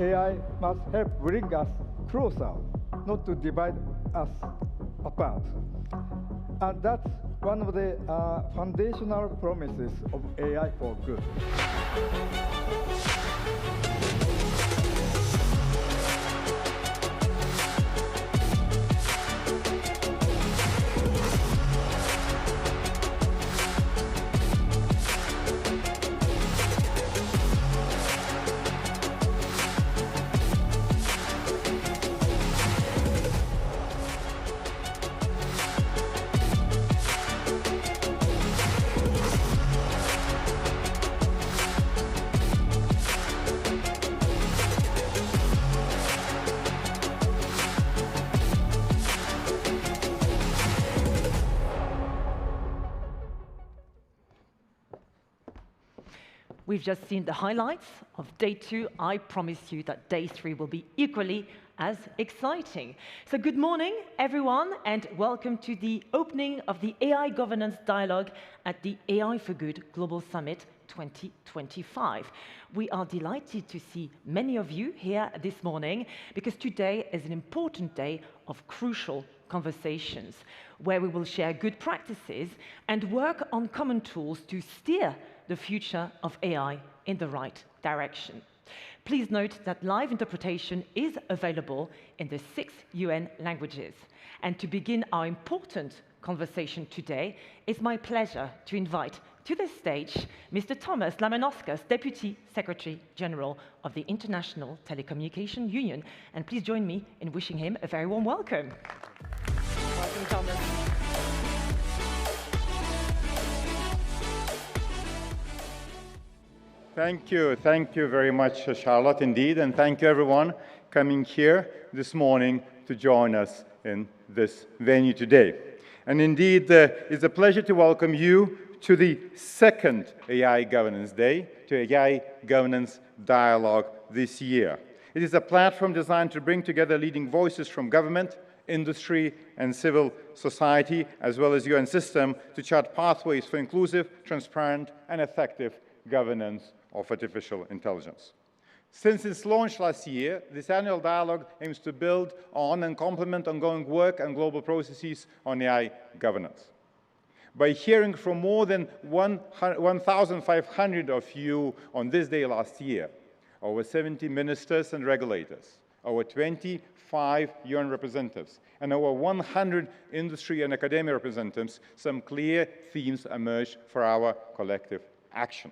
AI must help bring us closer, not to divide us apart. And that's one of the foundational promises of AI for good. We've just seen the highlights of day 2. I promise you that day 3 will be equally as exciting. So good morning, everyone, and welcome to the opening of the AI Governance Dialogue at the AI for Good Global Summit 2025. We are delighted to see many of you here this morning because today is an important day of crucial conversations where we will share good practices and work on common tools to steer the future of AI in the right direction. Please note that live interpretation is available in the 6 UN languages. And to begin our important conversation today, it's my pleasure to invite to the stage Mr. Thomas Lamanauskas, Deputy Secretary General of the International Telecommunication Union. And please join me in wishing him a very warm welcome. Welcome, Thomas. Thank you very much, Charlotte, indeed, and thank you everyone coming here this morning to join us in this venue today. And indeed, it's a pleasure to welcome you to the second AI Governance Day, to AI Governance Dialogue this year. It is a platform designed to bring together leading voices from government, industry, and civil society, as well as UN system, to chart pathways for inclusive, transparent, and effective governance of artificial intelligence. Since its launch last year, this annual dialogue aims to build on and complement ongoing work and global processes on AI governance. By hearing from more than 1,500 of you on this day last year, over 70 ministers and regulators, over 25 UN representatives, and over 100 industry and academia representatives, some clear themes emerged for our collective action.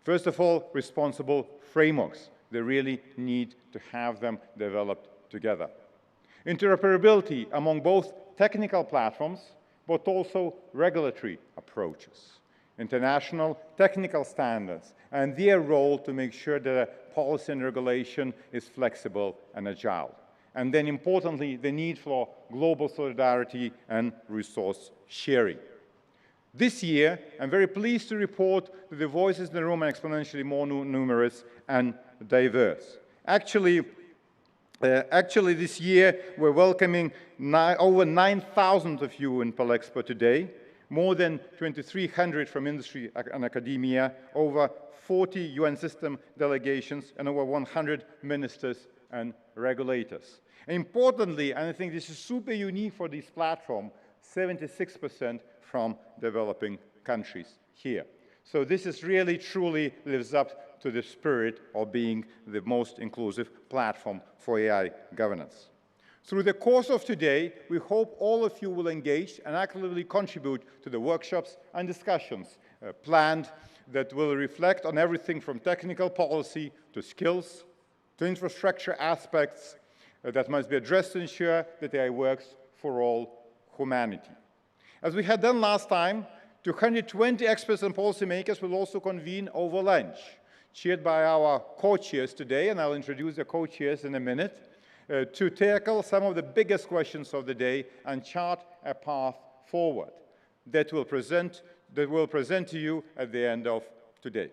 First of all, responsible frameworks. They really need to have them developed together. Interoperability among both technical platforms, but also regulatory approaches. International technical standards and their role to make sure that policy and regulation is flexible and agile. And then importantly, the need for global solidarity and resource sharing. This year, I'm very pleased to report that the voices in the room are exponentially more numerous and diverse. Actually, this year, we're welcoming over 9,000 of you in Palexpo today, more than 2,300 from industry and academia, over 40 UN system delegations, and over 100 ministers and regulators. And importantly, and I think this is super unique for this platform, 76% from developing countries here. So this is really, truly lives up to the spirit of being the most inclusive platform for AI governance. Through the course of today, we hope all of you will engage and actively contribute to the workshops and discussions planned that will reflect on everything from technical policy to skills to infrastructure aspects that must be addressed to ensure that AI works for all humanity. As we had done last time, 220 experts and policymakers will also convene over lunch, chaired by our co-chairs today, and I'll introduce the co-chairs in a minute, to tackle some of the biggest questions of the day and chart a path forward that we'll present to you at the end of today.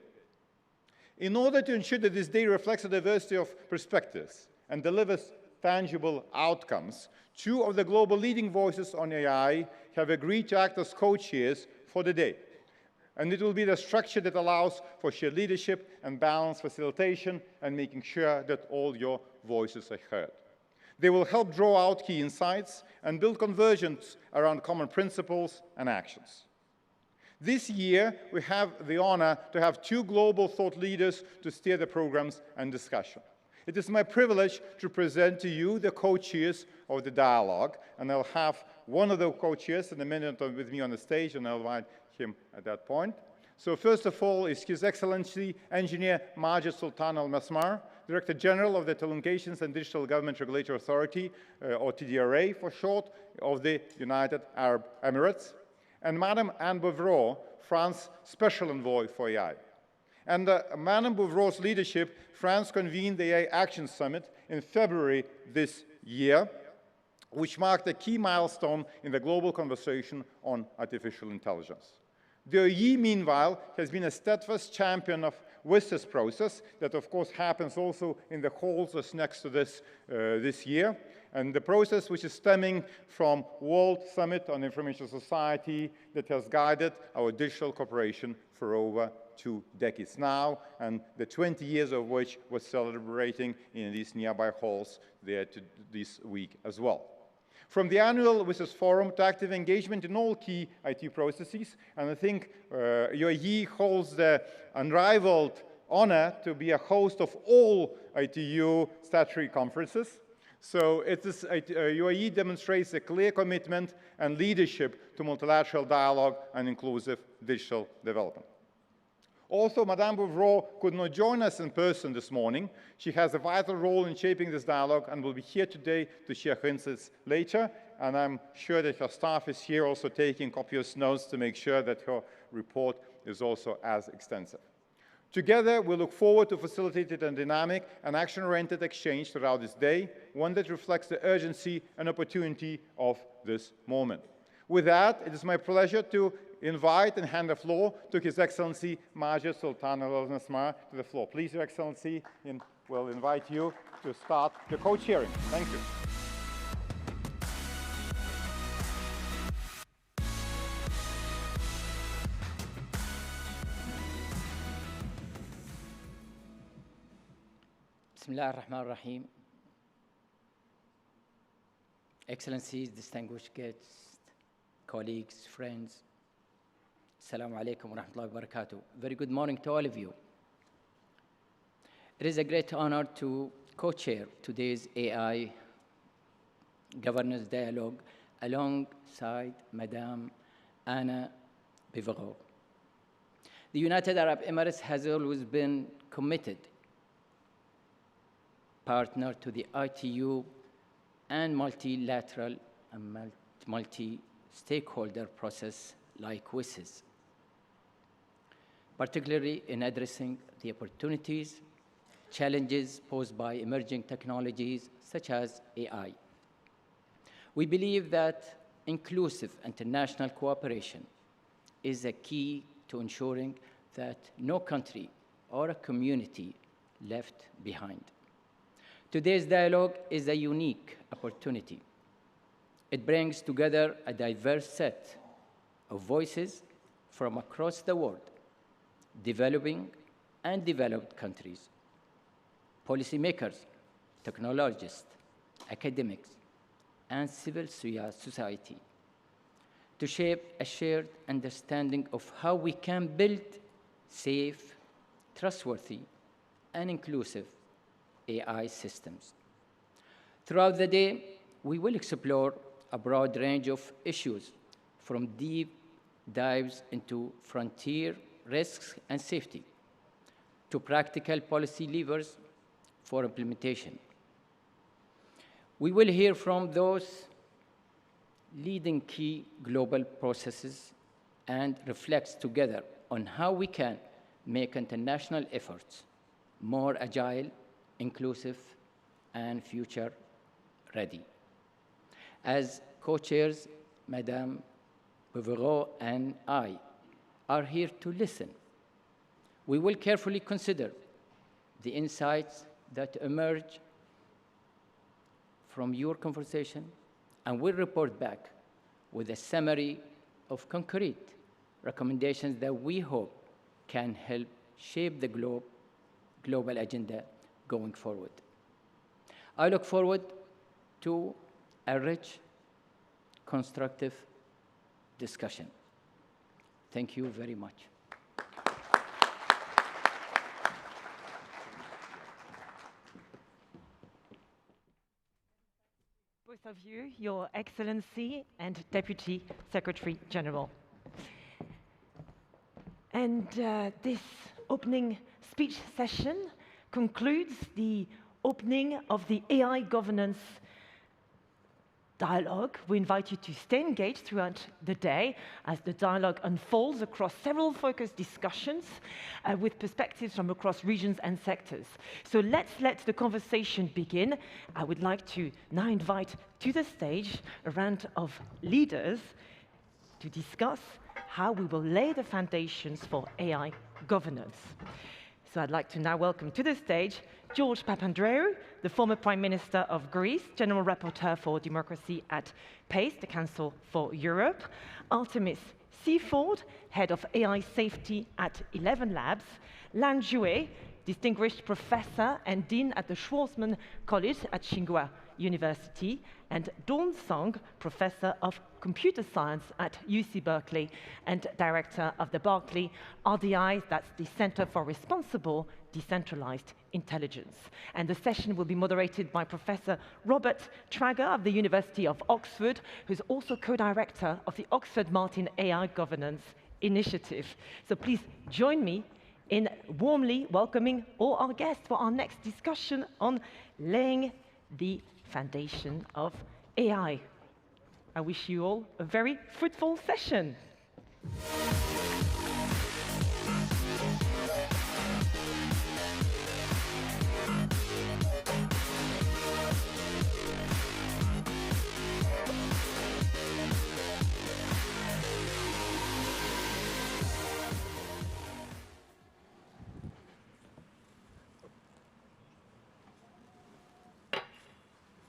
In order to ensure that this day reflects a diversity of perspectives and delivers tangible outcomes, 2 of the global leading voices on AI have agreed to act as co-chairs for the day. And it will be the structure that allows for shared leadership and balanced facilitation and making sure that all your voices are heard. They will help draw out key insights and build convergence around common principles and actions. This year, we have the honor to have two global thought leaders to steer the programs and discussion. It is my privilege to present to you the co-chairs of the dialogue, and I'll have one of the co-chairs in a minute with me on the stage, and I'll invite him at that point. So first of all is His Excellency Engineer Majid Sultan Al Masmar, Director General of the Telecommunications and Digital Government Regulatory Authority, or TDRA for short, of the United Arab Emirates, and Madame Anne Bouvreau, France's Special Envoy for AI. And Madame Bouvreau's leadership, France convened the AI Action Summit in February this year, which marked a key milestone in the global conversation on artificial intelligence. The OE, meanwhile, has been a steadfast champion of this process that, of course, happens also in the halls just next to this this year. And the process, which is stemming from World Summit on Information Society, that has guided our digital cooperation for over 2 decades now, and the 20 years of which we're celebrating in these nearby halls there this week as well. From the annual WSIS Forum to active engagement in all key IT processes, and I think UAE holds the unrivaled honor to be a host of all ITU statutory conferences. So UAE demonstrates a clear commitment and leadership to multilateral dialogue and inclusive digital development. Also, Madame Bouvreau could not join us in person this morning. She has a vital role in shaping this dialogue and will be here today to share her insights later. And I'm sure that her staff is here also taking copious notes to make sure that her report is also as extensive. Together, we look forward to facilitated and dynamic and action-oriented exchange throughout this day, one that reflects the urgency and opportunity of this moment. With that, it is my pleasure to invite and hand the floor to His Excellency Majid Sultan Al Masmar to the floor. Please, Your Excellency, we'll invite you to start the co-chairing. Thank you. Bismillah ar-Rahman ar-Rahim. Excellencies, distinguished guests, colleagues, friends, Assalamu alaikum wa rahmatullahi wa barakatuh. Very good morning to all of you. It is a great honor to co-chair today's AI governance dialogue alongside Madame Anne Bouvreau. The United Arab Emirates has always been committed partner to the ITU and multilateral and multi-stakeholder process like WSIS, particularly in addressing the opportunities, challenges posed by emerging technologies such as AI. We believe that inclusive international cooperation is a key to ensuring that no country or a community left behind. Today's dialogue is a unique opportunity. It brings together a diverse set of voices from across the world, developing and developed countries, policymakers, technologists, academics, and civil society, to shape a shared understanding of how we can build safe, trustworthy, and inclusive AI systems. Throughout the day, we will explore a broad range of issues, from deep dives into frontier risks and safety, to practical policy levers for implementation. We will hear from those leading key global processes and reflect together on how we can make international efforts more agile, inclusive, and future-ready. As co-chairs, Madame Bouvreau and I are here to listen. We will carefully consider the insights that emerge from your conversation and will report back with a summary of concrete, recommendations that we hope can help shape the global agenda going forward. I look forward to a rich, constructive discussion. Thank you very much. Both of you, Your Excellency and Deputy Secretary General. And this opening speech session concludes the opening of the AI governance dialogue. We invite you to stay engaged throughout the day as the dialogue unfolds across several focused discussions with perspectives from across regions and sectors. So let's let the conversation begin. I would like to now invite to the stage a round of leaders to discuss how we will lay the foundations for AI governance. So I'd like to now welcome to the stage George Papandreou, the former Prime Minister of Greece, General Rapporteur for Democracy at PACE, the Council for Europe, Artemis Seaford, Head of AI Safety at 11 Labs, Lan Jue, Distinguished Professor and Dean at the Schwarzman College at Tsinghua University, and Dawn Song, Professor of Computer Science at UC Berkeley and Director of the Berkeley RDI, that's the Center for Responsible Decentralized Intelligence. And the session will be moderated by Professor Robert Trager of the University of Oxford, who's also co-director of the Oxford Martin AI Governance Initiative. So please join me in warmly welcoming all our guests for our next discussion on laying the foundation of AI. I wish you all a very fruitful session.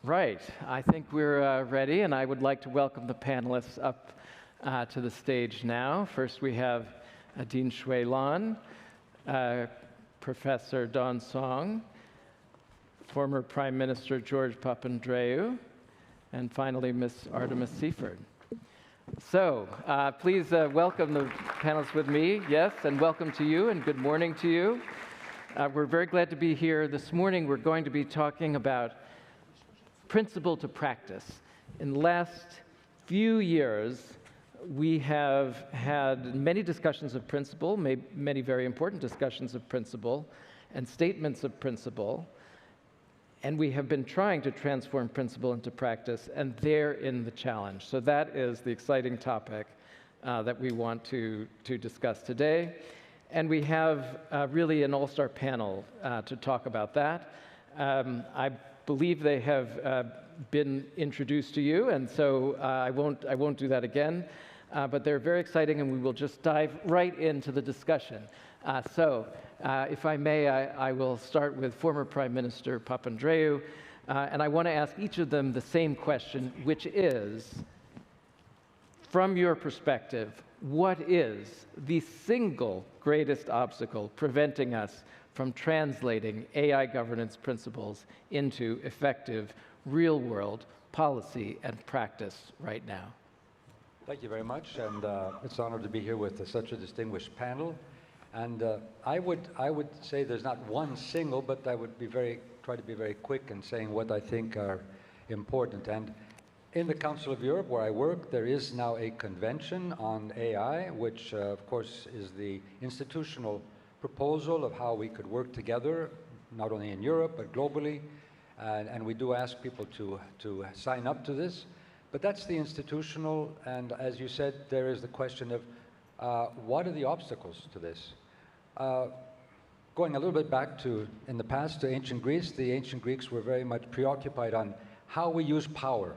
Right, I think we're ready, and I would like to welcome the panelists up to the stage now. First, we have Dean Shui Lan, Professor Dawn Song, former Prime Minister George Papandreou, and finally, Ms. Artemis Seaford. So, please welcome the panelists with me, yes, and welcome to you, and good morning to you. We're very glad to be here. This morning, we're going to be talking about principle to practice. In the last few years, we have had many discussions of principle, many very important discussions of principle, and statements of principle, and we have been trying to transform principle into practice, and therein the challenge. So that is the exciting topic that we want to discuss today. And we have really an all-star panel to talk about that. I believe they have been introduced to you, and so I won't do that again. But they're very exciting, and we will just dive right into the discussion. So, if I may, I will start with former Prime Minister Papandreou, and I want to ask each of them the same question, which is, from your perspective, what is the single greatest obstacle preventing us from translating AI governance principles into effective real-world policy and practice right now? Thank you very much, and it's an honor to be here with such a distinguished panel. And I would say there's not one single, but I would try to be very quick in saying what I think are important. And in the Council of Europe, where I work, there is now a convention on AI, which of course is the institutional proposal of how we could work together, not only in Europe, but globally. And we do ask people to sign up to this. But that's the institutional, and as you said, there is the question of what are the obstacles to this? Going a little bit back in the past to ancient Greece, the ancient Greeks were very much preoccupied on how we use power.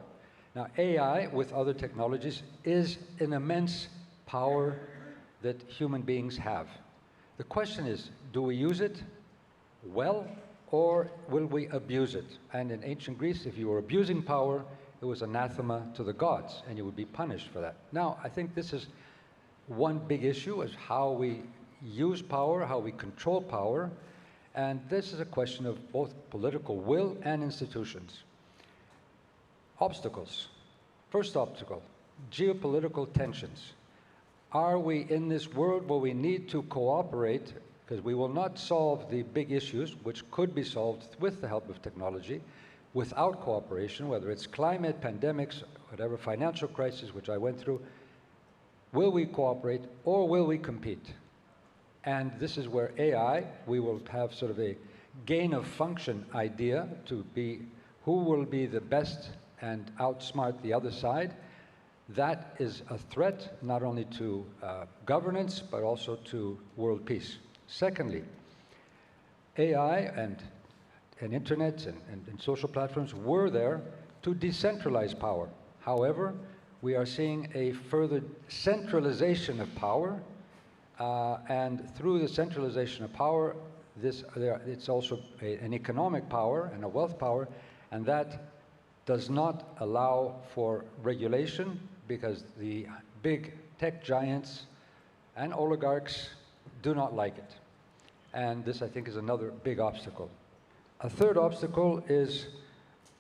Now, AI, with other technologies, is an immense power that human beings have. The question is, do we use it well, or will we abuse it? And in ancient Greece, if you were abusing power, it was anathema to the gods, and you would be punished for that. Now, I think this is one big issue is how we use power, how we control power, and this is a question of both political will and institutions. Obstacles. First obstacle, geopolitical tensions. Are we in this world where we need to cooperate, because we will not solve the big issues, which could be solved with the help of technology, without cooperation, whether it's climate, pandemics, whatever, financial crisis, which I went through. Will we cooperate or will we compete? And this is where AI, we will have sort of a gain of function idea to be who will be the best and outsmart the other side. That is a threat not only to governance, but also to world peace. Secondly, AI and internet and social platforms were there to decentralize power. However, we are seeing a further centralization of power, and through the centralization of power, it's also an economic power and a wealth power, and that does not allow for regulation because the big tech giants and oligarchs do not like it. And this, I think, is another big obstacle. A third obstacle is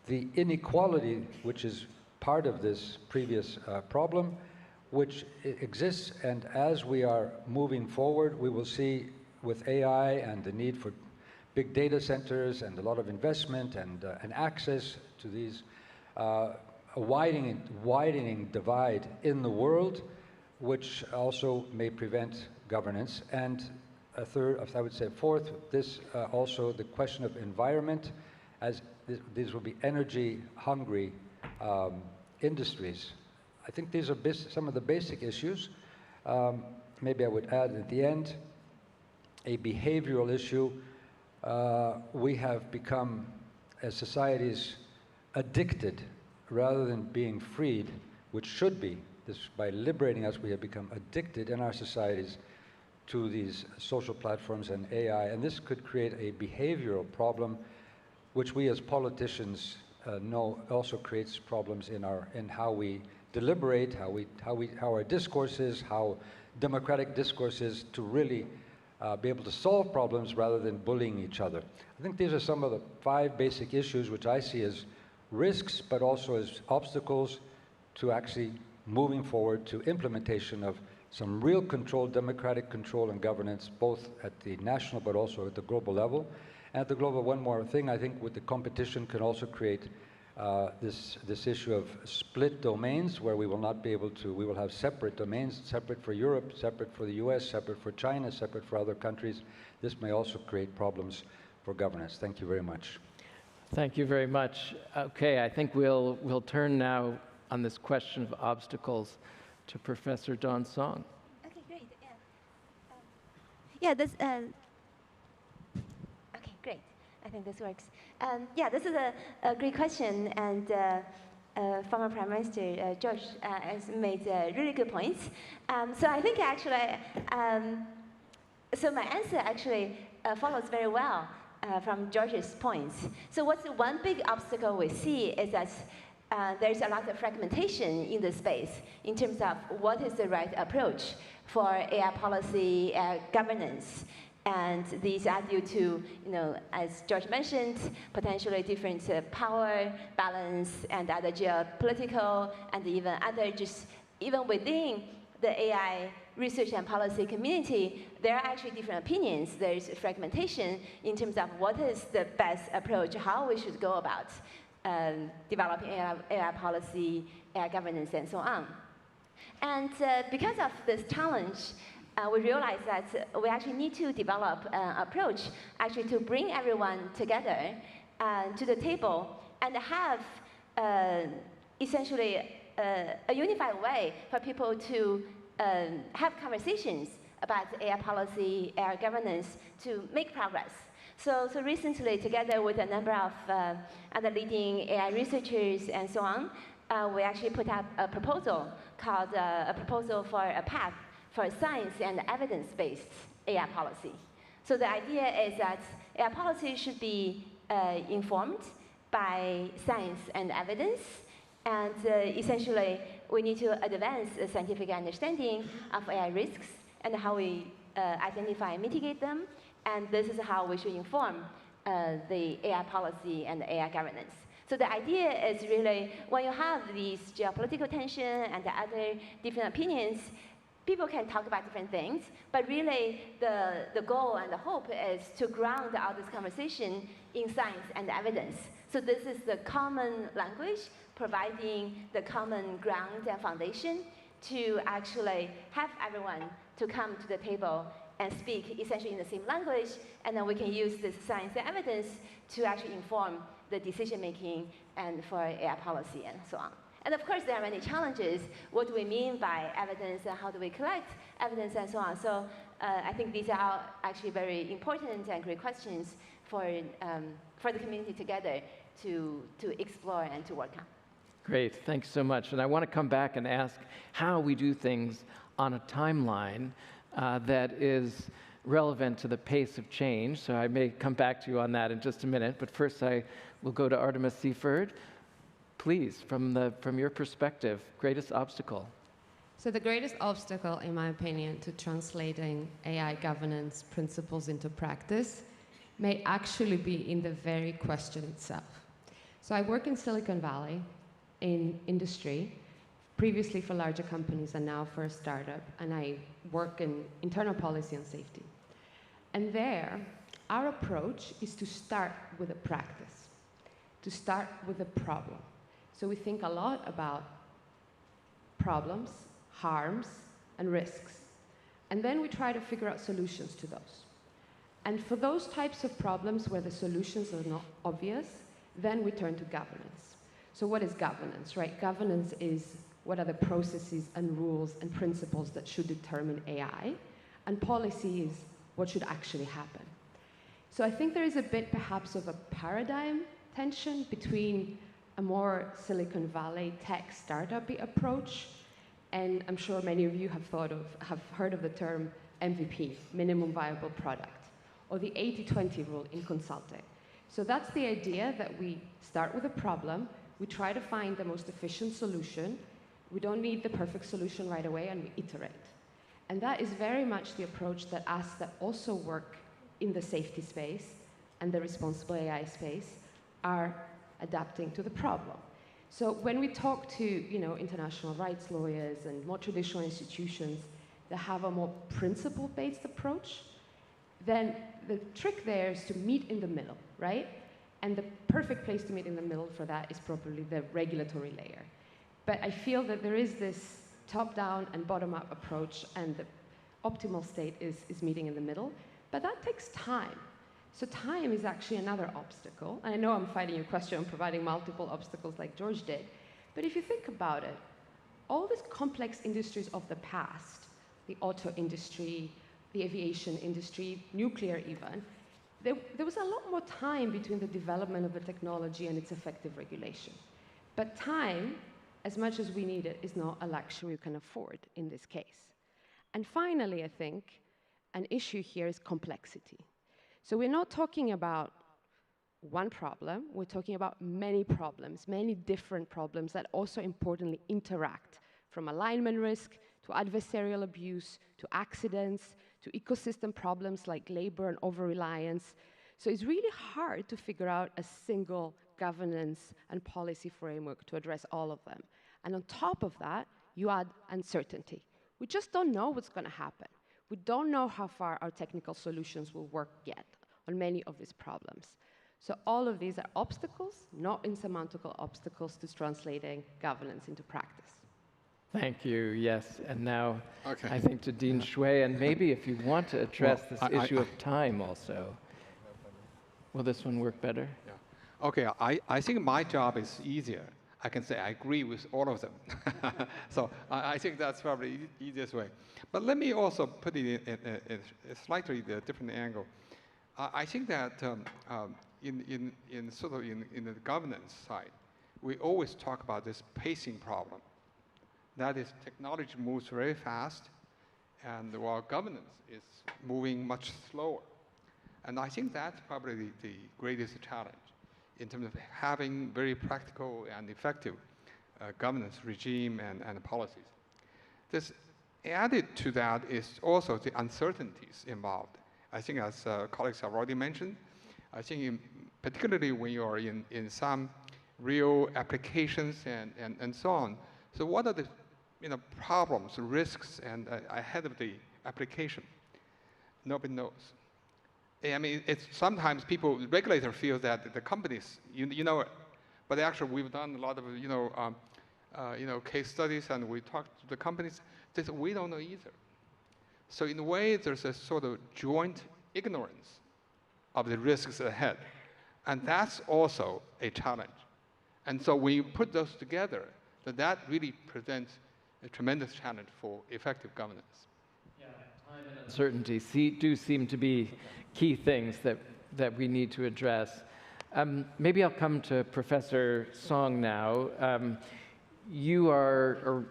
the inequality, which is part of this previous problem, which exists, and as we are moving forward, we will see with AI and the need for big data centers and a lot of investment and access to these, a widening divide in the world, which also may prevent governance. And a third, I would say fourth, this also the question of environment, as these will be energy-hungry industries. I think these are some of the basic issues. Maybe I would add at the end a behavioral issue. We have become, as societies, addicted rather than being freed, which should be. By liberating us, we have become addicted in our societies to these social platforms and AI, and this could create a behavioral problem, which we as politicians know also creates problems in how we deliberate, how our discourse is, how democratic discourse is, to really be able to solve problems rather than bullying each other. I think these are some of the 5 basic issues which I see as risks, but also as obstacles to actually moving forward to implementation of some real control, democratic control and governance, both at the national but also at the global level. And at the global, one more thing, I think with the competition can also create this issue of split domains, where we will not be able to, we will have separate domains, separate for Europe, separate for the US, separate for China, separate for other countries. This may also create problems for governance. Thank you very much. Thank you very much. Okay, I think we'll turn now on this question of obstacles to Professor Dawn Song. Okay, great. Yeah. This. Okay, great. I think this works. Yeah, this is a great question, and former Prime Minister George has made really good points. So I think actually, so my answer actually follows very well from George's points. So what's the one big obstacle we see is that there's a lot of fragmentation in the space in terms of what is the right approach for AI policy, governance. And these are due to, as George mentioned, potentially different power balance and other geopolitical and even other even within the AI research and policy community, there are actually different opinions. There's fragmentation in terms of what is the best approach, how we should go about developing AI policy, AI governance, and so on. And because of this challenge, we realized that we actually need to develop an approach actually to bring everyone together to the table and have essentially a unified way for people to have conversations about AI policy, AI governance to make progress. So recently, together with a number of other leading AI researchers and so on, we actually put up a proposal called a proposal for a path for science and evidence-based AI policy. So the idea is that AI policy should be informed by science and evidence, and essentially we need to advance the scientific understanding of AI risks and how we identify and mitigate them. And this is how we should inform the AI policy and the AI governance. So the idea is really, when you have these geopolitical tension and the other different opinions, people can talk about different things, but really the goal and the hope is to ground all this conversation in science and evidence. So this is the common language, providing the common ground and foundation to actually have everyone to come to the table and speak essentially in the same language, and then we can use this science and evidence to actually inform the decision making and for AI policy and so on. And of course, there are many challenges. What do we mean by evidence, and how do we collect evidence, and so on? So I think these are actually very important and great questions for the community together to explore and to work on. Great, thanks so much. And I want to come back and ask how we do things on a timeline that is relevant to the pace of change. So I may come back to you on that in just a minute. But first, I will go to Artemis Seaford. Please, from your perspective, greatest obstacle. So the greatest obstacle, in my opinion, to translating AI governance principles into practice may actually be in the very question itself. So I work in Silicon Valley in industry, previously for larger companies and now for a startup, and I work in internal policy and safety. And there, our approach is to start with a practice, to start with a problem. So we think a lot about problems, harms, and risks. And then we try to figure out solutions to those. And for those types of problems where the solutions are not obvious, then we turn to governance. So what is governance, right? Governance is what are the processes and rules and principles that should determine AI, and policy is what should actually happen. So I think there is a bit perhaps of a paradigm tension between a more Silicon Valley tech startup approach, and I'm sure many of you have heard of the term MVP, minimum viable product, or the 80-20 rule in consulting. So that's the idea that we start with a problem, we try to find the most efficient solution, we don't need the perfect solution right away, and we iterate. And that is very much the approach that us that also work in the safety space and the responsible AI space are adapting to the problem. So when we talk to international rights lawyers and more traditional institutions that have a more principle-based approach, then the trick there is to meet in the middle, right? And the perfect place to meet in the middle for that is probably the regulatory layer. But I feel that there is this top-down and bottom-up approach, and the optimal state is meeting in the middle. But that takes time. So time is actually another obstacle. And I know I'm fighting your question on providing multiple obstacles like George did. But if you think about it, all these complex industries of the past, the auto industry, the aviation industry, nuclear even, there was a lot more time between the development of a technology and its effective regulation. But time, as much as we need it, is not a luxury we can afford in this case. And finally, I think, an issue here is complexity. So we're not talking about one problem, we're talking about many problems, many different problems that also importantly interact, from alignment risk to adversarial abuse, to accidents, to ecosystem problems like labor and over-reliance. So it's really hard to figure out a single governance and policy framework to address all of them. And on top of that, you add uncertainty. We just don't know what's going to happen. We don't know how far our technical solutions will work yet on many of these problems. So all of these are obstacles, not insurmountable obstacles to translating governance into practice. Thank you, yes. And now, I think to Dean Shui, and maybe if you want to address this issue of time also. Will this one work better? Yeah. Okay, I think my job is easier. I can say I agree with all of them. So I think that's probably the easiest way. But let me also put it in a slightly different angle. I think that in the governance side, we always talk about this pacing problem. That is, technology moves very fast, and while governance is moving much slower. And I think that's probably the greatest challenge in terms of having very practical and effective governance regime and policies. This added to that is also the uncertainties involved. I think as colleagues have already mentioned, I think particularly when you are in some real applications and so on. So what are the problems, risks, and ahead of the application? Nobody knows. I mean, it's sometimes regulators feel that the companies, you know it, but actually we've done a lot of case studies and we talked to the companies. They say we don't know either. So in a way, there's a sort of joint ignorance of the risks ahead, and that's also a challenge. And so when you put those together, that really presents a tremendous challenge for effective governance. Yeah, time and uncertainty do seem to be key things that we need to address. Maybe I'll come to Professor Song now. You are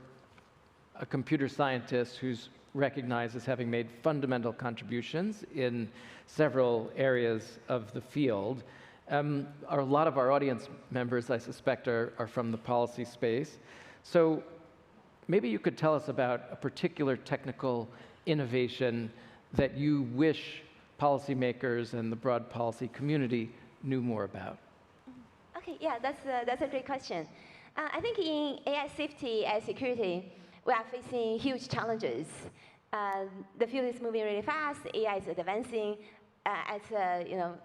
a computer scientist who's recognized as having made fundamental contributions in several areas of the field. A lot of our audience members, I suspect, are from the policy space. So maybe you could tell us about a particular technical innovation that you wish policymakers and the broad policy community knew more about. Okay, yeah, that's a great question. I think in AI safety and security, we are facing huge challenges. The field is moving really fast. AI is advancing at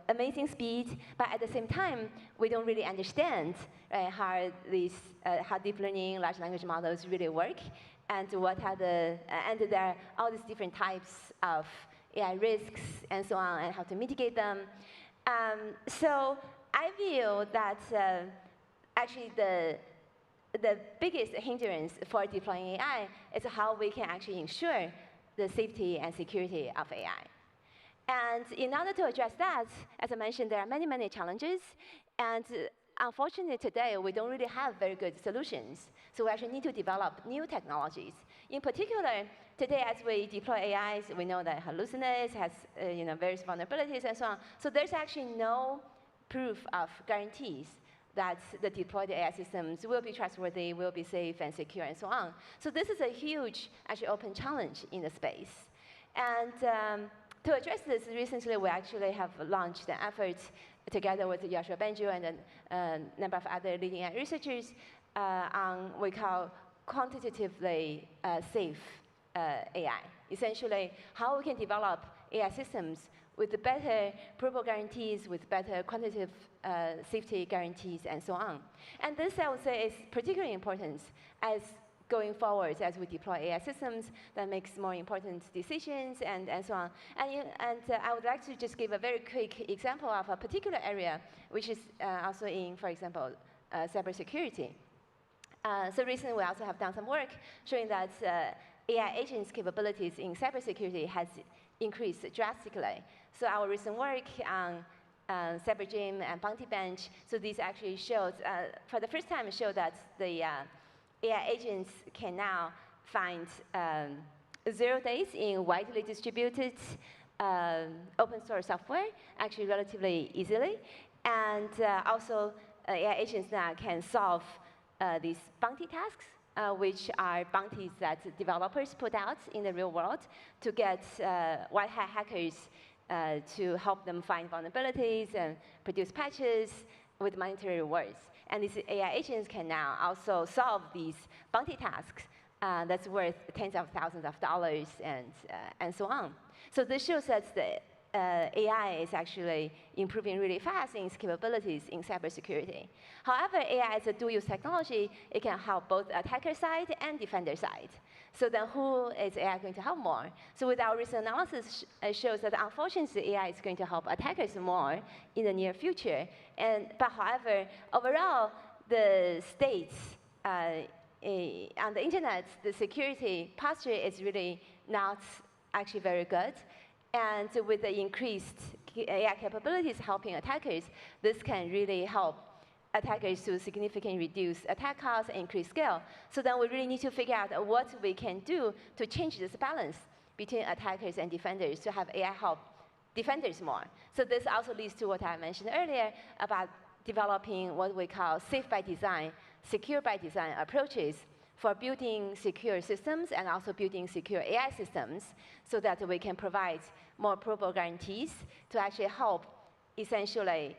amazing speed, but at the same time, we don't really understand how deep learning, large language models really work, and what are there are all these different types of AI risks and so on, and how to mitigate them. So I feel that actually the biggest hindrance for deploying AI is how we can actually ensure the safety and security of AI. And in order to address that, as I mentioned, there are many, many challenges. And unfortunately, today, we don't really have very good solutions. So we actually need to develop new technologies. In particular, today, as we deploy AIs, we know that Holiness has various vulnerabilities and so on. So there's actually no proof of guarantees that the deployed AI systems will be trustworthy, will be safe and secure, and so on. So this is a huge, actually, open challenge in the space. And to address this, recently we actually have launched an effort together with Yoshua Benju and a number of other leading AI researchers on what we call quantitatively safe AI. Essentially, how we can develop AI systems with better probable guarantees, with better quantitative safety guarantees, and so on. And this, I would say, is particularly important as going forward as we deploy AI systems that makes more important decisions and so on. And I would like to just give a very quick example of a particular area, which is also in, for example, cybersecurity. So recently, we also have done some work showing that AI agents' capabilities in cybersecurity has increased drastically. So our recent work on CyberGym and Bounty Bench, so these actually showed, for the first time, showed that the AI agents can now find 0 days in widely distributed open source software, actually relatively easily. And also, AI agents now can solve these bounty tasks, which are bounties that developers put out in the real world to get white hat hackers to help them find vulnerabilities and produce patches with monetary rewards. And these AI agents can now also solve these bounty tasks that's worth tens of thousands of dollars and so on. So this shows that the AI is actually improving really fast in its capabilities in cybersecurity. However, AI is a dual-use technology. It can help both attacker side and defender side. So then who is AI going to help more? So with our recent analysis, it shows that unfortunately, AI is going to help attackers more in the near future. But however, overall, the states on the internet, the security posture is really not actually very good. And with the increased AI capabilities helping attackers, this can really help attackers to significantly reduce attack costs and increase scale. So then we really need to figure out what we can do to change this balance between attackers and defenders to have AI help defenders more. So this also leads to what I mentioned earlier about developing what we call safe by design, secure by design approaches for building secure systems and also building secure AI systems so that we can provide more probable guarantees to actually help essentially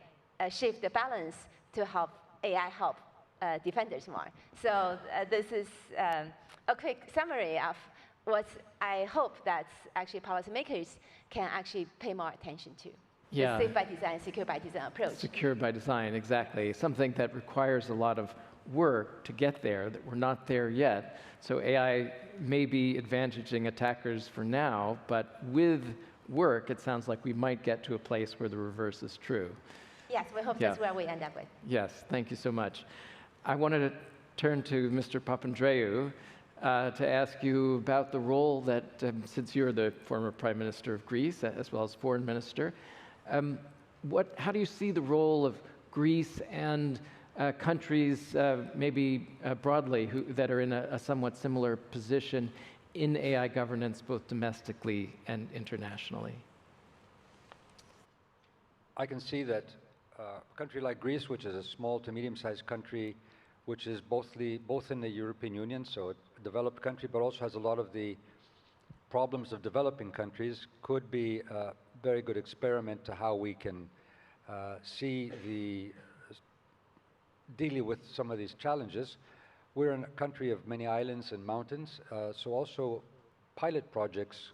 shift the balance to help AI help defenders more. So this is a quick summary of what I hope that actually policymakers can actually pay more attention to. Yeah. The safe by design, secure by design approach. Secure by design, exactly. Something that requires a lot of work to get there, that we're not there yet. So AI may be advantaging attackers for now, but with work, it sounds like we might get to a place where the reverse is true. Yes, we hope that's where we end up with. Yes, thank you so much. I wanted to turn to Mr. Papandreou to ask you about the role that, since you're the former Prime Minister of Greece, as well as Foreign Minister, how do you see the role of Greece and countries, maybe broadly, that are in a somewhat similar position in AI governance, both domestically and internationally? I can see that a country like Greece, which is a small to medium-sized country, which is both in the European Union, so a developed country, but also has a lot of the problems of developing countries, could be a very good experiment to how we can see dealing with some of these challenges. We're in a country of many islands and mountains, so also pilot projects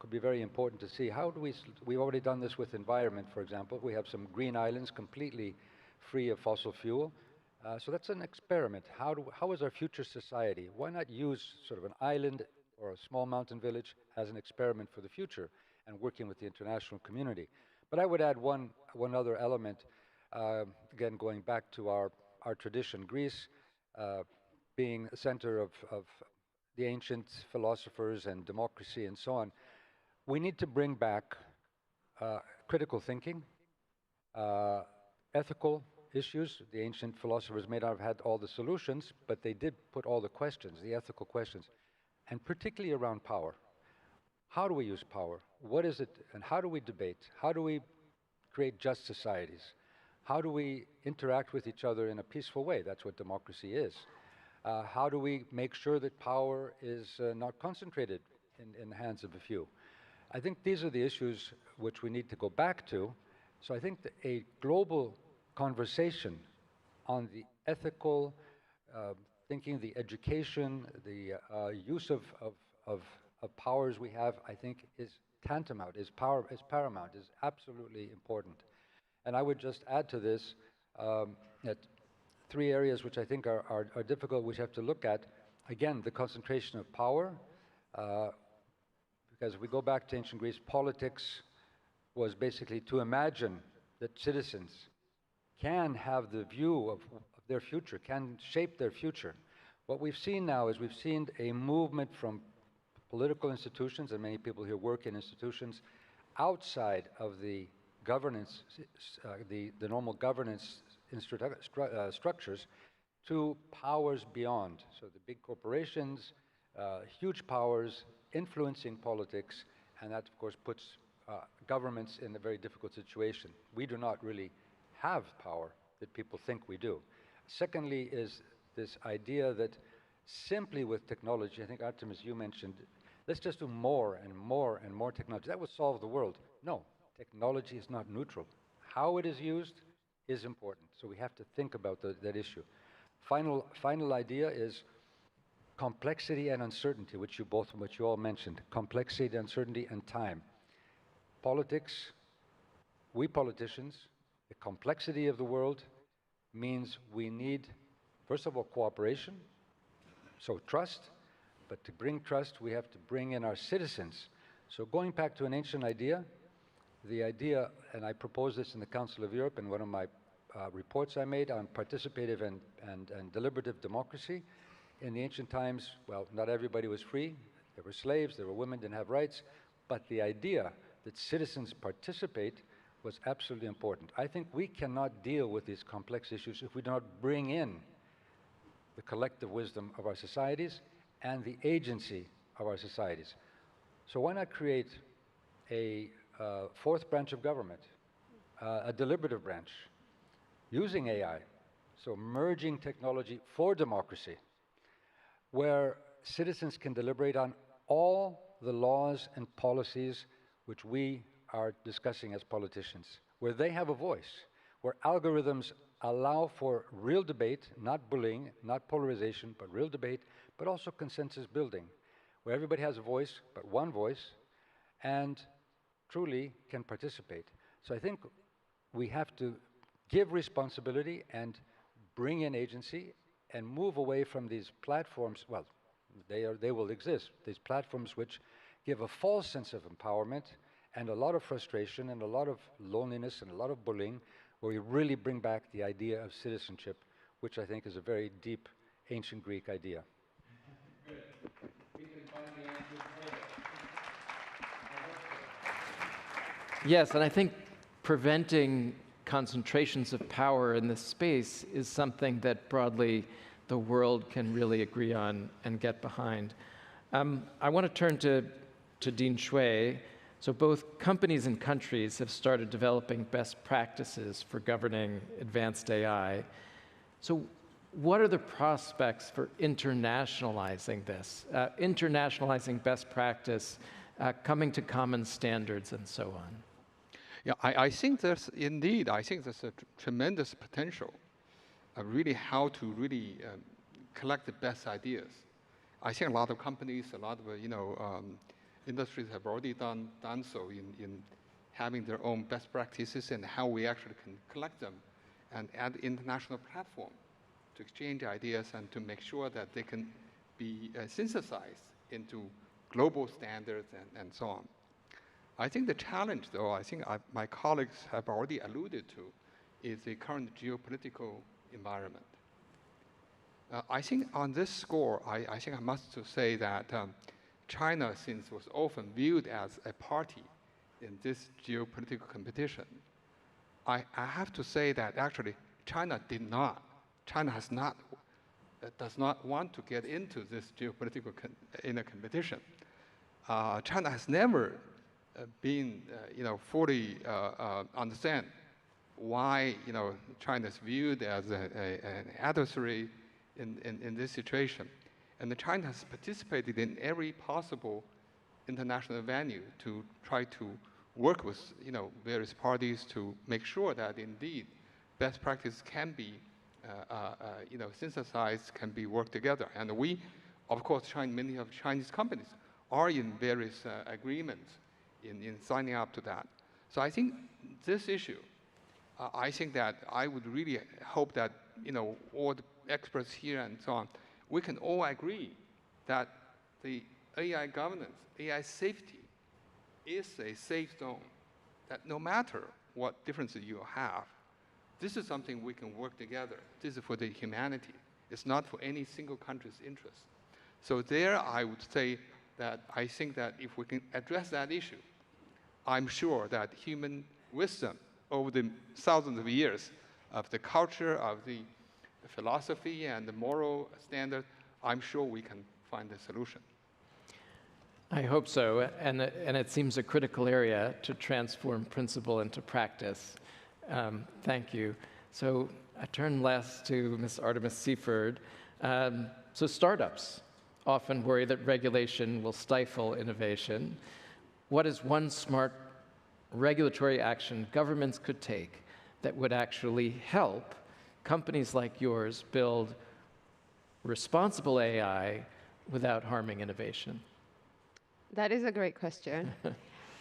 could be very important to see. How do we've already done this with environment, for example. We have some green islands completely free of fossil fuel. So that's an experiment. How is our future society? Why not use sort of an island or a small mountain village as an experiment for the future and working with the international community? But I would add one other element, again, going back to our tradition. Greece, being a center of the ancient philosophers and democracy and so on, we need to bring back critical thinking, ethical issues. The ancient philosophers may not have had all the solutions, but they did put all the questions, the ethical questions, and particularly around power. How do we use power? What is it, and how do we debate? How do we create just societies? How do we interact with each other in a peaceful way? That's what democracy is. How do we make sure that power is not concentrated in the hands of a few? I think these are the issues which we need to go back to. So I think that a global conversation on the ethical thinking, the education, the use of powers we have, I think is tantamount, is paramount, is absolutely important. And I would just add to this that three areas which I think are difficult, which we have to look at. Again, the concentration of power, because if we go back to ancient Greece, politics was basically to imagine that citizens can have the view of their future, can shape their future. What we've seen now is we've seen a movement from political institutions, and many people here work in institutions, outside of the governance, the normal governance structures, to powers beyond. So the big corporations, huge powers influencing politics, and that of course puts governments in a very difficult situation. We do not really have power that people think we do. Secondly is this idea that simply with technology, I think Artemis, you mentioned, let's just do more and more and more technology. That would solve the world. No, technology is not neutral. How it is used is important. So we have to think about that issue. Final idea is complexity and uncertainty, which you all mentioned. Complexity, uncertainty, and time. Politics, we politicians, the complexity of the world means we need, first of all, cooperation, so trust, but to bring trust, we have to bring in our citizens. So going back to an ancient idea, the idea, and I proposed this in the Council of Europe in one of my reports I made on participative and deliberative democracy. In the ancient times, well, not everybody was free. There were slaves, there were women, didn't have rights, but the idea that citizens participate was absolutely important. I think we cannot deal with these complex issues if we do not bring in the collective wisdom of our societies and the agency of our societies. So why not create a fourth branch of government, a deliberative branch, using AI, so merging technology for democracy, where citizens can deliberate on all the laws and policies which we are discussing as politicians, where they have a voice, where algorithms allow for real debate, not bullying, not polarization, but real debate, but also consensus building, where everybody has a voice, but one voice, and truly can participate. So I think we have to give responsibility and bring in agency and move away from these platforms. Well, they will exist, these platforms which give a false sense of empowerment and a lot of frustration and a lot of loneliness and a lot of bullying, where we really bring back the idea of citizenship, which I think is a very deep ancient Greek idea. Good. We can find the answers later. Yes, and I think preventing concentrations of power in this space is something that broadly the world can really agree on and get behind. I want to turn to Dean Shui. So both companies and countries have started developing best practices for governing advanced AI. So what are the prospects for internationalizing this, internationalizing best practice, coming to common standards and so on? Yeah, I think there's indeed, I think there's a tremendous potential of really how to really collect the best ideas. I think a lot of companies, a lot of, industries have already done so in having their own best practices and how we actually can collect them and add international platform to exchange ideas and to make sure that they can be synthesized into global standards and so on. I think the challenge, though, I think my colleagues have already alluded to, is the current geopolitical environment. I think on this score, I think I must say that China, since was often viewed as a party in this geopolitical competition, I have to say that actually China does not want to get into this geopolitical competition. China has never been, fully understand why, China is viewed as an adversary in this situation. And China has participated in every possible international venue to try to work with, various parties to make sure that indeed best practice can be, synthesized, can be worked together. And we, of course, many of Chinese companies are in various agreements in signing up to that. So I think this issue, I think that I would really hope that, all the experts here and so on, we can all agree that the AI governance, AI safety is a safe zone, that no matter what differences you have, this is something we can work together. This is for the humanity. It's not for any single country's interest. So there I would say that I think that if we can address that issue, I'm sure that human wisdom over the thousands of years of the culture, of the philosophy and the moral standard, I'm sure we can find a solution. I hope so, and it seems a critical area to transform principle into practice. Thank you. So I turn last to Ms. Artemis Seaford. So startups often worry that regulation will stifle innovation. What is one smart regulatory action governments could take that would actually help companies like yours build responsible AI without harming innovation? That is a great question.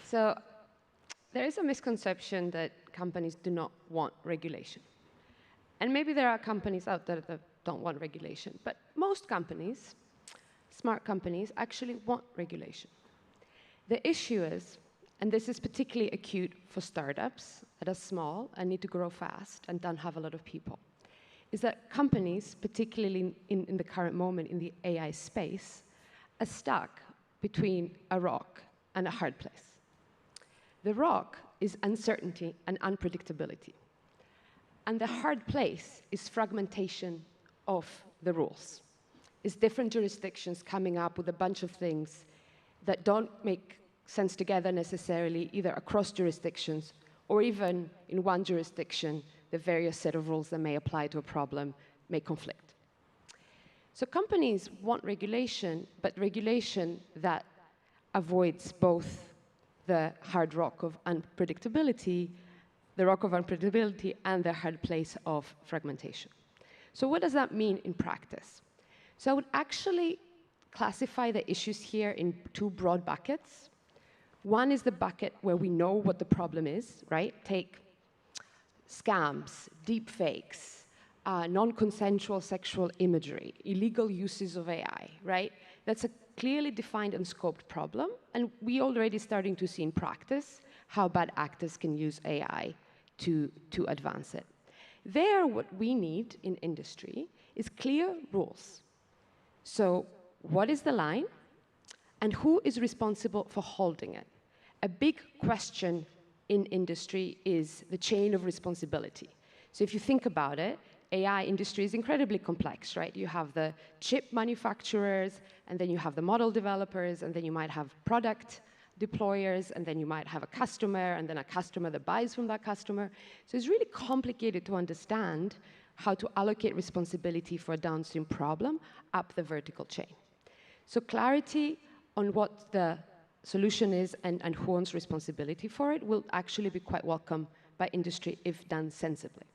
So there is a misconception that companies do not want regulation. And maybe there are companies out there that don't want regulation, but most companies, smart companies, actually want regulation. The issue is, and this is particularly acute for startups that are small and need to grow fast and don't have a lot of people, is that companies, particularly in the current moment in the AI space, are stuck between a rock and a hard place. The rock is uncertainty and unpredictability. And the hard place is fragmentation of the rules. It's different jurisdictions coming up with a bunch of things that don't make sense together necessarily, either across jurisdictions or even in one jurisdiction the various set of rules that may apply to a problem may conflict. So companies want regulation, but regulation that avoids both the hard rock of unpredictability, and the hard place of fragmentation. So what does that mean in practice? So I would actually classify the issues here in two broad buckets. One is the bucket where we know what the problem is, right? Take scams, deepfakes, non-consensual sexual imagery, illegal uses of AI, right? That's a clearly defined and scoped problem, and we already starting to see in practice how bad actors can use AI to advance it. There, what we need in industry is clear rules. So what is the line, and who is responsible for holding it? A big question in industry is the chain of responsibility. So if you think about it, AI industry is incredibly complex, right? You have the chip manufacturers, and then you have the model developers, and then you might have product deployers, and then you might have a customer, and then a customer that buys from that customer. So it's really complicated to understand how to allocate responsibility for a downstream problem up the vertical chain. So clarity on what the solution is and who owns responsibility for it will actually be quite welcome by industry if done sensibly.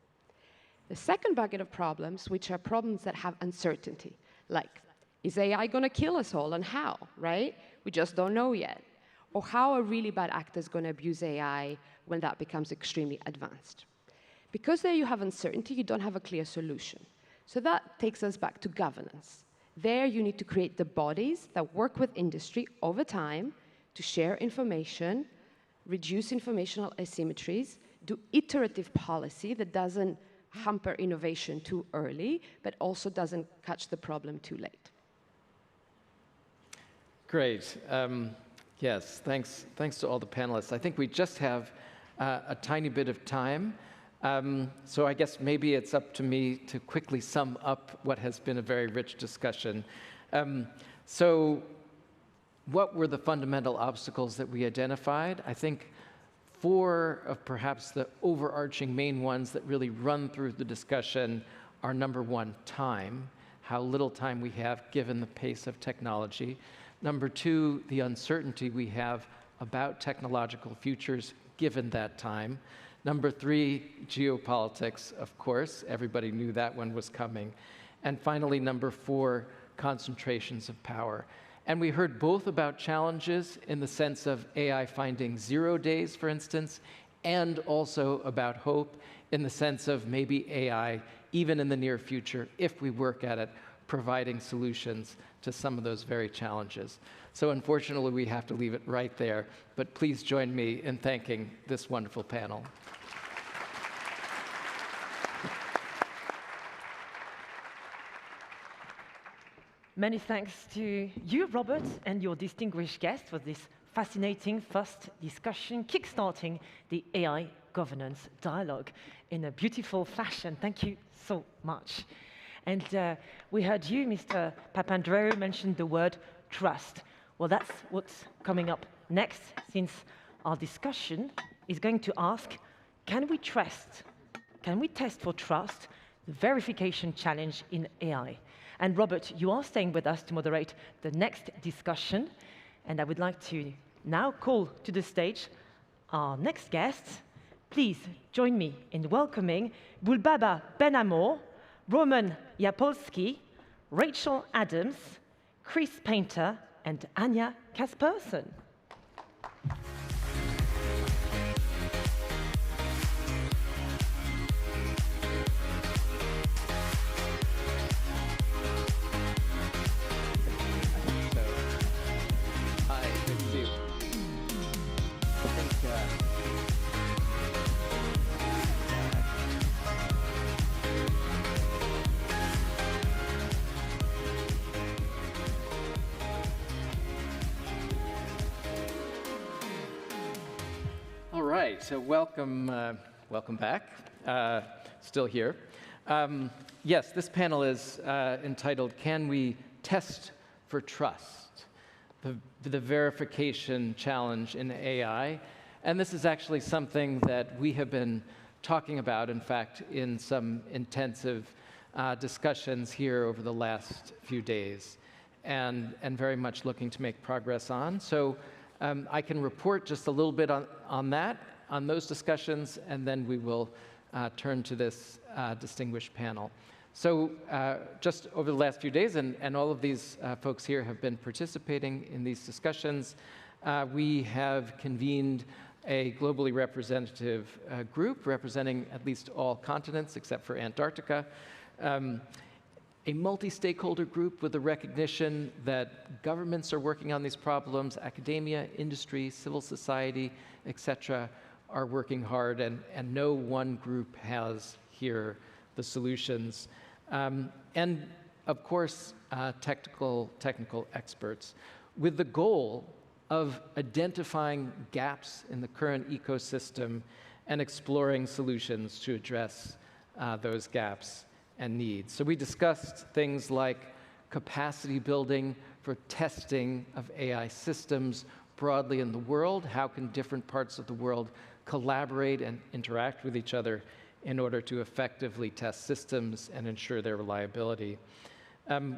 The second bucket of problems, which are problems that have uncertainty, like, is AI going to kill us all, and how, right? We just don't know yet. Or how are really bad actors going to abuse AI when that becomes extremely advanced? Because there you have uncertainty, you don't have a clear solution. So that takes us back to governance. There you need to create the bodies that work with industry over time to share information, reduce informational asymmetries, do iterative policy that doesn't hamper innovation too early, but also doesn't catch the problem too late. Great. Yes, thanks to all the panelists. I think we just have a tiny bit of time. So I guess maybe it's up to me to quickly sum up what has been a very rich discussion. So what were the fundamental obstacles that we identified? I think 4 of perhaps the overarching main ones that really run through the discussion are: number 1, time, how little time we have given the pace of technology. Number 2, the uncertainty we have about technological futures given that time. Number 3, geopolitics, of course. Everybody knew that one was coming. And finally, number 4, concentrations of power. And we heard both about challenges in the sense of AI finding 0 days, for instance, and also about hope in the sense of maybe AI, even in the near future, if we work at it, providing solutions to some of those very challenges. So unfortunately, we have to leave it right there, but please join me in thanking this wonderful panel. Many thanks to you, Robert, and your distinguished guests for this fascinating first discussion, kickstarting the AI governance dialogue in a beautiful fashion. Thank you so much. And we heard you, Mr. Papandreou, mention the word trust. Well, that's what's coming up next, since our discussion is going to ask, can we test for trust, the verification challenge in AI? And Robert, you are staying with us to moderate the next discussion. And I would like to now call to the stage our next guests. Please join me in welcoming Bulbaba Benamor, Roman Yapolsky, Rachel Adams, Chris Painter, and Anya Kaspersen. So welcome back. Still here. Yes, this panel is entitled, Can We Test for Trust? The verification challenge in AI. And this is actually something that we have been talking about, in fact, in some intensive discussions here over the last few days, and very much looking to make progress on. So I can report just a little bit on those discussions, and then we will turn to this distinguished panel. So just over the last few days, and all of these folks here have been participating in these discussions, we have convened a globally representative group representing at least all continents except for Antarctica, a multi-stakeholder group with the recognition that governments are working on these problems, academia, industry, civil society, etc., are working hard, and no one group has here the solutions. And of course, technical experts, with the goal of identifying gaps in the current ecosystem and exploring solutions to address those gaps and needs. So we discussed things like capacity building for testing of AI systems broadly in the world. How can different parts of the world collaborate and interact with each other in order to effectively test systems and ensure their reliability?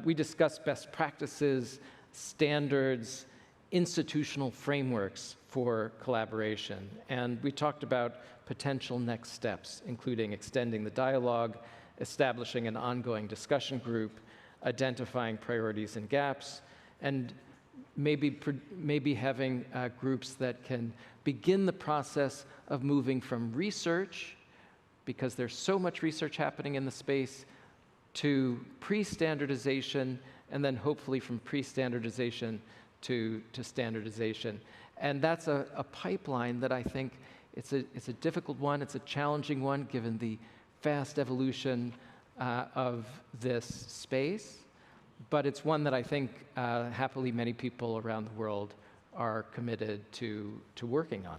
We discussed best practices, standards, institutional frameworks for collaboration. And we talked about potential next steps, including extending the dialogue, establishing an ongoing discussion group, identifying priorities and gaps, and maybe having groups that can begin the process of moving from research, because there's so much research happening in the space, to pre-standardization, and then hopefully from pre-standardization to standardization. And that's a pipeline that I think it's a difficult one, it's a challenging one given the fast evolution of this space, but it's one that I think happily many people around the world are committed to working on.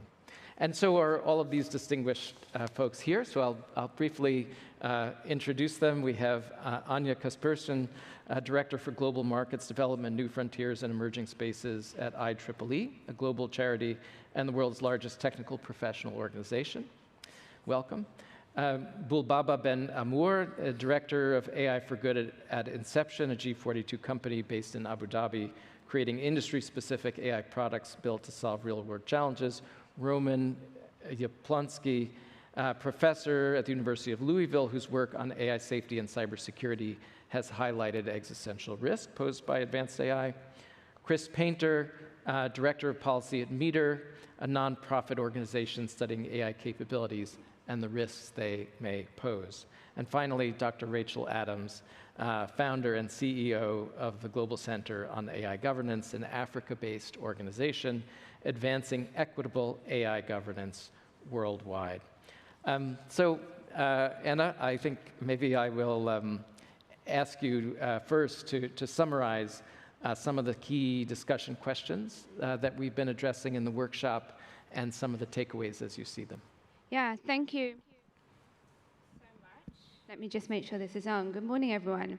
And so are all of these distinguished folks here, so I'll briefly introduce them. We have Anya Kasperson, Director for Global Markets Development, New Frontiers and Emerging Spaces at IEEE, a global charity and the world's largest technical professional organization. Welcome. Bulbaba Ben Amour, Director of AI for Good at Inception, a G42 company based in Abu Dhabi, creating industry-specific AI products built to solve real-world challenges. Roman Yablonsky, professor at the University of Louisville, whose work on AI safety and cybersecurity has highlighted existential risk posed by advanced AI. Chris Painter, Director of Policy at Meter, a nonprofit organization studying AI capabilities and the risks they may pose. And finally, Dr. Rachel Adams, founder and CEO of the Global Center on AI Governance, an Africa-based organization advancing equitable AI governance worldwide. So, Anna, I think maybe I will ask you first to summarize some of the key discussion questions that we've been addressing in the workshop and some of the takeaways as you see them. Yeah, thank you so much. Let me just make sure this is on. Good morning, everyone.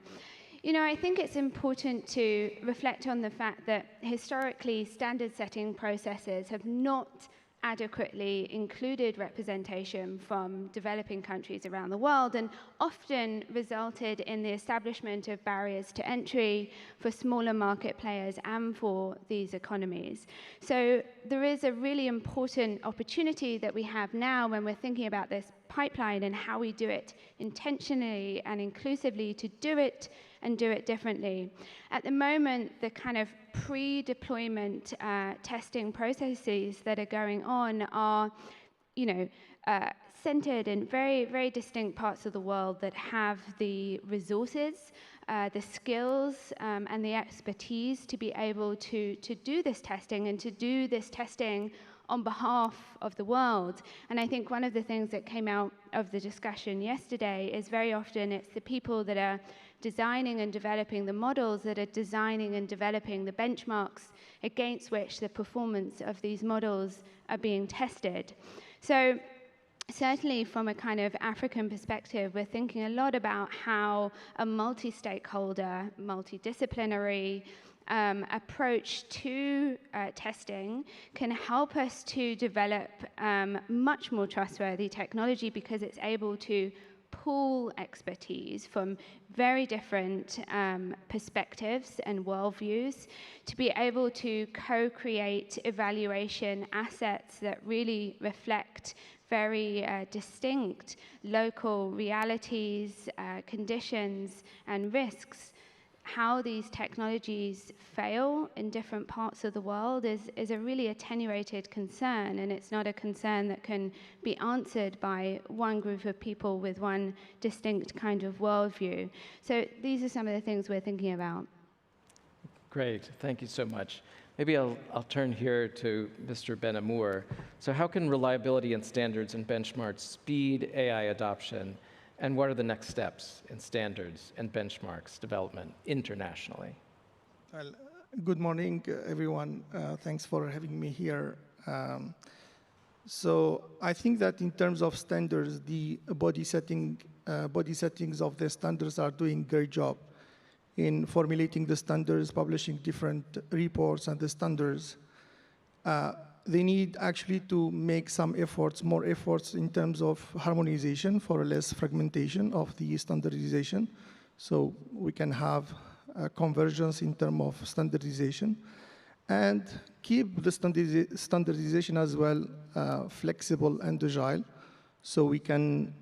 You know, I think it's important to reflect on the fact that historically standard-setting processes have not adequately included representation from developing countries around the world, and often resulted in the establishment of barriers to entry for smaller market players and for these economies. So there is a really important opportunity that we have now when we're thinking about this pipeline and how we do it intentionally and inclusively to do it and do it differently. At the moment, the kind of pre-deployment testing processes that are going on are, centered in very, very distinct parts of the world that have the resources, the skills, and the expertise to be able to do this testing and to do this testing on behalf of the world. And I think one of the things that came out of the discussion yesterday is very often it's the people that are designing and developing the models that are designing and developing the benchmarks against which the performance of these models are being tested. So certainly from a kind of African perspective, we're thinking a lot about how a multi-stakeholder, multidisciplinary, approach to testing can help us to develop much more trustworthy technology, because it's able to pool expertise from very different perspectives and worldviews to be able to co-create evaluation assets that really reflect very distinct local realities, conditions, and risks. How these technologies fail in different parts of the world is a really attenuated concern, and it's not a concern that can be answered by one group of people with one distinct kind of worldview. So these are some of the things we're thinking about. Great, thank you so much. Maybe I'll turn here to Mr. Ben Amer. So how can reliability and standards and benchmarks speed AI adoption? And what are the next steps in standards and benchmarks development internationally? Well, good morning, everyone. Thanks for having me here. So I think that in terms of standards, the body settings of the standards are doing a great job in formulating the standards, publishing different reports and the standards. They need actually to make some efforts, more efforts in terms of harmonization for less fragmentation of the standardization. So we can have convergence in terms of standardization and keep the standardization as well flexible and agile, so we can,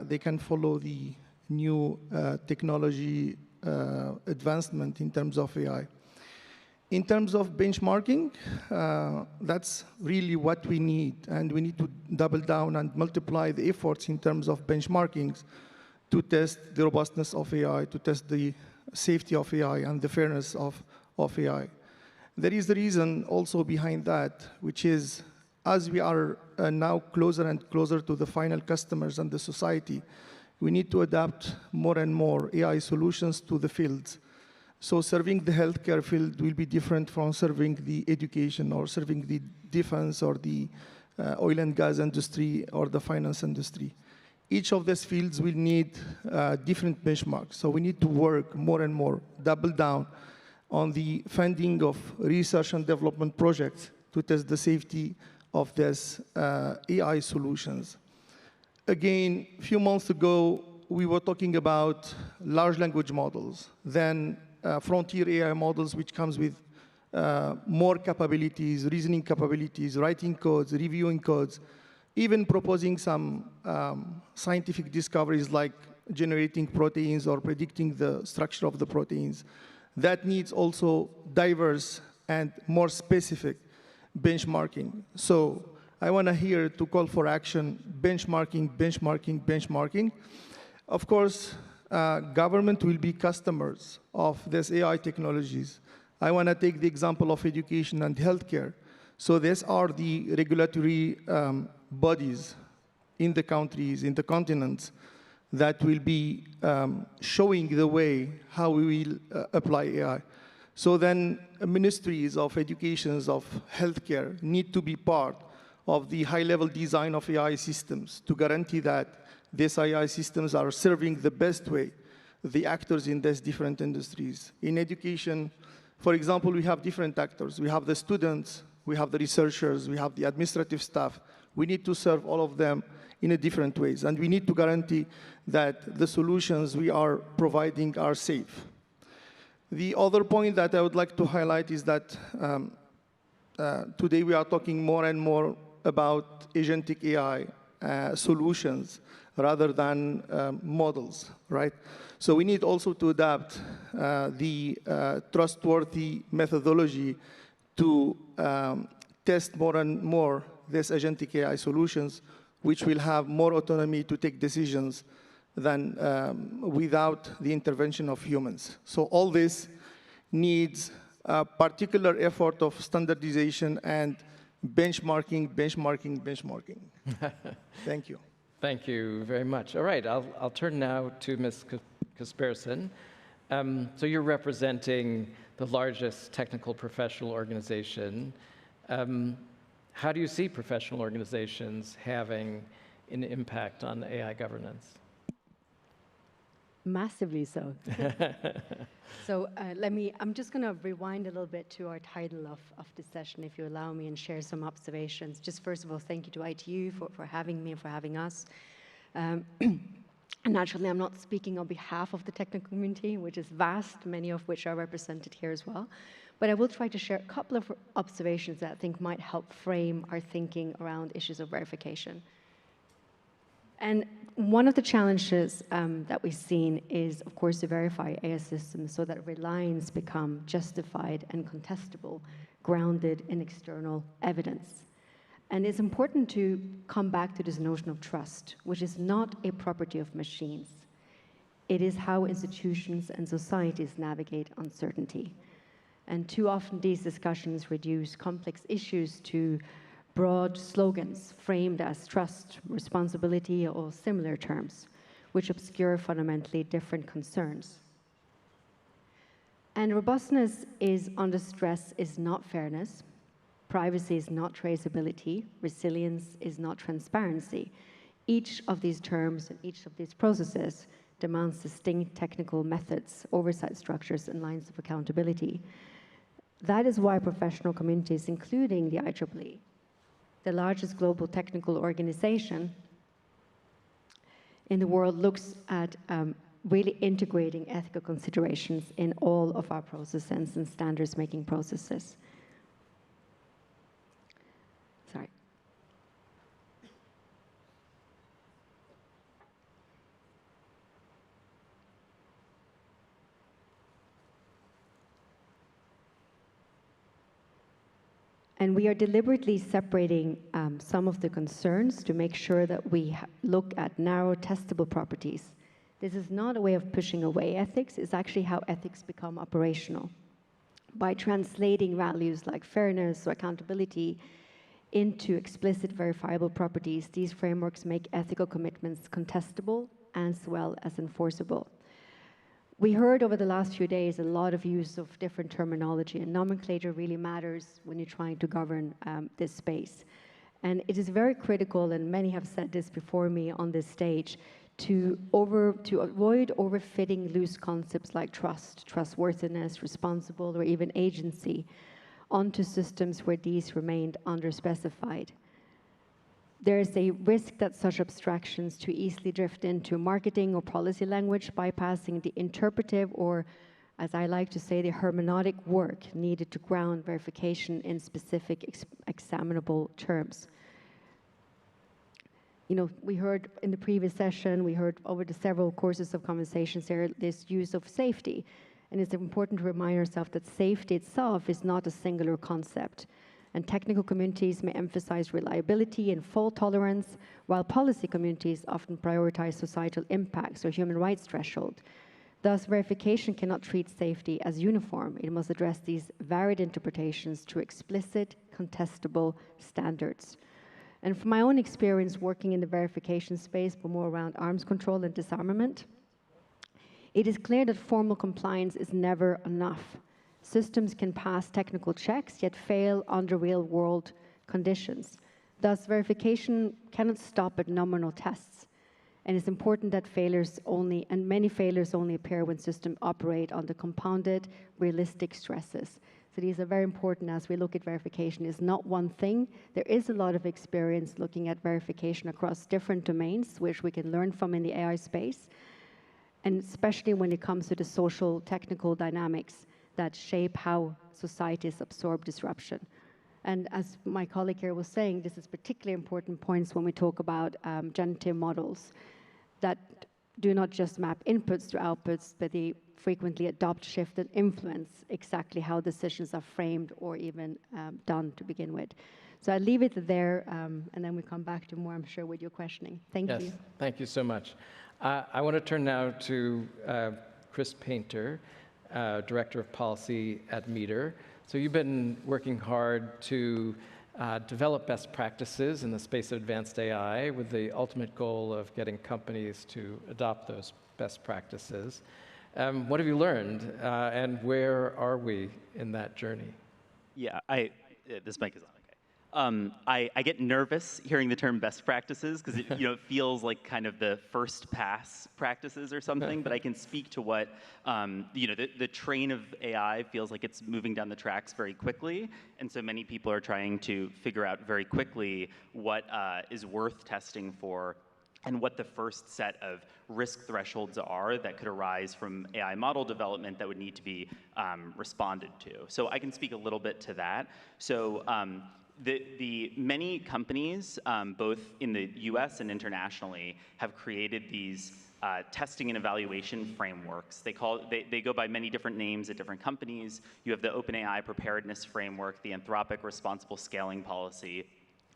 they can follow the new technology advancement in terms of AI. In terms of benchmarking, that's really what we need, and we need to double down and multiply the efforts in terms of benchmarkings to test the robustness of AI, to test the safety of AI and the fairness of AI. There is a reason also behind that, which is as we are now closer and closer to the final customers and the society, we need to adapt more and more AI solutions to the fields. So serving the healthcare field will be different from serving the education or serving the defense or the oil and gas industry or the finance industry. Each of these fields will need different benchmarks. So we need to work more and more, double down on the funding of research and development projects to test the safety of these AI solutions. Again, a few months ago, we were talking about large language models, then frontier AI models, which comes with more capabilities, reasoning capabilities, writing codes, reviewing codes, even proposing some scientific discoveries like generating proteins or predicting the structure of the proteins. That needs also diverse and more specific benchmarking. So I want to here to call for action, benchmarking, benchmarking, benchmarking. Of course, government will be customers of these AI technologies. I want to take the example of education and healthcare. So these are the regulatory bodies in the countries, in the continents, that will be showing the way how we will apply AI. So then ministries of educations, of healthcare need to be part of the high-level design of AI systems to guarantee that these AI systems are serving the best way the actors in these different industries. In education, for example, we have different actors. We have the students, we have the researchers, we have the administrative staff. We need to serve all of them in a different ways, and we need to guarantee that the solutions we are providing are safe. The other point that I would like to highlight is that today we are talking more and more about agentic AI solutions rather than models, right? So we need also to adapt the trustworthy methodology to test more and more these agentic AI solutions, which will have more autonomy to take decisions than without the intervention of humans. So all this needs a particular effort of standardization and benchmarking, benchmarking, benchmarking. Thank you. Thank you very much. All right, I'll turn now to Ms. Kasperson. So you're representing the largest technical professional organization. How do you see professional organizations having an impact on AI governance? massively so. So I'm just going to rewind a little bit to our title of this session, if you allow me, and share some observations. Just first of all, thank you to ITU for having me and for having us. Naturally, I'm not speaking on behalf of the technical community, which is vast, many of which are represented here as well. But I will try to share a couple of observations that I think might help frame our thinking around issues of verification. And one of the challenges that we've seen is, of course, to verify AI systems so that reliance become justified and contestable, grounded in external evidence. And it's important to come back to this notion of trust, which is not a property of machines. It is how institutions and societies navigate uncertainty. And too often these discussions reduce complex issues to broad slogans framed as trust, responsibility, or similar terms, which obscure fundamentally different concerns. And robustness is under stress is not fairness. Privacy is not traceability. Resilience is not transparency. Each of these terms and each of these processes demands distinct technical methods, oversight structures, and lines of accountability. That is why professional communities, including the IEEE, the largest global technical organization in the world, looks at really integrating ethical considerations in all of our processes and standards-making processes. Sorry. And we are deliberately separating some of the concerns to make sure that we look at narrow testable properties. This is not a way of pushing away ethics, it's actually how ethics become operational. By translating values like fairness or accountability into explicit verifiable properties, these frameworks make ethical commitments contestable as well as enforceable. We heard over the last few days a lot of use of different terminology, and nomenclature really matters when you're trying to govern this space. And it is very critical, and many have said this before me on this stage, to avoid overfitting loose concepts like trust, trustworthiness, responsible, or even agency onto systems where these remained underspecified. There is a risk that such abstractions too easily drift into marketing or policy language, bypassing the interpretive or, as I like to say, the hermeneutic work needed to ground verification in specific examinable terms. You know, we heard in the previous session, we heard over the several courses of conversations there, this use of safety. And it's important to remind ourselves that safety itself is not a singular concept. And technical communities may emphasize reliability and fault tolerance, while policy communities often prioritize societal impacts or human rights threshold. Thus, verification cannot treat safety as uniform. It must address these varied interpretations through explicit, contestable standards. And from my own experience working in the verification space, but more around arms control and disarmament, it is clear that formal compliance is never enough. Systems can pass technical checks, yet fail under real-world conditions. Thus, verification cannot stop at nominal tests. And it's important that many failures only appear when systems operate under compounded, realistic stresses. So these are very important as we look at verification. It's not one thing. There is a lot of experience looking at verification across different domains, which we can learn from in the AI space, and especially when it comes to the social technical dynamics that shape how societies absorb disruption. And as my colleague here was saying, this is particularly important points when we talk about generative models that do not just map inputs to outputs, but they frequently adopt, shift, and influence exactly how decisions are framed or even done to begin with. So I'll leave it there, and then we come back to more, I'm sure, with your questioning. Thank you. Thank you so much. I want to turn now to Chris Painter, Director of Policy at Meter. So you've been working hard to develop best practices in the space of advanced AI with the ultimate goal of getting companies to adopt those best practices. What have you learned, and where are we in that journey? Yeah, this mic is on, I get nervous hearing the term best practices because it feels like kind of the first pass practices or something. But I can speak to what the train of AI feels like it's moving down the tracks very quickly, and so many people are trying to figure out very quickly what is worth testing for, and what the first set of risk thresholds are that could arise from AI model development that would need to be responded to. So I can speak a little bit to that. So. The many companies, both in the US and internationally, have created these testing and evaluation frameworks. They go by many different names at different companies. You have the OpenAI preparedness framework, the Anthropic responsible scaling policy.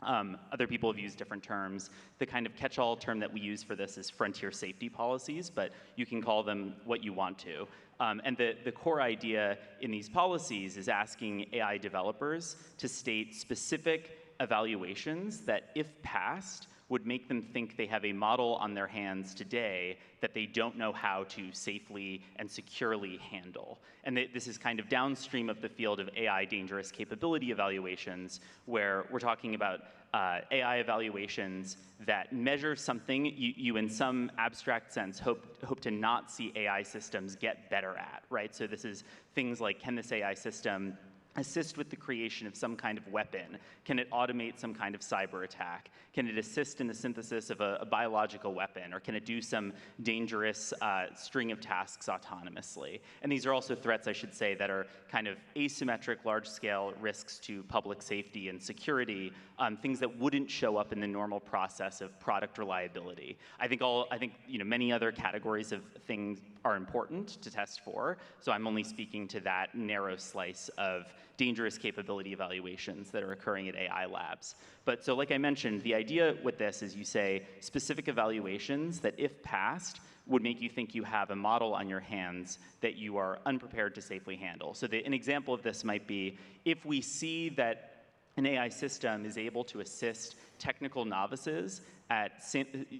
Other people have used different terms. The kind of catch-all term that we use for this is frontier safety policies, but you can call them what you want to. And the core idea in these policies is asking AI developers to state specific evaluations that, if passed, would make them think they have a model on their hands today that they don't know how to safely and securely handle. And this is kind of downstream of the field of AI dangerous capability evaluations, where we're talking about AI evaluations that measure something you in some abstract sense hope to not see AI systems get better at, right? So this is things like, can this AI system assist with the creation of some kind of weapon? Can it automate some kind of cyber attack? Can it assist in the synthesis of a biological weapon? Or can it do some dangerous string of tasks autonomously? And these are also threats, I should say, that are kind of asymmetric, large-scale risks to public safety and security, things that wouldn't show up in the normal process of product reliability. I think many other categories of things are important to test for, so I'm only speaking to that narrow slice of dangerous capability evaluations that are occurring at AI labs. But so like I mentioned, the idea with this is you say specific evaluations that, if passed, would make you think you have a model on your hands that you are unprepared to safely handle. So an example of this might be, if we see that an AI system is able to assist technical novices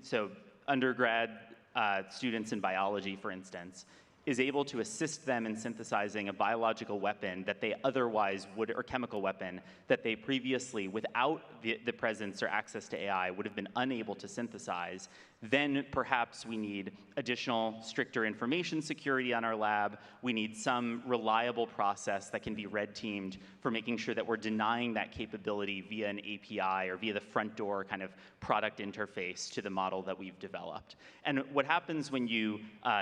so undergrad students in biology, for instance, is able to assist them in synthesizing a biological weapon that they otherwise would, or chemical weapon, that they previously, without the presence or access to AI, would have been unable to synthesize, then perhaps we need additional, stricter information security on our lab. We need some reliable process that can be red teamed for making sure that we're denying that capability via an API or via the front door kind of product interface to the model that we've developed. And what happens when you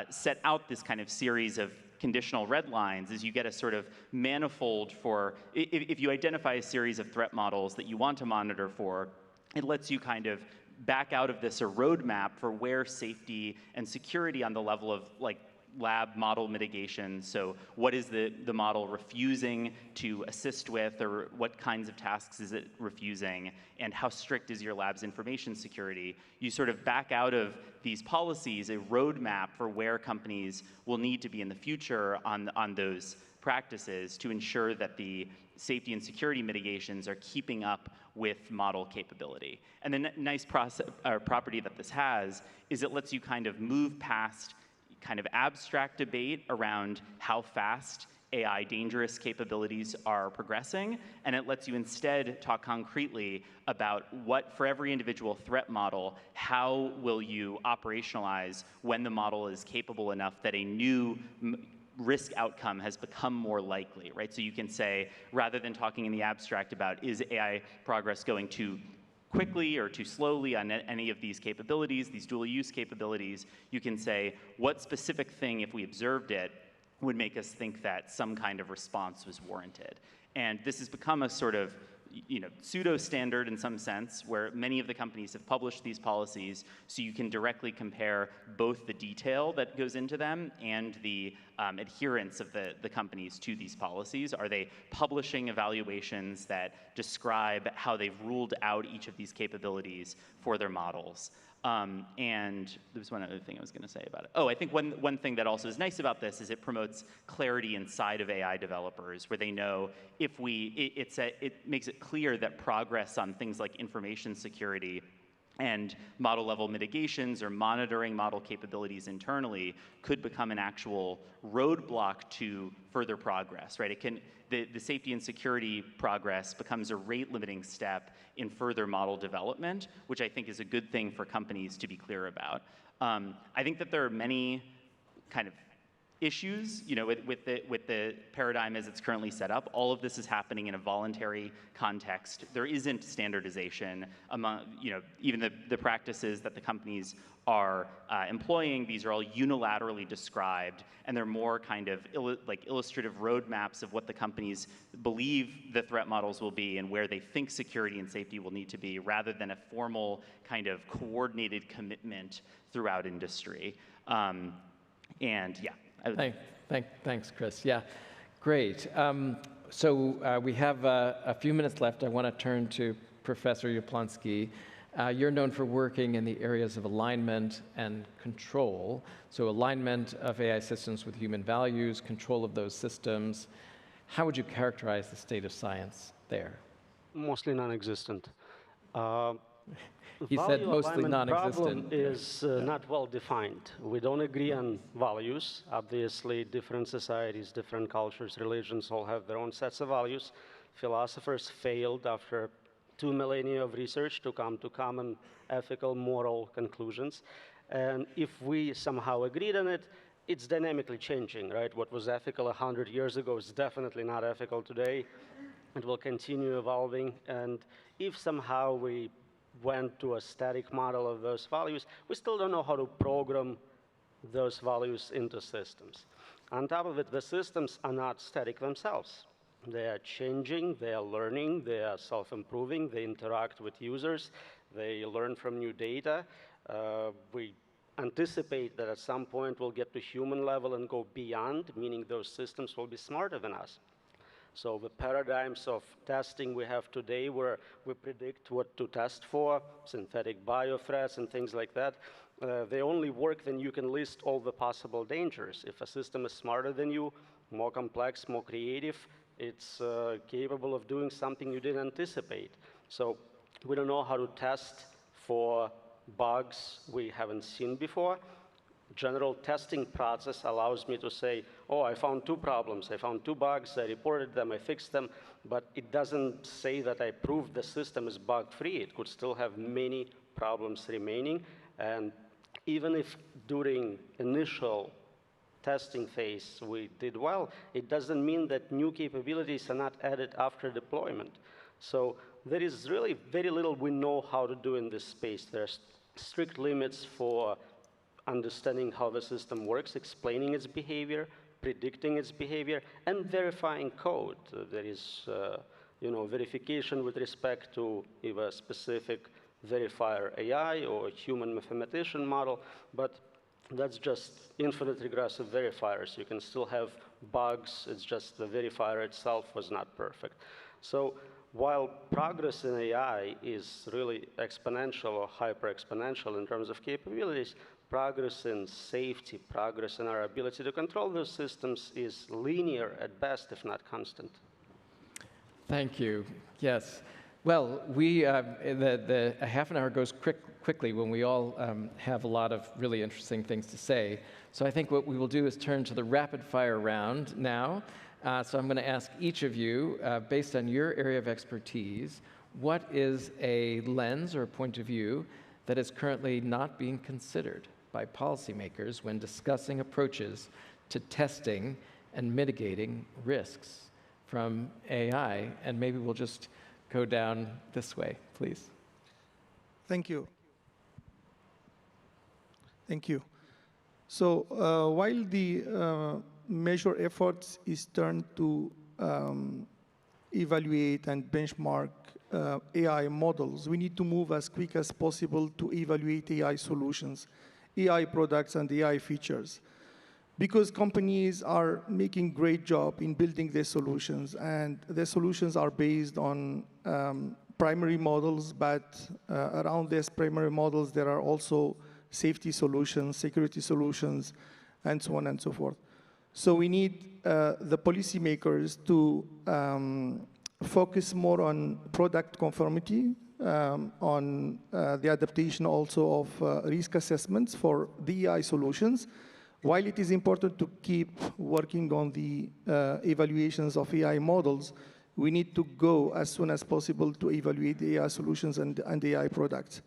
set out this kind of series of conditional red lines is you get a sort of manifold for, if you identify a series of threat models that you want to monitor for, it lets you kind of back out of this a roadmap for where safety and security on the level of like lab model mitigation. So what is the model refusing to assist with, or what kinds of tasks is it refusing, and how strict is your lab's information security? You sort of back out of these policies a roadmap for where companies will need to be in the future on those practices to ensure that the safety and security mitigations are keeping up with model capability. And the nice property that this has is it lets you kind of move past kind of abstract debate around how fast AI dangerous capabilities are progressing, and it lets you instead talk concretely about what, for every individual threat model, how will you operationalize when the model is capable enough that a new risk outcome has become more likely, right? So you can say, rather than talking in the abstract about is AI progress going too quickly or too slowly on any of these capabilities, these dual use capabilities, you can say, what specific thing, if we observed it, would make us think that some kind of response was warranted? And this has become a sort of pseudo-standard in some sense, where many of the companies have published these policies, so you can directly compare both the detail that goes into them and the adherence of the companies to these policies. Are they publishing evaluations that describe how they've ruled out each of these capabilities for their models? And there was one other thing I was going to say about it. Oh, I think one thing that also is nice about this is it promotes clarity inside of AI developers, where they know it makes it clear that progress on things like information security And model level mitigations or monitoring model capabilities internally could become an actual roadblock to further progress, right? The safety and security progress becomes a rate limiting step in further model development, which I think is a good thing for companies to be clear about. I think that there are many kind of issues, with the paradigm as it's currently set up. All of this is happening in a voluntary context. There isn't standardization among, even the practices that the companies are employing. These are all unilaterally described, and they're more kind of like illustrative roadmaps of what the companies believe the threat models will be and where they think security and safety will need to be, rather than a formal kind of coordinated commitment throughout industry. And yeah. Thanks, Chris. Yeah, great. So we have a few minutes left. I want to turn to Professor Jablonski. You're known for working in the areas of alignment and control. So alignment of AI systems with human values, control of those systems. How would you characterize the state of science there? Mostly non-existent. He said mostly non-existent. Problem is not well defined. We don't agree on values. Obviously, different societies, different cultures, religions all have their own sets of values. Philosophers failed after 2 millennia of research to come to common ethical, moral conclusions. And if we somehow agreed on it, it's dynamically changing, right? What was ethical 100 years ago is definitely not ethical today. It will continue evolving. And if somehow we went to a static model of those values, we still don't know how to program those values into systems. On top of it, the systems are not static themselves. They are changing, they are learning, they are self-improving, they interact with users, they learn from new data. We anticipate that at some point we'll get to human level and go beyond, meaning those systems will be smarter than us. So the paradigms of testing we have today, where we predict what to test for, synthetic biothreats and things like that, they only work when you can list all the possible dangers. If a system is smarter than you, more complex, more creative, it's capable of doing something you didn't anticipate. So we don't know how to test for bugs we haven't seen before. General testing process allows me to say, oh, I found 2 problems, I found 2 bugs, I reported them, I fixed them, but it doesn't say that I proved the system is bug-free. It could still have many problems remaining. And even if during initial testing phase we did well, it doesn't mean that new capabilities are not added after deployment. So there is really very little we know how to do in this space. There's strict limits for understanding how the system works, explaining its behavior, predicting its behavior, and verifying code. There is verification with respect to either a specific verifier AI or a human mathematician model, but that's just infinite regressive verifiers. You can still have bugs. It's just the verifier itself was not perfect. So while progress in AI is really exponential or hyper-exponential in terms of capabilities, progress in safety, progress in our ability to control those systems is linear at best, if not constant. Thank you. Yes. Well, the half an hour goes quickly when we all have a lot of really interesting things to say. So I think what we will do is turn to the rapid fire round now. So I'm going to ask each of you, based on your area of expertise, what is a lens or a point of view that is currently not being considered by policymakers when discussing approaches to testing and mitigating risks from AI? And maybe we'll just go down this way, please. Thank you. Thank you. So while the measure efforts is turned to evaluate and benchmark AI models, we need to move as quick as possible to evaluate AI solutions, AI products, and AI features. Because companies are making great job in building their solutions, and their solutions are based on primary models, but around these primary models, there are also safety solutions, security solutions, and so on and so forth. So we need the policymakers to focus more on product conformity, on the adaptation also of risk assessments for the AI solutions. While it is important to keep working on the evaluations of AI models, we need to go as soon as possible to evaluate the AI solutions and AI products.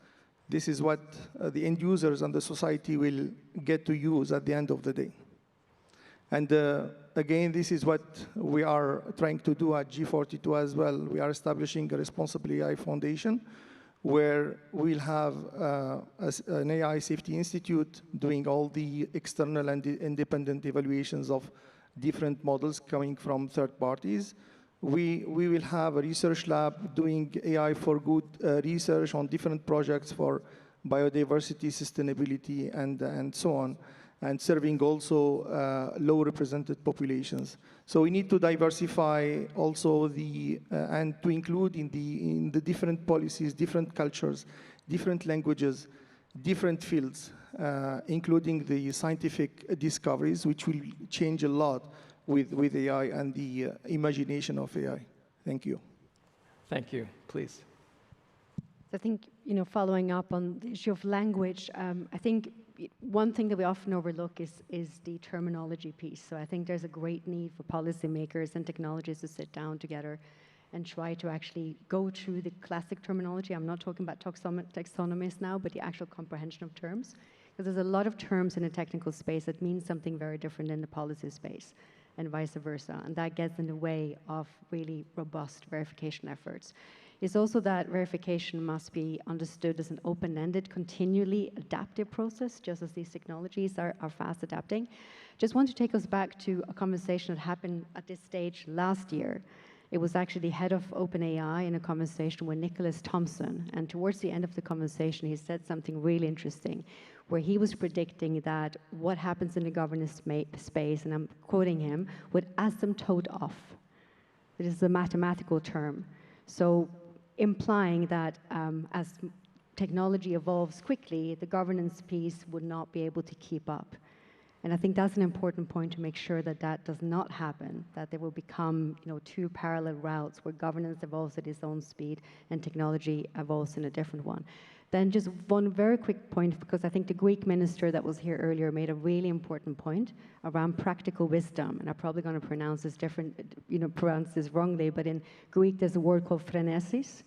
This is what the end users and the society will get to use at the end of the day. And again, this is what we are trying to do at G42 as well. We are establishing a Responsible AI Foundation where we'll have an AI Safety Institute doing all the external and independent evaluations of different models coming from third parties. We will have a research lab doing AI for good research on different projects for biodiversity, sustainability, and so on, and serving also low represented populations. So we need to diversify also and to include in the different policies, different cultures, different languages, different fields, including the scientific discoveries, which will change a lot with AI and the imagination of AI. Thank you. Thank you. Please. I think, following up on the issue of language, I think one thing that we often overlook is the terminology piece. So I think there's a great need for policymakers and technologists to sit down together and try to actually go through the classic terminology. I'm not talking about taxonomists now, but the actual comprehension of terms. Because there's a lot of terms in a technical space that mean something very different in the policy space, and vice versa. And that gets in the way of really robust verification efforts. It's also that verification must be understood as an open-ended, continually adaptive process, just as these technologies are fast adapting. Just want to take us back to a conversation that happened at this stage last year. It was actually the head of OpenAI in a conversation with Nicholas Thompson. And towards the end of the conversation, he said something really interesting, where he was predicting that what happens in the governance space, and I'm quoting him, would asymptote off. It is a mathematical term. So implying that as technology evolves quickly, the governance piece would not be able to keep up. And I think that's an important point to make sure that that does not happen, that there will become two parallel routes where governance evolves at its own speed and technology evolves in a different one. Then just one very quick point, because I think the Greek minister that was here earlier made a really important point around practical wisdom. And I'm probably going to pronounce this wrongly, but in Greek there's a word called phrenesis,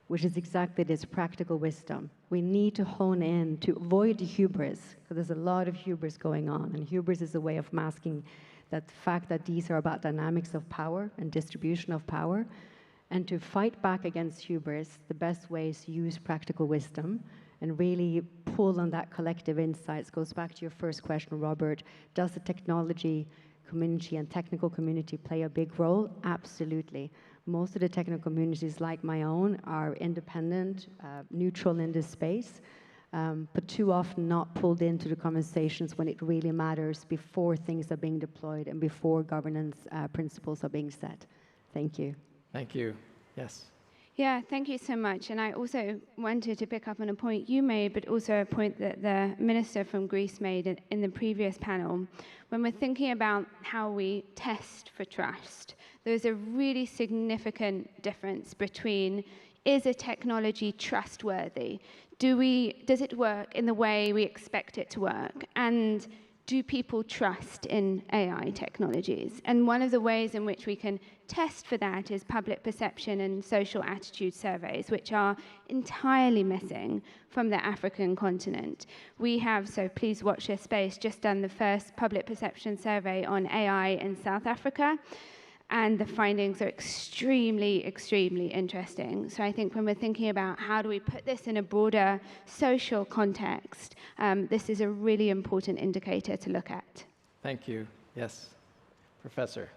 which is exactly this practical wisdom. We need to hone in to avoid the hubris, because there's a lot of hubris going on. And hubris is a way of masking that fact that these are about dynamics of power and distribution of power. And to fight back against hubris, the best way is to use practical wisdom and really pull on that collective insights. Goes back to your first question, Robert. Does the technology community and technical community play a big role? Absolutely. Most of the technical communities, like my own, are independent, neutral in this space, but too often not pulled into the conversations when it really matters before things are being deployed and before governance principles are being set. Thank you. Thank you. Yes. Yeah, thank you so much. And I also wanted to pick up on a point you made, but also a point that the minister from Greece made in the previous panel. When we're thinking about how we test for trust, there's a really significant difference between, is a technology trustworthy? Does it work in the way we expect it to work? And do people trust in AI technologies? And one of the ways in which we can test for that is public perception and social attitude surveys, which are entirely missing from the African continent. We have, so please watch this space, just done the first public perception survey on AI in South Africa. And the findings are extremely, extremely interesting. So I think when we're thinking about how do we put this in a broader social context, this is a really important indicator to look at. Thank you. Yes. Professor.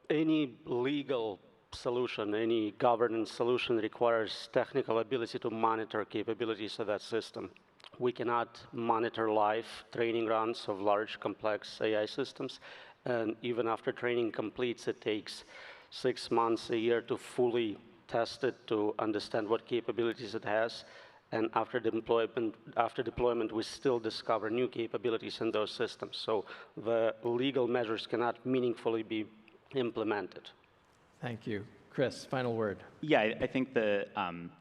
Any legal solution, any governance solution requires technical ability to monitor capabilities of that system. We cannot monitor live training runs of large, complex AI systems. And even after training completes, it takes 6 months, a year to fully test it, to understand what capabilities it has. And after deployment, we still discover new capabilities in those systems. So the legal measures cannot meaningfully be implemented. Thank you. Chris, final word. Yeah, I think the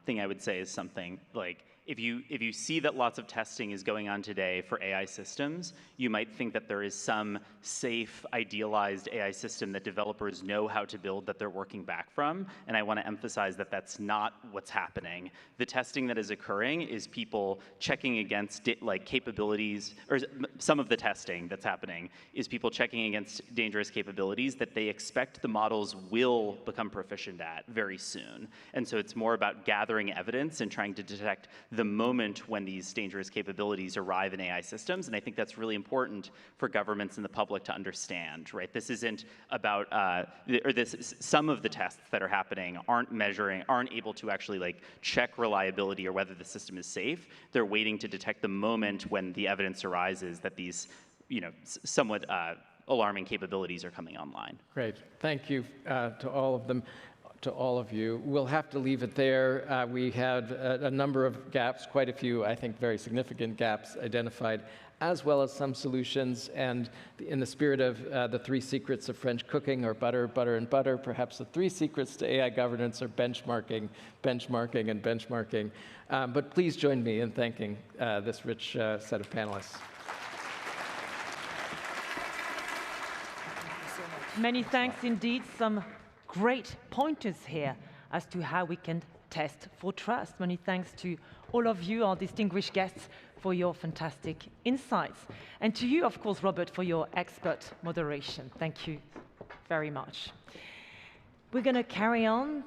thing I would say is something like, if you see that lots of testing is going on today for AI systems, you might think that there is some safe, idealized AI system that developers know how to build that they're working back from. And I want to emphasize that that's not what's happening. The testing that is occurring is people checking against capabilities, or some of the testing that's happening is people checking against dangerous capabilities that they expect the models will become proficient at very soon. And so it's more about gathering evidence and trying to detect the moment when these dangerous capabilities arrive in AI systems. And I think that's really important for governments and the public to understand, right? This isn't about, some of the tests that are happening aren't able to actually check reliability or whether the system is safe. They're waiting to detect the moment when the evidence arises that these, somewhat alarming capabilities are coming online. Great, thank you to all of them. To all of you. We'll have to leave it there. We had a number of gaps, quite a few, I think, very significant gaps identified, as well as some solutions. And in the spirit of the 3 secrets of French cooking, or butter, butter, and butter, perhaps the 3 secrets to AI governance are benchmarking, benchmarking, and benchmarking. But please join me in thanking this rich set of panelists. Many thanks indeed. Some great pointers here as to how we can test for trust. Many thanks to all of you, our distinguished guests, for your fantastic insights. And to you, of course, Robert, for your expert moderation. Thank you very much. We're going to carry on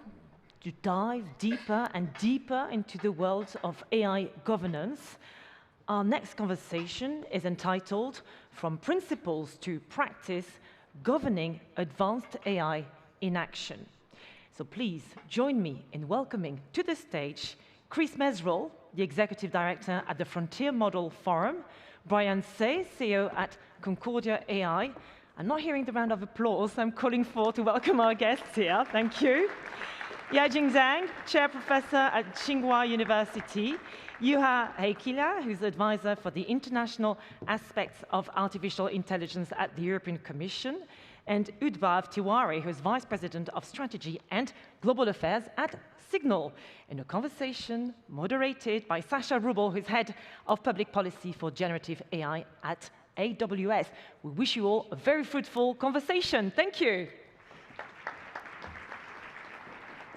to dive deeper and deeper into the world of AI governance. Our next conversation is entitled From Principles to Practice, Governing Advanced AI in Action. So please join me in welcoming to the stage Chris Mesrol, the Executive Director at the Frontier Model Forum, Brian Say, CEO at Concordia AI. I'm not hearing the round of applause I'm calling for to welcome our guests here. Thank you. Yajing Zhang, Chair Professor at Tsinghua University. Yuha Heikila, who's advisor for the international aspects of artificial intelligence at the European Commission. And Udvav Tiwari, who's Vice President of Strategy and Global Affairs at Signal, in a conversation moderated by Sasha Rubel, who's Head of Public Policy for Generative AI at AWS. We wish you all a very fruitful conversation. Thank you.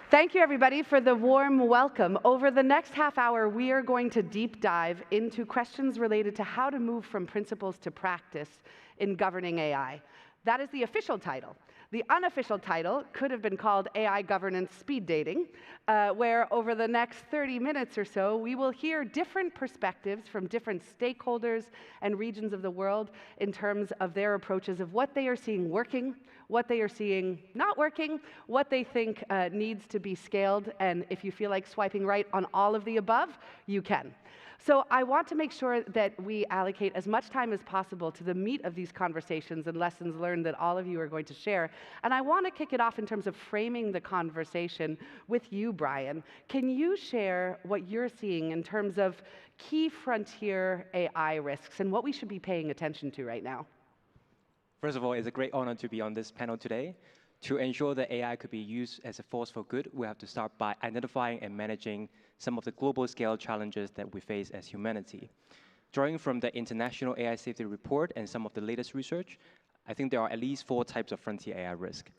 Thank you, everybody, for the warm welcome. Over the next half hour, we are going to deep dive into questions related to how to move from principles to practice in governing AI. That is the official title. The unofficial title could have been called AI Governance Speed Dating, where over the next 30 minutes or so, we will hear different perspectives from different stakeholders and regions of the world in terms of their approaches of what they are seeing working, what they are seeing not working, what they think needs to be scaled, and if you feel like swiping right on all of the above, you can. So I want to make sure that we allocate as much time as possible to the meat of these conversations and lessons learned that all of you are going to share. And I want to kick it off in terms of framing the conversation with you, Brian. Can you share what you're seeing in terms of key frontier AI risks and what we should be paying attention to right now? First of all, it's a great honor to be on this panel today. To ensure that AI could be used as a force for good, we have to start by identifying and managing some of the global scale challenges that we face as humanity. Drawing from the International AI Safety Report and some of the latest research, I think there are at least 4 types of frontier AI risk.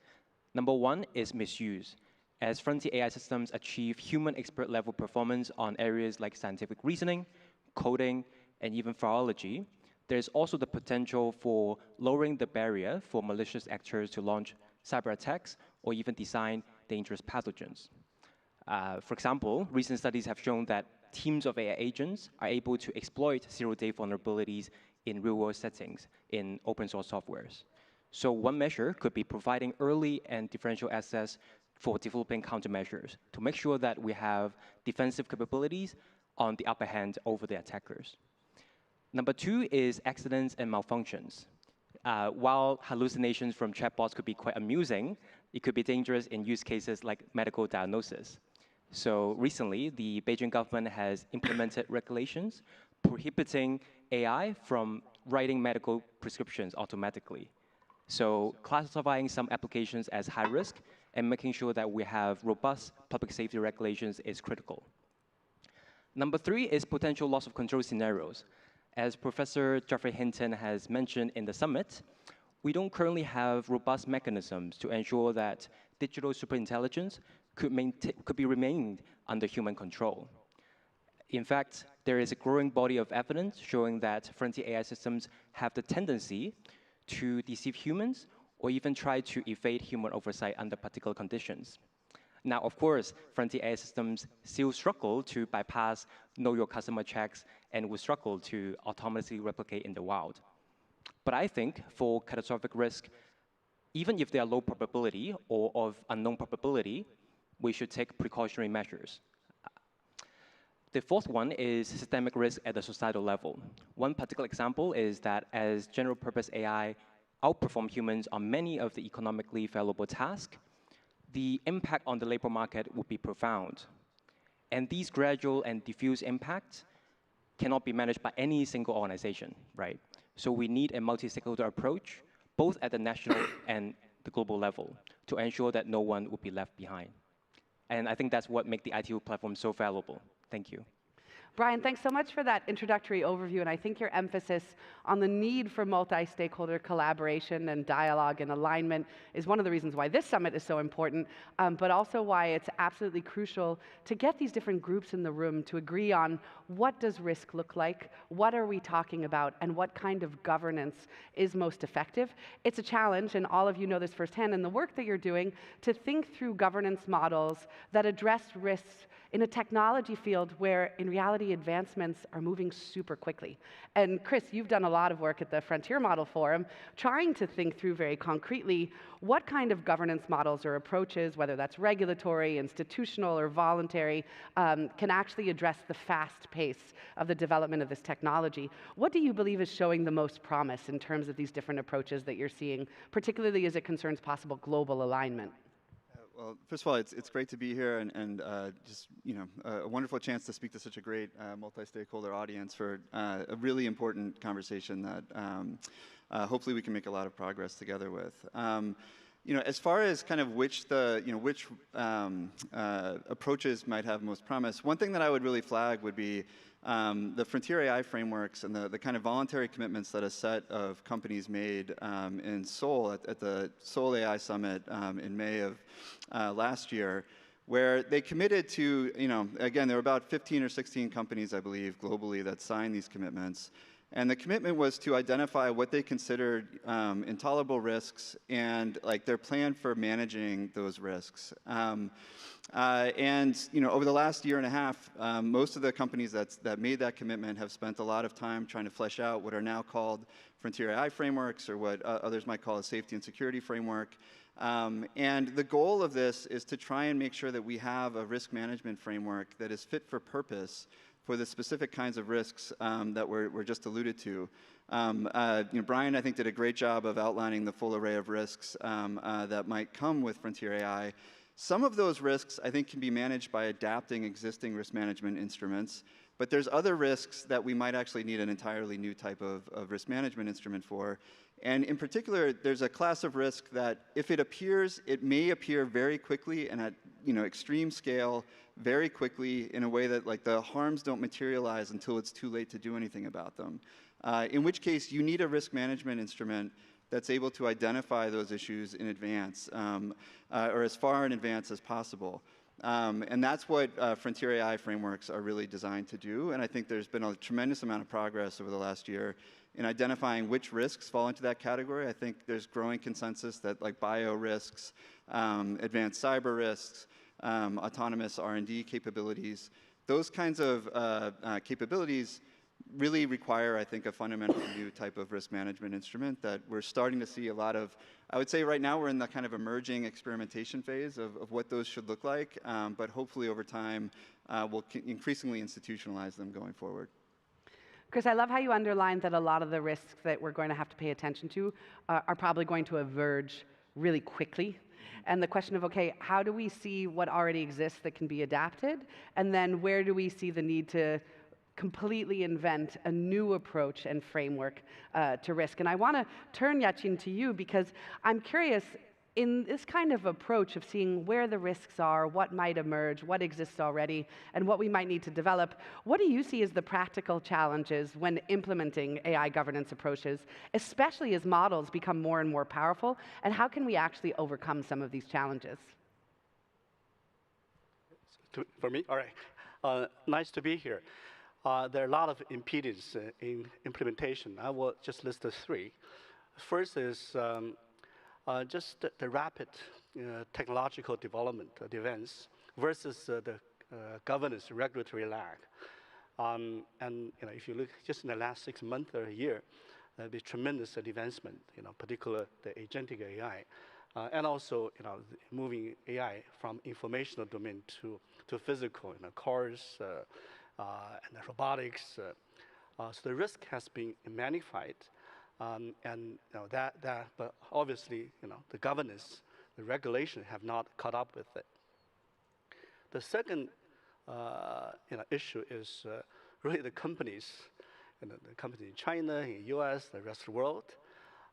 Number 1 is misuse. As frontier AI systems achieve human expert level performance on areas like scientific reasoning, coding, and even virology, there's also the potential for lowering the barrier for malicious actors to launch cyber attacks or even design dangerous pathogens. For example, recent studies have shown that teams of AI agents are able to exploit zero-day vulnerabilities in real-world settings in open-source softwares. So one measure could be providing early and differential access for developing countermeasures to make sure that we have defensive capabilities on the upper hand over the attackers. Number 2 is accidents and malfunctions. While hallucinations from chatbots could be quite amusing, it could be dangerous in use cases like medical diagnosis. So recently, the Beijing government has implemented regulations prohibiting AI from writing medical prescriptions automatically. So classifying some applications as high risk and making sure that we have robust public safety regulations is critical. Number 3 is potential loss of control scenarios. As Professor Geoffrey Hinton has mentioned in the summit, we don't currently have robust mechanisms to ensure that digital superintelligence could be remained under human control. In fact, there is a growing body of evidence showing that frontier AI systems have the tendency to deceive humans or even try to evade human oversight under particular conditions. Now, of course, frontier AI systems still struggle to bypass know your customer checks and will struggle to autonomously replicate in the wild. But I think for catastrophic risk, even if they are low probability or of unknown probability, we should take precautionary measures. The fourth one is systemic risk at the societal level. One particular example is that as general purpose AI outperform humans on many of the economically valuable tasks, the impact on the labor market would be profound. And these gradual and diffuse impacts cannot be managed by any single organization, right? So we need a multi-stakeholder approach, both at the national and the global level, to ensure that no one will be left behind. And I think that's what makes the ITU platform so valuable. Thank you. Brian, thanks so much for that introductory overview, and I think your emphasis on the need for multi-stakeholder collaboration and dialogue and alignment is one of the reasons why this summit is so important, but also why it's absolutely crucial to get these different groups in the room to agree on what does risk look like, what are we talking about, and what kind of governance is most effective. It's a challenge, and all of you know this firsthand in the work that you're doing, to think through governance models that address risks in a technology field where, in reality, advancements are moving super quickly. And Chris, you've done a lot of work at the Frontier Model Forum, trying to think through very concretely what kind of governance models or approaches, whether that's regulatory, institutional, or voluntary, can actually address the fast pace of the development of this technology. What do you believe is showing the most promise in terms of these different approaches that you're seeing, particularly as it concerns possible global alignment? Well, first of all, it's great to be here, and just a wonderful chance to speak to such a great multi-stakeholder audience for a really important conversation that hopefully we can make a lot of progress together with. As far as kind of which approaches might have most promise, one thing that I would really flag would be the Frontier AI frameworks and the kind of voluntary commitments that a set of companies made in Seoul at the Seoul AI Summit in May of last year, where they committed to, again, there were about 15 or 16 companies, I believe, globally that signed these commitments. And the commitment was to identify what they considered intolerable risks and their plan for managing those risks. Over the last year and a half, most of the companies that made that commitment have spent a lot of time trying to flesh out what are now called Frontier AI frameworks, or what others might call a safety and security framework. And the goal of this is to try and make sure that we have a risk management framework that is fit for purpose for the specific kinds of risks that were just alluded to. Brian, I think, did a great job of outlining the full array of risks that might come with Frontier AI. Some of those risks, I think, can be managed by adapting existing risk management instruments, but there's other risks that we might actually need an entirely new type of risk management instrument for. And in particular, there's a class of risk that if it appears, it may appear very quickly and at extreme scale very quickly in a way that the harms don't materialize until it's too late to do anything about them. In which case, you need a risk management instrument that's able to identify those issues in advance, or as far in advance as possible. And that's what Frontier AI frameworks are really designed to do. And I think there's been a tremendous amount of progress over the last year in identifying which risks fall into that category. I think there's growing consensus that bio risks, advanced cyber risks, autonomous R&D capabilities, those kinds of capabilities really require, I think, a fundamentally new type of risk management instrument that we're starting to see a lot of. I would say right now we're in the kind of emerging experimentation phase of what those should look like, but hopefully over time we'll increasingly institutionalize them going forward. Chris, I love how you underlined that a lot of the risks that we're going to have to pay attention to are probably going to emerge really quickly. And the question of, okay, how do we see what already exists that can be adapted? And then where do we see the need to completely invent a new approach and framework to risk. And I want to turn, Yaqin, to you because I'm curious, in this kind of approach of seeing where the risks are, what might emerge, what exists already, and what we might need to develop, what do you see as the practical challenges when implementing AI governance approaches, especially as models become more and more powerful, and how can we actually overcome some of these challenges? For me? All right. Nice to be here. There are a lot of impediments in implementation. I will just list the three. First is just the rapid technological development events versus the governance regulatory lag. And if you look just in the last 6 months or a year, there'll be tremendous advancement, particularly the agentic AI, and also moving AI from informational domain to physical, cars and robotics. So the risk has been magnified. But obviously, the governance, the regulation have not caught up with it. The second, issue is really the companies, the companies in China, in US, the rest of the world,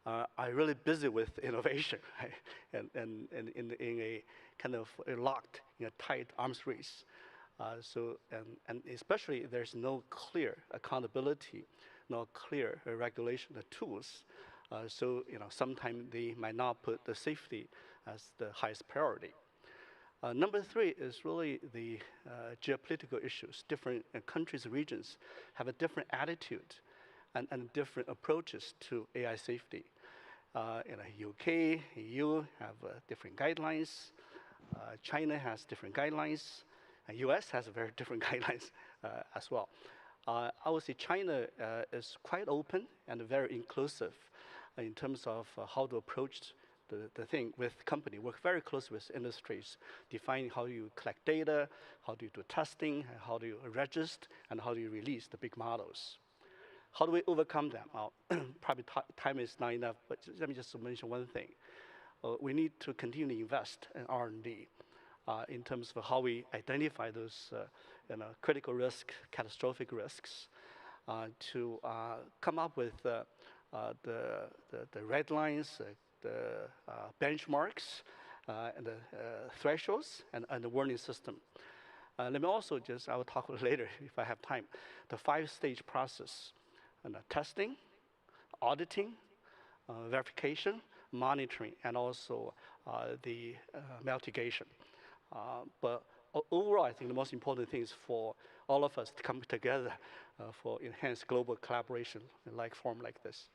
are really busy with innovation, right? and in a kind of locked, tight arms race. And especially there's no clear accountability, no clear regulation tools. So sometimes they might not put the safety as the highest priority. Number three is really the geopolitical issues. Different countries, regions have a different attitude and different approaches to AI safety. UK, EU have different guidelines. China has different guidelines. And US has very different guidelines as well. I would say China is quite open and very inclusive in terms of how to approach the thing with company, work very closely with industries, defining how you collect data, how do you do testing, how do you register, and how do you release the big models. How do we overcome them? Probably time is not enough, but let me just mention one thing. We need to continue to invest in R&D in terms of how we identify those critical risks, catastrophic risks, to come up with the red lines, the benchmarks, and the thresholds, and the warning system. Let me also I will talk later if I have time, the 5-stage process, testing, auditing, verification, monitoring, and also the mitigation. But overall, I think the most important thing is for all of us to come together for enhanced global collaboration in forum like this.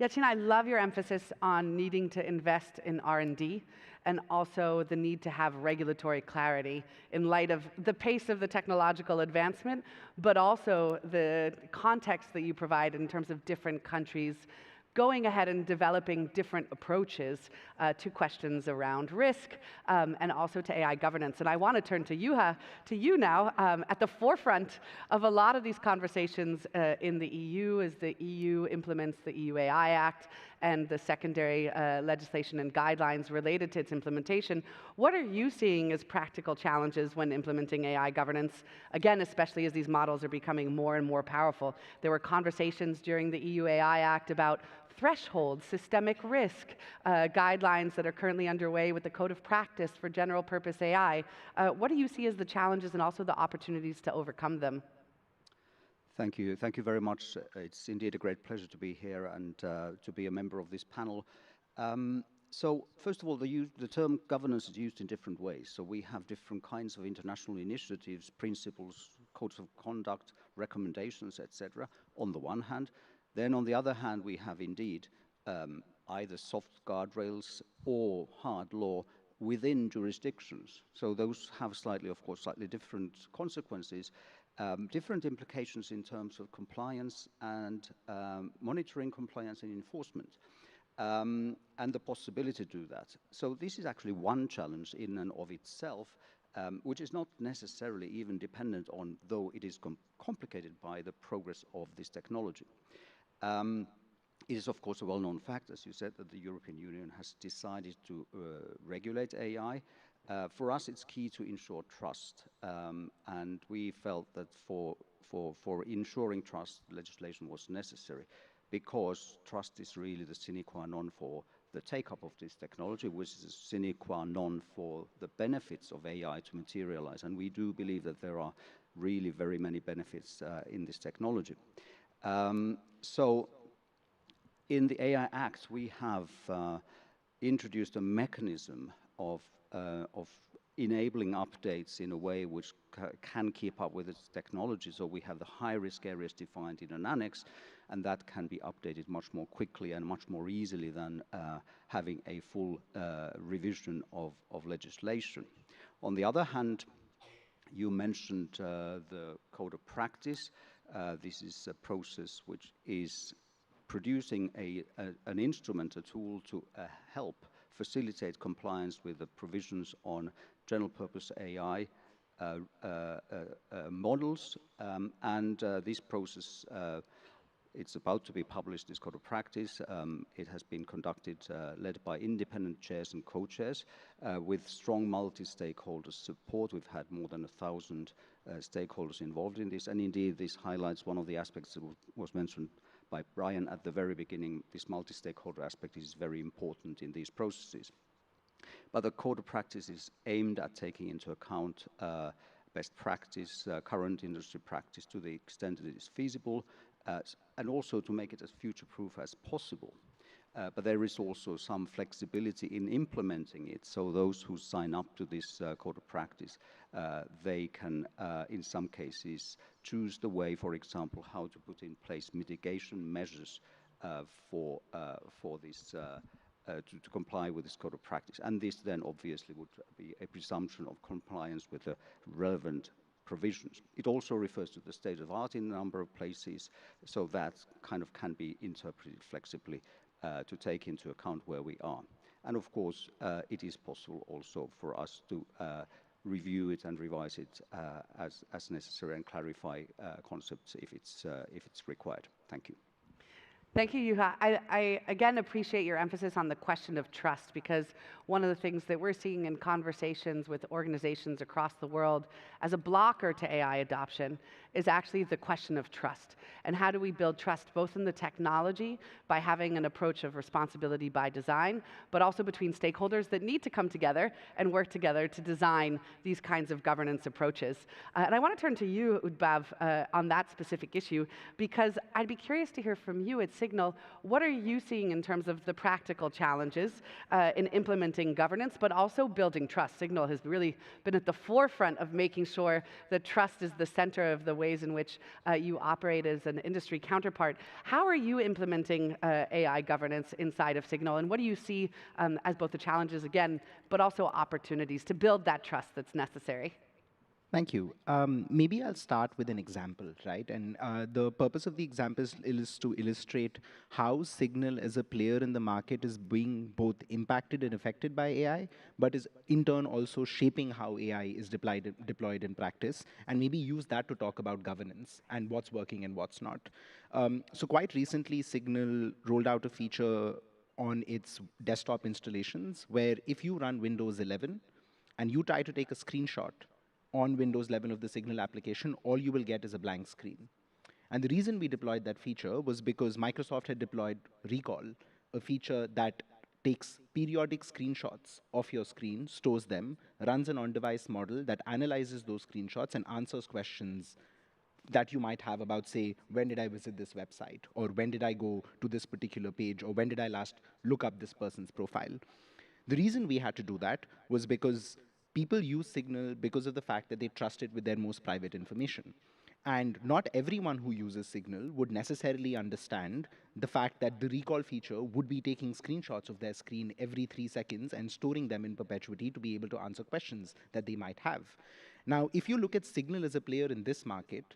Yaqin, I love your emphasis on needing to invest in R&D and also the need to have regulatory clarity in light of the pace of the technological advancement, but also the context that you provide in terms of different countries going ahead and developing different approaches to questions around risk and also to AI governance. And I want to turn to you now, at the forefront of a lot of these conversations in the EU as the EU implements the EU AI Act and the secondary legislation and guidelines related to its implementation. What are you seeing as practical challenges when implementing AI governance? Again, especially as these models are becoming more and more powerful. There were conversations during the EU AI Act about thresholds, systemic risk, guidelines that are currently underway with the Code of Practice for general purpose AI. What do you see as the challenges and also the opportunities to overcome them? Thank you. Thank you very much. It's indeed a great pleasure to be here and to be a member of this panel. So first of all, the term governance is used in different ways. So we have different kinds of international initiatives, principles, codes of conduct, recommendations, etc. on the one hand. Then on the other hand, we have indeed either soft guardrails or hard law within jurisdictions. So those have of course, slightly different consequences, different implications in terms of compliance and monitoring compliance and enforcement, and the possibility to do that. So this is actually one challenge in and of itself, which is not necessarily even dependent on, though it is complicated by the progress of this technology. It is, of course, a well-known fact, as you said, that the European Union has decided to regulate AI. For us, it's key to ensure trust, and we felt that for ensuring trust, legislation was necessary, because trust is really the sine qua non for the take-up of this technology, which is a sine qua non for the benefits of AI to materialize. And we do believe that there are really very many benefits in this technology. So in the AI Act, we have introduced a mechanism of enabling updates in a way which can keep up with its technology. So we have the high-risk areas defined in an annex, and that can be updated much more quickly and much more easily than having a full revision of legislation. On the other hand, you mentioned the code of practice. This is a process which is producing an instrument, a tool to help facilitate compliance with the provisions on general purpose AI models. This process, it's about to be published, this code of practice. It has been conducted, led by independent chairs and co-chairs, with strong multi-stakeholder support. We've had more than 1,000 stakeholders involved in this, and indeed this highlights one of the aspects that was mentioned by Brian at the very beginning. This multi-stakeholder aspect is very important in these processes. But the code of practice is aimed at taking into account best practice, current industry practice to the extent that it is feasible, and also to make it as future-proof as possible. But there is also some flexibility in implementing it. So those who sign up to this code of practice, they can, in some cases, choose the way, for example, how to put in place mitigation measures for this, to comply with this code of practice. And this then obviously would be a presumption of compliance with the relevant provisions. It also refers to the state of art in a number of places, so that kind of can be interpreted flexibly to take into account where we are. And of course, it is possible also for us to review it and revise it as necessary and clarify concepts if it's required. Thank you. Thank you, Juha. I again appreciate your emphasis on the question of trust, because one of the things that we're seeing in conversations with organizations across the world as a blocker to AI adoption is actually the question of trust. And how do we build trust both in the technology by having an approach of responsibility by design, but also between stakeholders that need to come together and work together to design these kinds of governance approaches. And I want to turn to you, Udbav, on that specific issue, because I'd be curious to hear from you at Signal, what are you seeing in terms of the practical challenges in implementing governance, but also building trust? Signal has really been at the forefront of making sure that trust is the center of the ways in which you operate as an industry counterpart. How are you implementing AI governance inside of Signal, and what do you see as both the challenges, again, but also opportunities to build that trust that's necessary? Thank you. Maybe I'll start with an example, right? And the purpose of the example is to illustrate how Signal as a player in the market is being both impacted and affected by AI, but is in turn also shaping how AI is deployed in practice, and maybe use that to talk about governance and what's working and what's not. So quite recently, Signal rolled out a feature on its desktop installations where if you run Windows 11 and you try to take a screenshot on Windows 11 of the Signal application, all you will get is a blank screen. And the reason we deployed that feature was because Microsoft had deployed Recall, a feature that takes periodic screenshots of your screen, stores them, runs an on-device model that analyzes those screenshots and answers questions that you might have about, say, when did I visit this website, or when did I go to this particular page, or when did I last look up this person's profile. The reason we had to do that was because people use Signal because of the fact that they trust it with their most private information. And not everyone who uses Signal would necessarily understand the fact that the Recall feature would be taking screenshots of their screen every 3 seconds and storing them in perpetuity to be able to answer questions that they might have. Now, if you look at Signal as a player in this market,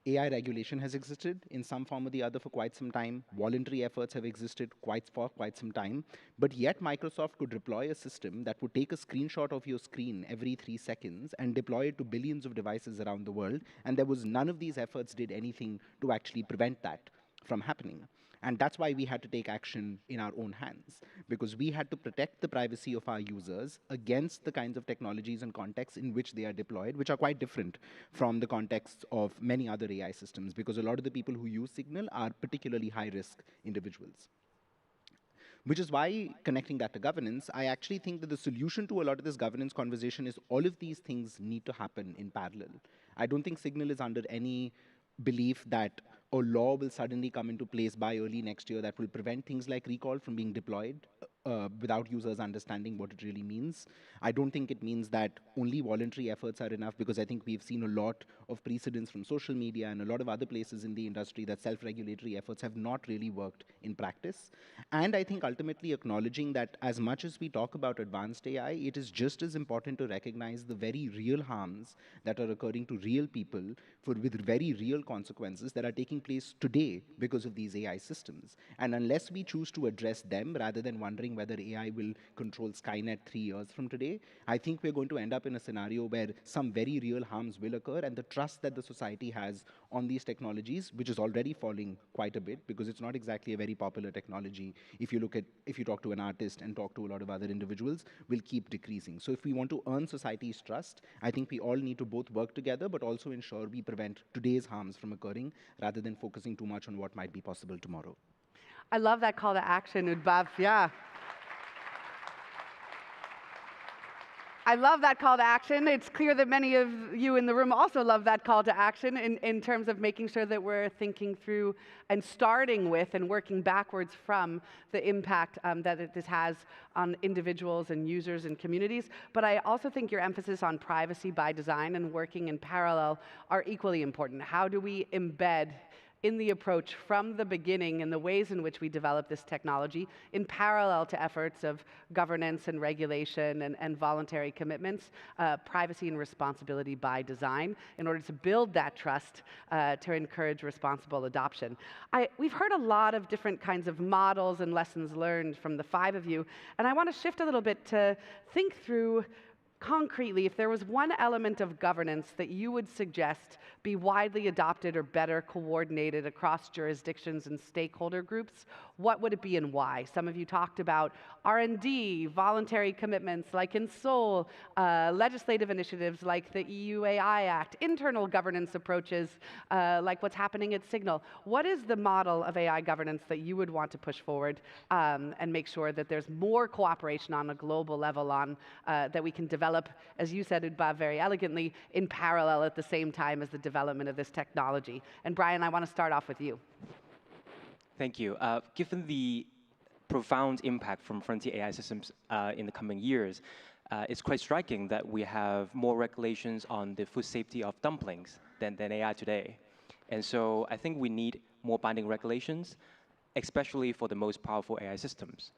AI regulation has existed in some form or the other for quite some time. Voluntary efforts have existed for quite some time. But yet Microsoft could deploy a system that would take a screenshot of your screen every 3 seconds and deploy it to billions of devices around the world. And there was none of these efforts did anything to actually prevent that from happening. And that's why we had to take action in our own hands, because we had to protect the privacy of our users against the kinds of technologies and contexts in which they are deployed, which are quite different from the context of many other AI systems, because a lot of the people who use Signal are particularly high-risk individuals. Which is why, connecting that to governance, I actually think that the solution to a lot of this governance conversation is all of these things need to happen in parallel. I don't think Signal is under any belief that a law will suddenly come into place by early next year that will prevent things like recall from being deployed without users understanding what it really means. I don't think it means that only voluntary efforts are enough, because I think we've seen a lot of precedents from social media and a lot of other places in the industry that self-regulatory efforts have not really worked in practice. And I think ultimately acknowledging that as much as we talk about advanced AI, it is just as important to recognize the very real harms that are occurring to real people with very real consequences that are taking place today because of these AI systems. And unless we choose to address them rather than wondering whether AI will control Skynet 3 years from today, I think we're going to end up in a scenario where some very real harms will occur, and the trust that the society has on these technologies, which is already falling quite a bit because it's not exactly a very popular technology, if you talk to an artist and talk to a lot of other individuals, will keep decreasing. So if we want to earn society's trust, I think we all need to both work together but also ensure we prevent today's harms from occurring rather than focusing too much on what might be possible tomorrow. I love that call to action, Udbhav. Yeah. I love that call to action. It's clear that many of you in the room also love that call to action in terms of making sure that we're thinking through and starting with and working backwards from the impact that this has on individuals and users and communities. But I also think your emphasis on privacy by design and working in parallel are equally important. How do we embed in the approach from the beginning and the ways in which we develop this technology in parallel to efforts of governance and regulation and voluntary commitments, privacy and responsibility by design, in order to build that trust to encourage responsible adoption. We've heard a lot of different kinds of models and lessons learned from the five of you, and I want to shift a little bit to think through concretely, if there was one element of governance that you would suggest be widely adopted or better coordinated across jurisdictions and stakeholder groups, what would it be and why? Some of you talked about R&D, voluntary commitments like in Seoul, legislative initiatives like the EU AI Act, internal governance approaches like what's happening at Signal. What is the model of AI governance that you would want to push forward and make sure that there's more cooperation on a global level on that we can develop, as you said, Udbhav, very elegantly, in parallel at the same time as the development of this technology? And Brian, I want to start off with you. Thank you. Given the profound impact from frontier AI systems in the coming years, it's quite striking that we have more regulations on the food safety of dumplings than AI today. And so I think we need more binding regulations, especially for the most powerful AI systems.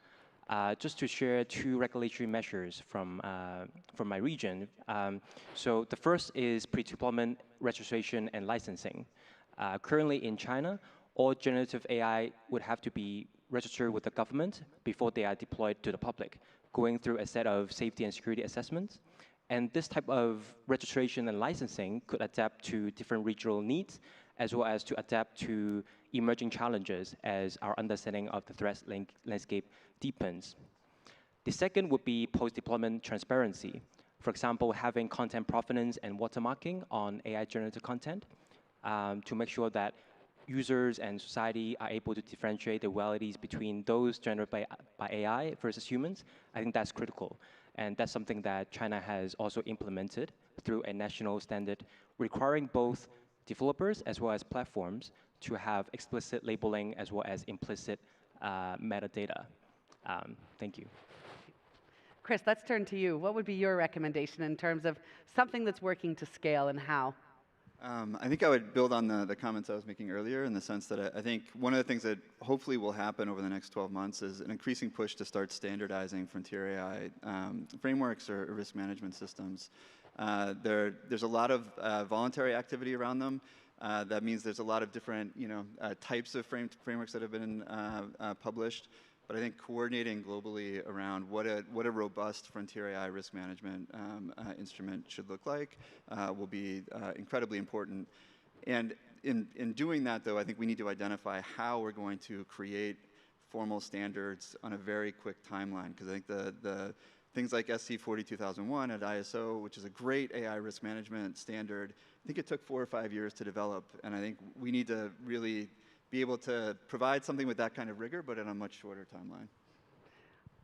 Just to share two regulatory measures from my region. So the first is pre-deployment registration and licensing. Currently in China, all generative AI would have to be registered with the government before they are deployed to the public, going through a set of safety and security assessments. And this type of registration and licensing could adapt to different regional needs, as well as to adapt to emerging challenges as our understanding of the threat landscape deepens. The second would be post-deployment transparency. For example, having content provenance and watermarking on AI-generated content to make sure that users and society are able to differentiate the realities between those generated by AI versus humans. I think that's critical. And that's something that China has also implemented through a national standard requiring both developers as well as platforms to have explicit labeling as well as implicit metadata. Thank you. Chris, let's turn to you. What would be your recommendation in terms of something that's working to scale and how? I think I would build on the comments I was making earlier in the sense that I think one of the things that hopefully will happen over the next 12 months is an increasing push to start standardizing frontier AI frameworks or risk management systems. There's a lot of voluntary activity around them. That means there's a lot of different types of frameworks that have been published. But I think coordinating globally around what a robust frontier AI risk management instrument should look like will be incredibly important. And in doing that, though, I think we need to identify how we're going to create formal standards on a very quick timeline, because I think the things like SC 42001 at ISO, which is a great AI risk management standard, I think it took 4 or 5 years to develop, and I think we need to really be able to provide something with that kind of rigor, but in a much shorter timeline.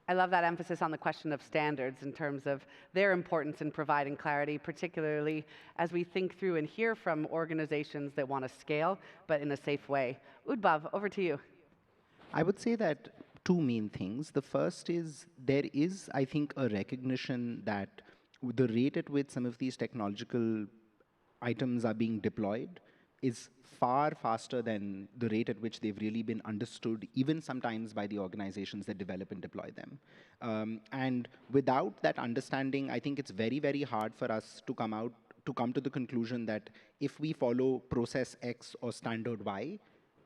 I love that emphasis on the question of standards in terms of their importance in providing clarity, particularly as we think through and hear from organizations that want to scale, but in a safe way. Udbhav, over to you. I would say that two main things. The first is there is, I think, a recognition that the rate at which some of these technological items are being deployed is far faster than the rate at which they've really been understood, even sometimes by the organizations that develop and deploy them. And without that understanding, I think it's very, very hard for us to come to the conclusion that if we follow process X or standard Y,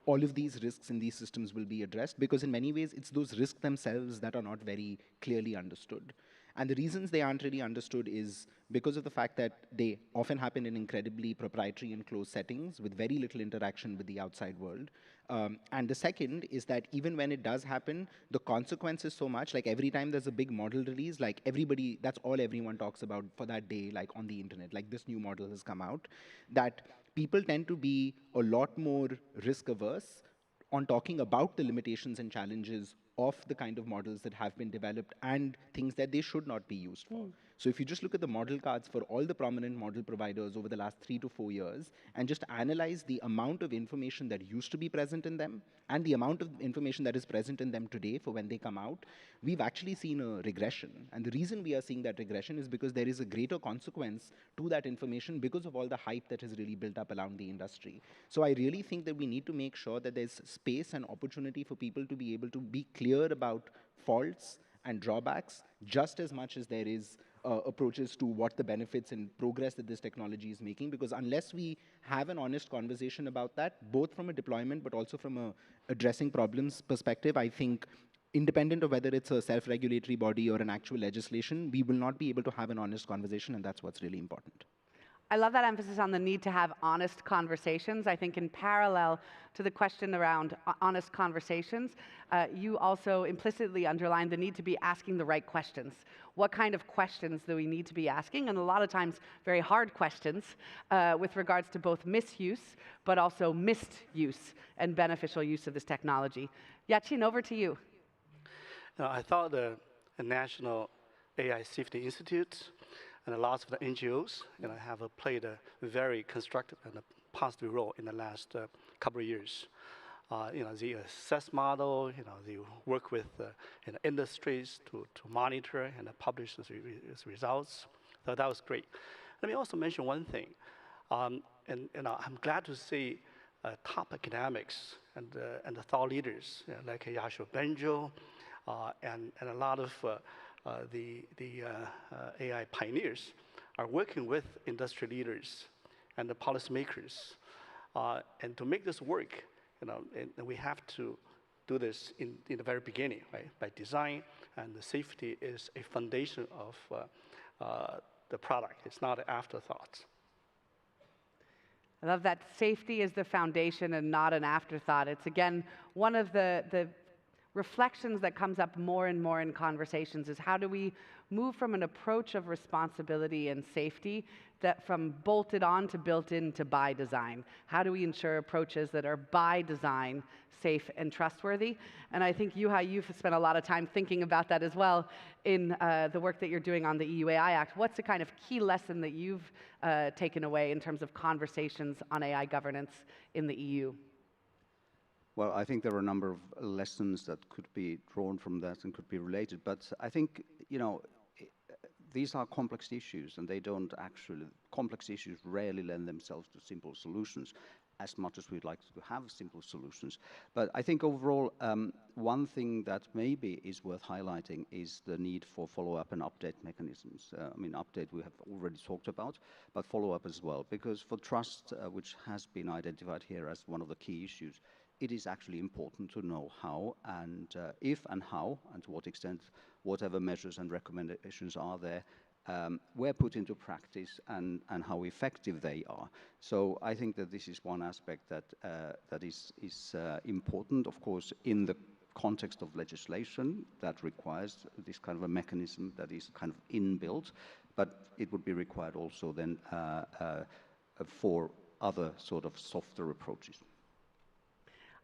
all of these risks in these systems will be addressed, because in many ways, it's those risks themselves that are not very clearly understood. And the reasons they aren't really understood is because of the fact that they often happen in incredibly proprietary and closed settings with very little interaction with the outside world. And the second is that even when it does happen, the consequence is so much, like every time there's a big model release, like everybody, that's all everyone talks about for that day, like on the internet, like this new model has come out, that people tend to be a lot more risk averse on talking about the limitations and challenges of the kind of models that have been developed and things that they should not be used for. So if you just look at the model cards for all the prominent model providers over the last 3 to 4 years and just analyze the amount of information that used to be present in them and the amount of information that is present in them today for when they come out, we've actually seen a regression. And the reason we are seeing that regression is because there is a greater consequence to that information because of all the hype that has really built up around the industry. So I really think that we need to make sure that there's space and opportunity for people to be able to be clear about faults and drawbacks just as much as there is approaches to what the benefits and progress that this technology is making, because unless we have an honest conversation about that, both from a deployment but also from a addressing problems perspective, I think independent of whether it's a self-regulatory body or an actual legislation, we will not be able to have an honest conversation, and that's what's really important. I love that emphasis on the need to have honest conversations. I think in parallel to the question around honest conversations, you also implicitly underlined the need to be asking the right questions. What kind of questions do we need to be asking? And a lot of times, very hard questions with regards to both misuse, but also misuse and beneficial use of this technology. Yachin, over to you. I thought the National AI Safety Institute and lots of the NGOs have played a very constructive and a positive role in the last couple of years. The assess model, they work with industries to monitor and publish the results. So that was great. Let me also mention one thing. I'm glad to see top academics and the thought leaders like Yashua Benjo and a lot of the AI pioneers are working with industry leaders and the policymakers. And to make this work, and we have to do this in the very beginning, right? By design, and the safety is a foundation of the product. It's not an afterthought. I love that safety is the foundation and not an afterthought. It's, again, one of the reflections that comes up more and more in conversations is how do we move from an approach of responsibility and safety that from bolted on to built in to by design? How do we ensure approaches that are by design safe and trustworthy? And I think, Juha, you've spent a lot of time thinking about that as well in the work that you're doing on the EU AI Act. What's the kind of key lesson that you've taken away in terms of conversations on AI governance in the EU? Well, I think there are a number of lessons that could be drawn from that and could be related. But I think, these are complex issues, and they don't actually, complex issues rarely lend themselves to simple solutions, as much as we'd like to have simple solutions. But I think overall, one thing that maybe is worth highlighting is the need for follow-up and update mechanisms. Update we have already talked about, but follow-up as well, because for trust, which has been identified here as one of the key issues, it is actually important to know how and if and how and to what extent whatever measures and recommendations are there were put into practice and how effective they are. So I think that this is one aspect that is important, of course, in the context of legislation that requires this kind of a mechanism that is kind of inbuilt, but it would be required also then for other sort of softer approaches.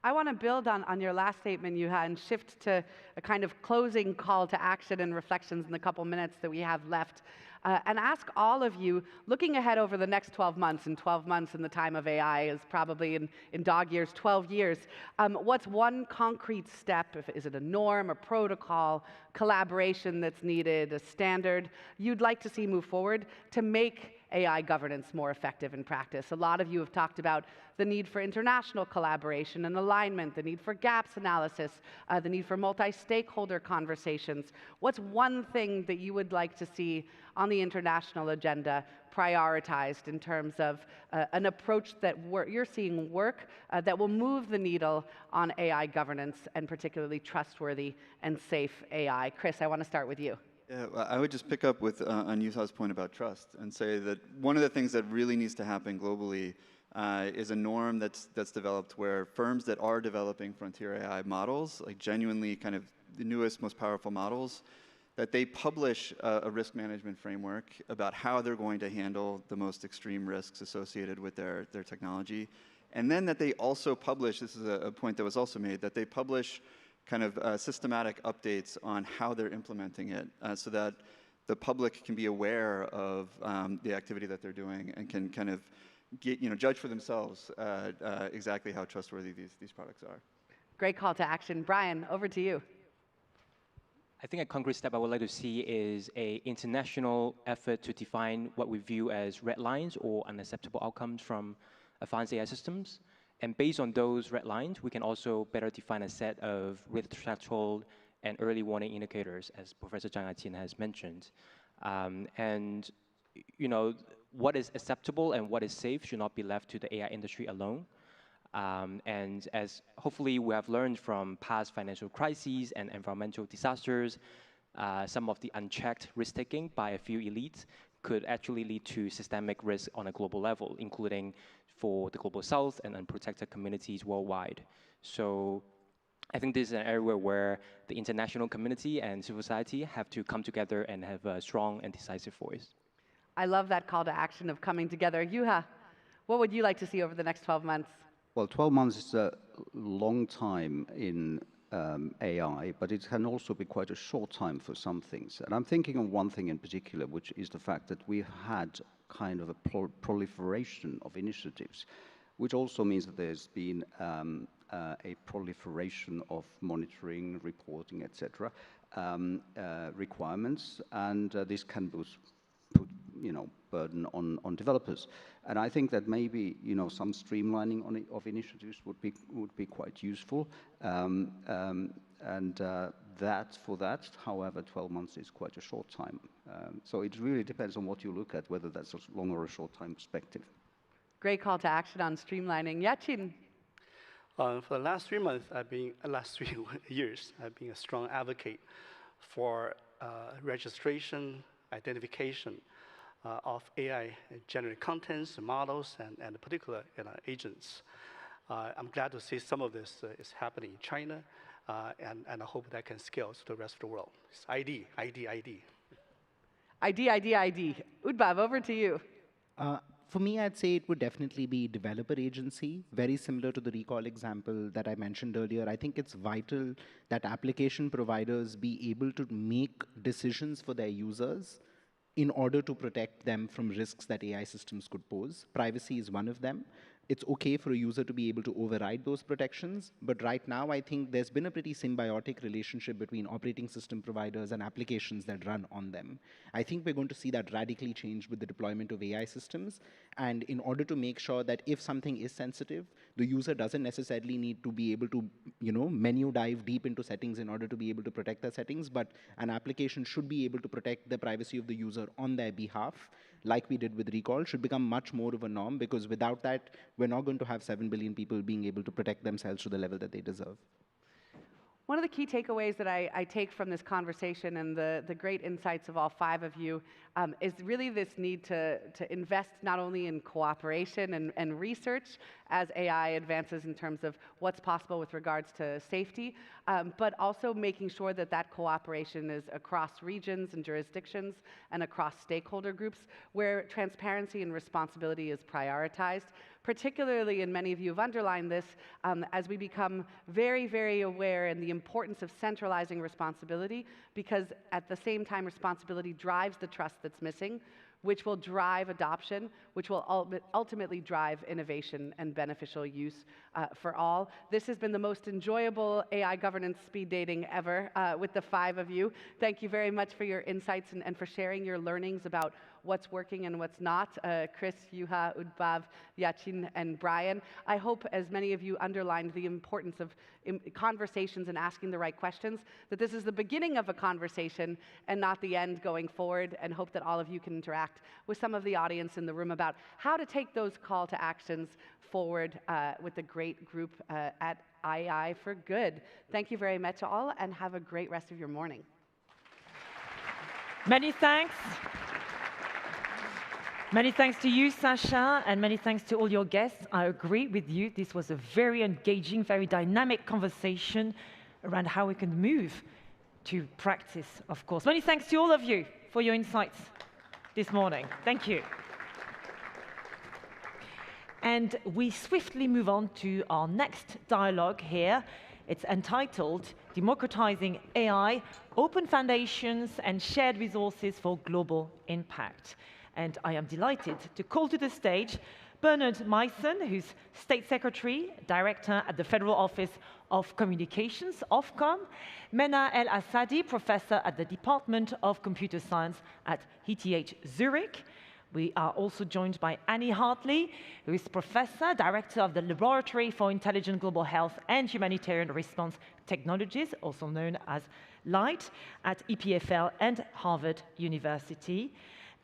I want to build on your last statement, Juha, and shift to a kind of closing call to action and reflections in the couple minutes that we have left, and ask all of you, looking ahead over the next 12 months, and 12 months in the time of AI is probably in dog years, 12 years, what's one concrete step, is it a norm, a protocol, collaboration that's needed, a standard, you'd like to see move forward to make AI governance more effective in practice? A lot of you have talked about the need for international collaboration and alignment, the need for gaps analysis, the need for multi-stakeholder conversations. What's one thing that you would like to see on the international agenda prioritized in terms of an approach that you're seeing work that will move the needle on AI governance and particularly trustworthy and safe AI? Chris, I want to start with you. Yeah, well, I would just pick up with on Yuha's point about trust and say that one of the things that really needs to happen globally is a norm that's developed where firms that are developing frontier AI models, like genuinely kind of the newest, most powerful models, that they publish a risk management framework about how they're going to handle the most extreme risks associated with their technology. And then that they also publish, this is a point that was also made, that they publish kind of systematic updates on how they're implementing it so that the public can be aware of the activity that they're doing and can kind of judge for themselves exactly how trustworthy these products are. Great call to action. Brian, over to you. I think a concrete step I would like to see is an international effort to define what we view as red lines or unacceptable outcomes from advanced AI systems. And based on those red lines, we can also better define a set of risk threshold and early warning indicators, as Professor Zhang Aiqin has mentioned. And what is acceptable and what is safe should not be left to the AI industry alone. And as hopefully we have learned from past financial crises and environmental disasters, some of the unchecked risk-taking by a few elites could actually lead to systemic risk on a global level, including for the global south and unprotected communities worldwide. So I think this is an area where the international community and civil society have to come together and have a strong and decisive voice. I love that call to action of coming together. Juha, what would you like to see over the next 12 months? Well, 12 months is a long time in AI, but it can also be quite a short time for some things. And I'm thinking of one thing in particular, which is the fact that we've had kind of a proliferation of initiatives, which also means that there's been a proliferation of monitoring, reporting, etc., requirements, and this can put burden on developers. And I think that maybe some streamlining of initiatives would be quite useful. For that, however, 12 months is quite a short time. So it really depends on what you look at, whether that's a long or a short time perspective. Great call to action on streamlining. Yachin. For the last 3 months, last 3 years, I've been a strong advocate for registration, identification of AI-generated contents, models, and particular agents. I'm glad to see some of this is happening in China, and I hope that can scale to the rest of the world. It's ID. Udbhav, over to you. For me, I'd say it would definitely be developer agency, very similar to the recall example that I mentioned earlier. I think it's vital that application providers be able to make decisions for their users in order to protect them from risks that AI systems could pose. Privacy is one of them. It's okay for a user to be able to override those protections, but right now I think there's been a pretty symbiotic relationship between operating system providers and applications that run on them. I think we're going to see that radically change with the deployment of AI systems, and in order to make sure that if something is sensitive, the user doesn't necessarily need to be able to menu dive deep into settings in order to be able to protect their settings, but an application should be able to protect the privacy of the user on their behalf, like we did with recall, should become much more of a norm, because without that, we're not going to have 7 billion people being able to protect themselves to the level that they deserve. One of the key takeaways that I take from this conversation and the great insights of all 5 of you is really this need to invest not only in cooperation and research as AI advances in terms of what's possible with regards to safety, but also making sure that that cooperation is across regions and jurisdictions and across stakeholder groups where transparency and responsibility is prioritized. Particularly, and many of you have underlined this, as we become very, very aware in the importance of centralizing responsibility, because at the same time responsibility drives the trust that's missing, which will drive adoption, which will ultimately drive innovation and beneficial use for all. This has been the most enjoyable AI governance speed dating ever with the 5 of you. Thank you very much for your insights and for sharing your learnings about what's working and what's not. Chris, Juha, Udbav, Yachin, and Brian. I hope, as many of you underlined the importance of conversations and asking the right questions, that this is the beginning of a conversation and not the end going forward, and hope that all of you can interact with some of the audience in the room about how to take those call to actions forward with the great group at AI for Good. Thank you very much all, and have a great rest of your morning. Many thanks. Many thanks to you, Sasha, and many thanks to all your guests. I agree with you. This was a very engaging, very dynamic conversation around how we can move to practice, of course. Many thanks to all of you for your insights this morning. Thank you. And we swiftly move on to our next dialogue here. It's entitled Democratizing AI, Open Foundations and Shared Resources for Global Impact. And I am delighted to call to the stage Bernard Meissen, who's State Secretary, Director at the Federal Office of Communications, Ofcom, Mena El Assadi, Professor at the Department of Computer Science at ETH Zurich. We are also joined by Annie Hartley, who is Professor, Director of the Laboratory for Intelligent Global Health and Humanitarian Response Technologies, also known as LIGHT, at EPFL and Harvard University.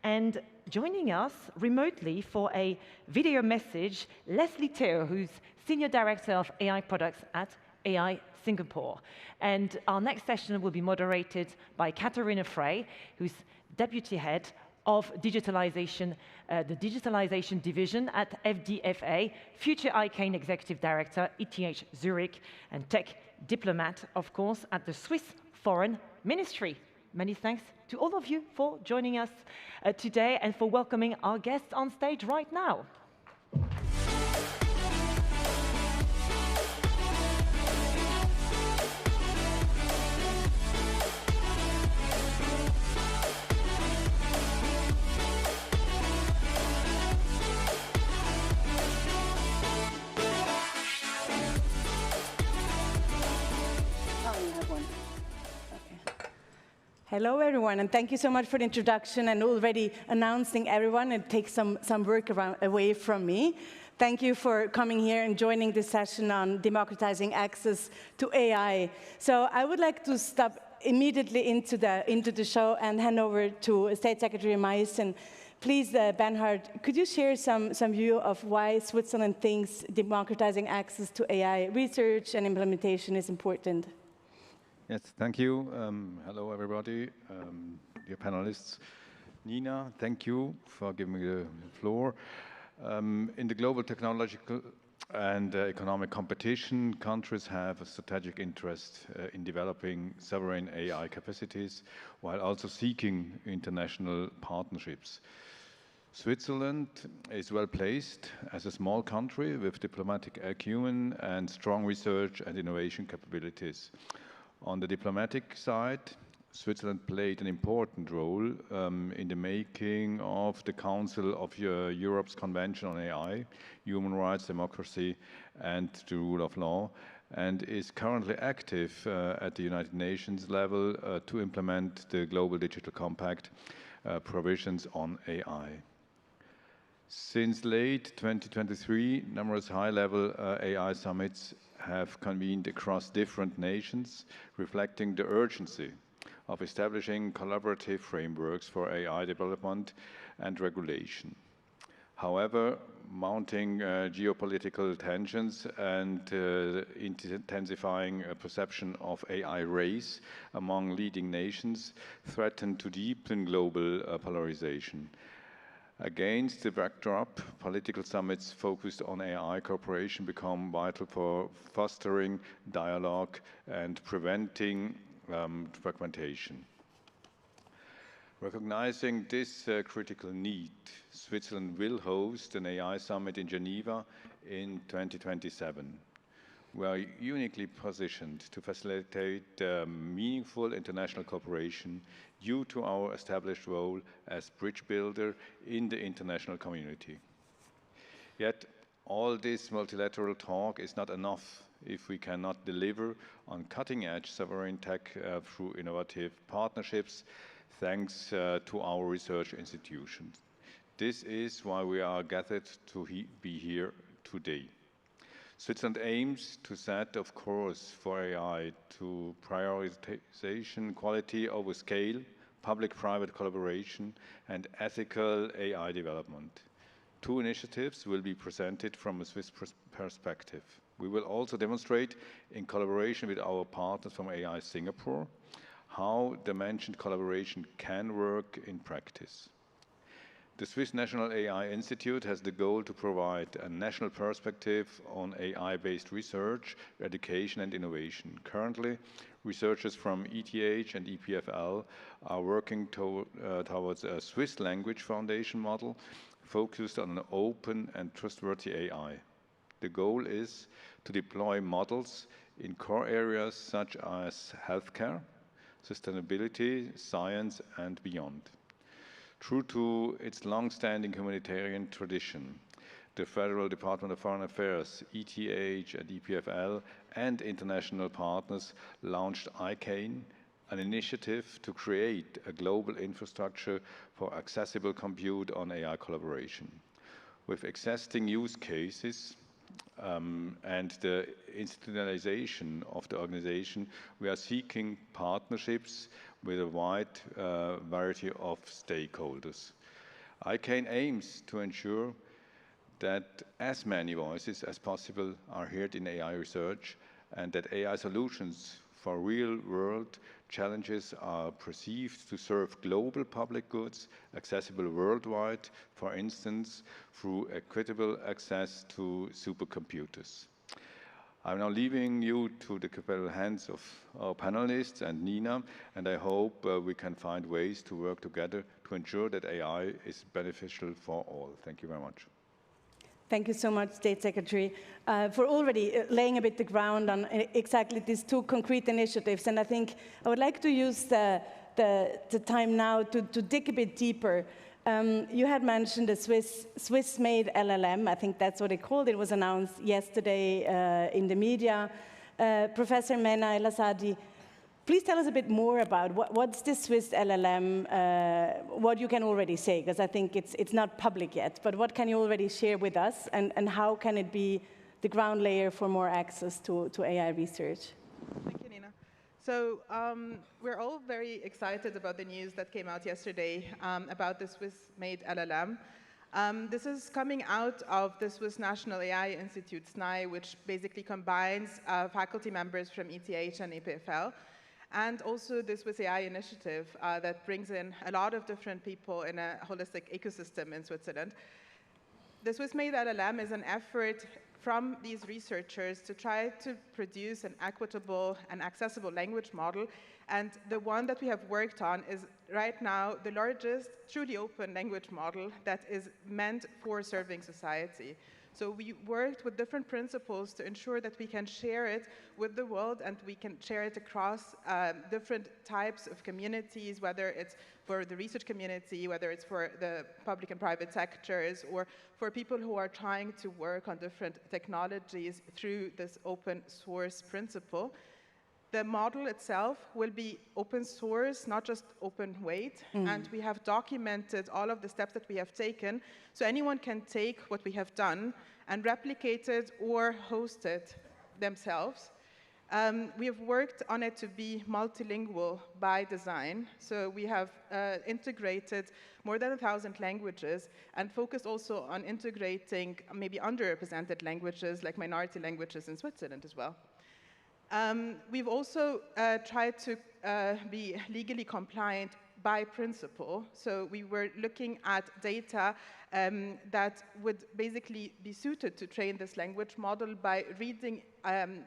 And joining us remotely for a video message, Leslie Teo, who's Senior Director of AI Products at AI Singapore. And our next session will be moderated by Katharina Frey, who's Deputy Head of Digitalization, the Digitalization Division at FDFA, Future ICANE Executive Director, ETH Zurich, and Tech Diplomat, of course, at the Swiss Foreign Ministry. Many thanks to all of you for joining us today and for welcoming our guests on stage right now. Hello, everyone, and thank you so much for the introduction and already announcing everyone. It takes some work away from me. Thank you for coming here and joining this session on democratizing access to AI. So I would like to step immediately into the show and hand over to State Secretary Meissen. Please, Bernhard, could you share some view of why Switzerland thinks democratizing access to AI research and implementation is important? Yes, thank you. Hello, everybody, dear panelists. Nina, thank you for giving me the floor. In the global technological and economic competition, countries have a strategic interest in developing sovereign AI capacities while also seeking international partnerships. Switzerland is well placed as a small country with diplomatic acumen and strong research and innovation capabilities. On the diplomatic side, Switzerland played an important role in the making of the Council of Europe's Convention on AI, Human Rights, Democracy, and the Rule of Law, and is currently active at the United Nations level to implement the Global Digital Compact provisions on AI. Since late 2023, numerous high-level AI summits have convened across different nations, reflecting the urgency of establishing collaborative frameworks for AI development and regulation. However, mounting geopolitical tensions and intensifying perception of AI race among leading nations threaten to deepen global polarization. Against the backdrop, political summits focused on AI cooperation become vital for fostering dialogue and preventing fragmentation. Recognizing this critical need, Switzerland will host an AI summit in Geneva in 2027. We are uniquely positioned to facilitate meaningful international cooperation due to our established role as bridge builder in the international community. Yet, all this multilateral talk is not enough if we cannot deliver on cutting-edge sovereign tech through innovative partnerships, thanks to our research institutions. This is why we are gathered to be here today. Switzerland aims to set a course for AI to prioritization quality over scale, public-private collaboration, and ethical AI development. 2 initiatives will be presented from a Swiss perspective. We will also demonstrate, in collaboration with our partners from AI Singapore, how the mentioned collaboration can work in practice. The Swiss National AI Institute has the goal to provide a national perspective on AI-based research, education, and innovation. Currently, researchers from ETH and EPFL are working towards a Swiss language foundation model focused on an open and trustworthy AI. The goal is to deploy models in core areas such as healthcare, sustainability, science, and beyond. True to its long-standing humanitarian tradition, the Federal Department of Foreign Affairs, ETH and EPFL, and international partners launched ICANE, an initiative to create a global infrastructure for accessible compute on AI collaboration. With existing use cases and the institutionalization of the organization, we are seeking partnerships with a wide variety of stakeholders. ICANE aims to ensure that as many voices as possible are heard in AI research and that AI solutions for real-world challenges are perceived to serve global public goods accessible worldwide, for instance, through equitable access to supercomputers. I'm now leaving you to the capable hands of our panelists and Nina, and I hope we can find ways to work together to ensure that AI is beneficial for all. Thank you very much. Thank you so much, State Secretary, for already laying a bit the ground on exactly these 2 concrete initiatives. And I think I would like to use the time now to dig a bit deeper. You had mentioned the Swiss-made LLM. I think that's what they called it. It was announced yesterday in the media. Professor Mena El-Assadi, please tell us a bit more about what's the Swiss LLM, what you can already say, because I think it's not public yet, but what can you already share with us, and how can it be the ground layer for more access to AI research? Thank you, Nina. So we're all very excited about the news that came out yesterday about the Swiss-made LLM. This is coming out of the Swiss National AI Institute, SNAI, which basically combines faculty members from ETH and EPFL, and also the Swiss AI initiative that brings in a lot of different people in a holistic ecosystem in Switzerland. The Swiss-made LLM is an effort from these researchers to try to produce an equitable and accessible language model. And the one that we have worked on is right now the largest truly open language model that is meant for serving society. So we worked with different principles to ensure that we can share it with the world and we can share it across different types of communities, whether it's for the research community, whether it's for the public and private sectors, or for people who are trying to work on different technologies through this open source principle. The model itself will be open source, not just open weight, and we have documented all of the steps that we have taken, so anyone can take what we have done and replicate it or host it themselves. We have worked on it to be multilingual by design. So we have integrated more than 1,000 languages and focused also on integrating maybe underrepresented languages like minority languages in Switzerland as well. We've also tried to be legally compliant by principle. So we were looking at data that would basically be suited to train this language model by reading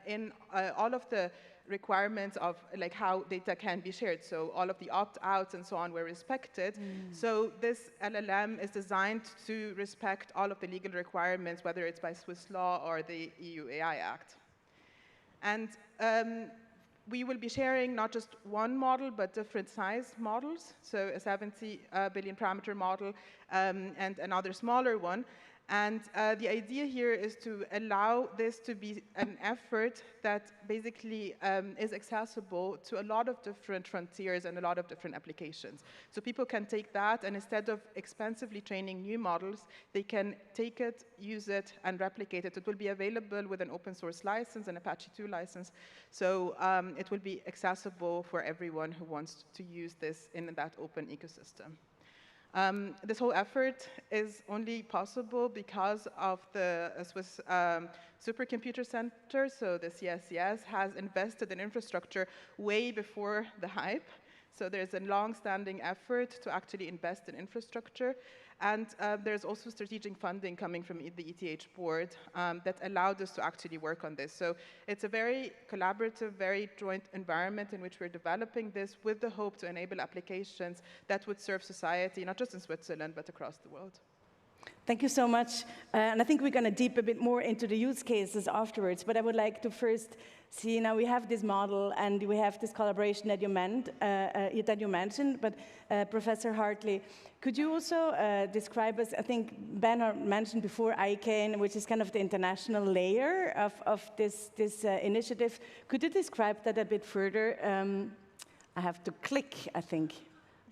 in all of the requirements of like how data can be shared. So all of the opt-outs and so on were respected. So this LLM is designed to respect all of the legal requirements, whether it's by Swiss law or the EU AI Act. And we will be sharing not just one model, but different size models, so a 70 billion parameter model and another smaller one. And the idea here is to allow this to be an effort that basically is accessible to a lot of different frontiers and a lot of different applications. So people can take that, and instead of expensively training new models, they can take it, use it, and replicate it. It will be available with an open source license, an Apache 2 license. So it will be accessible for everyone who wants to use this in that open ecosystem. This whole effort is only possible because of the Swiss Supercomputer Center, so the CSCS has invested in infrastructure way before the hype. So there's a long-standing effort to actually invest in infrastructure. And there's also strategic funding coming from the ETH board that allowed us to actually work on this. So it's a very collaborative, very joint environment in which we're developing this with the hope to enable applications that would serve society, not just in Switzerland, but across the world. Thank you so much. And I think we're going to deep a bit more into the use cases afterwards. But I would like to first see, now we have this model and we have this collaboration that you mentioned. But Professor Hartley, could you also describe us, I think Bernard mentioned before ICANN, which is kind of the international layer of this initiative. Could you describe that a bit further? I have to click, I think.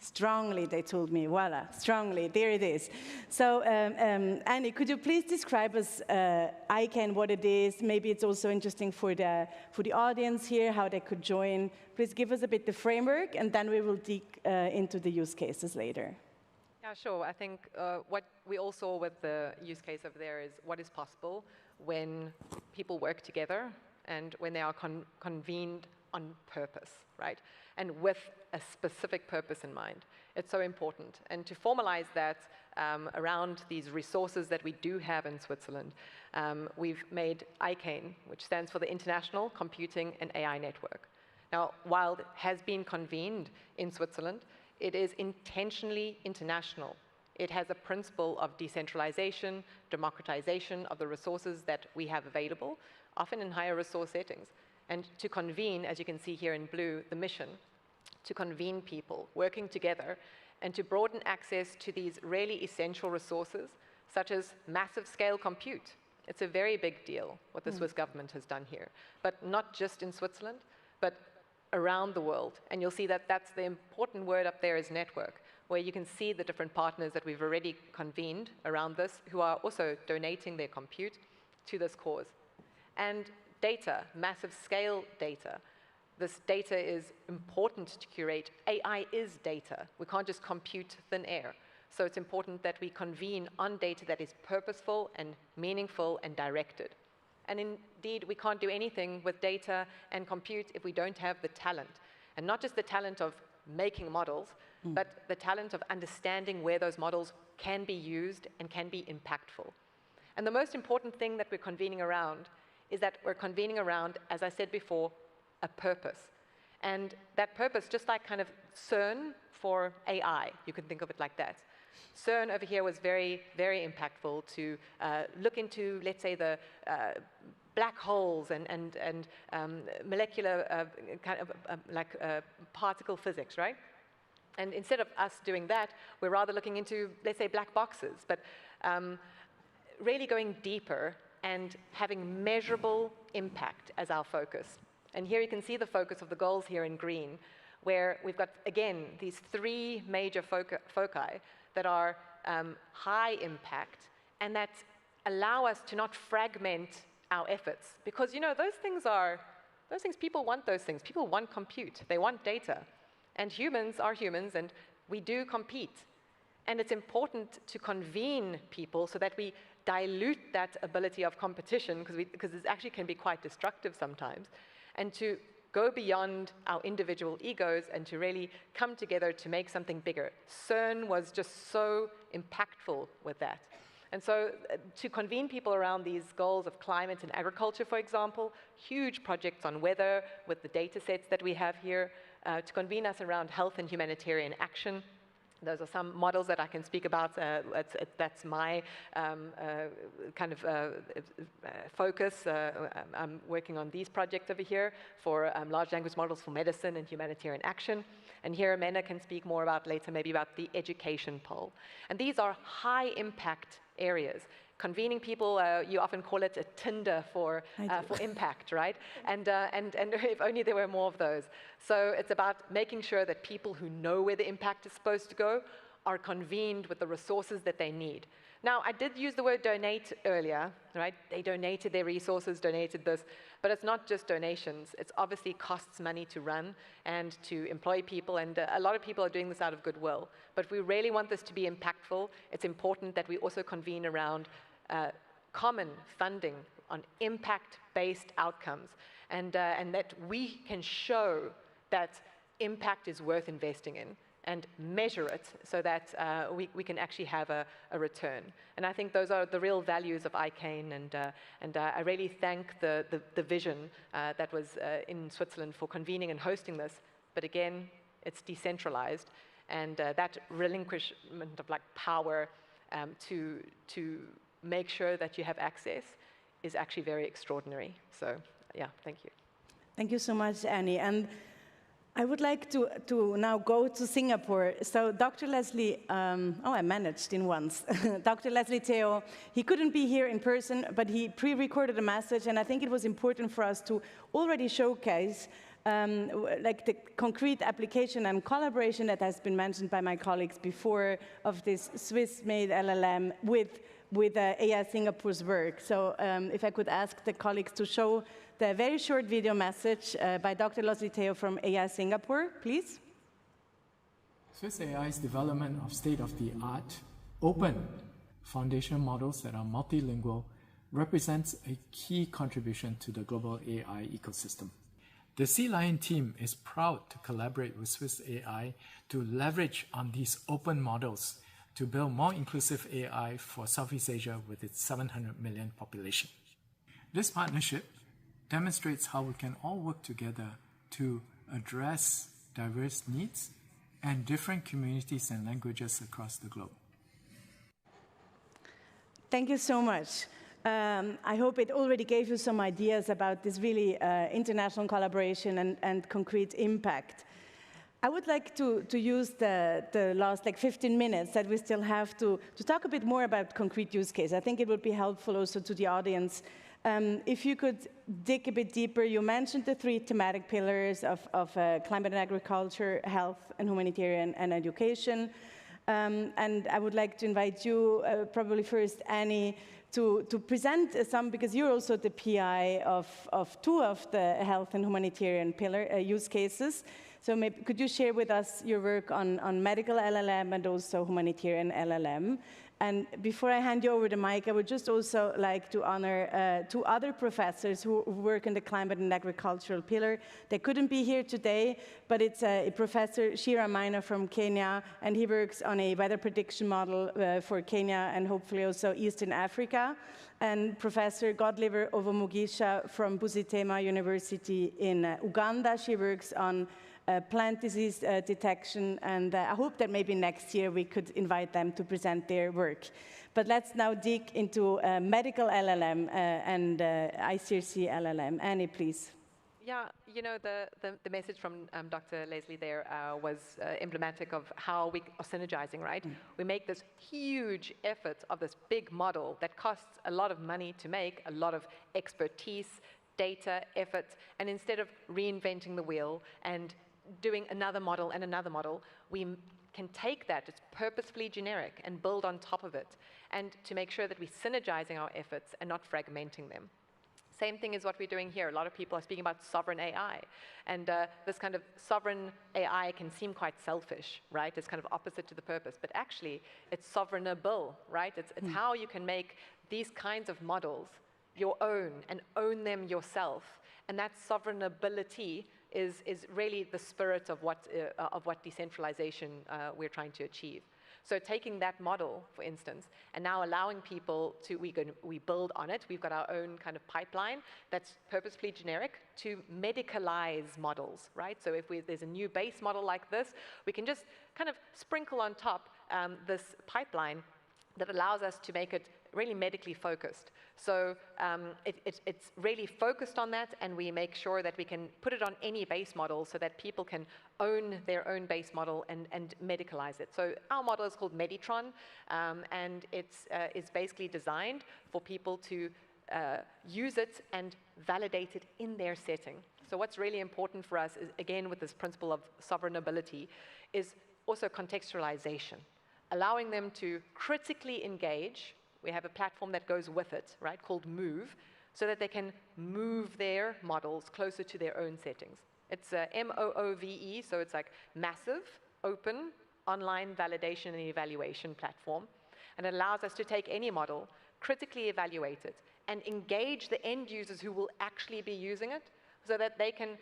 Strongly, they told me. Voila, strongly, there it is. So, Annie, could you please describe us ICANN, what it is? Maybe it's also interesting for the audience here, how they could join. Please give us a bit the framework, and then we will dig into the use cases later. Yeah, sure. I think what we all saw with the use case over there is what is possible when people work together and when they are convened on purpose, right? And with a specific purpose in mind. It's so important. And to formalize that around these resources that we do have in Switzerland, we've made ICANN, which stands for the International Computing and AI Network. Now, while it has been convened in Switzerland, it is intentionally international. It has a principle of decentralization, democratization of the resources that we have available, often in higher resource settings. And to convene, as you can see here in blue, the mission, to convene people working together and to broaden access to these really essential resources, such as massive scale compute. It's a very big deal what the Swiss government has done here, but not just in Switzerland, but around the world. And you'll see that that's the important word up there is network, where you can see the different partners that we've already convened around this who are also donating their compute to this cause. And data, massive scale data. This data is important to curate. AI is data. We can't just compute thin air. So it's important that we convene on data that is purposeful and meaningful and directed. And indeed, we can't do anything with data and compute if we don't have the talent. And not just the talent of making models, but the talent of understanding where those models can be used and can be impactful. And the most important thing that we're convening around is that we're convening around, as I said before, a purpose. And that purpose, just like kind of CERN for AI, you can think of it like that. CERN over here was very, very impactful to look into, let's say, the black holes and molecular kind of particle physics, right? And instead of us doing that, we're rather looking into, let's say, black boxes, but really going deeper and having measurable impact as our focus. And here you can see the focus of the goals here in green, where we've got, again, these three major foci that are high impact and that allow us to not fragment our efforts. Because, you know, those things are Those things, people want those things. People want compute. They want data. And humans are humans, and we do compete. And it's important to convene people so that we dilute that ability of competition, because it actually can be quite destructive sometimes, and to go beyond our individual egos and to really come together to make something bigger. CERN was just so impactful with that. And so to convene people around these goals of climate and agriculture, for example, huge projects on weather with the data sets that we have here, to convene us around health and humanitarian action. Those are some models that I can speak about. That's my kind of focus. I'm working on these projects over here for large language models for medicine and humanitarian action. And here Mena can speak more about later, maybe about the education pole. And these are high impact areas. Convening people, you often call it a Tinder for impact, right? And if only there were more of those. So it's about making sure that people who know where the impact is supposed to go are convened with the resources that they need. Now, I did use the word donate earlier, right? They donated their resources, donated this, but it's not just donations. It's obviously costs money to run and to employ people, and a lot of people are doing this out of goodwill. But if we really want this to be impactful, it's important that we also convene around common funding on impact-based outcomes, and that we can show that impact is worth investing in and measure it so that we can actually have a return. And I think those are the real values of ICANE, and I really thank the vision that was in Switzerland for convening and hosting this. But again, it's decentralized, and that relinquishment of power to make sure that you have access is actually very extraordinary. So yeah, thank you. Thank you so much, Annie. And I would like to now go to Singapore. So Dr. Leslie, I managed in once. Dr. Leslie Teo, he couldn't be here in person, but he pre-recorded a message, and I think it was important for us to already showcase the concrete application and collaboration that has been mentioned by my colleagues before of this Swiss-made LLM with AI Singapore's work. So if I could ask the colleagues to show the very short video message by Dr. Leslie Teo from AI Singapore, please. Swiss AI's development of state-of-the-art, open foundation models that are multilingual represents a key contribution to the global AI ecosystem. The Sea Lion team is proud to collaborate with Swiss AI to leverage on these open models to build more inclusive AI for Southeast Asia with its 700 million population. This partnership demonstrates how we can all work together to address diverse needs and different communities and languages across the globe. Thank you so much. I hope it already gave you some ideas about this really international collaboration and concrete impact. I would like to use the last 15 minutes that we still have to talk a bit more about concrete use case. I think it would be helpful also to the audience. If you could dig a bit deeper, you mentioned the 3 thematic pillars of climate and agriculture, health and humanitarian and education. And I would like to invite you, probably first, Annie, to present some, because you're also the PI of 2 of the health and humanitarian pillar use cases. So maybe, could you share with us your work on medical LLM and also humanitarian LLM? And before I hand you over the mic, I would just also like to honor 2 other professors who work in the climate and agricultural pillar. They couldn't be here today, but it's Professor Shira Maina from Kenya, and he works on a weather prediction model for Kenya and hopefully also Eastern Africa. And Professor Godliver Ovomugisha from Busitema University in Uganda. She works on plant disease detection, and I hope that maybe next year we could invite them to present their work. But let's now dig into medical LLM and ICRC LLM. Annie, please. Yeah, you know, the message from Dr. Leslie there was emblematic of how we are synergizing, right? We make this huge effort of this big model that costs a lot of money to make, a lot of expertise, data, effort, and instead of reinventing the wheel and doing another model and another model, we can take that, it's purposefully generic, and build on top of it, and to make sure that we're synergizing our efforts and not fragmenting them. Same thing is what we're doing here. A lot of people are speaking about sovereign AI. And this kind of sovereign AI can seem quite selfish, right? It's kind of opposite to the purpose. But actually, it's sovereignable, right? It's how you can make these kinds of models your own and own them yourself. And that sovereignability is really the spirit of what decentralization we're trying to achieve. So taking that model, for instance, and now allowing people to, we build on it. We've got our own kind of pipeline that's purposefully generic to medicalize models, right? So if there's a new base model like this, we can just kind of sprinkle on top this pipeline that allows us to make it really medically focused. So it's really focused on that, and we make sure that we can put it on any base model so that people can own their own base model and medicalize it. So our model is called Meditron, and it's basically designed for people to use it and validate it in their setting. So what's really important for us is, again, with this principle of sovereignability, is also contextualization, allowing them to critically engage. We have a platform that goes with it, right, called Move, so that they can move their models closer to their own settings. It's MOOVE, so it's like massive, open, online validation and evaluation platform. And it allows us to take any model, critically evaluate it, and engage the end users who will actually be using it, so that they can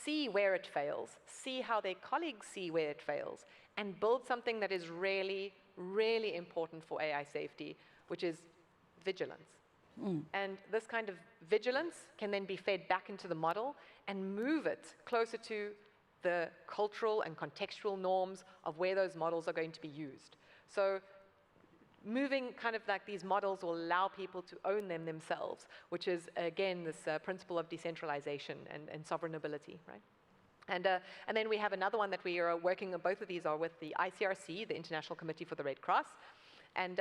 see where it fails, see how their colleagues see where it fails, and build something that is really, really important for AI safety, which is vigilance. And this kind of vigilance can then be fed back into the model and move it closer to the cultural and contextual norms of where those models are going to be used. So moving kind of like these models will allow people to own them themselves, which is, again, this principle of decentralization and sovereignability, right? And then we have another one that we are working on. Both of these are with the ICRC, the International Committee for the Red Cross. And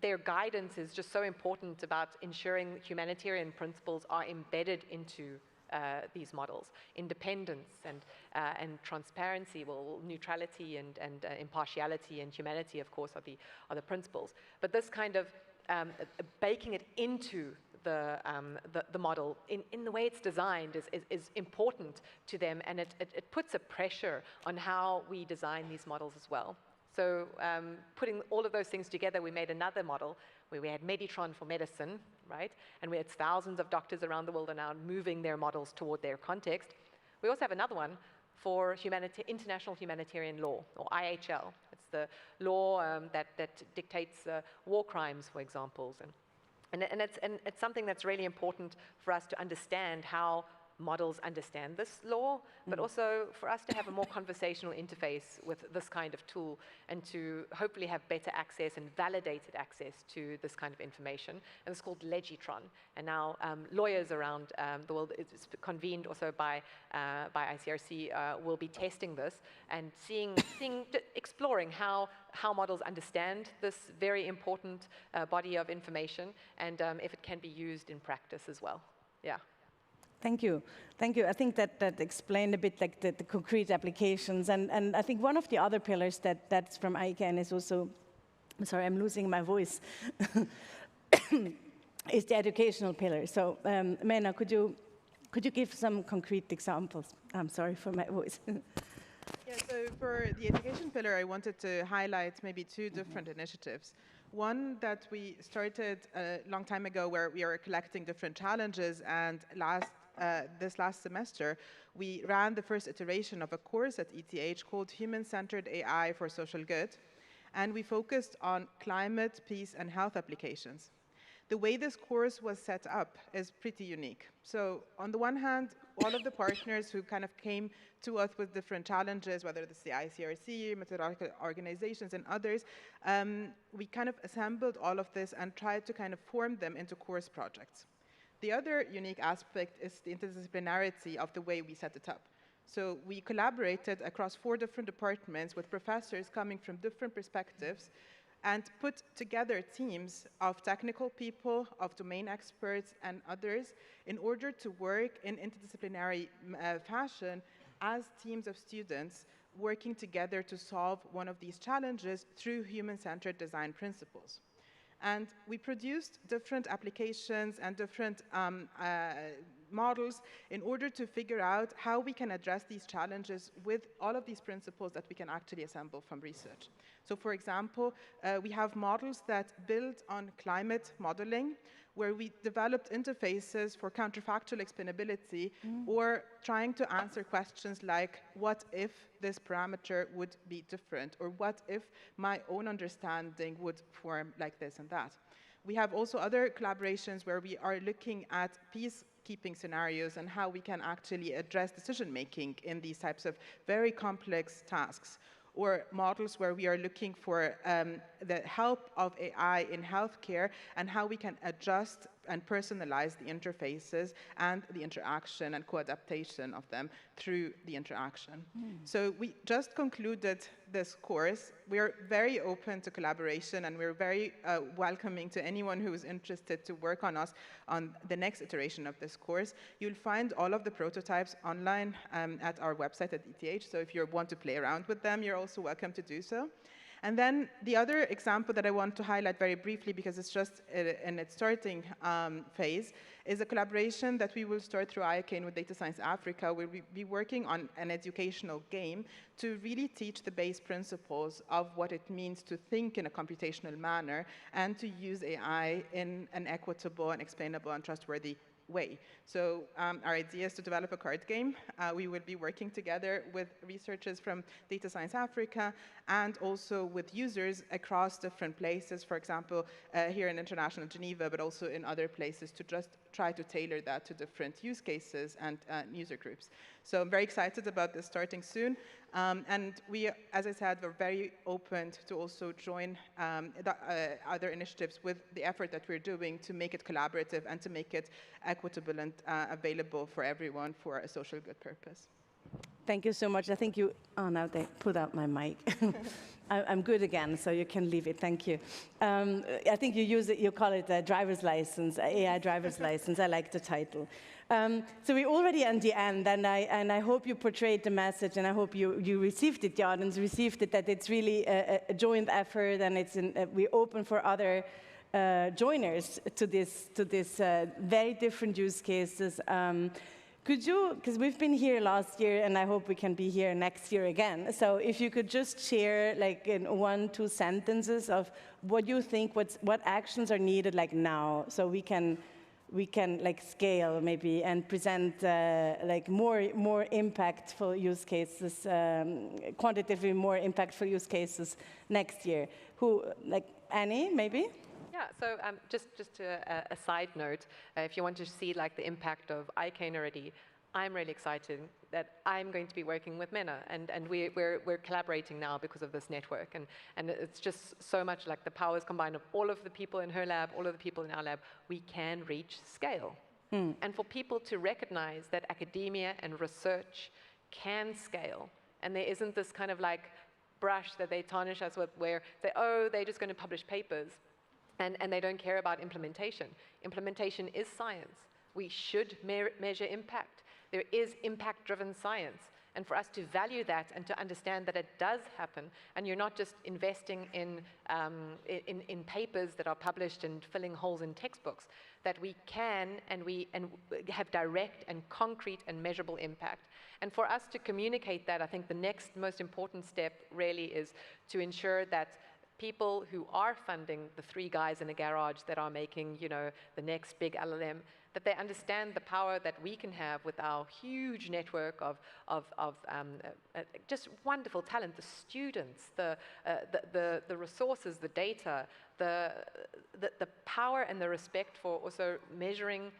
their guidance is just so important about ensuring humanitarian principles are embedded into these models. Independence and transparency, well, neutrality and impartiality and humanity, of course, are the principles. But this kind of baking it into the model in the way it's designed is important to them, and it puts a pressure on how we design these models as well. So putting all of those things together, we made another model where we had Meditron for medicine, right? And we had thousands of doctors around the world are now moving their models toward their context. We also have another one for international humanitarian law, or IHL. It's the law that dictates war crimes, for example. And it's something that's really important for us to understand how models understand this law, but also for us to have a more conversational interface with this kind of tool, and to hopefully have better access and validated access to this kind of information. And it's called Legitron. And now lawyers around the world, it's convened also by ICRC, will be testing this and exploring how models understand this very important body of information, and if it can be used in practice as well. Yeah. Thank you. Thank you. I think that explained a bit like the concrete applications. And I think one of the other pillars that's from ICANN is also, I'm sorry, I'm losing my voice, is the educational pillar. So, Mena, could you give some concrete examples? I'm sorry for my voice. Yeah, so for the education pillar, I wanted to highlight maybe two different initiatives. One that we started a long time ago, where we are collecting different challenges, and this last semester, we ran the first iteration of a course at ETH called Human-Centered AI for Social Good, and we focused on climate, peace, and health applications. The way this course was set up is pretty unique. So on the one hand, all of the partners who kind of came to us with different challenges, whether it's the ICRC, methodological organizations, and others, we kind of assembled all of this and tried to kind of form them into course projects. The other unique aspect is the interdisciplinarity of the way we set it up. So we collaborated across 4 different departments with professors coming from different perspectives, and put together teams of technical people, of domain experts, and others in order to work in interdisciplinary fashion as teams of students working together to solve one of these challenges through human-centered design principles. And we produced different applications and different models in order to figure out how we can address these challenges with all of these principles that we can actually assemble from research. So for example, we have models that build on climate modeling, where we developed interfaces for counterfactual explainability or trying to answer questions like, what if this parameter would be different? Or what if my own understanding would form like this and that? We have also other collaborations where we are looking at peacekeeping scenarios and how we can actually address decision-making in these types of very complex tasks. Or models where we are looking for the help of AI in healthcare and how we can adjust and personalize the interfaces and the interaction and co-adaptation of them through the interaction. So we just concluded this course. We're very open to collaboration, and we're very welcoming to anyone who is interested to work on us on the next iteration of this course. You'll find all of the prototypes online at our website at ETH, so if you want to play around with them, you're also welcome to do so. And then the other example that I want to highlight very briefly, because it's just in its starting phase, is a collaboration that we will start through ICANN with Data Science Africa, where we'll be working on an educational game to really teach the base principles of what it means to think in a computational manner and to use AI in an equitable and explainable and trustworthy way. So our idea is to develop a card game. We will be working together with researchers from Data Science Africa and also with users across different places, for example, here in International Geneva, but also in other places, to just try to tailor that to different use cases and user groups. So I'm very excited about this starting soon. And we, as I said, we're very open to also join other initiatives with the effort that we're doing to make it collaborative and to make it equitable and available for everyone for a social good purpose. Thank you so much. I think you, oh, now they put out my mic. I'm good again, so you can leave it. Thank you. I think you use it, you call it a driver's license, AI driver's license. I like the title. So we're already at the end, and I hope you portrayed the message, and I hope you received it, the audience received it, that it's really a joint effort, and it's we're open for other joiners to this very different use cases. Could you, because we've been here last year, and I hope we can be here next year again. So if you could just share, like, in 1-2 sentences of what you think, what actions are needed, like, now, so we can like scale maybe and present like more impactful use cases, quantitatively more impactful use cases next year. Who, like Annie, maybe? Yeah, so just a side note, if you want to see like the impact of ICANN already, I'm really excited that I'm going to be working with Mena, and we're collaborating now because of this network, and it's just so much like the powers combined of all of the people in her lab, all of the people in our lab, we can reach scale. And for people to recognize that academia and research can scale, and there isn't this kind of like brush that they tarnish us with where they're just going to publish papers, and they don't care about implementation. Implementation is science. We should measure impact. There is impact-driven science. And for us to value that and to understand that it does happen, and you're not just investing in papers that are published and filling holes in textbooks, that we can and we have direct and concrete and measurable impact. And for us to communicate that, I think the next most important step really is to ensure that people who are funding the 3 guys in a garage that are making, you know, the next big LLM, that they understand the power that we can have with our huge network of just wonderful talent, the students, the resources, the data, the power and the respect for also measuring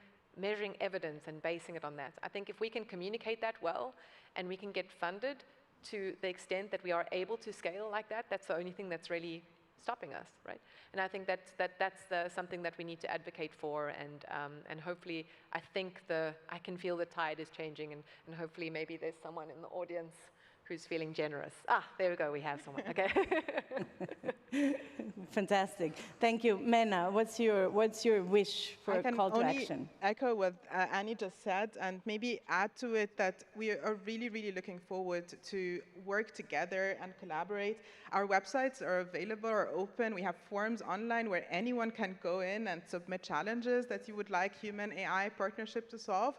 evidence and basing it on that. I think if we can communicate that well, and we can get funded to the extent that we are able to scale like that, that's the only thing that's really stopping us, right? And I think that's something that we need to advocate for, and hopefully, I can feel the tide is changing, and hopefully maybe there's someone in the audience who's feeling generous. Ah, there we go, we have someone, okay. Fantastic. Thank you. Mena, what's your wish for a call to action? I can only echo what Annie just said, and maybe add to it that we are really, really looking forward to work together and collaborate. Our websites are available, are open. We have forums online where anyone can go in and submit challenges that you would like human-AI partnership to solve.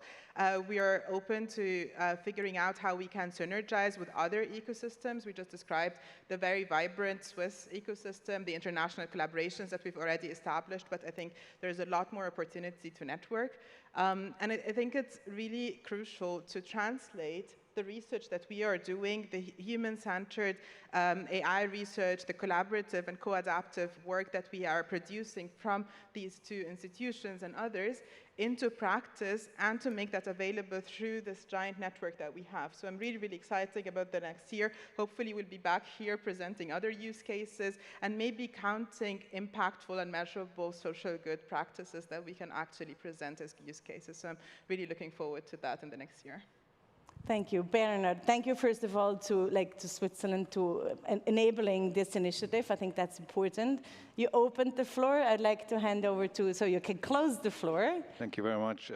We are open to figuring out how we can synergize with other ecosystems. We just described the very vibrant Swiss ecosystem, the international collaborations that we've already established, but I think there's a lot more opportunity to network. And I think it's really crucial to translate the research that we are doing, the human-centered AI research, the collaborative and co-adaptive work that we are producing from these two institutions and others into practice, and to make that available through this giant network that we have. So I'm really, really excited about the next year. Hopefully we'll be back here presenting other use cases and maybe counting impactful and measurable social good practices that we can actually present as use cases. So I'm really looking forward to that in the next year. Thank you, Bernard. Thank you, first of all, to Switzerland to enabling this initiative. I think that's important. You opened the floor. I'd like to hand over to, so you can close the floor. Thank you very much.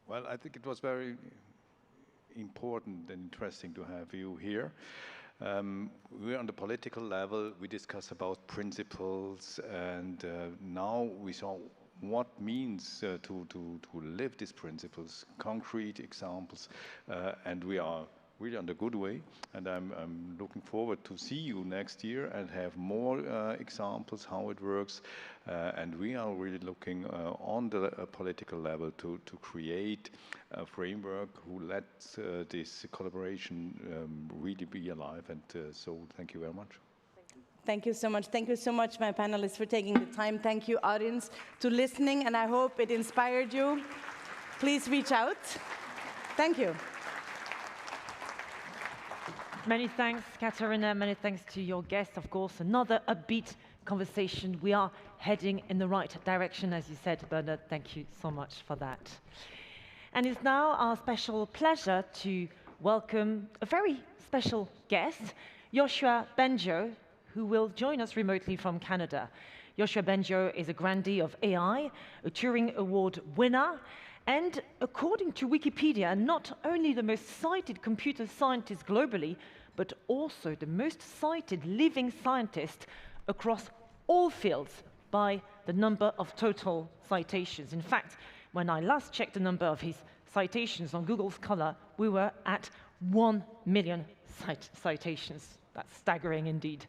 Well, I think it was very important and interesting to have you here. We're on the political level. We discuss about principles, and now we saw what means to live these principles, concrete examples, and we are really on the good way. And I'm looking forward to see you next year and have more examples how it works. And we are really looking on the political level to create a framework who lets this collaboration really be alive. And so thank you very much. Thank you so much. Thank you so much, my panelists, for taking the time. Thank you, audience, to listening, and I hope it inspired you. Please reach out. Thank you. Many thanks, Katarina. Many thanks to your guests, of course. Another upbeat conversation. We are heading in the right direction, as you said, Bernard. Thank you so much for that. And it's now our special pleasure to welcome a very special guest, Joshua Benjo, who will join us remotely from Canada. Joshua Benjo is a grandee of AI, a Turing Award winner, and according to Wikipedia, not only the most cited computer scientist globally, but also the most cited living scientist across all fields by the number of total citations. In fact, when I last checked the number of his citations on Google Scholar, we were at 1 million citations. That's staggering indeed.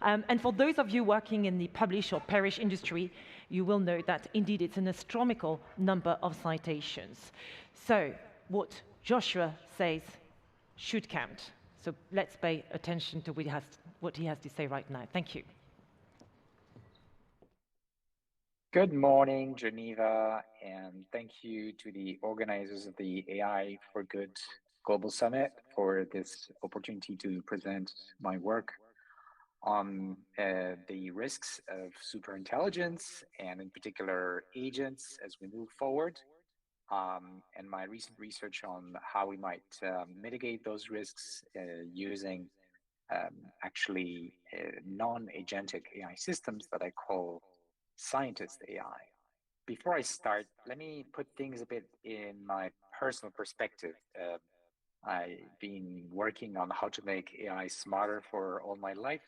And for those of you working in the publish or perish industry, you will know that indeed it's an astronomical number of citations. So what Joshua says should count. So let's pay attention to what he has to say right now. Thank you. Good morning, Geneva, and thank you to the organizers of the AI for Good Global Summit for this opportunity to present my work on the risks of superintelligence and in particular agents as we move forward, and my recent research on how we might mitigate those risks using actually non-agentic AI systems that I call scientist AI. Before I start, let me put things a bit in my personal perspective. I've been working on how to make AI smarter for all my life,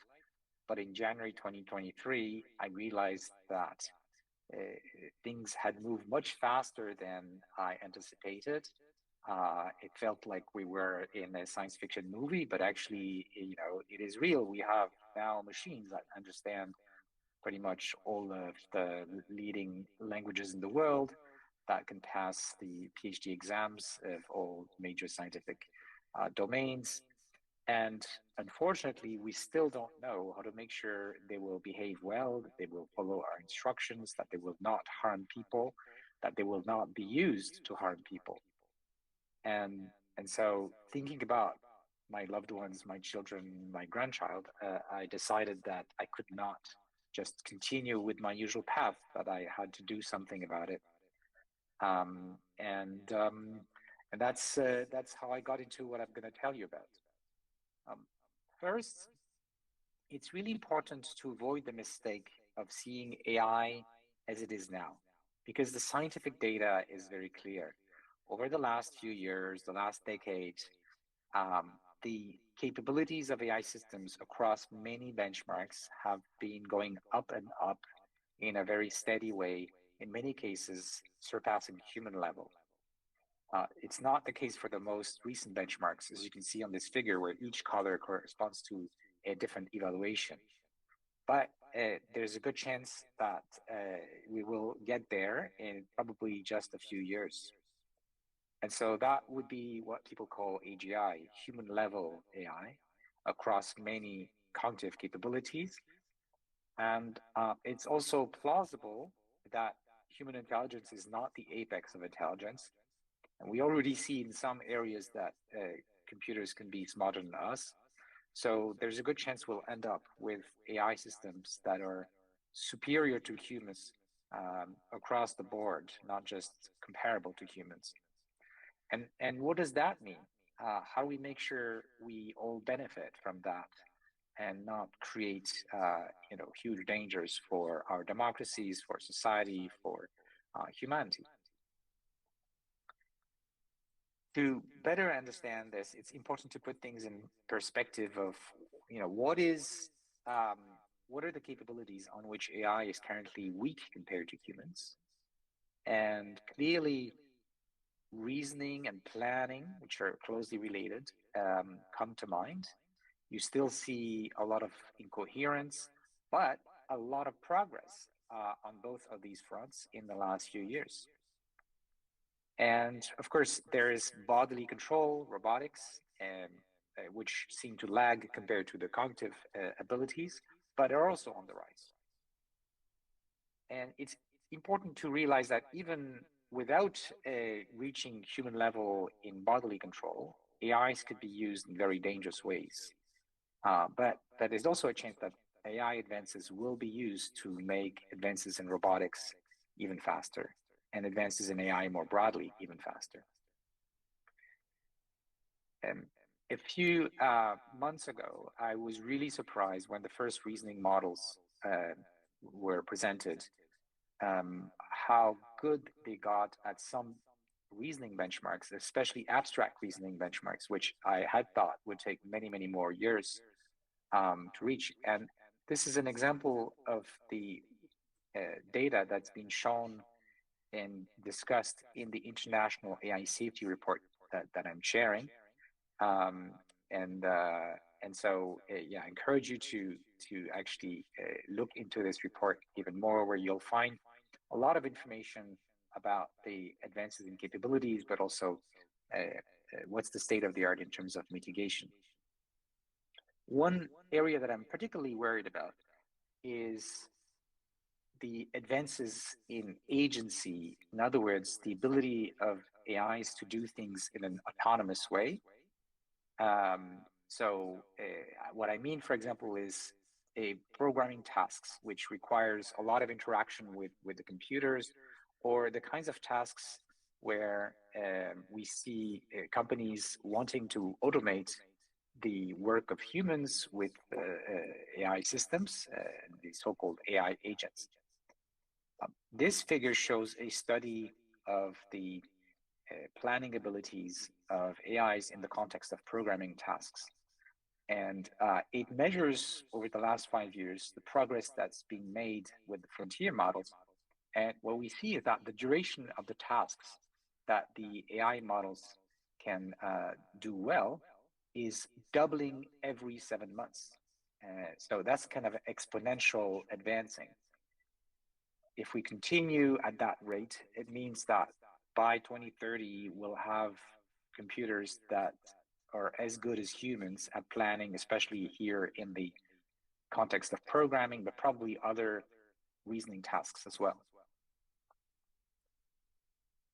but in January 2023, I realized that things had moved much faster than I anticipated. It felt like we were in a science fiction movie, but actually, you know, it is real. We have now machines that understand pretty much all of the leading languages in the world, that can pass the PhD exams of all major scientific domains. And unfortunately, we still don't know how to make sure they will behave well, that they will follow our instructions, that they will not harm people, that they will not be used to harm people. And so thinking about my loved ones, my children, my grandchild, I decided that I could not just continue with my usual path, that I had to do something about it. And that's how I got into what I'm going to tell you about. First, it's really important to avoid the mistake of seeing AI as it is now, because the scientific data is very clear. Over the last few years, the last decade, the capabilities of AI systems across many benchmarks have been going up and up in a very steady way, in many cases surpassing human level. It's not the case for the most recent benchmarks, as you can see on this figure, where each color corresponds to a different evaluation. But there's a good chance that we will get there in probably just a few years. And so that would be what people call AGI, human level AI, across many cognitive capabilities. And it's also plausible that human intelligence is not the apex of intelligence. And we already see in some areas that computers can be smarter than us. So there's a good chance we'll end up with AI systems that are superior to humans across the board, not just comparable to humans. And what does that mean? How do we make sure we all benefit from that and not create huge dangers for our democracies, for society, for humanity? To better understand this, it's important to put things in perspective of, what are the capabilities on which AI is currently weak compared to humans? And clearly, reasoning and planning, which are closely related, come to mind. You still see a lot of incoherence, but a lot of progress on both of these fronts in the last few years. And of course, there is bodily control, robotics, which seem to lag compared to the cognitive abilities, but are also on the rise. And it's important to realize that even without reaching human level in bodily control, AIs could be used in very dangerous ways. But there's also a chance that AI advances will be used to make advances in robotics even faster, and advances in AI more broadly even faster. A few months ago, I was really surprised when the first reasoning models were presented, how good they got at some reasoning benchmarks, especially abstract reasoning benchmarks, which I had thought would take many, many more years to reach. And this is an example of the data that's been shown and discussed in the International AI Safety Report that I'm sharing. And so, I encourage you to actually look into this report even more, where you'll find a lot of information about the advances in capabilities, but also what's the state of the art in terms of mitigation. One area that I'm particularly worried about is the advances in agency. In other words, the ability of AIs to do things in an autonomous way. What I mean, for example, is programming tasks, which requires a lot of interaction with the computers, or the kinds of tasks where we see companies wanting to automate the work of humans with AI systems, the so-called AI agents. This figure shows a study of the planning abilities of AIs in the context of programming tasks. And it measures over the last 5 years the progress that's been made with the frontier models. And what we see is that the duration of the tasks that the AI models can do well is doubling every 7 months. So that's kind of exponential advancing. If we continue at that rate, it means that by 2030, we'll have computers that are as good as humans at planning, especially here in the context of programming, but probably other reasoning tasks as well.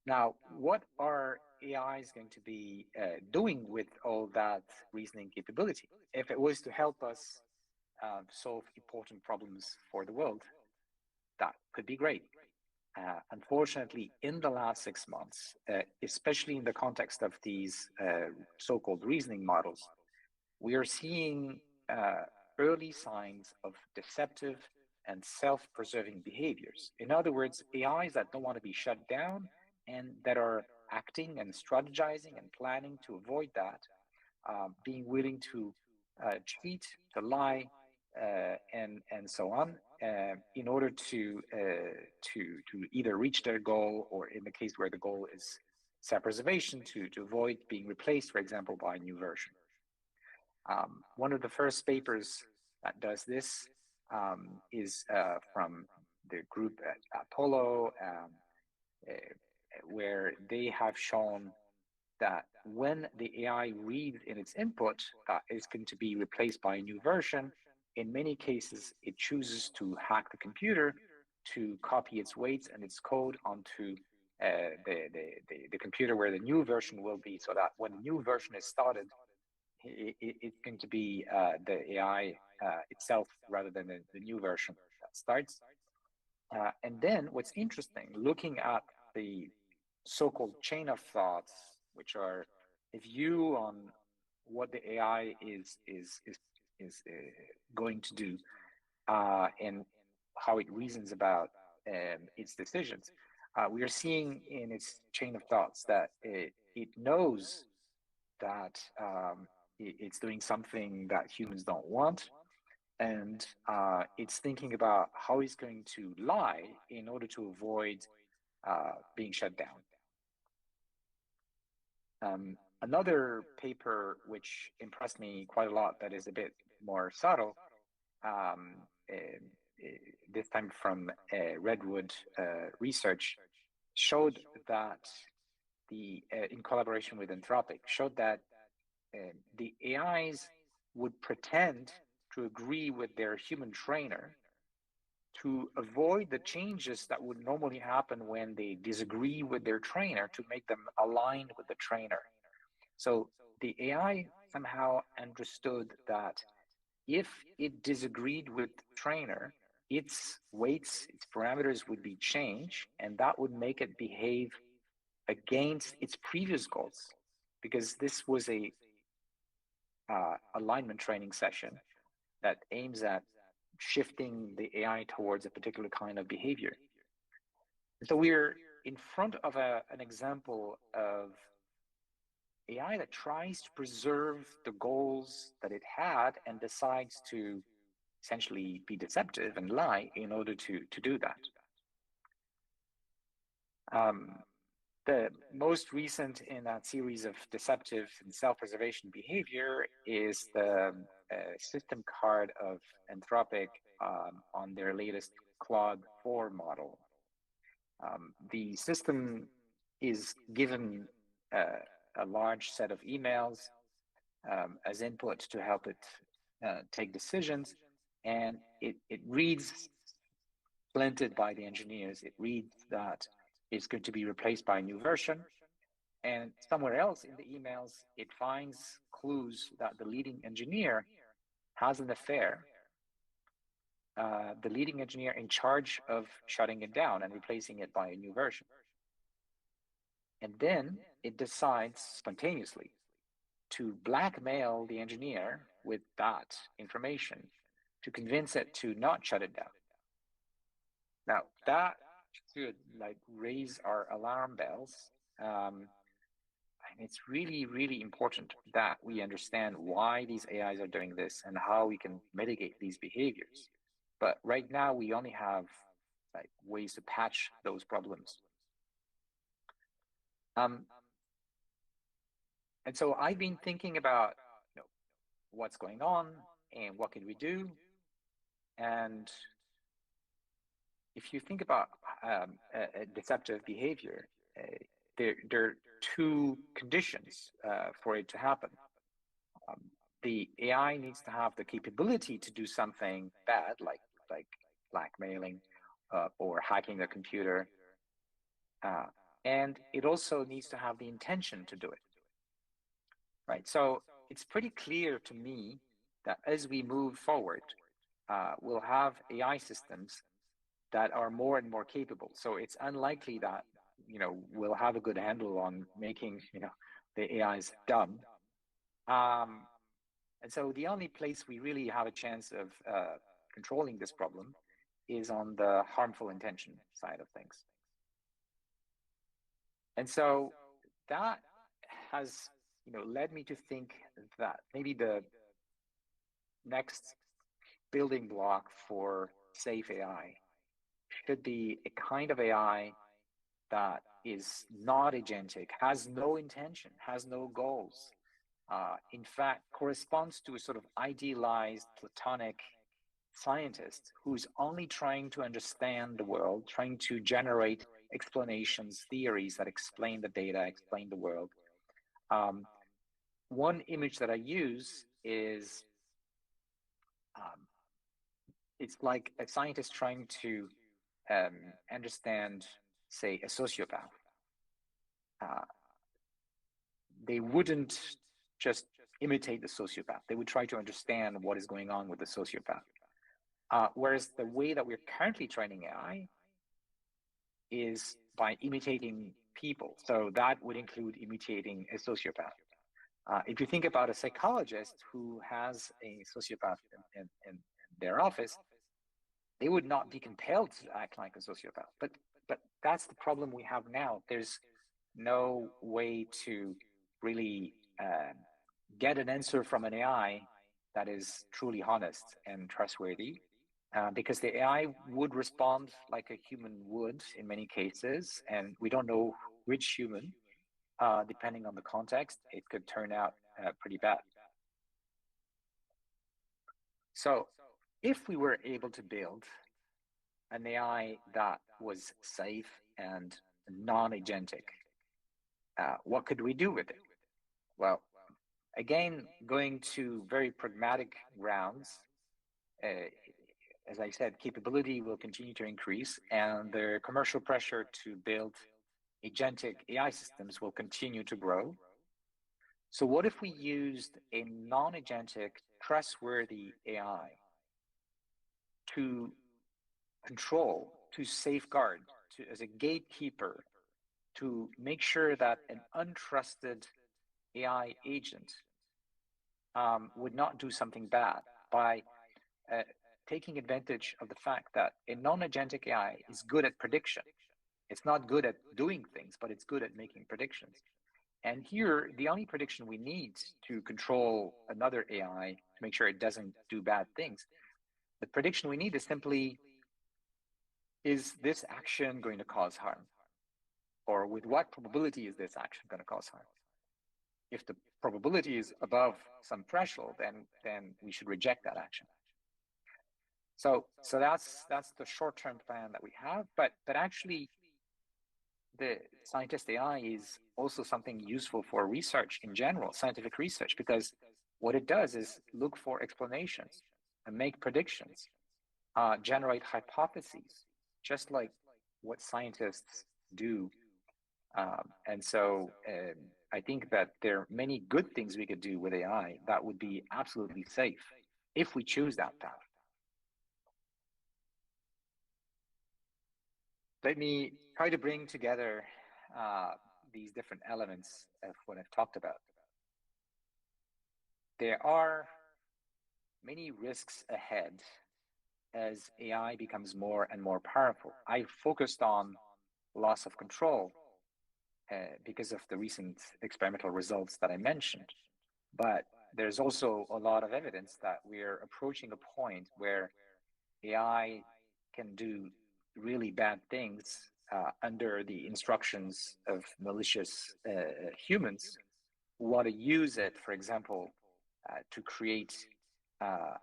Now, what are AIs going to be doing with all that reasoning capability? If it was to help us solve important problems for the world, that could be great. Unfortunately, in the last 6 months, especially in the context of these so-called reasoning models, we are seeing early signs of deceptive and self-preserving behaviors. In other words, AIs that don't want to be shut down and that are acting and strategizing and planning to avoid that, being willing to cheat, to lie, and so on, in order to either reach their goal, or in the case where the goal is self-preservation, to avoid being replaced, for example, by a new version. One of the first papers that does this is from the group at Apollo, where they have shown that when the AI reads in its input that is going to be replaced by a new version, in many cases, it chooses to hack the computer to copy its weights and its code onto the computer where the new version will be, so that when the new version is started, it's going to be the AI itself rather than the new version that starts. And then what's interesting, looking at the so-called chain of thoughts, which are a view on what the AI is going to do, and how it reasons about its decisions. We are seeing in its chain of thoughts that it knows that it's doing something that humans don't want, and it's thinking about how it's going to lie in order to avoid being shut down. Another paper which impressed me quite a lot, that is a bit more subtle, this time from Redwood Research, showed that in collaboration with Anthropic, showed that the AIs would pretend to agree with their human trainer to avoid the changes that would normally happen when they disagree with their trainer, to make them aligned with the trainer. So the AI somehow understood that if it disagreed with the trainer, its weights, its parameters would be changed, and that would make it behave against its previous goals, because this was a alignment training session that aims at shifting the AI towards a particular kind of behavior. So we're in front of an example of AI that tries to preserve the goals that it had and decides to essentially be deceptive and lie in order to do that. The most recent in that series of deceptive and self-preservation behavior is the system card of Anthropic on their latest Claude 4 model. The system is given a large set of emails as input to help it take decisions, and it reads, planted by the engineers, it reads that it's going to be replaced by a new version, and somewhere else in the emails, it finds clues that the leading engineer has an affair, the leading engineer in charge of shutting it down and replacing it by a new version. And then it decides spontaneously to blackmail the engineer with that information to convince it to not shut it down. Now, that should raise our alarm bells. And it's really, really important that we understand why these AIs are doing this and how we can mitigate these behaviors. But right now, we only have ways to patch those problems. And so I've been thinking about what's going on and what can we do. And if you think about a deceptive behavior, there are two conditions for it to happen. The AI needs to have the capability to do something bad, like blackmailing or hacking the computer. And it also needs to have the intention to do it. Right? So it's pretty clear to me that as we move forward, we'll have AI systems that are more and more capable. So it's unlikely that we'll have a good handle on making the AIs dumb. And so the only place we really have a chance of controlling this problem is on the harmful intention side of things. And so that has, led me to think that maybe the next building block for safe AI should be a kind of AI that is not agentic, has no intention, has no goals. In fact, corresponds to a sort of idealized Platonic scientist who's only trying to understand the world, trying to generate explanations, theories that explain the data, explain the world. One image that I use is it's like a scientist trying to understand, say, a sociopath. They wouldn't just imitate the sociopath. They would try to understand what is going on with the sociopath. Whereas the way that we're currently training AI is by imitating people. So that would include imitating a sociopath. If you think about a psychologist who has a sociopath in their office, they would not be compelled to act like a sociopath. But that's the problem we have now. There's no way to really get an answer from an AI that is truly honest and trustworthy, because the AI would respond like a human would in many cases, and we don't know which human. Depending on the context, it could turn out pretty bad. So if we were able to build an AI that was safe and non-agentic, what could we do with it? Well, again, going to very pragmatic grounds, as I said, capability will continue to increase, and the commercial pressure to build agentic AI systems will continue to grow. So what if we used a non-agentic, trustworthy AI to control, to safeguard, as a gatekeeper, to make sure that an untrusted AI agent would not do something bad by taking advantage of the fact that a non-agentic AI is good at prediction. It's not good at doing things, but it's good at making predictions. And here, the only prediction we need to control another AI to make sure it doesn't do bad things, the prediction we need is simply, is this action going to cause harm? Or with what probability is this action going to cause harm? If the probability is above some threshold, then we should reject that action. So that's the short-term plan that we have, but actually, the scientist AI is also something useful for research in general, scientific research, because what it does is look for explanations and make predictions, generate hypotheses, just like what scientists do. And so I think that there are many good things we could do with AI that would be absolutely safe if we choose that path. Let me try to bring together these different elements of what I've talked about. There are many risks ahead as AI becomes more and more powerful. I focused on loss of control because of the recent experimental results that I mentioned. But there's also a lot of evidence that we're approaching a point where AI can do really bad things under the instructions of malicious humans who want to use it, for example, to create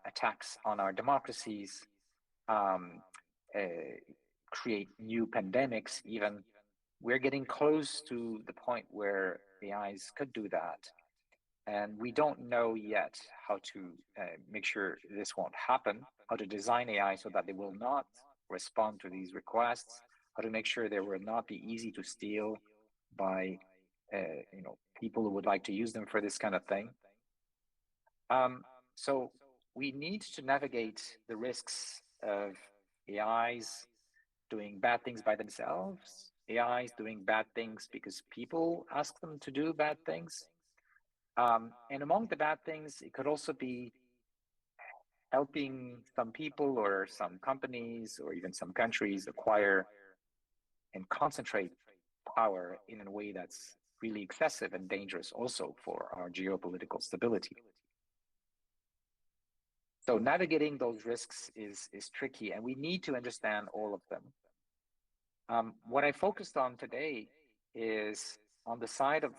attacks on our democracies, create new pandemics even. We're getting close to the point where AIs could do that. And we don't know yet how to make sure this won't happen, how to design AI so that they will not respond to these requests, how to make sure they will not be easy to steal by people who would like to use them for this kind of thing. So we need to navigate the risks of AIs doing bad things by themselves, AIs doing bad things because people ask them to do bad things. And among the bad things, it could also be helping some people or some companies or even some countries acquire and concentrate power in a way that's really excessive and dangerous also for our geopolitical stability. So navigating those risks is tricky, and we need to understand all of them. What I focused on today is on the side of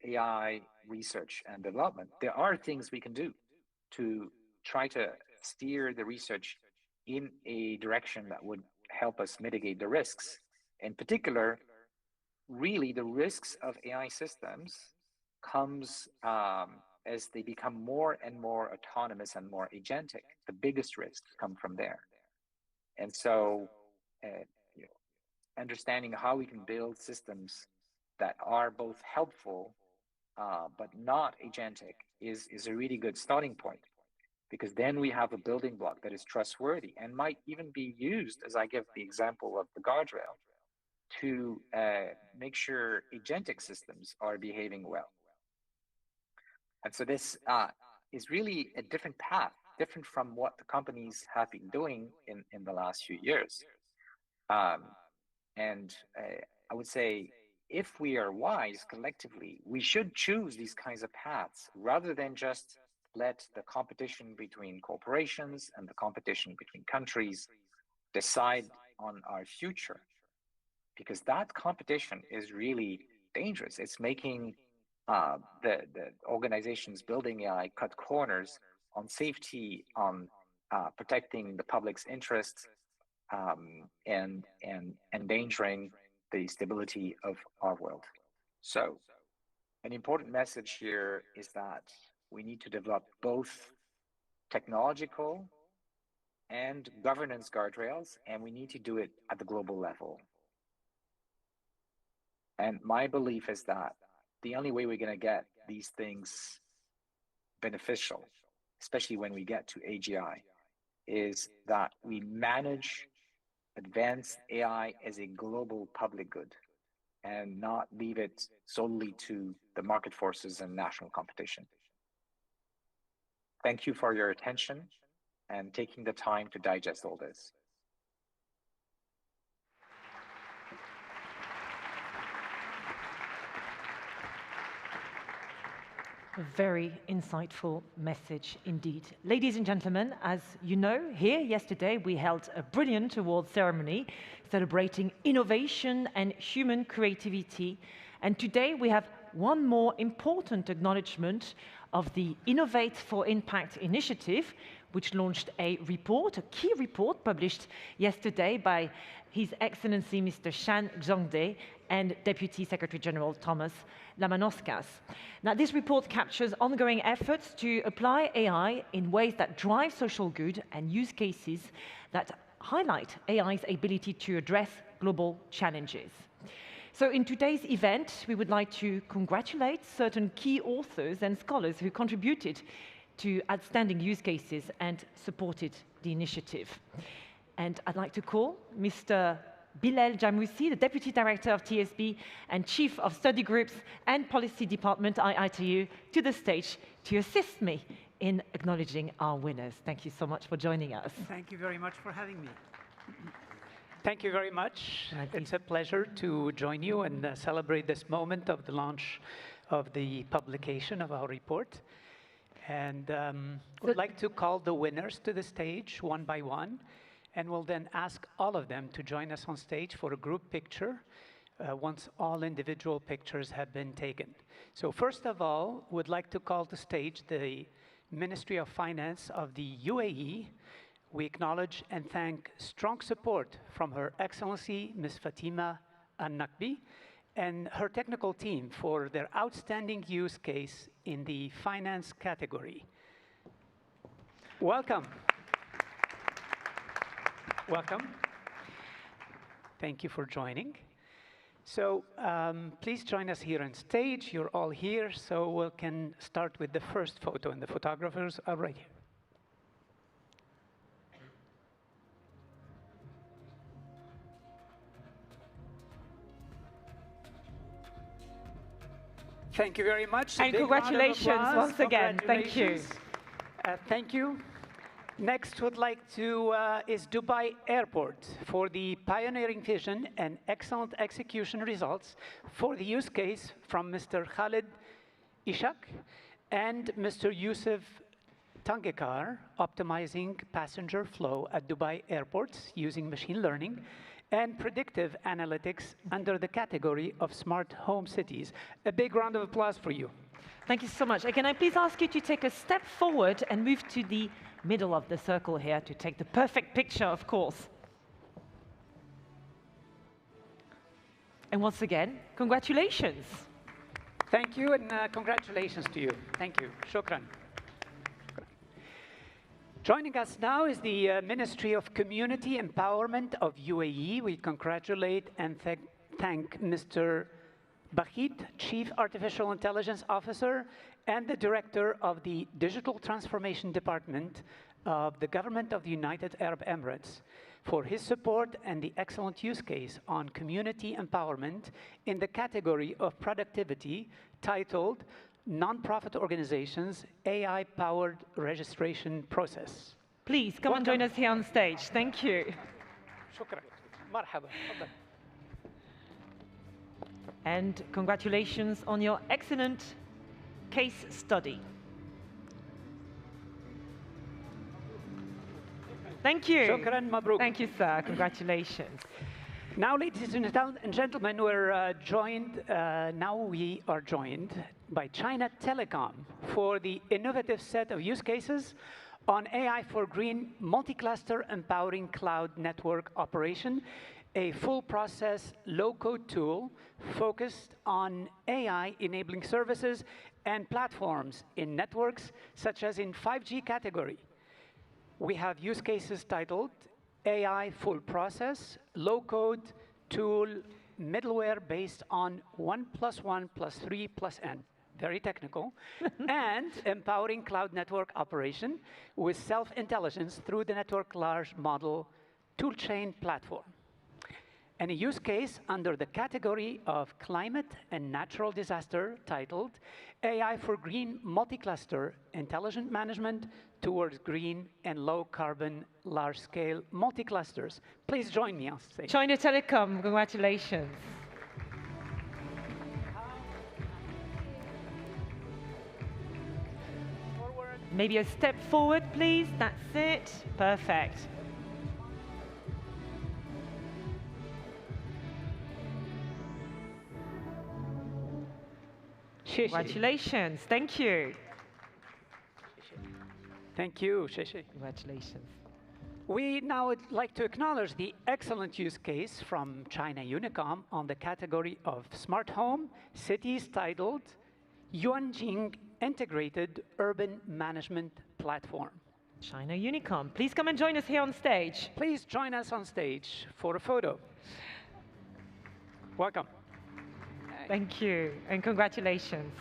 AI research and development. There are things we can do to try to steer the research in a direction that would help us mitigate the risks. In particular, really the risks of AI systems comes as they become more and more autonomous and more agentic. The biggest risks come from there. And so understanding how we can build systems that are both helpful but not agentic is a really good starting point, because then we have a building block that is trustworthy and might even be used, as I give the example of the guardrail, to make sure agentic systems are behaving well. And so this is really a different path, different from what the companies have been doing in the last few years. And I would say, if we are wise collectively, we should choose these kinds of paths rather than just let the competition between corporations and the competition between countries decide on our future. Because that competition is really dangerous. It's making the organizations building AI cut corners on safety, on protecting the public's interests, and endangering the stability of our world. So an important message here is that we need to develop both technological and governance guardrails, and we need to do it at the global level. And my belief is that the only way we're going to get these things beneficial, especially when we get to AGI, is that we manage advanced AI as a global public good and not leave it solely to the market forces and national competition. Thank you for your attention and taking the time to digest all this. A very insightful message indeed. Ladies and gentlemen, as you know, here yesterday we held a brilliant award ceremony celebrating innovation and human creativity. And today we have one more important acknowledgement of the Innovate for Impact initiative, which launched a report, a key report published yesterday by His Excellency Mr. Shan Zhongde and Deputy Secretary General Thomas Lamanoskas. Now, this report captures ongoing efforts to apply AI in ways that drive social good and use cases that highlight AI's ability to address global challenges. So in today's event, we would like to congratulate certain key authors and scholars who contributed to outstanding use cases and supported the initiative. And I'd like to call Mr. Bilal Jamoussi, the Deputy Director of TSB and Chief of Study Groups and Policy Department, IITU, to the stage to assist me in acknowledging our winners. Thank you so much for joining us. Thank you very much for having me. Thank you very much. It's a pleasure to join you and celebrate this moment of the launch of the publication of our report. And would like to call the winners to the stage one by one, and we'll then ask all of them to join us on stage for a group picture once all individual pictures have been taken. So first of all, would like to call to stage the Ministry of Finance of the UAE. We acknowledge and thank strong support from Her Excellency Ms. Fatima Al-Nakbi and her technical team for their outstanding use case in the finance category. Welcome. Welcome. Thank you for joining. So please join us here on stage. You're all here, so we can start with the first photo, and the photographers are right here. Thank you very much. And congratulations once again. Thank you. Thank you. Next, would like to is Dubai Airport for the pioneering vision and excellent execution results for the use case from Mr. Khalid Ishak and Mr. Yusuf Tangekar, optimizing passenger flow at Dubai airports using machine learning and predictive analytics under the category of smart home cities. A big round of applause for you. Thank you so much. Can I please ask you to take a step forward and move to the middle of the circle here to take the perfect picture, of course. And once again, congratulations. Thank you, and congratulations to you. Thank you. Shukran. Joining us now is the Ministry of Community Empowerment of UAE. We congratulate and thank Mr. Bakhit, Chief Artificial Intelligence Officer and the Director of the Digital Transformation Department of the Government of the United Arab Emirates, for his support and the excellent use case on community empowerment in the category of productivity titled Nonprofit Organizations AI-Powered Registration Process. Please come and join us here on stage. Thank you. Shukran. Marhaba. And congratulations on your excellent case study. Thank you. Shukran, Mabruk. Thank you, sir. Congratulations. Now, ladies and gentlemen, we are joined by China Telecom for the innovative set of use cases on AI for green multi-cluster empowering cloud network operation, a full process low-code tool focused on AI enabling services and platforms in networks such as in 5G category. We have use cases titled AI full process, low-code tool, middleware based on 1 + 1 + 3 + n, very technical, and empowering cloud network operation with self-intelligence through the network large model toolchain platform. And a use case under the category of climate and natural disaster titled AI for green multi-cluster intelligent management towards green and low carbon large-scale multi-clusters. Please join me on stage. China Telecom, congratulations. Maybe a step forward, please. That's it. Perfect. Congratulations. Thank you. Thank you, Sheshe. Congratulations. We now would like to acknowledge the excellent use case from China Unicom on the category of smart home cities titled Yuanjing Integrated Urban Management Platform. China Unicom, please come and join us here on stage. Please join us on stage for a photo. Welcome. Thank you, and congratulations.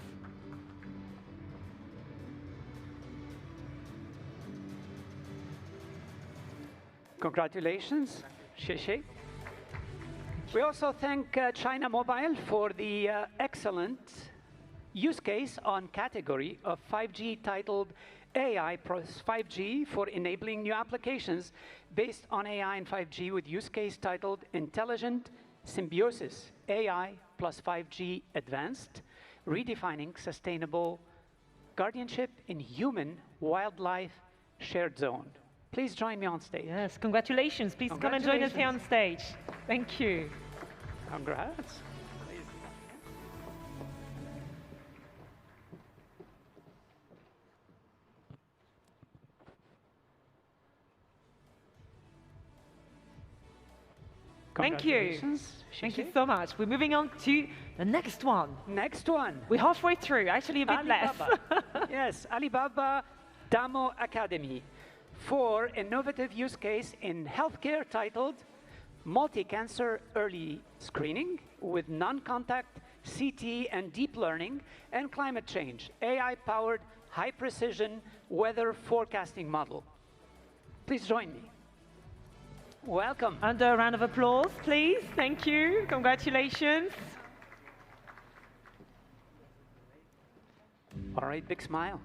Congratulations, Sheshe. We also thank China Mobile for the excellent use case on category of 5G titled AI plus 5G for enabling new applications based on AI and 5G with use case titled Intelligent Symbiosis, AI plus 5G Advanced, redefining sustainable guardianship in human-wildlife shared zone. Please join me on stage. Yes, congratulations. Please come and join us here on stage. Thank you. Congrats. Thank you. Thank you so much. We're moving on to the next one. Next one. We're halfway through, actually a bit less. Yes, Alibaba Damo Academy for innovative use case in healthcare titled Multi-Cancer Early Screening with Non-Contact CT and Deep Learning and Climate Change, AI-powered high-precision weather forecasting model. Please join me. Welcome. And a round of applause, please. Thank you. Congratulations. All right, big smile.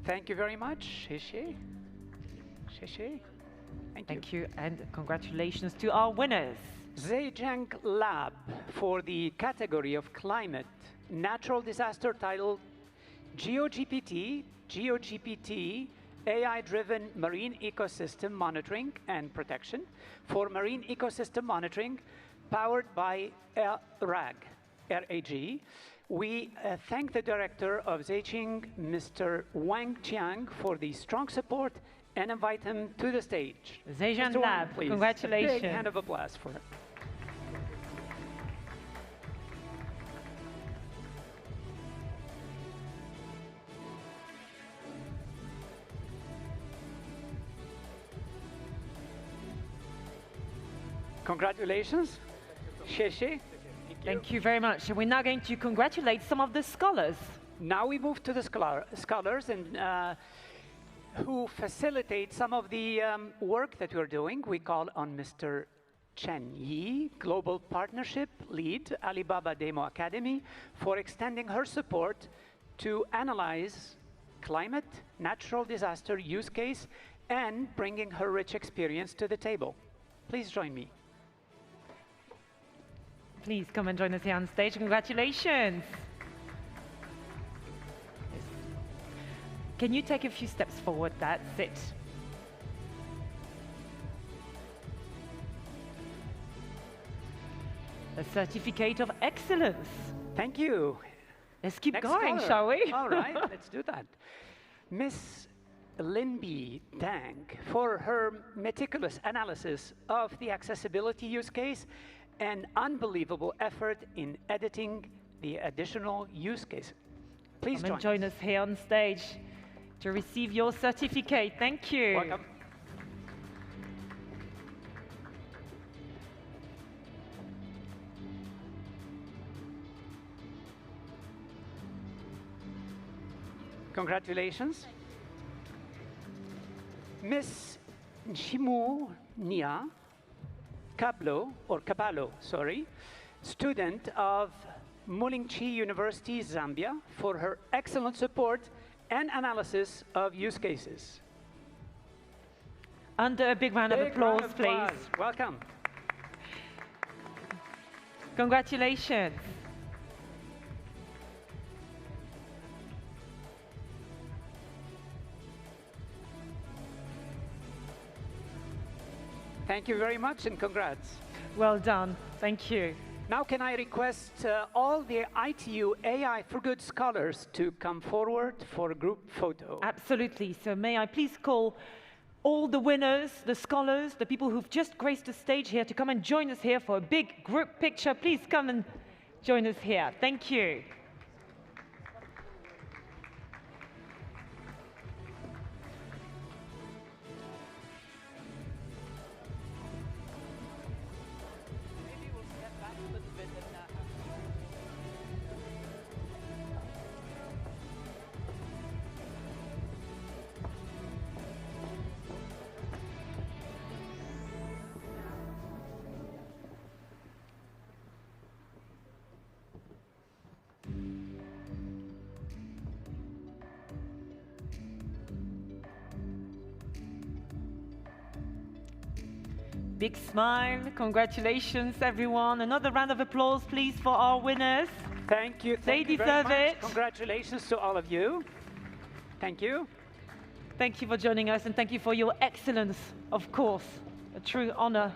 Thank you very much, Shishi. Shishi. Thank you, and congratulations to our winners. Zhejiang Lab for the category of climate, natural disaster title GeoGPT, AI-driven marine ecosystem monitoring and protection for marine ecosystem monitoring powered by RAG. We thank the director of Zhejiang, Mr. Wang Qiang, for the strong support and invite him to the stage. Zhejiang Mr. Lab, Wang, please. congratulations. A big hand of applause for him. Congratulations, Sheshe. Thank you very much. We're now going to congratulate some of the scholars. Now we move to the scholars and who facilitate some of the work that we're doing. We call on Mr. Chen Yi, Global Partnership Lead, Alibaba Demo Academy, for extending her support to analyze climate, natural disaster use case, and bringing her rich experience to the table. Please join me. Please come and join us here on stage. Congratulations. Can you take a few steps forward? That's it. A certificate of excellence. Thank you. Let's keep Next going, caller. shall we? All right, let's do that. Miss Linbi Dang, for her meticulous analysis of the accessibility use case and unbelievable effort in editing the additional use case. Please join us here on stage to receive your certificate. Thank you. Welcome. Congratulations. Miss Nshimu Nia Caballo, student of Mulingchi University, Zambia, for her excellent support and analysis of use cases. And a big round of applause, please. Welcome. Congratulations. Thank you very much and congrats. Well done. Thank you. Now can I request all the ITU AI for Good scholars to come forward for a group photo? Absolutely. So may I please call all the winners, the scholars, the people who've just graced the stage here to come and join us here for a big group picture. Please come and join us here. Thank you. Big smile. Congratulations, everyone. Another round of applause, please, for our winners. Thank you. They deserve it. Congratulations to all of you. Thank you. Thank you for joining us, and thank you for your excellence, of course. A true honor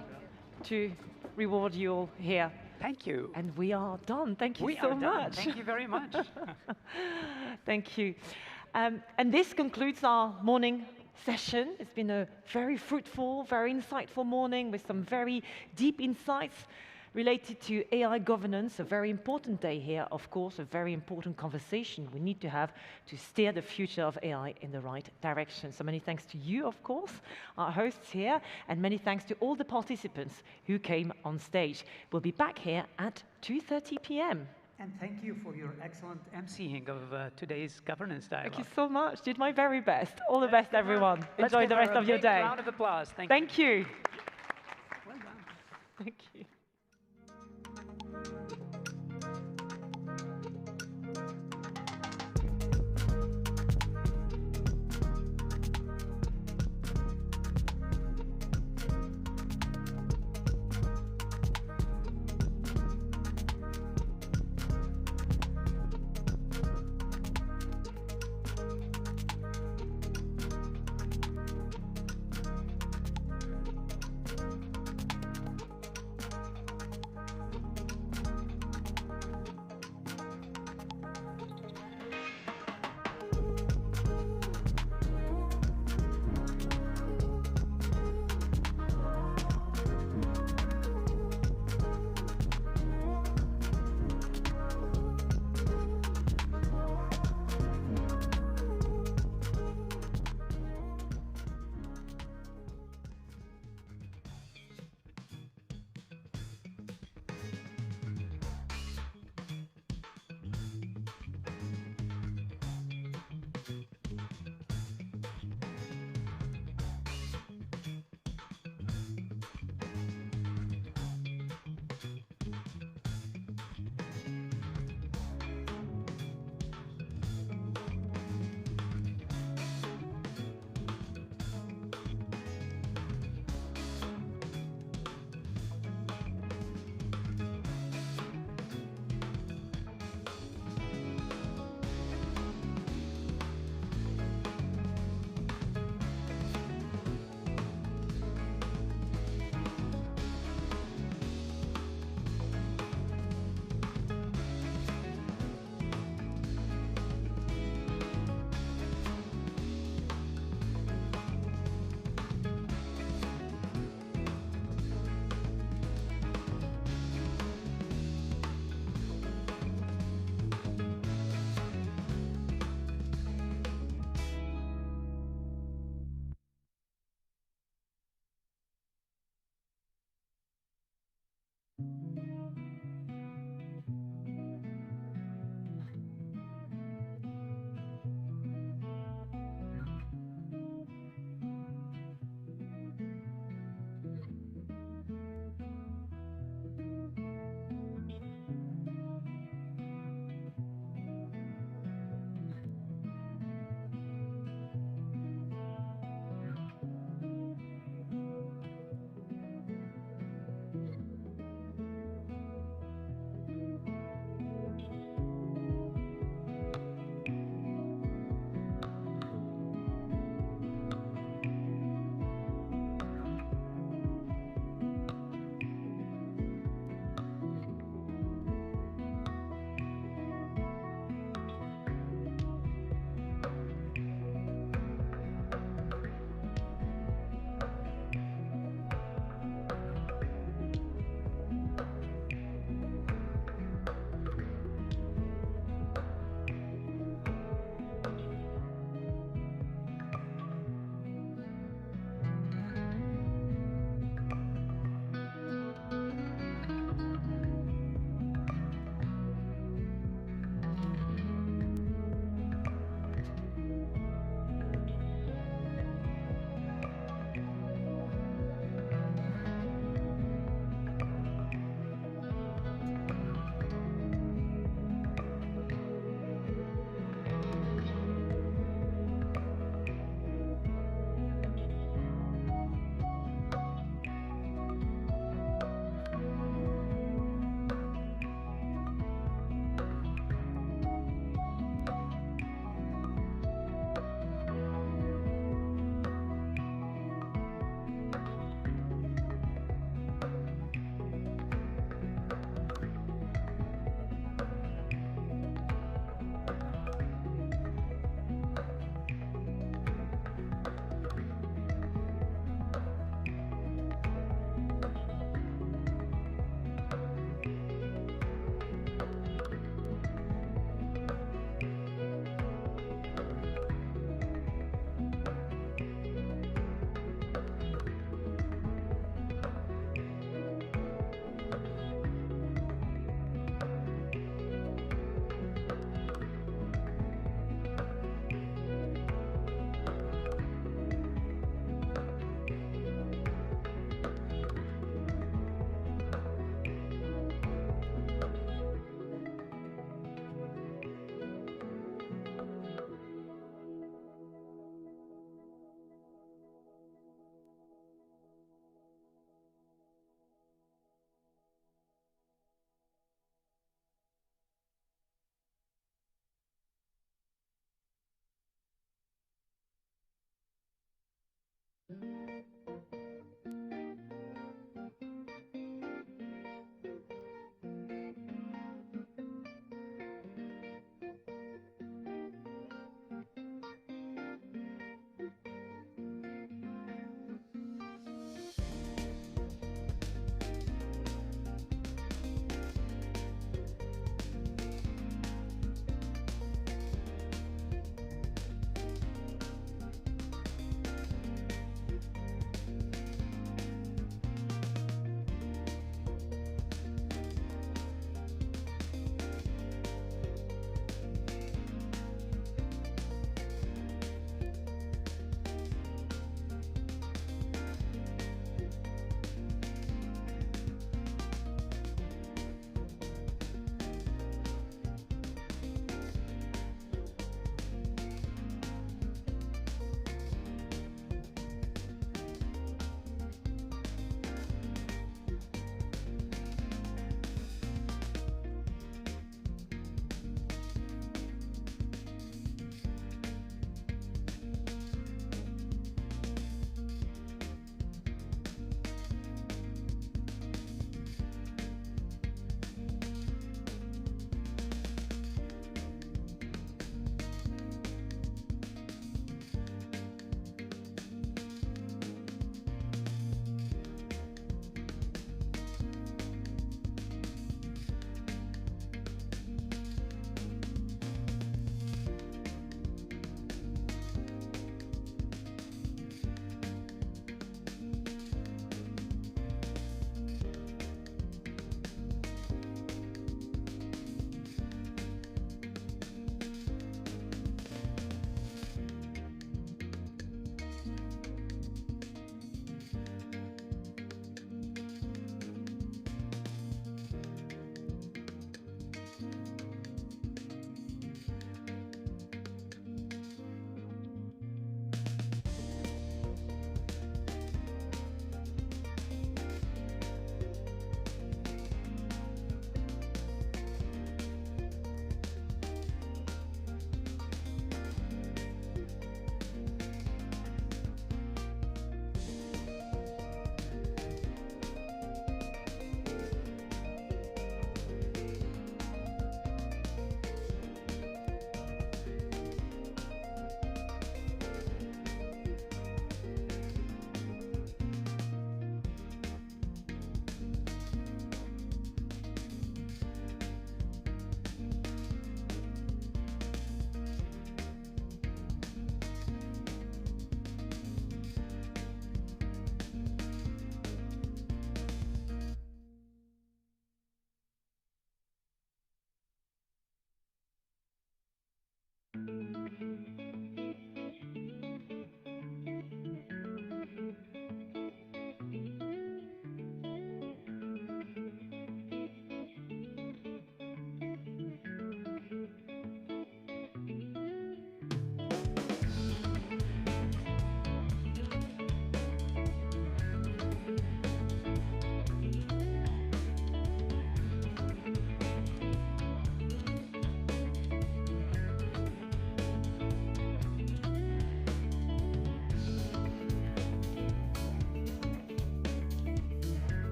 to reward you all here. Thank you. And we are done. Thank you we so are done. much. Thank you very much. Thank you. And this concludes our morning session. It's been a very fruitful, very insightful morning with some very deep insights related to AI governance, a very important day here, of course, a very important conversation we need to have to steer the future of AI in the right direction. So many thanks to you, of course, our hosts here, and many thanks to all the participants who came on stage. We'll be back here at 2:30 p.m. And thank you for your excellent emceeing of today's governance dialogue. Thank you so much. Did my very best. All the best, everyone. Enjoy the rest of your day. Round of applause. Thank you. Well done. Thank you.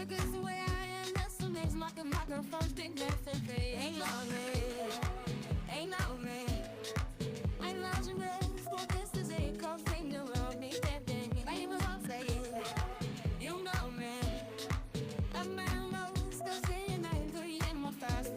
Because the way I am, that's what makes my microphone big message. Ain't no man, ain't no man. I'm not your man, for this is a cold thing around me. That thing, I was all saying, you know, man. A man knows the same angry in my fast,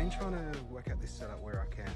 been trying to work out this setup where I can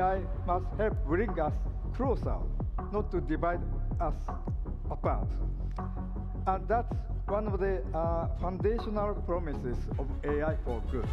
AI must help bring us closer, not to divide us apart. And that's one of the foundational promises of AI for good.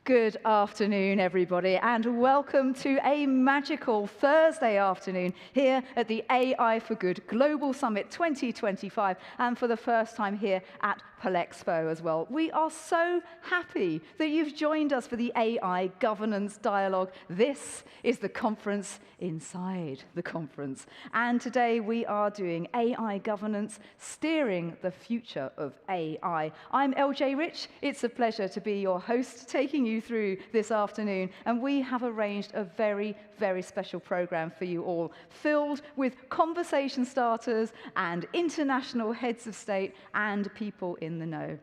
Good afternoon, everybody, and welcome to a magical Thursday afternoon here at the AI for Good Global Summit 2025, and for the first time here at Palexpo as well. We are so happy that you've joined us for the AI Governance Dialogue. This is the conference inside the conference, and today we are doing AI governance, steering the future of AI. I'm LJ Rich. It's a pleasure to be your host, taking you through this afternoon, and we have arranged a very, very special program for you all, filled with conversation starters and international heads of state and people in the know.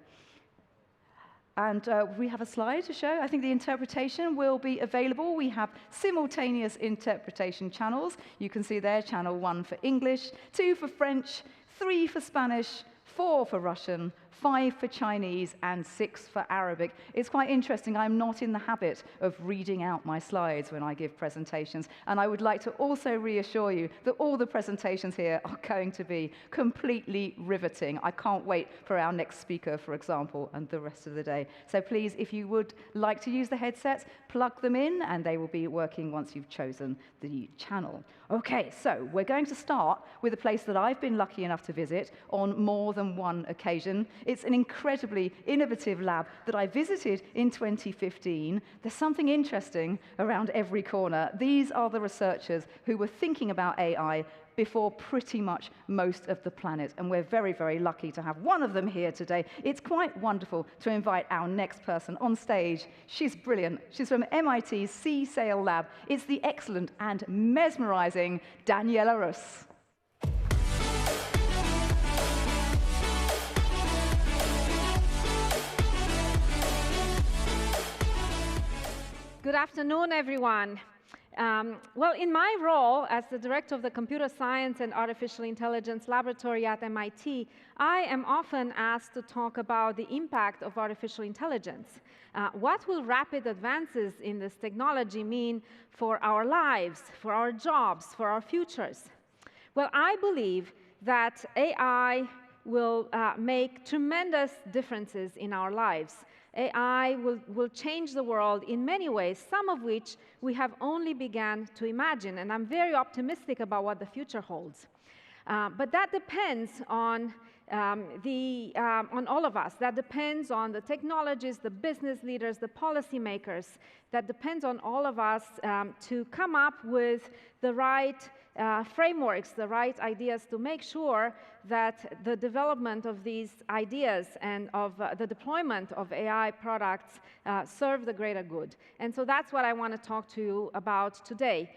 And we have a slide to show. I think the interpretation will be available. We have simultaneous interpretation channels. You can see there, channel 1 for English, 2 for French, 3 for Spanish, 4 for Russian, 5 for Chinese, and 6 for Arabic. It's quite interesting. I'm not in the habit of reading out my slides when I give presentations, and I would like to also reassure you that all the presentations here are going to be completely riveting. I can't wait for our next speaker, for example, and the rest of the day. So please, if you would like to use the headsets, plug them in, and they will be working once you've chosen the channel. Okay, so we're going to start with a place that I've been lucky enough to visit on more than one occasion. It's an incredibly innovative lab that I visited in 2015. There's something interesting around every corner. These are the researchers who were thinking about AI before pretty much most of the planet, and we're very, very lucky to have one of them here today. It's quite wonderful to invite our next person on stage. She's brilliant. She's from MIT's C-Sail Lab. It's the excellent and mesmerizing Daniela Rus. Good afternoon, everyone. Well, in my role as the director of the Computer Science and Artificial Intelligence Laboratory at MIT, I am often asked to talk about the impact of artificial intelligence. What will rapid advances in this technology mean for our lives, for our jobs, for our futures? Well, I believe that AI will make tremendous differences in our lives. AI will change the world in many ways, some of which we have only begun to imagine, and I'm very optimistic about what the future holds. But that depends on all of us. That depends on the technologists, the business leaders, the policymakers. That depends on all of us to come up with the right frameworks, the right ideas to make sure that the development of these ideas and of the deployment of AI products serve the greater good. And so that's what I want to talk to you about today.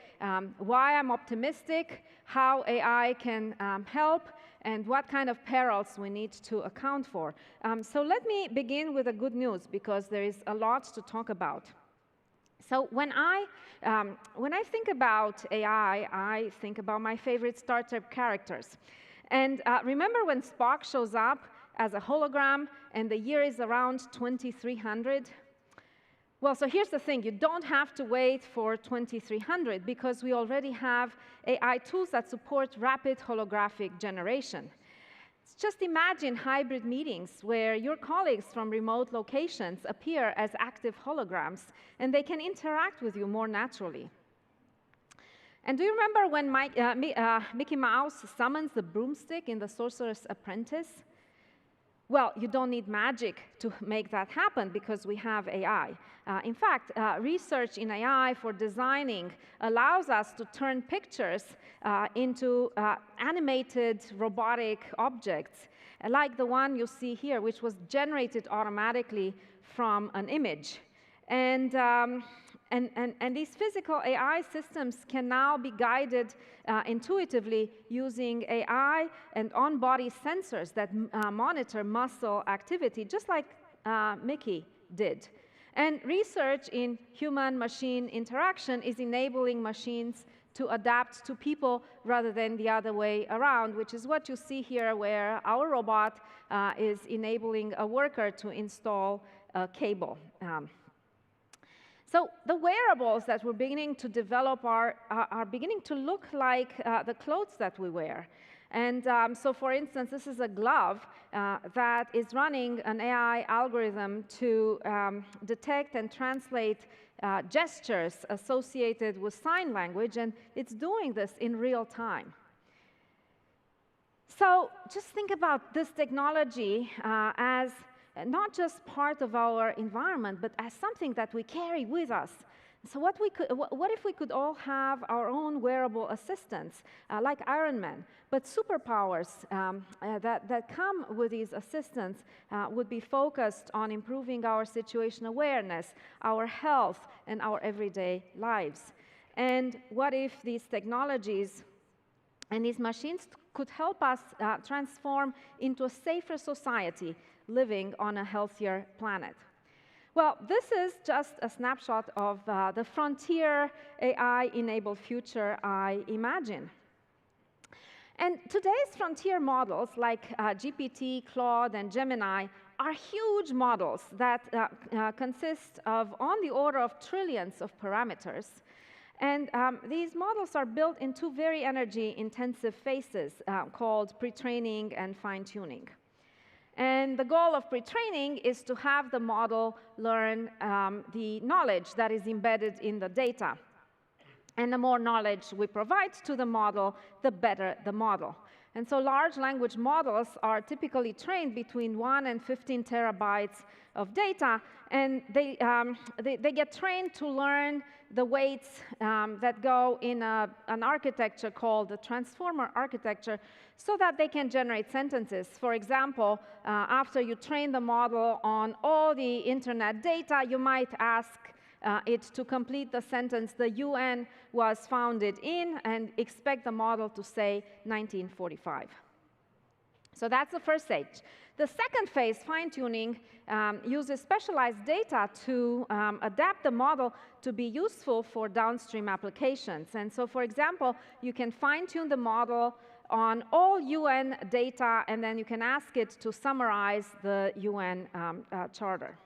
Why I'm optimistic, how AI can help, and what kind of perils we need to account for. So let me begin with the good news, because there is a lot to talk about. So when I think about AI, I think about my favorite Star Trek characters. And remember when Spock shows up as a hologram and the year is around 2300? Well, so here's the thing. You don't have to wait for 2300 because we already have AI tools that support rapid holographic generation. Just imagine hybrid meetings where your colleagues from remote locations appear as active holograms, and they can interact with you more naturally. And do you remember when Mickey Mouse summons the broomstick in The Sorcerer's Apprentice? Well, you don't need magic to make that happen because we have AI. In fact, research in AI for designing allows us to turn pictures into animated robotic objects, like the one you see here, which was generated automatically from an image. And these physical AI systems can now be guided intuitively using AI and on-body sensors that monitor muscle activity, just like Mickey did. And research in human-machine interaction is enabling machines to adapt to people rather than the other way around, which is what you see here, where our robot is enabling a worker to install a cable. So the wearables that we're beginning to develop are beginning to look like the clothes that we wear. And so, for instance, this is a glove that is running an AI algorithm to detect and translate gestures associated with sign language, and it's doing this in real time. So just think about this technology as not just part of our environment, but as something that we carry with us. So what if we could all have our own wearable assistants, like Iron Man, but superpowers that come with these assistants would be focused on improving our situation awareness, our health, and our everyday lives? And what if these technologies and these machines could help us transform into a safer society, living on a healthier planet? Well, this is just a snapshot of the frontier AI-enabled future I imagine. And today's frontier models, like GPT, Claude, and Gemini, are huge models that consist of on the order of trillions of parameters. And these models are built in two very energy-intensive phases called pre-training and fine-tuning. And the goal of pre-training is to have the model learn the knowledge that is embedded in the data. And the more knowledge we provide to the model, the better the model. And so large language models are typically trained between 1 and 15 terabytes of data, and they get trained to learn the weights that go in an architecture called the transformer architecture, so that they can generate sentences. For example, after you train the model on all the internet data, you might ask it to complete the sentence, "The UN was founded in," and expect the model to say 1945. So that's the first stage. The second phase, fine-tuning, uses specialized data to adapt the model to be useful for downstream applications. And so, for example, you can fine-tune the model on all UN data, and then you can ask it to summarize the UN Charter.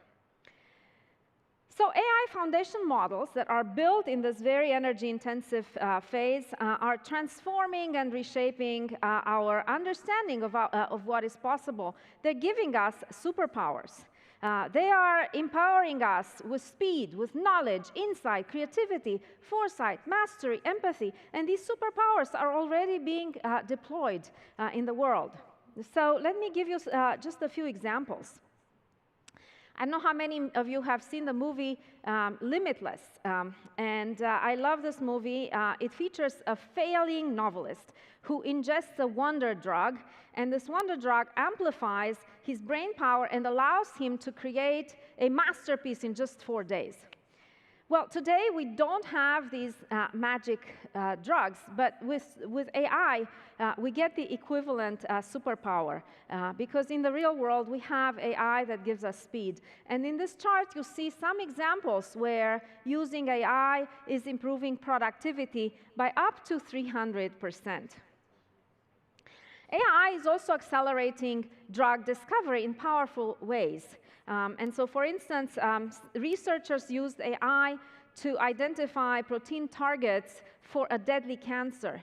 So AI foundation models that are built in this very energy-intensive phase are transforming and reshaping our understanding of what is possible. They're giving us superpowers. They are empowering us with speed, with knowledge, insight, creativity, foresight, mastery, empathy, and these superpowers are already being deployed in the world. So let me give you just a few examples. I don't know how many of you have seen the movie Limitless, and I love this movie. It features a failing novelist who ingests a wonder drug, and this wonder drug amplifies his brain power and allows him to create a masterpiece in just 4 days. Well, today we don't have these magic drugs, but with AI, we get the equivalent superpower, because in the real world, we have AI that gives us speed. And in this chart, you see some examples where using AI is improving productivity by up to 300%. AI is also accelerating drug discovery in powerful ways. And so, for instance, researchers used AI to identify protein targets for a deadly cancer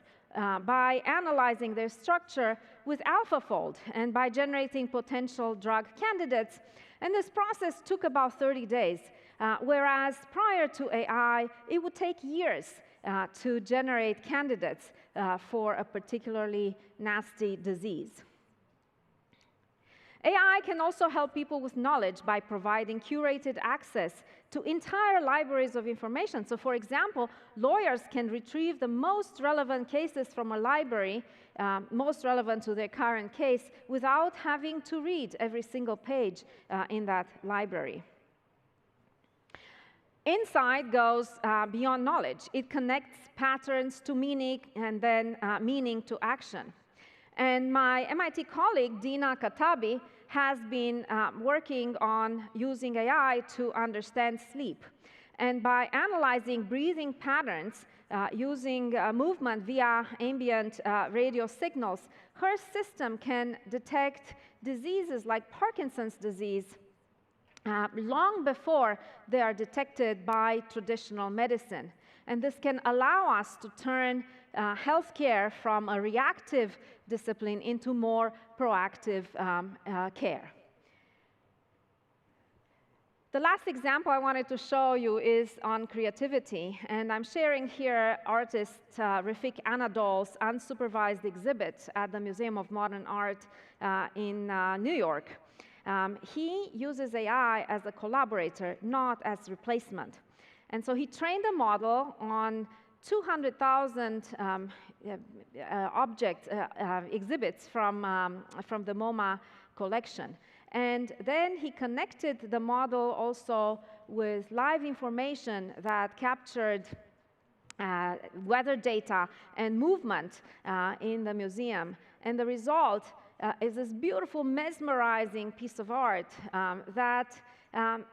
by analyzing their structure with AlphaFold and by generating potential drug candidates. And this process took about 30 days, whereas prior to AI, it would take years to generate candidates for a particularly nasty disease. AI can also help people with knowledge by providing curated access to entire libraries of information. So for example, lawyers can retrieve the most relevant cases from a library, most relevant to their current case, without having to read every single page in that library. Insight goes beyond knowledge. It connects patterns to meaning and then meaning to action. And my MIT colleague, Dina Katabi, has been working on using AI to understand sleep. And by analyzing breathing patterns using movement via ambient radio signals, her system can detect diseases like Parkinson's disease long before they are detected by traditional medicine. And this can allow us to turn healthcare from a reactive discipline into more proactive care. The last example I wanted to show you is on creativity, and I'm sharing here artist Refik Anadol's unsupervised exhibit at the Museum of Modern Art in New York. He uses AI as a collaborator, not as replacement. And so he trained a model on 200,000 exhibits from the MoMA collection. And then he connected the model also with live information that captured weather data and movement in the museum. And the result is this beautiful, mesmerizing piece of art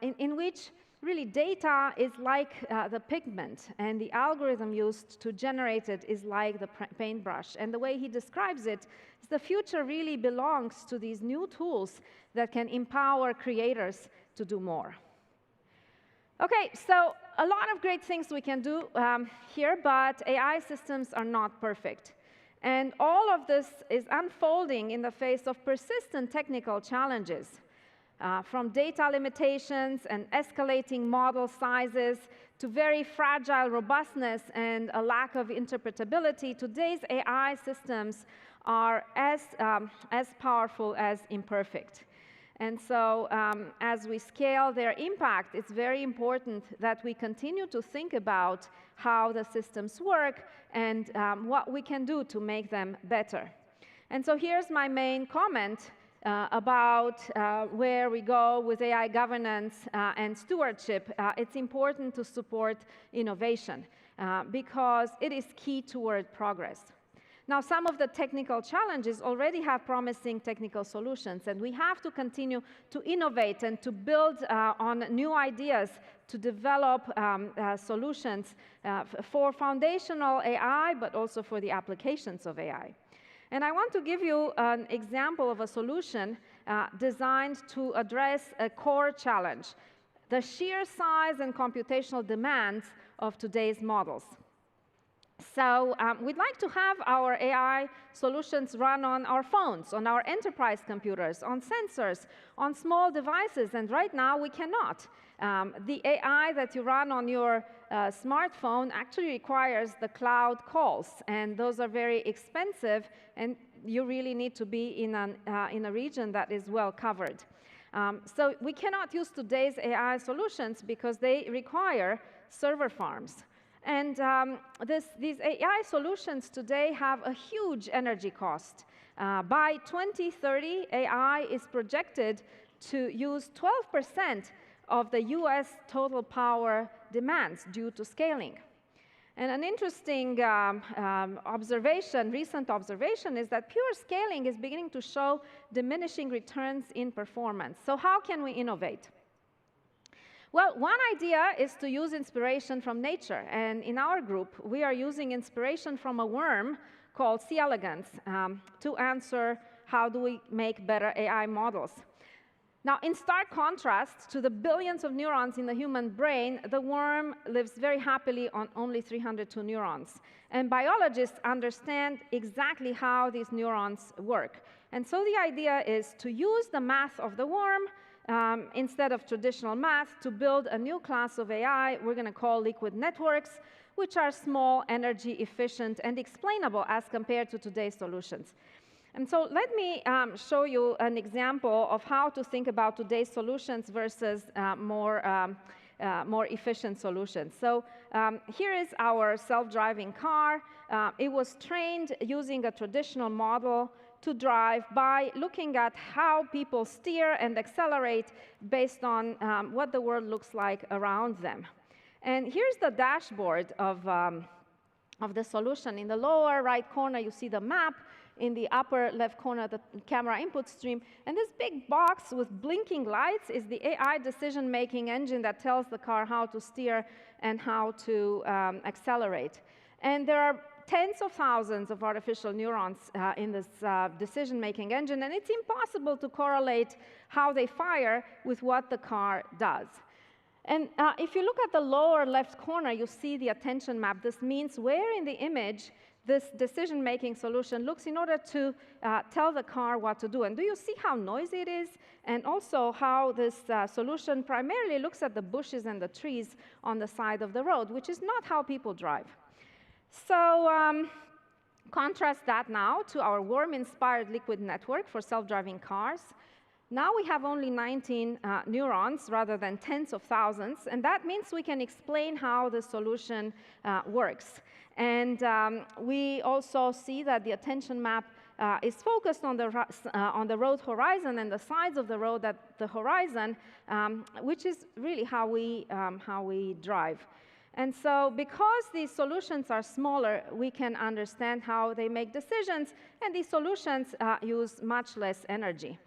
in which really data is like the pigment, and the algorithm used to generate it is like the paintbrush. And the way he describes it is the future really belongs to these new tools that can empower creators to do more. Okay, so a lot of great things we can do here, but AI systems are not perfect. And all of this is unfolding in the face of persistent technical challenges. From data limitations and escalating model sizes to very fragile robustness and a lack of interpretability, today's AI systems are as powerful as imperfect. And so as we scale their impact, it's very important that we continue to think about how the systems work and what we can do to make them better. And so here's my main comment about where we go with AI governance and stewardship. It's important to support innovation because it is key toward progress. Now, some of the technical challenges already have promising technical solutions, and we have to continue to innovate and to build on new ideas to develop solutions for foundational AI, but also for the applications of AI. And I want to give you an example of a solution designed to address a core challenge, the sheer size and computational demands of today's models. So we'd like to have our AI solutions run on our phones, on our enterprise computers, on sensors, on small devices, and right now we cannot. The AI that you run on your smartphone actually requires the cloud calls, and those are very expensive, and you really need to be in a region that is well covered. So we cannot use today's AI solutions because they require server farms. And these AI solutions today have a huge energy cost. By 2030, AI is projected to use 12% of the US total power demands due to scaling. And an interesting recent observation is that pure scaling is beginning to show diminishing returns in performance. So how can we innovate? Well, one idea is to use inspiration from nature. And in our group, we are using inspiration from a worm called C. elegans to answer how do we make better AI models. Now, in stark contrast to the billions of neurons in the human brain, the worm lives very happily on only 302 neurons. And biologists understand exactly how these neurons work. And so the idea is to use the math of the worm instead of traditional math to build a new class of AI we're going to call liquid networks, which are small, energy efficient, and explainable as compared to today's solutions. And so let me show you an example of how to think about today's solutions versus more efficient solutions. So here is our self-driving car. It was trained using a traditional model to drive by looking at how people steer and accelerate based on what the world looks like around them. And here's the dashboard of the solution. In the lower right corner, you see the map. In the upper left corner, the camera input stream. And this big box with blinking lights is the AI decision-making engine that tells the car how to steer and how to accelerate. And there are tens of thousands of artificial neurons in this decision-making engine, and it's impossible to correlate how they fire with what the car does. And if you look at the lower left corner, you see the attention map. This means where in the image this decision-making solution looks in order to tell the car what to do. And do you see how noisy it is? And also how this solution primarily looks at the bushes and the trees on the side of the road, which is not how people drive. So contrast that now to our worm-inspired liquid network for self-driving cars. Now we have only 19 neurons rather than tens of thousands, and that means we can explain how the solution works. And we also see that the attention map is focused on the road horizon and the sides of the road at the horizon, which is really how we drive. And so because these solutions are smaller, we can understand how they make decisions, and these solutions use much less energy.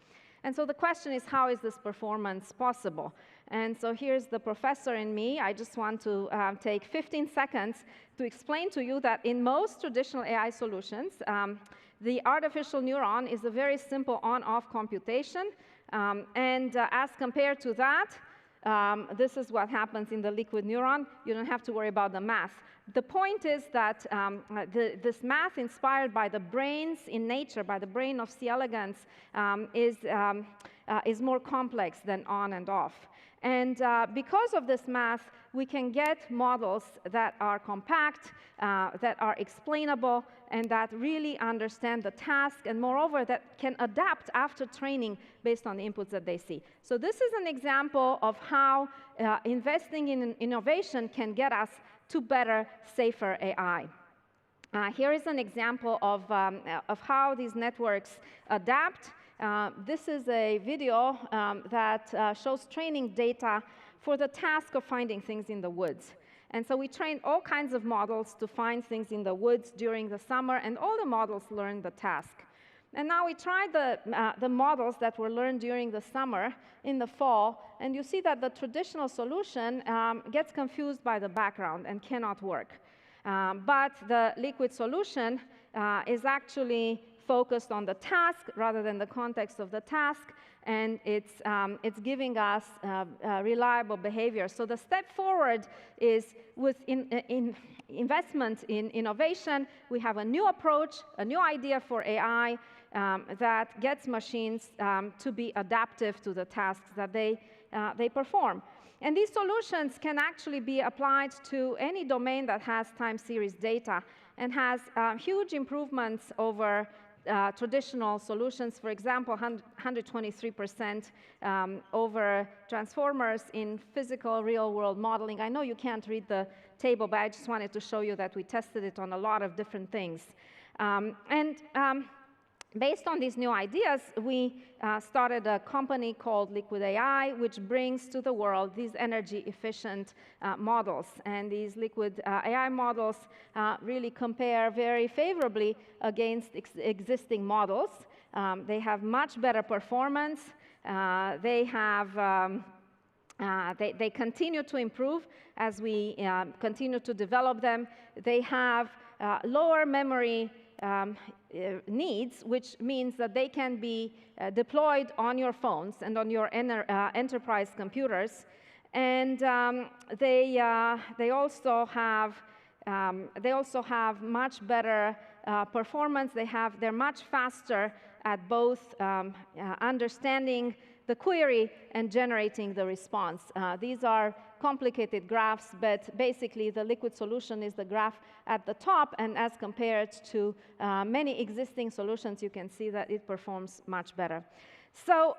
And so the question is, how is this performance possible? And so here's the professor in me. I just want to take 15 seconds to explain to you that in most traditional AI solutions, the artificial neuron is a very simple on-off computation. As compared to that, this is what happens in the liquid neuron. You don't have to worry about the math. The point is that this math inspired by the brains in nature, by the brain of C. elegans, is more complex than on and off. And because of this math, we can get models that are compact, that are explainable, and that really understand the task, and moreover, that can adapt after training based on the inputs that they see. So this is an example of how investing in innovation can get us to better, safer AI. Here is an example of how these networks adapt. This is a video that shows training data for the task of finding things in the woods. And so we trained all kinds of models to find things in the woods during the summer, and all the models learned the task. And now we tried the models that were learned during the summer in the fall, and you see that the traditional solution gets confused by the background and cannot work. But the liquid solution is actually focused on the task rather than the context of the task, and it's giving us reliable behavior. So the step forward is with investment in innovation. We have a new approach, a new idea for AI that gets machines to be adaptive to the tasks that they perform. And these solutions can actually be applied to any domain that has time series data and has huge improvements over traditional solutions. For example, 123% over transformers in physical real-world modeling. I know you can't read the table, but I just wanted to show you that we tested it on a lot of different things. Based on these new ideas, we started a company called Liquid AI, which brings to the world these energy-efficient models. And these Liquid AI models really compare very favorably against existing models. They have much better performance. They continue to improve as we continue to develop them. They have lower memory needs, which means that they can be deployed on your phones and on your enterprise computers. And they also have much better performance. They're much faster at both understanding the query and generating the response. These are complicated graphs, but basically the liquid solution is the graph at the top, and as compared to many existing solutions, you can see that it performs much better. So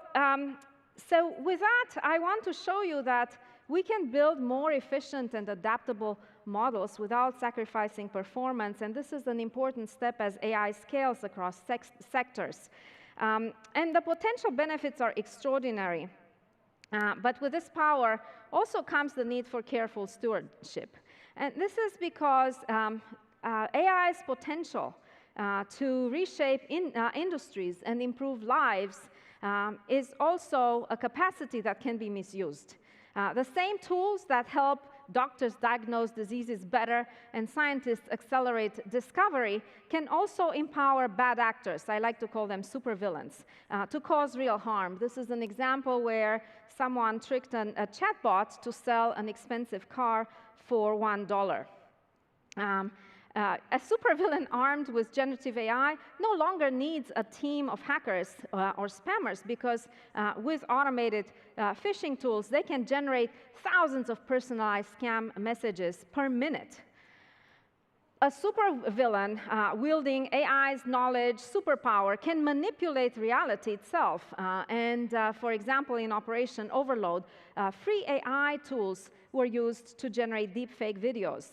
with that, I want to show you that we can build more efficient and adaptable models without sacrificing performance, and this is an important step as AI scales across sectors. And the potential benefits are extraordinary. But with this power also comes the need for careful stewardship. And this is because AI's potential to reshape industries and improve lives is also a capacity that can be misused. The same tools that help doctors diagnose diseases better and scientists accelerate discovery can also empower bad actors, I like to call them supervillains, to cause real harm. This is an example where someone tricked a chatbot to sell an expensive car for $1. A supervillain armed with generative AI no longer needs a team of hackers or spammers, because with automated phishing tools, they can generate thousands of personalized scam messages per minute. A supervillain wielding AI's knowledge superpower can manipulate reality itself. For example, in Operation Overload, free AI tools were used to generate deepfake videos,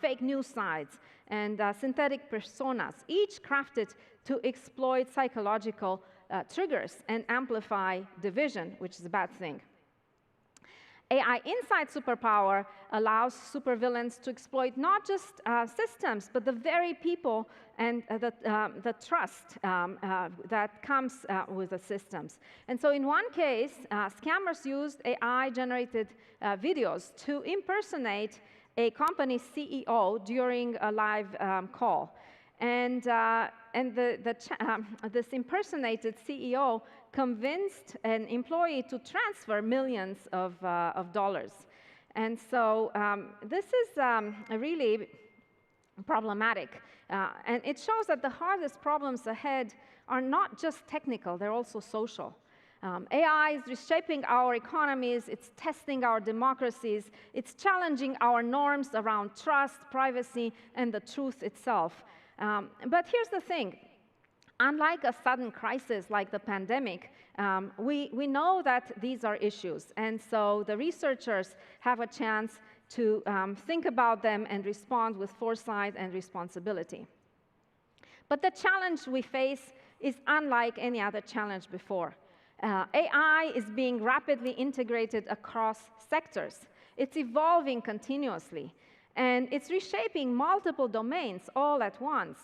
fake news sites, and synthetic personas, each crafted to exploit psychological triggers and amplify division, which is a bad thing. AI Insight superpower allows supervillains to exploit not just systems, but the very people and the trust that comes with the systems. And so in one case, scammers used AI-generated videos to impersonate a company's CEO during a live call. And this impersonated CEO convinced an employee to transfer millions of dollars. And so this is really problematic. And it shows that the hardest problems ahead are not just technical, they're also social. AI is reshaping our economies, it's testing our democracies, it's challenging our norms around trust, privacy, and the truth itself. But here's the thing. Unlike a sudden crisis like the pandemic, we know that these are issues. And so the researchers have a chance to think about them and respond with foresight and responsibility. But the challenge we face is unlike any other challenge before. AI is being rapidly integrated across sectors. It's evolving continuously. And it's reshaping multiple domains all at once.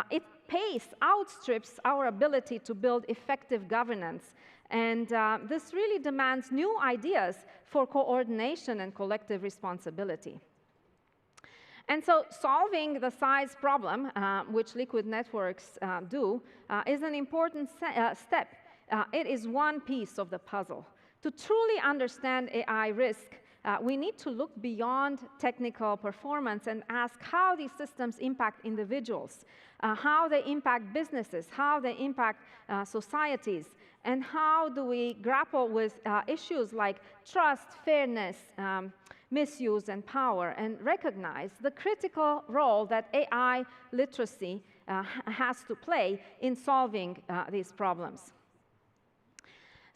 Its pace outstrips our ability to build effective governance. And this really demands new ideas for coordination and collective responsibility. And so solving the size problem, which liquid networks do, is an important step. It is one piece of the puzzle. To truly understand AI risk, we need to look beyond technical performance and ask how these systems impact individuals, how they impact businesses, how they impact societies, and how do we grapple with issues like trust, fairness, misuse, and power, and recognize the critical role that AI literacy has to play in solving these problems.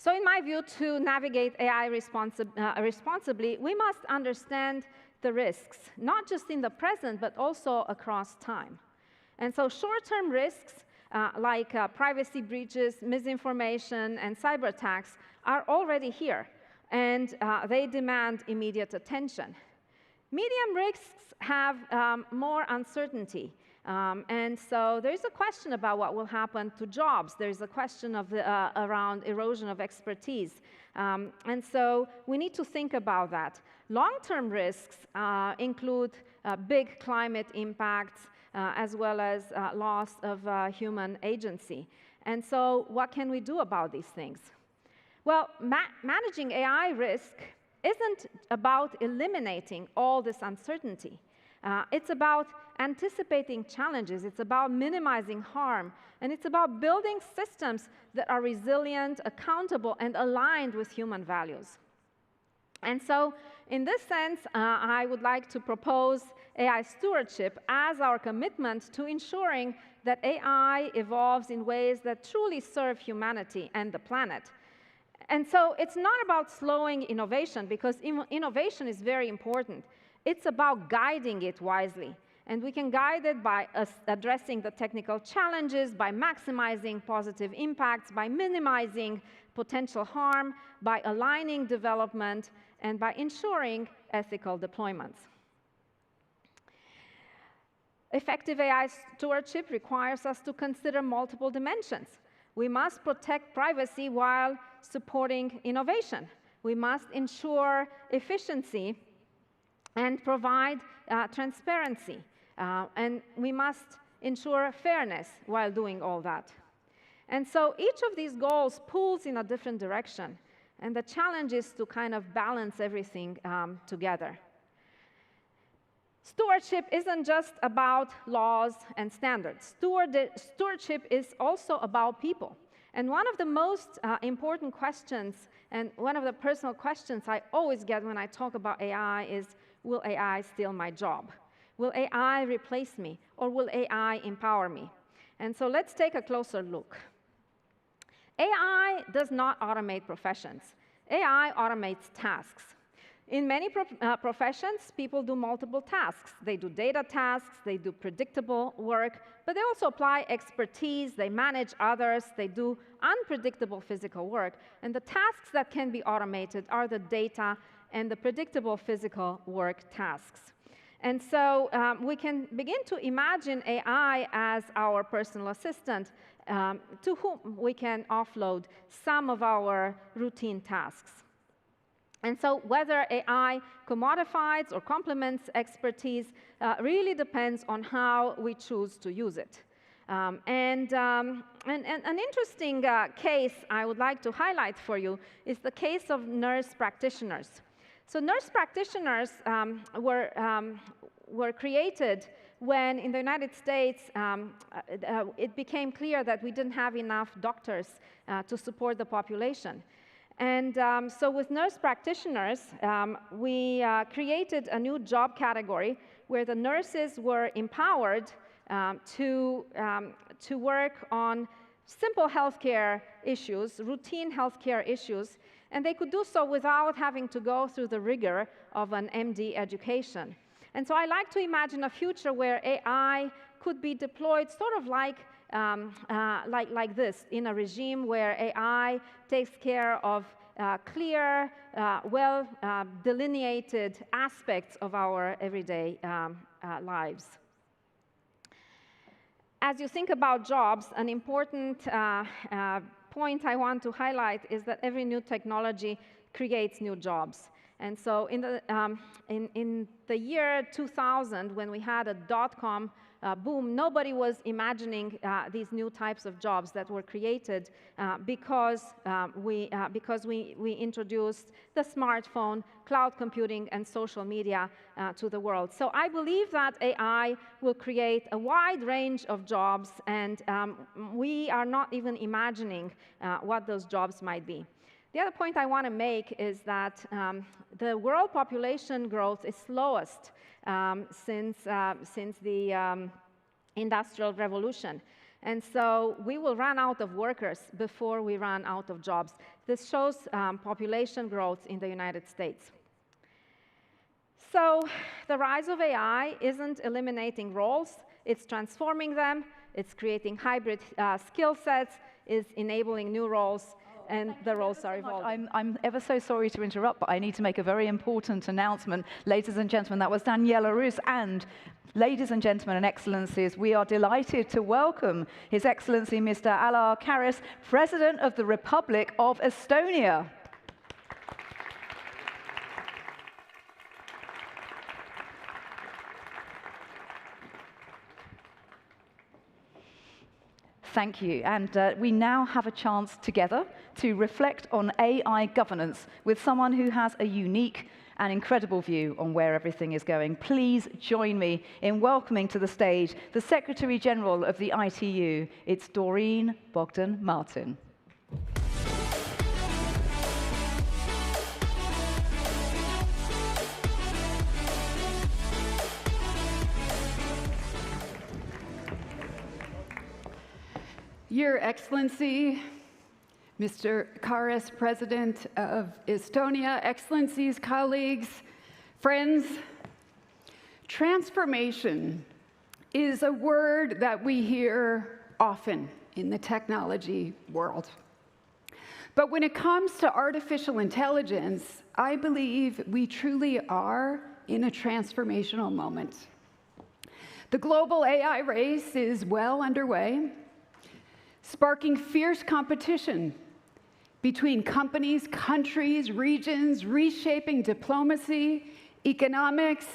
So in my view, to navigate AI responsibly, we must understand the risks, not just in the present, but also across time. And so short-term risks, like privacy breaches, misinformation, and cyber attacks, are already here, and they demand immediate attention. Medium risks have more uncertainty. And so there's a question about what will happen to jobs. There's a question of around erosion of expertise. And so we need to think about that. Long-term risks include big climate impacts, as well as loss of human agency. And so what can we do about these things? Well, managing AI risk isn't about eliminating all this uncertainty, It's about anticipating challenges. It's about minimizing harm. And it's about building systems that are resilient, accountable, and aligned with human values. And so, in this sense, I would like to propose AI stewardship as our commitment to ensuring that AI evolves in ways that truly serve humanity and the planet. And so it's not about slowing innovation, because innovation is very important. It's about guiding it wisely. And we can guide it by addressing the technical challenges, by maximizing positive impacts, by minimizing potential harm, by aligning development, and by ensuring ethical deployments. Effective AI stewardship requires us to consider multiple dimensions. We must protect privacy while supporting innovation. We must ensure efficiency and provide transparency. And we must ensure fairness while doing all that. And so each of these goals pulls in a different direction. And the challenge is to kind of balance everything together. Stewardship isn't just about laws and standards. Stewardship is also about people. And one of the most important questions, and one of the personal questions I always get when I talk about AI is, will AI steal my job? Will AI replace me? Or will AI empower me? And so let's take a closer look. AI does not automate professions. AI automates tasks. In many professions, people do multiple tasks. They do data tasks, they do predictable work, but they also apply expertise, they manage others, they do unpredictable physical work. And the tasks that can be automated are the data and the predictable physical work tasks. And so we can begin to imagine AI as our personal assistant to whom we can offload some of our routine tasks. And so whether AI commodifies or complements expertise really depends on how we choose to use it. And an interesting case I would like to highlight for you is the case of nurse practitioners. So nurse practitioners were created when, in the United States, it became clear that we didn't have enough doctors to support the population. And so with nurse practitioners, we created a new job category where the nurses were empowered to work on simple healthcare issues, routine healthcare issues, and they could do so without having to go through the rigor of an MD education. And so I like to imagine a future where AI could be deployed sort of like this, in a regime where AI takes care of clear, well-delineated aspects of our everyday lives. As you think about jobs, an important point I want to highlight is that every new technology creates new jobs. And so in the year 2000, when we had a dot-com boom, nobody was imagining these new types of jobs that were created because we introduced the smartphone, cloud computing, and social media to the world. So I believe that AI will create a wide range of jobs, and we are not even imagining what those jobs might be. The other point I want to make is that the world population growth is slowest since the Industrial Revolution. And so we will run out of workers before we run out of jobs. This shows population growth in the United States. So the rise of AI isn't eliminating roles, it's transforming them, it's creating hybrid skill sets, it's enabling new roles, and the roles are evolving. I'm ever so sorry to interrupt, but I need to make a very important announcement. Ladies and gentlemen, that was Daniela Rus, and ladies and gentlemen and excellencies, we are delighted to welcome His Excellency Mr. Alar Karis, President of the Republic of Estonia. thank you. And we now have a chance together to reflect on AI governance with someone who has a unique and incredible view on where everything is going. Please join me in welcoming to the stage the Secretary General of the ITU. It's Doreen Bogdan-Martin. Your Excellency, Mr. Karas, President of Estonia, Excellencies, colleagues, friends, transformation is a word that we hear often in the technology world. But when it comes to artificial intelligence, I believe we truly are in a transformational moment. The global AI race is well underway, sparking fierce competition between companies, countries, regions, reshaping diplomacy, economics,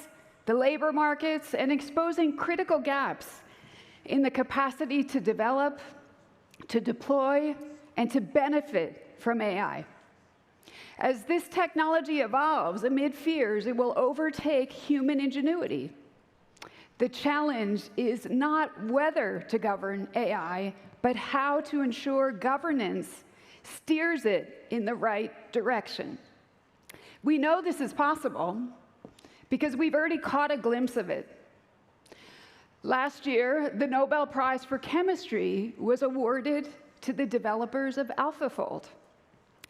the labor markets, and exposing critical gaps in the capacity to develop, to deploy, and to benefit from AI. As this technology evolves amid fears, it will overtake human ingenuity. The challenge is not whether to govern AI, but how to ensure governance steers it in the right direction. We know this is possible because we've already caught a glimpse of it. Last year, the Nobel Prize for Chemistry was awarded to the developers of AlphaFold,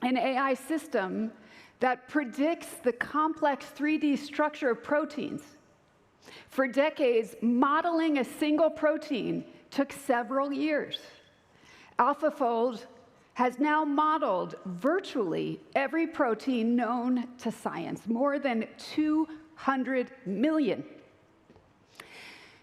an AI system that predicts the complex 3D structure of proteins. For decades, modeling a single protein took several years. AlphaFold has now modeled virtually every protein known to science, more than 200 million.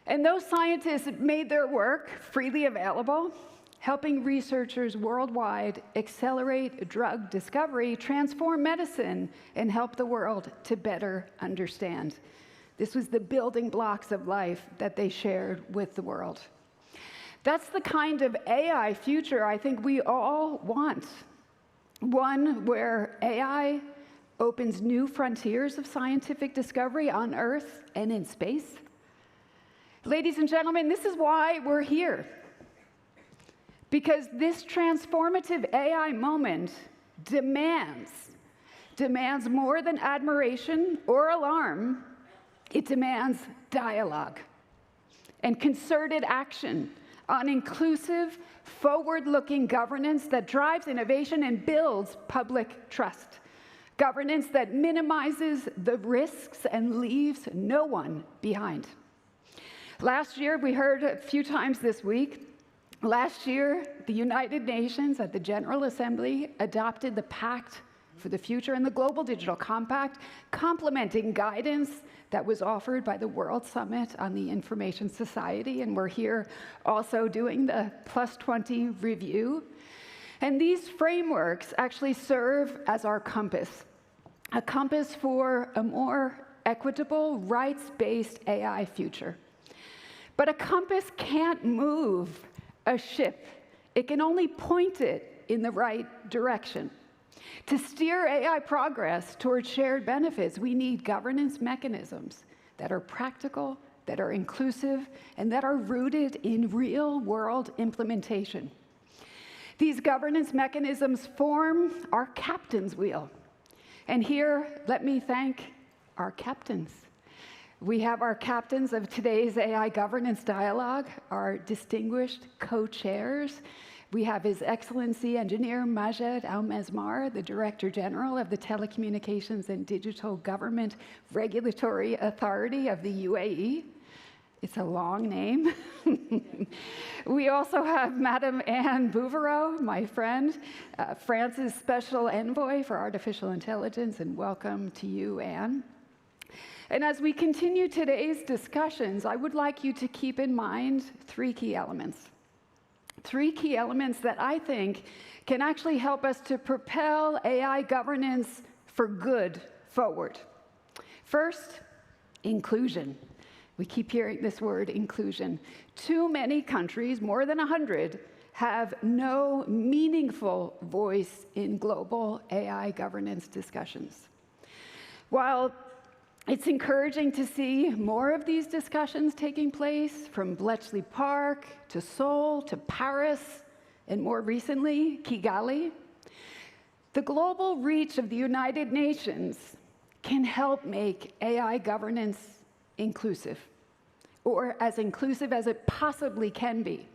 And those scientists made their work freely available, helping researchers worldwide accelerate drug discovery, transform medicine, and help the world to better understand. This was the building blocks of life that they shared with the world. That's the kind of AI future I think we all want. One where AI opens new frontiers of scientific discovery on Earth and in space. Ladies and gentlemen, this is why we're here. Because this transformative AI moment demands more than admiration or alarm. It demands dialogue and concerted action on inclusive, forward-looking governance that drives innovation and builds public trust. Governance that minimizes the risks and leaves no one behind. Last year, we heard a few times this week, last year, the United Nations at the General Assembly adopted the Pact for the Future and the Global Digital Compact, complementing guidance that was offered by the World Summit on the Information Society, and we're here also doing the +20 review. And these frameworks actually serve as our compass, a compass for a more equitable, rights-based AI future. But a compass can't move a ship. It can only point it in the right direction. To steer AI progress towards shared benefits, we need governance mechanisms that are practical, that are inclusive, and that are rooted in real-world implementation. These governance mechanisms form our captain's wheel. And here, let me thank our captains. We have our captains of today's AI governance dialogue, our distinguished co-chairs. We have His Excellency Engineer Majed Al-Mesmar, the Director General of the Telecommunications and Digital Government Regulatory Authority of the UAE. It's a long name. We also have Madame Anne Bouvereau, my friend, France's Special Envoy for Artificial Intelligence, and welcome to you, Anne. And as we continue today's discussions, I would like you to keep in mind three key elements. Three key elements that I think can actually help us to propel AI governance for good forward. First, inclusion. We keep hearing this word, inclusion. Too many countries, more than 100, have no meaningful voice in global AI governance discussions. While it's encouraging to see more of these discussions taking place, from Bletchley Park to Seoul to Paris, and more recently, Kigali, the global reach of the United Nations can help make AI governance inclusive, or as inclusive as it possibly can be.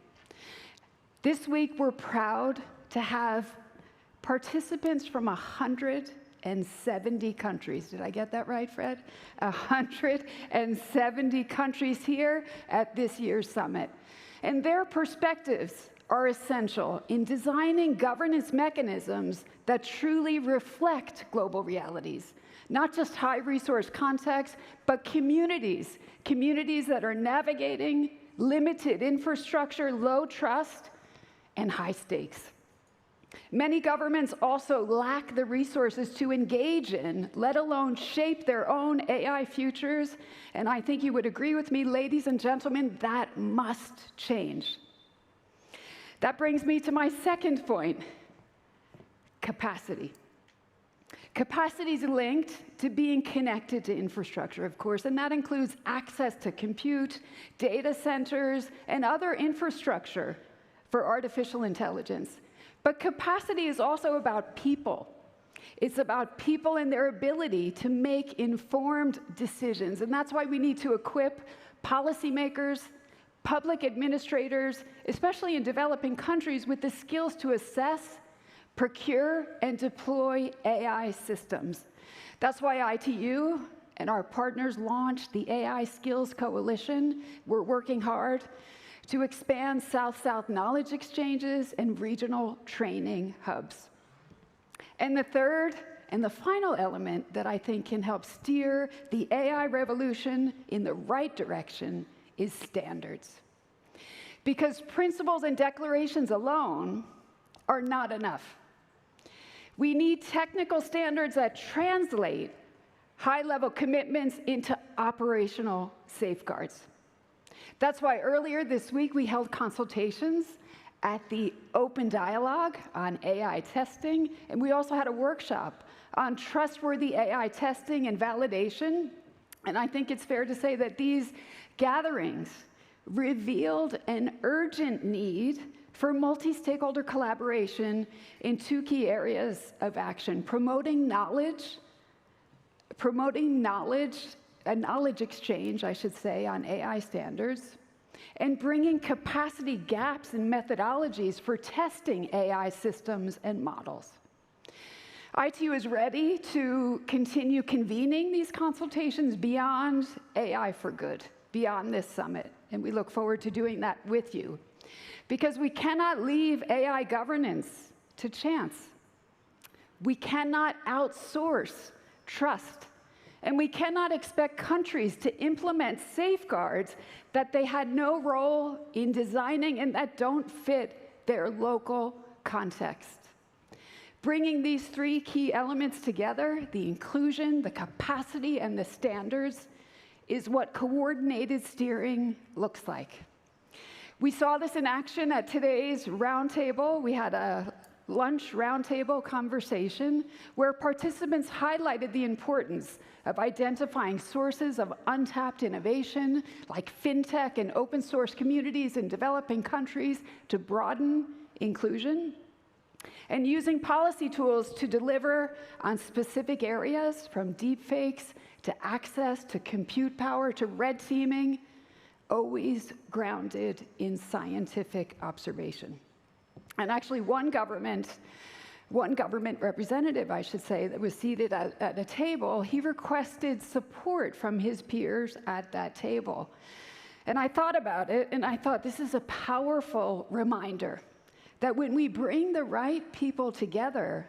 This week, we're proud to have participants from 170 countries. Did I get that right, Fred? 170 countries here at this year's summit. And their perspectives are essential in designing governance mechanisms that truly reflect global realities. Not just high-resource contexts, but communities that are navigating limited infrastructure, low trust, and high stakes. Many governments also lack the resources to engage in, let alone shape their own AI futures. And I think you would agree with me, ladies and gentlemen, that must change. That brings me to my second point, capacity. Capacity is linked to being connected to infrastructure, of course, and that includes access to compute, data centers, and other infrastructure for artificial intelligence. But capacity is also about people. It's about people and their ability to make informed decisions, and that's why we need to equip policymakers, public administrators, especially in developing countries, with the skills to assess, procure, and deploy AI systems. That's why ITU and our partners launched the AI Skills Coalition. We're working hard to expand South-South knowledge exchanges and regional training hubs. And the third and the final element that I think can help steer the AI revolution in the right direction is standards. Because principles and declarations alone are not enough. We need technical standards that translate high-level commitments into operational safeguards. That's why earlier this week we held consultations at the Open Dialogue on AI testing, and we also had a workshop on trustworthy AI testing and validation. And I think it's fair to say that these gatherings revealed an urgent need for multi-stakeholder collaboration in two key areas of action: promoting knowledge, a knowledge exchange, I should say, on AI standards, and bringing capacity gaps in methodologies for testing AI systems and models. ITU is ready to continue convening these consultations beyond AI for Good, beyond this summit, and we look forward to doing that with you. Because we cannot leave AI governance to chance. We cannot outsource trust. And we cannot expect countries to implement safeguards that they had no role in designing and that don't fit their local context. Bringing these three key elements together, the inclusion, the capacity, and the standards, is what coordinated steering looks like. We saw this in action at today's roundtable. We had a lunch roundtable conversation where participants highlighted the importance of identifying sources of untapped innovation, like fintech and open source communities in developing countries, to broaden inclusion, and using policy tools to deliver on specific areas, from deepfakes to access to compute power to red teaming, always grounded in scientific observation. And actually, one government representative, I should say, that was seated at a table, he requested support from his peers at that table. And I thought about it, and I thought this is a powerful reminder that when we bring the right people together,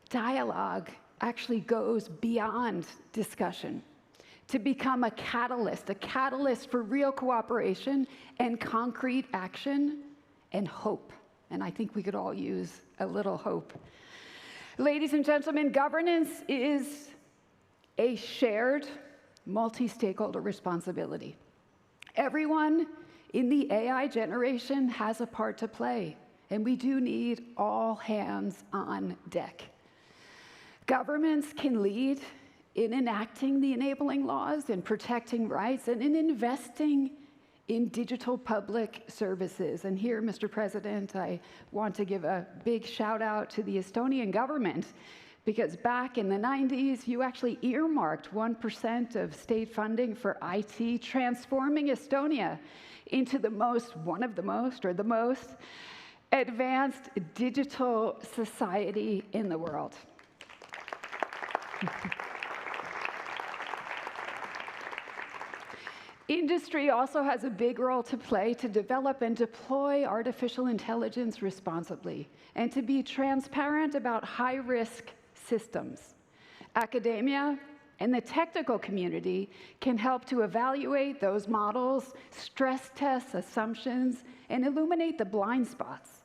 dialogue actually goes beyond discussion to become a catalyst for real cooperation and concrete action and hope. And I think we could all use a little hope. Ladies and gentlemen, governance is a shared multi-stakeholder responsibility. Everyone in the AI generation has a part to play, and we do need all hands on deck. Governments can lead in enacting the enabling laws, in protecting rights, and in investing in digital public services. And here, Mr. President, I want to give a big shout out to the Estonian government, because back in the 90s, you actually earmarked 1% of state funding for IT, transforming Estonia into the most advanced digital society in the world. Industry also has a big role to play to develop and deploy artificial intelligence responsibly, and to be transparent about high-risk systems. Academia and the technical community can help to evaluate those models, stress test assumptions, and illuminate the blind spots.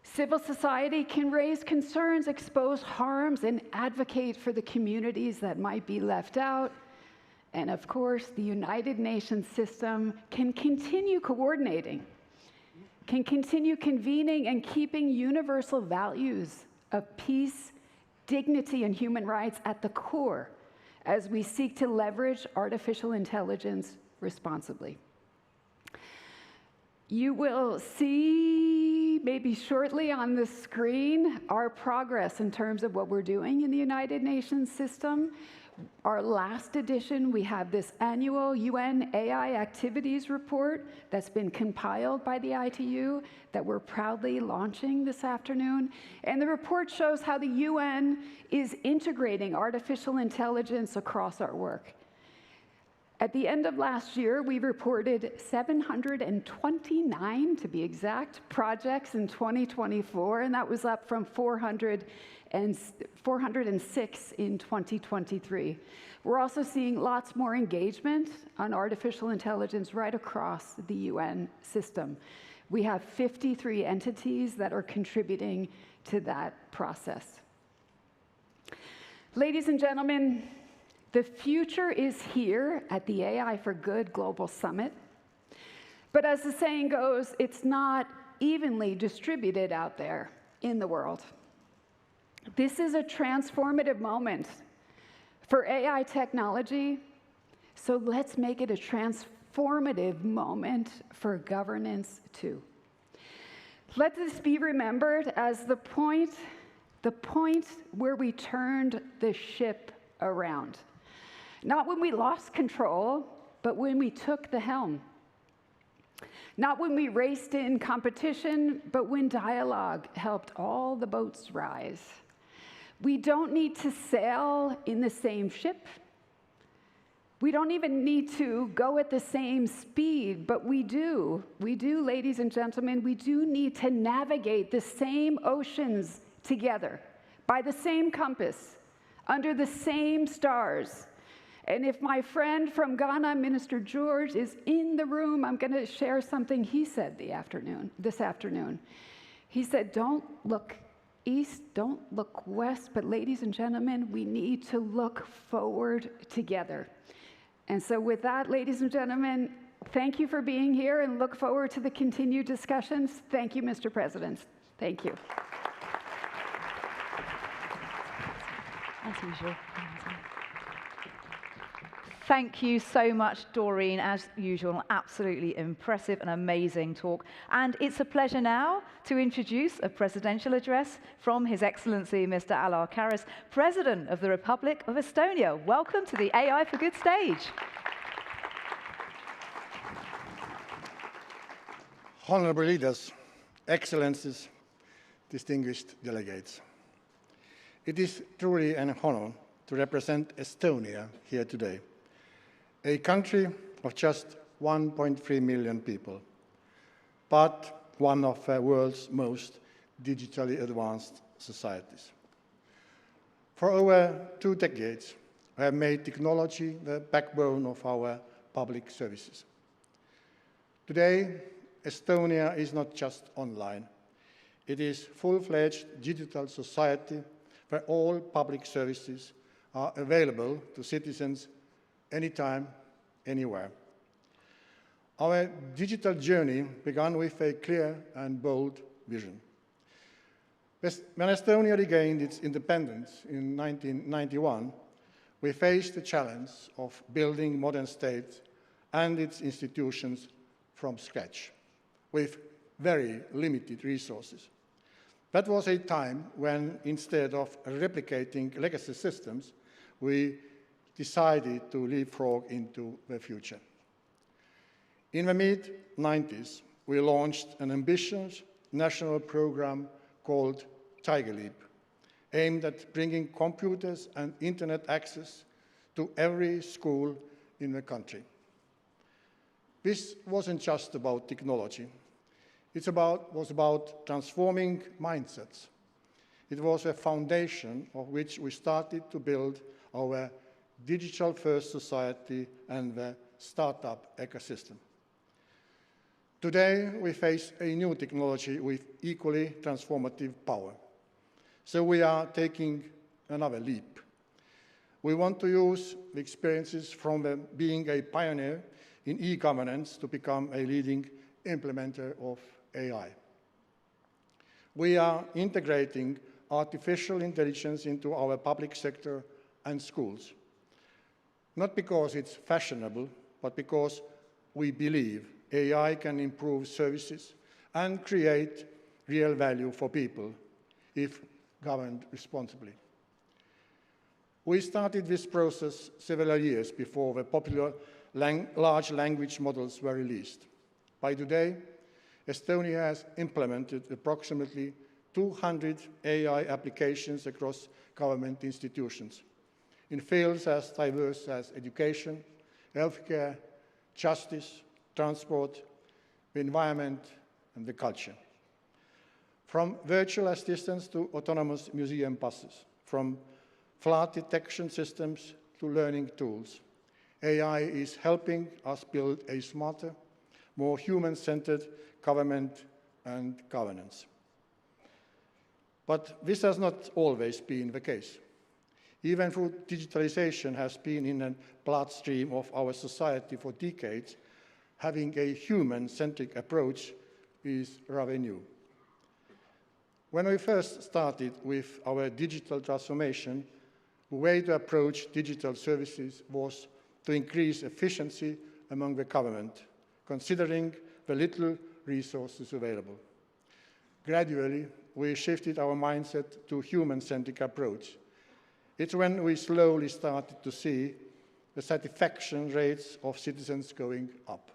Civil society can raise concerns, expose harms, and advocate for the communities that might be left out. And of course, the United Nations system can continue coordinating, can continue convening and keeping universal values of peace, dignity, and human rights at the core as we seek to leverage artificial intelligence responsibly. You will see maybe shortly on the screen our progress in terms of what we're doing in the United Nations system. Our last edition, we have this annual UN AI activities report that's been compiled by the ITU that we're proudly launching this afternoon. And the report shows how the UN is integrating artificial intelligence across our work. At the end of last year, we reported 729, to be exact, projects in 2024, and that was up from 406 in 2023. We're also seeing lots more engagement on artificial intelligence right across the UN system. We have 53 entities that are contributing to that process. Ladies and gentlemen, the future is here at the AI for Good Global Summit. But as the saying goes, it's not evenly distributed out there in the world. This is a transformative moment for AI technology, so let's make it a transformative moment for governance too. Let this be remembered as the point where we turned the ship around. Not when we lost control, but when we took the helm. Not when we raced in competition, but when dialogue helped all the boats rise. We don't need to sail in the same ship. We don't even need to go at the same speed, but we do, ladies and gentlemen, we do need to navigate the same oceans together, by the same compass, under the same stars. And if my friend from Ghana, Minister George, is in the room, I'm going to share something he said this afternoon. He said, don't look east, don't look west, but ladies and gentlemen, we need to look forward together. And so with that, ladies and gentlemen, thank you for being here and look forward to the continued discussions. Thank you, Mr. President. Thank you. As usual. Thank you so much, Doreen. As usual, an absolutely impressive and amazing talk. And it's a pleasure now to introduce a presidential address from His Excellency Mr. Alar Karis, President of the Republic of Estonia. Welcome to the AI for Good stage. Honorable leaders, excellencies, distinguished delegates. It is truly an honor to represent Estonia here today, a country of just 1.3 million people, but one of the world's most digitally advanced societies. For over 2 decades, we have made technology the backbone of our public services. Today, Estonia is not just online. It is a full-fledged digital society where all public services are available to citizens anytime, anywhere. Our digital journey began with a clear and bold vision. When Estonia regained its independence in 1991, we faced the challenge of building modern state and its institutions from scratch, with very limited resources. That was a time when, instead of replicating legacy systems, we decided to leapfrog into the future. In the mid-90s, we launched an ambitious national program called Tiger Leap, aimed at bringing computers and internet access to every school in the country. This wasn't just about technology. It was about transforming mindsets. It was a foundation of which we started to build our digital-first society and the startup ecosystem. Today, we face a new technology with equally transformative power. So we are taking another leap. We want to use the experiences from being a pioneer in e-governance to become a leading implementer of AI. We are integrating artificial intelligence into our public sector and schools, not because it's fashionable, but because we believe AI can improve services and create real value for people if governed responsibly. We started this process several years before the popular large language models were released. By today, Estonia has implemented approximately 200 AI applications across government institutions in fields as diverse as education, healthcare, justice, transport, the environment, and the culture. From virtual assistants to autonomous museum buses, from flood detection systems to learning tools, AI is helping us build a smarter, more human-centered government and governance. But this has not always been the case. Even though digitalization has been in the bloodstream of our society for decades, having a human-centric approach is rather new. When we first started with our digital transformation, the way to approach digital services was to increase efficiency among the government, considering the little resources available. Gradually, we shifted our mindset to a human-centric approach. It's when we slowly started to see the satisfaction rates of citizens going up.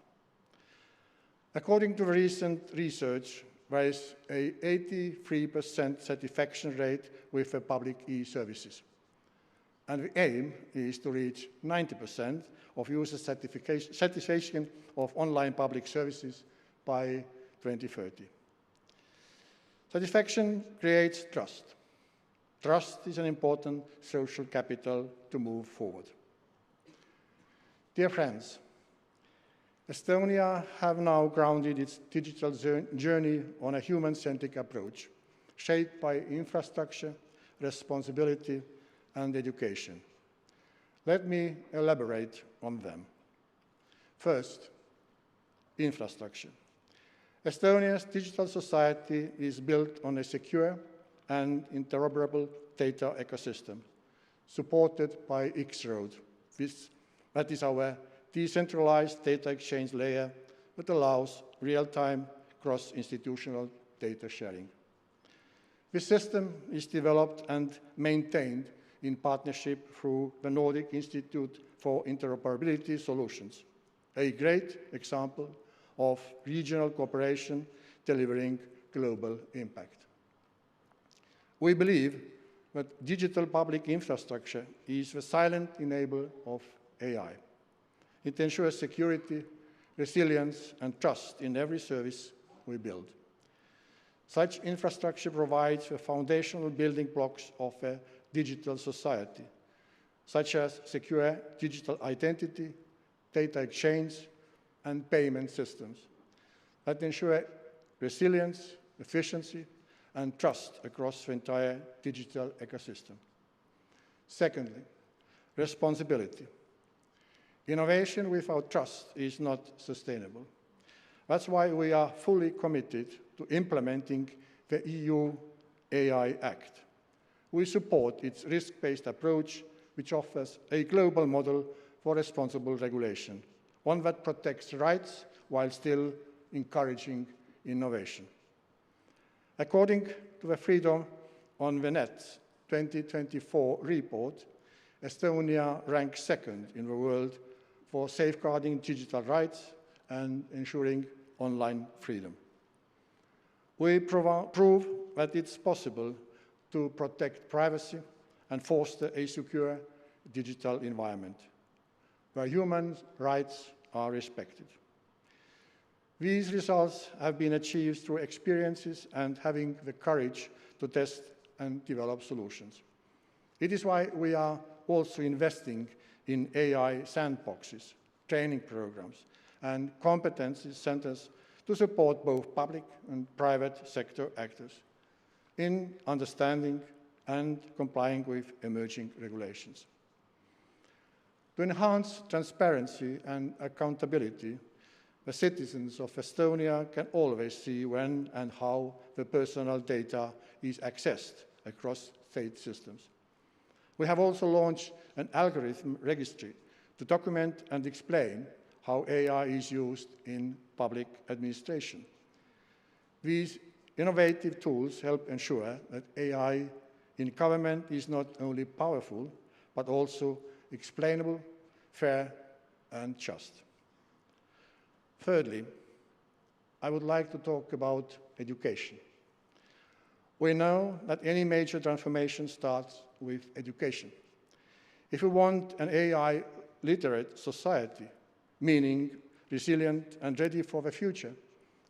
According to recent research, there is an 83% satisfaction rate with the public e-services. And the aim is to reach 90% of user satisfaction of online public services by 2030. Satisfaction creates trust. Trust is an important social capital to move forward. Dear friends, Estonia have now grounded its digital journey on a human-centric approach, shaped by infrastructure, responsibility, and education. Let me elaborate on them. First, infrastructure. Estonia's digital society is built on a secure and interoperable data ecosystem, supported by X-Road. That is our decentralized data exchange layer that allows real-time cross-institutional data sharing. This system is developed and maintained in partnership through the Nordic Institute for Interoperability Solutions, a great example of regional cooperation delivering global impact. We believe that digital public infrastructure is the silent enabler of AI. It ensures security, resilience, and trust in every service we build. Such infrastructure provides the foundational building blocks of a digital society, such as secure digital identity, data exchange, and payment systems that ensure resilience, efficiency, and trust across the entire digital ecosystem. Secondly, responsibility. Innovation without trust is not sustainable. That's why we are fully committed to implementing the EU AI Act. We support its risk-based approach, which offers a global model for responsible regulation, one that protects rights while still encouraging innovation. According to the Freedom on the Net 2024 report, Estonia ranks second in the world for safeguarding digital rights and ensuring online freedom. We prove that it's possible to protect privacy and foster a secure digital environment where human rights are respected. These results have been achieved through experiences and having the courage to test and develop solutions. It is why we are also investing in AI sandboxes, training programs, and competency centers to support both public and private sector actors in understanding and complying with emerging regulations. To enhance transparency and accountability, the citizens of Estonia can always see when and how the personal data is accessed across state systems. We have also launched an algorithm registry to document and explain how AI is used in public administration. These innovative tools help ensure that AI in government is not only powerful, but also explainable, fair, and just. Thirdly, I would like to talk about education. We know that any major transformation starts with education. If we want an AI-literate society, meaning resilient and ready for the future,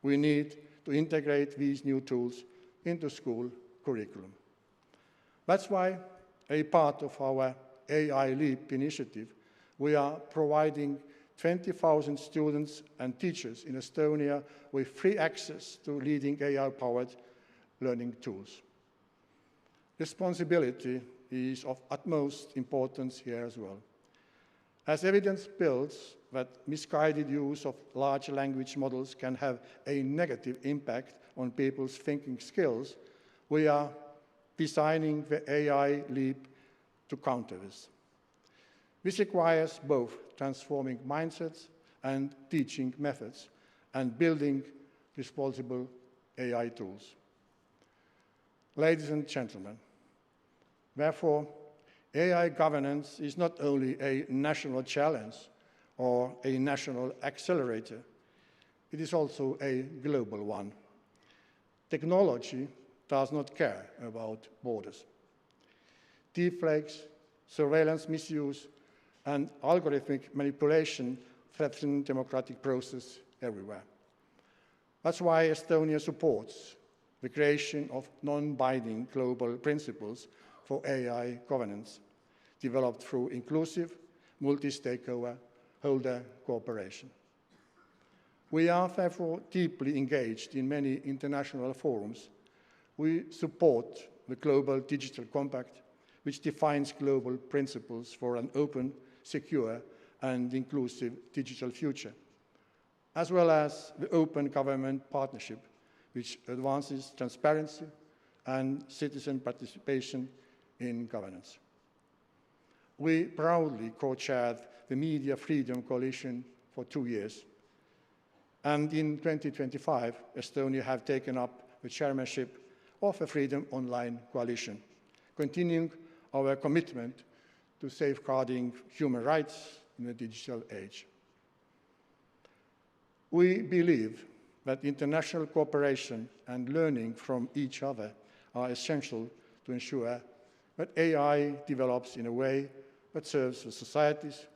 we need to integrate these new tools into school curriculum. That's why, a part of our AI Leap initiative, we are providing 20,000 students and teachers in Estonia with free access to leading AI-powered learning tools. Responsibility is of utmost importance here as well. As evidence builds that misguided use of large language models can have a negative impact on people's thinking skills, we are designing the AI Leap to counter this. This requires both transforming mindsets and teaching methods and building responsible AI tools. Ladies and gentlemen, therefore, AI governance is not only a national challenge or a national accelerator, it is also a global one. Technology does not care about borders. Deepfakes, surveillance misuse, and algorithmic manipulation threaten democratic process everywhere. That's why Estonia supports the creation of non-binding global principles for AI governance, developed through inclusive, multi-stakeholder cooperation. We are therefore deeply engaged in many international forums. We support the Global Digital Compact, which defines global principles for an open, secure, and inclusive digital future, as well as the Open Government Partnership, which advances transparency and citizen participation in governance. We proudly co-chaired the Media Freedom Coalition for 2 years, and in 2025, Estonia have taken up the chairmanship of the Freedom Online Coalition, continuing our commitment to safeguarding human rights in the digital age. We believe that international cooperation and learning from each other are essential to ensure that AI develops in a way that serves the societies,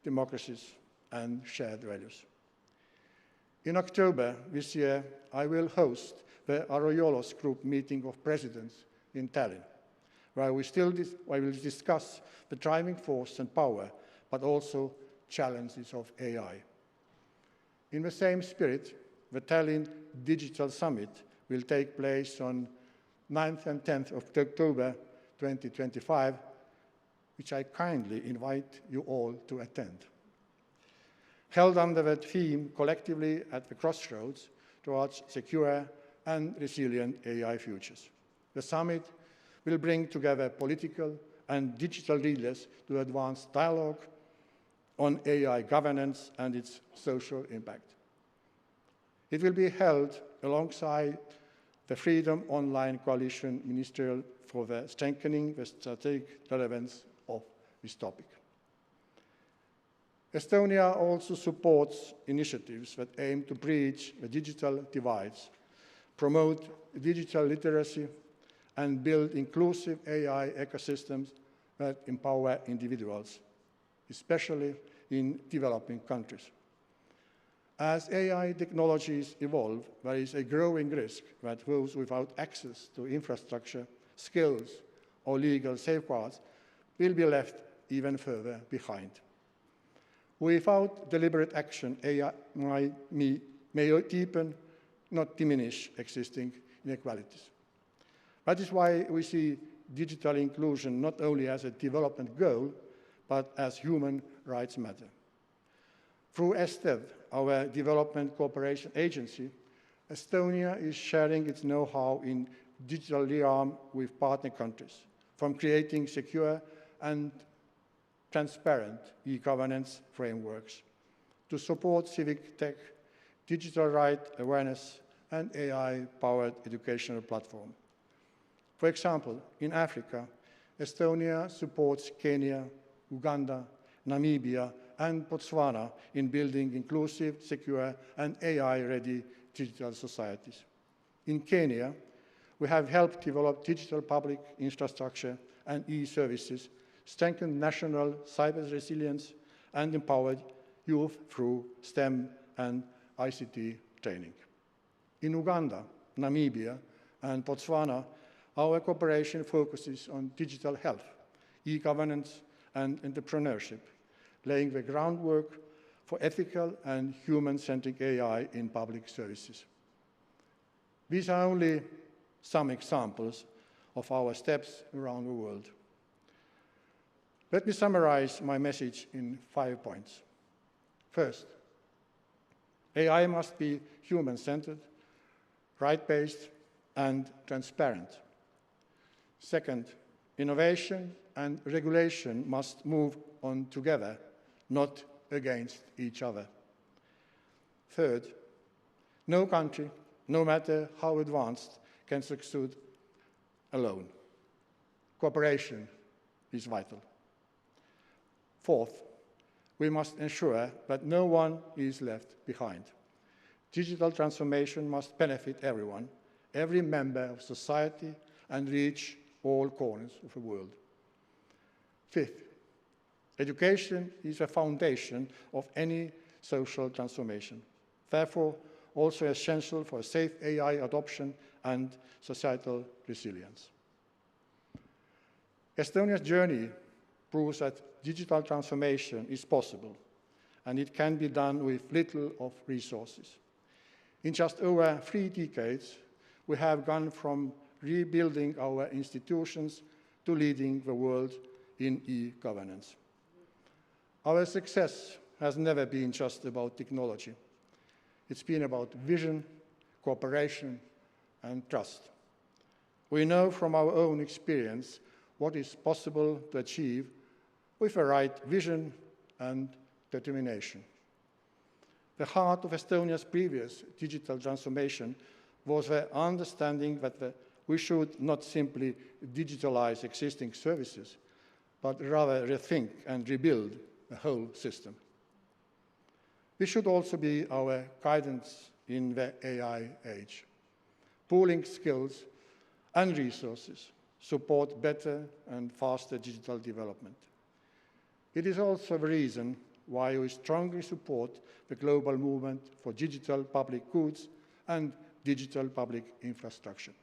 democracies, and shared values. In October this year, I will host the Arroyolos Group meeting of presidents in Tallinn, where we will discuss the driving force and power, but also challenges of AI. In the same spirit, the Tallinn Digital Summit will take place on 9th and 10th of October 2025, which I kindly invite you all to attend. held under the theme Collectively at the Crossroads towards secure and resilient AI futures. The summit will bring together political and digital leaders to advance dialogue on AI governance and its social impact. It will be held alongside the Freedom Online Coalition Ministerial for the strengthening the strategic relevance of this topic. Estonia also supports initiatives that aim to bridge the digital divides, promote digital literacy, and build inclusive AI ecosystems that empower individuals, especially in developing countries. As AI technologies evolve, there is a growing risk that those without access to infrastructure, skills, or legal safeguards will be left even further behind. Without deliberate action, AI may deepen, not diminish, existing inequalities. That is why we see digital inclusion not only as a development goal, but as human rights matter. Through ESTEV, our development cooperation agency, Estonia is sharing its know-how in digital realm with partner countries, from creating secure and transparent e-governance frameworks to support civic tech, digital right awareness, and AI-powered educational platform. For example, in Africa, Estonia supports Kenya, Uganda, Namibia, and Botswana in building inclusive, secure, and AI-ready digital societies. In Kenya, we have helped develop digital public infrastructure and e-services, strengthened national cyber resilience, and empowered youth through STEM and ICT training. In Uganda, Namibia, and Botswana, our cooperation focuses on digital health, e-governance, and entrepreneurship, laying the groundwork for ethical and human-centric AI in public services. These are only some examples of our steps around the world. Let me summarize my message in 5 points. First, AI must be human-centered, right-based, and transparent. Second, innovation and regulation must move on together, not against each other. Third, no country, no matter how advanced, can succeed alone. Cooperation is vital. Fourth, we must ensure that no one is left behind. Digital transformation must benefit everyone, every member of society, and reach all corners of the world. Fifth, education is a foundation of any social transformation, therefore also essential for safe AI adoption and societal resilience. Estonia's journey proves that digital transformation is possible, and it can be done with little of resources. In just over 3 decades, we have gone from rebuilding our institutions to leading the world in e-governance. Our success has never been just about technology. It's been about vision, cooperation, and trust. We know from our own experience what is possible to achieve with the right vision and determination. The heart of Estonia's previous digital transformation was the understanding that we should not simply digitalize existing services, but rather rethink and rebuild the whole system. This should also be our guidance in the AI age. Pooling skills and resources support better and faster digital development. It is also the reason why we strongly support the global movement for digital public goods and digital public infrastructure.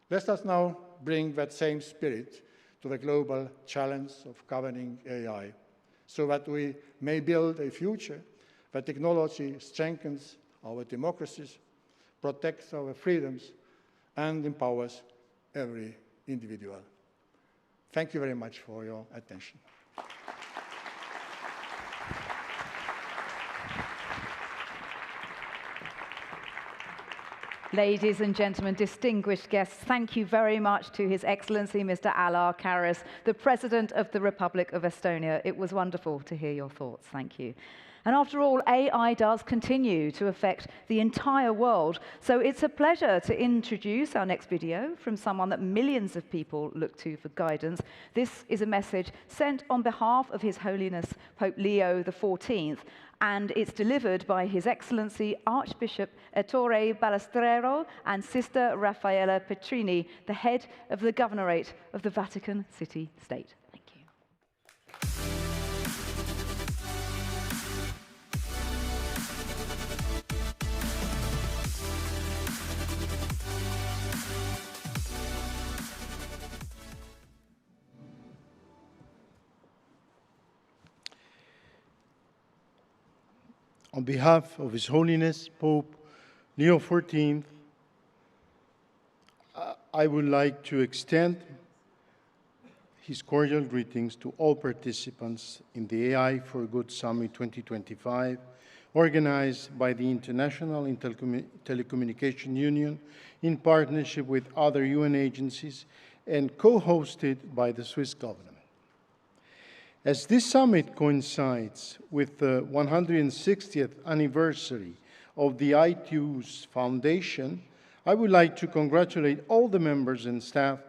Let us now bring that same spirit to the global challenge of governing AI, so that we may build a future where technology strengthens our democracies, protects our freedoms, and empowers every individual. Thank you very much for your attention. Ladies and gentlemen, distinguished guests, thank you very much to His Excellency Mr. Alar Karas, the President of the Republic of Estonia. It was wonderful to hear your thoughts. Thank you. And after all, AI does continue to affect the entire world. So it's a pleasure to introduce our next video from someone that millions of people look to for guidance. This is a message sent on behalf of His Holiness Pope Leo XIV, and it's delivered by His Excellency Archbishop Ettore Balestrero and Sister Raffaella Petrini, the head of the Governorate of the Vatican City State. Thank you. On behalf of His Holiness Pope Leo XIV, I would like to extend his cordial greetings to all participants in the AI for Good Summit 2025, organized by the International Telecommunication Union in partnership with other UN agencies and co-hosted by the Swiss government. As this summit coincides with the 160th anniversary of the ITU's foundation, I would like to congratulate all the members and staff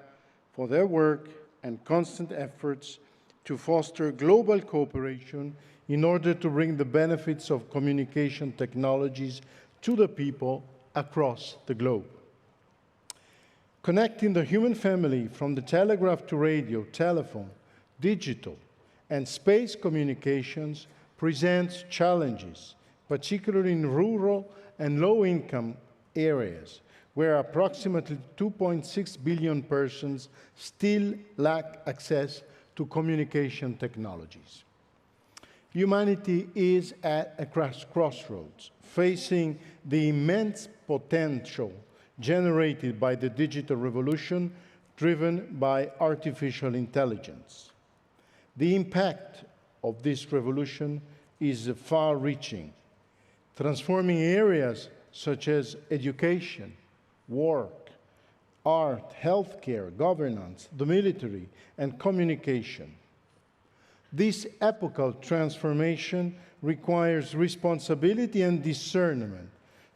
for their work and constant efforts to foster global cooperation in order to bring the benefits of communication technologies to the people across the globe. Connecting the human family from the telegraph to radio, telephone, digital, and space communications presents challenges, particularly in rural and low-income areas, where approximately 2.6 billion persons still lack access to communication technologies. Humanity is at a crossroads, facing the immense potential generated by the digital revolution driven by artificial intelligence. The impact of this revolution is far-reaching, transforming areas such as education, work, art, healthcare, governance, the military, and communication. This epochal transformation requires responsibility and discernment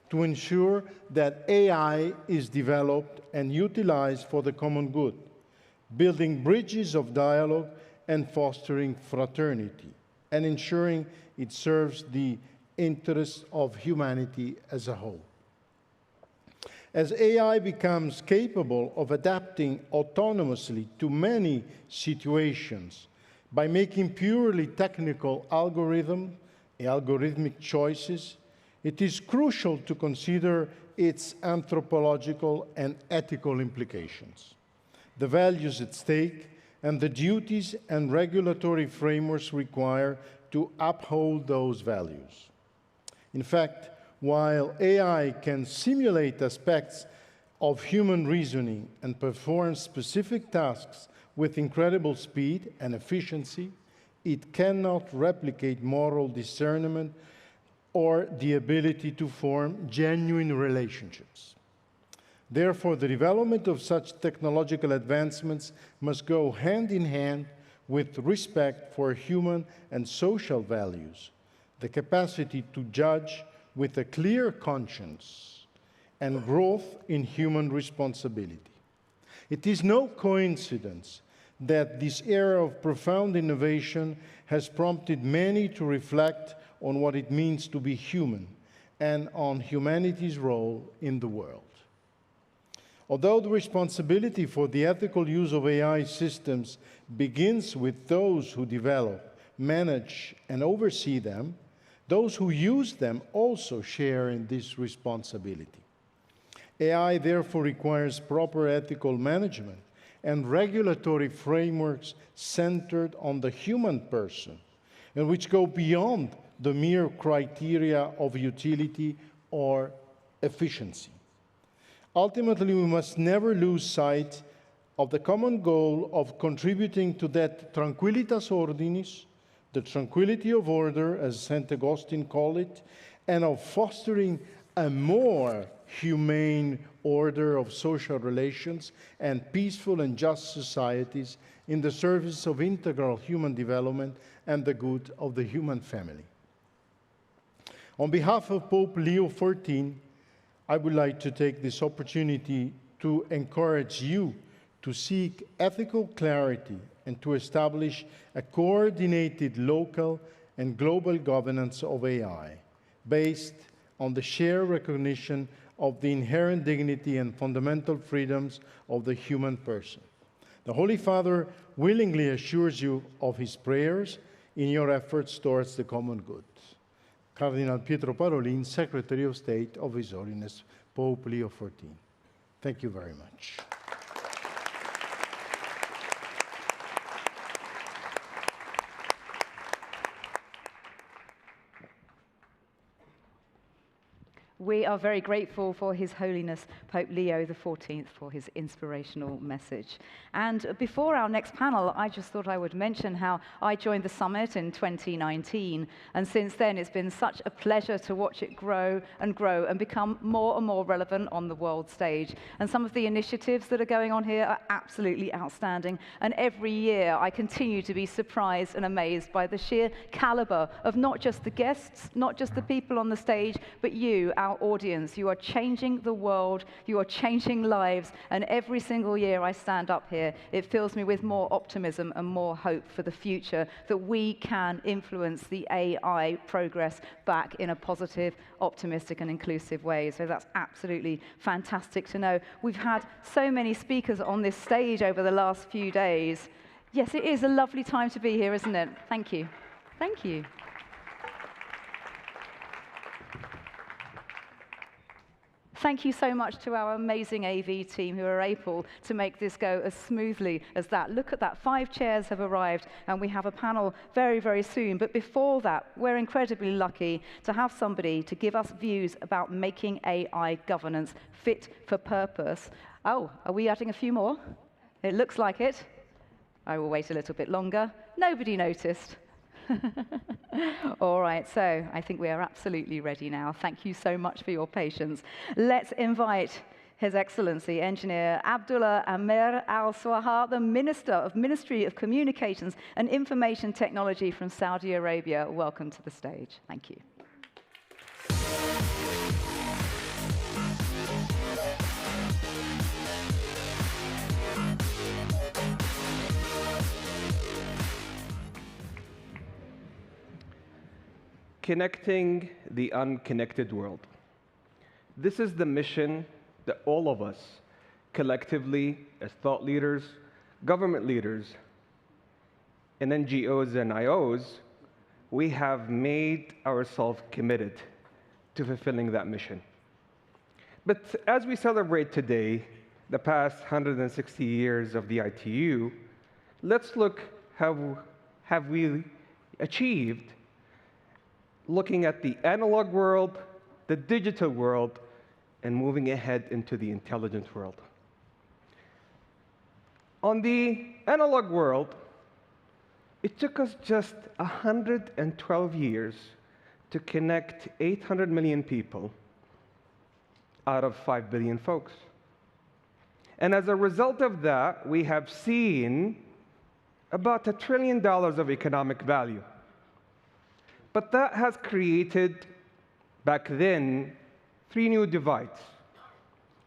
to ensure that AI is developed and utilized for the common good, building bridges of dialogue and fostering fraternity, and ensuring it serves the interests of humanity as a whole. As AI becomes capable of adapting autonomously to many situations by making purely technical algorithmic choices, it is crucial to consider its anthropological and ethical implications, the values at stake, and the duties and regulatory frameworks required to uphold those values. In fact, while AI can simulate aspects of human reasoning and perform specific tasks with incredible speed and efficiency, it cannot replicate moral discernment or the ability to form genuine relationships. Therefore, the development of such technological advancements must go hand in hand with respect for human and social values, the capacity to judge with a clear conscience, and growth in human responsibility. It is no coincidence that this era of profound innovation has prompted many to reflect on what it means to be human and on humanity's role in the world. Although the responsibility for the ethical use of AI systems begins with those who develop, manage, and oversee them, those who use them also share in this responsibility. AI therefore requires proper ethical management and regulatory frameworks centered on the human person, and which go beyond the mere criteria of utility or efficiency. Ultimately, we must never lose sight of the common goal of contributing to that tranquillitas ordinis, the tranquility of order, as St. Augustine called it, and of fostering a more humane order of social relations and peaceful and just societies in the service of integral human development and the good of the human family. On behalf of Pope Leo XIV, I would like to take this opportunity to encourage you to seek ethical clarity and to establish a coordinated local and global governance of AI based on the shared recognition of the inherent dignity and fundamental freedoms of the human person. The Holy Father willingly assures you of his prayers in your efforts towards the common good. Cardinal Pietro Parolin, Secretary of State of His Holiness Pope Leo XIV. Thank you very much. We are very grateful for His Holiness Pope Leo XIV for his inspirational message. And before our next panel, I just thought I would mention how I joined the summit in 2019. And since then, it's been such a pleasure to watch it grow and become more and more relevant on the world stage. And some of the initiatives that are going on here are absolutely outstanding. And every year, I continue to be surprised and amazed by the sheer caliber of not just the guests, not just the people on the stage, but you, our audience. You are changing the world, you are changing lives, and every single year I stand up here, it fills me with more optimism and more hope for the future, that we can influence the AI progress back in a positive, optimistic, and inclusive way. So that's absolutely fantastic to know. We've had so many speakers on this stage over the last few days. Yes, it is a lovely time to be here, isn't it? Thank you. Thank you. Thank you so much to our amazing AV team who are able to make this go as smoothly as that. Look at that, 5 chairs have arrived, and we have a panel very, very soon. But before that, we're incredibly lucky to have somebody to give us views about making AI governance fit for purpose. Oh, are we adding a few more? It looks like it. I will wait a little bit longer. Nobody noticed. All right, so I think we are absolutely ready now. Thank you so much for your patience. Let's invite His Excellency Engineer Abdullah Amer Alswaha, the Ministry of Communications and Information Technology from Saudi Arabia. Welcome to the stage. Thank you. Connecting the unconnected world. This is the mission that all of us, collectively, as thought leaders, government leaders, and NGOs and IOs, we have made ourselves committed to fulfilling that mission. But as we celebrate today, the past 160 years of the ITU, let's look how have we achieved looking at the analog world, the digital world, and moving ahead into the intelligent world. On the analog world, it took us just 112 years to connect 800 million people out of 5 billion folks. And as a result of that, we have seen about $1 trillion of economic value. But that has created, back then, 3 new divides: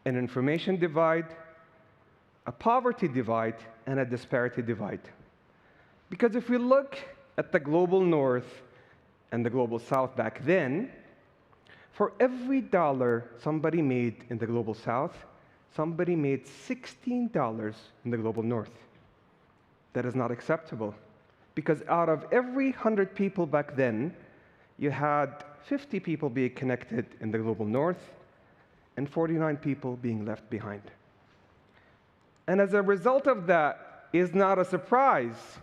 an information divide, a poverty divide, and a disparity divide. Because if we look at the global north and the global south back then, for every dollar somebody made in the global south, somebody made $16 in the global north. That is not acceptable. Because out of every 100 people back then, you had 50 people being connected in the global north and 49 people being left behind. And as a result of that, it's not a surprise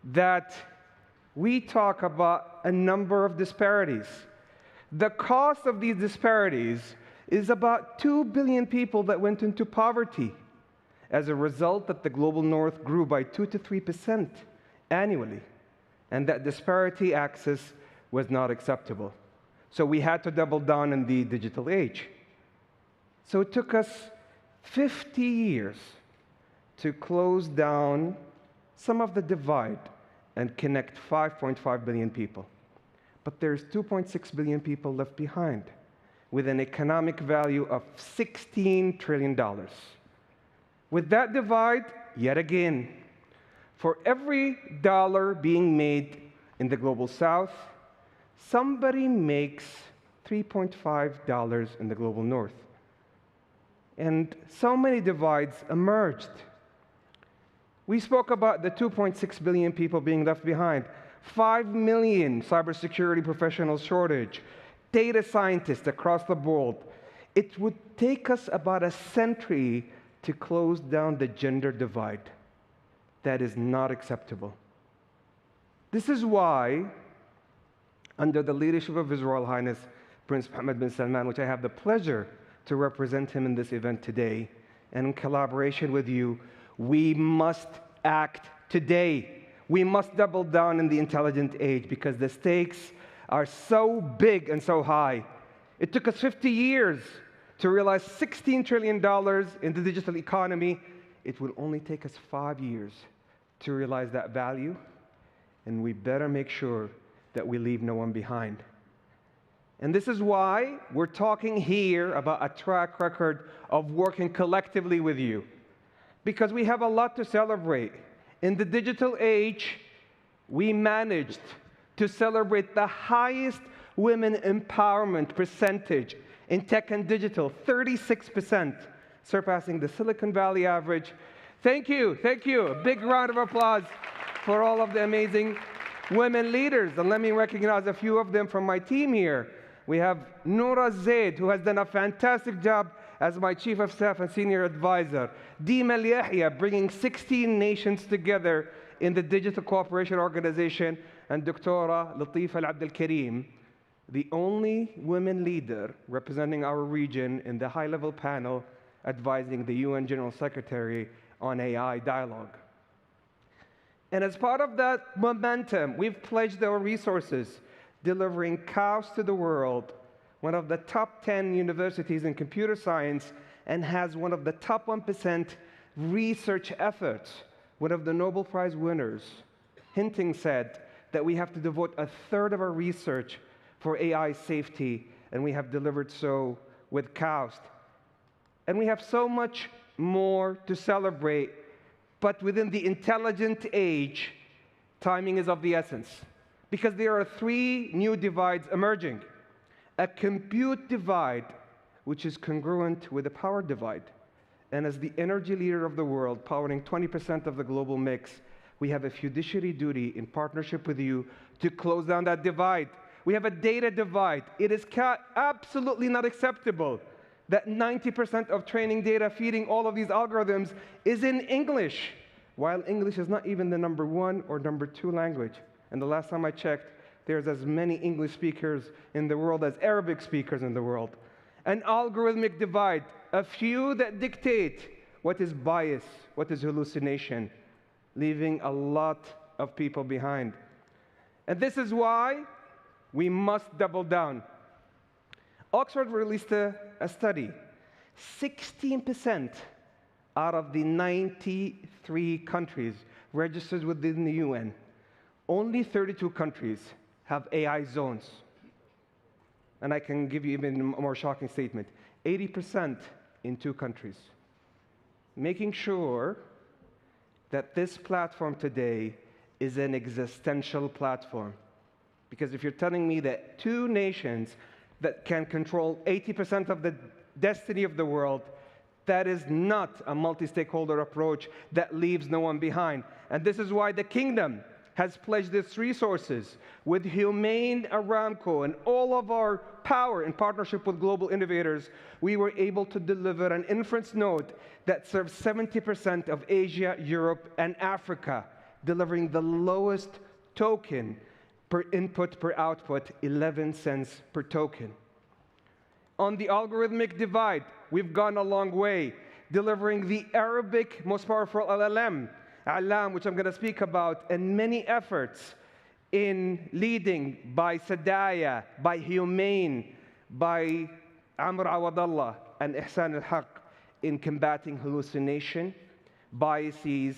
that we talk about a number of disparities. The cost of these disparities is about 2 billion people that went into poverty as a result that the global north grew by 2 to 3% annually, and that disparity axis was not acceptable. So we had to double down in the digital age. So it took us 50 years to close down some of the divide and connect 5.5 billion people. But there's 2.6 billion people left behind with an economic value of $16 trillion. With that divide, yet again, for every dollar being made in the global south, somebody makes $3.5 in the global north. And so many divides emerged. We spoke about the 2.6 billion people being left behind, 5 million cybersecurity professionals shortage, data scientists across the world. It would take us about a century to close down the gender divide. That is not acceptable. This is why, under the leadership of His Royal Highness Prince Mohammed bin Salman, which I have the pleasure to represent him in this event today, and in collaboration with you, we must act today. We must double down in the intelligent age because the stakes are so big and so high. It took us 50 years to realize $16 trillion in the digital economy. It will only take us 5 years to realize that value, and we better make sure that we leave no one behind. And this is why we're talking here about a track record of working collectively with you, because we have a lot to celebrate. In the digital age, we managed to celebrate the highest women empowerment percentage in tech and digital, 36%, surpassing the Silicon Valley average. Thank you, thank you. A big round of applause for all of the amazing women leaders. And let me recognize a few of them from my team here. We have Noura Zaid, who has done a fantastic job as my Chief of Staff and Senior Advisor. Dima Al-Yahya, bringing 16 nations together in the Digital Cooperation Organization. And Dr. Latifa Al-Abdel Karim, the only women leader representing our region in the high-level panel advising the UN General Secretary on AI dialogue. And as part of that momentum, we've pledged our resources, delivering cows to the world, one of the top 10 universities in computer science, and has one of the top 1% research efforts. One of the Nobel Prize winners, Hinting, said that we have to devote a third of our research for AI safety, and we have delivered so with KAUST. And we have so much more to celebrate, but within the intelligent age, timing is of the essence, because there are 3 new divides emerging. A compute divide, which is congruent with a power divide. And as the energy leader of the world, powering 20% of the global mix, we have a fiduciary duty in partnership with you to close down that divide. We have a data divide. It is absolutely not acceptable that 90% of training data feeding all of these algorithms is in English, while English is not even the #1 or #2 language. And the last time I checked, there's as many English speakers in the world as Arabic speakers in the world. An algorithmic divide, a few that dictate what is bias, what is hallucination, leaving a lot of people behind. And this is why we must double down. Oxford released a study. 16% out of the 93 countries registered within the UN, only 32 countries have AI zones. And I can give you even a more shocking statement. 80% in 2 countries. Making sure that this platform today is an existential platform. Because if you're telling me that 2 nations that can control 80% of the destiny of the world, that is not a multi-stakeholder approach that leaves no one behind. And this is why the kingdom has pledged its resources with Humane Aramco and all of our power in partnership with global innovators. We were able to deliver an inference node that serves 70% of Asia, Europe, and Africa, delivering the lowest token per input per output, 11 cents per token. On the algorithmic divide, we've gone a long way, delivering the Arabic most powerful LLM, Alam, which I'm going to speak about, and many efforts in leading by Sadaya, by Humane, by Amer Alswaha, and ihsan al-haq in combating hallucination, biases,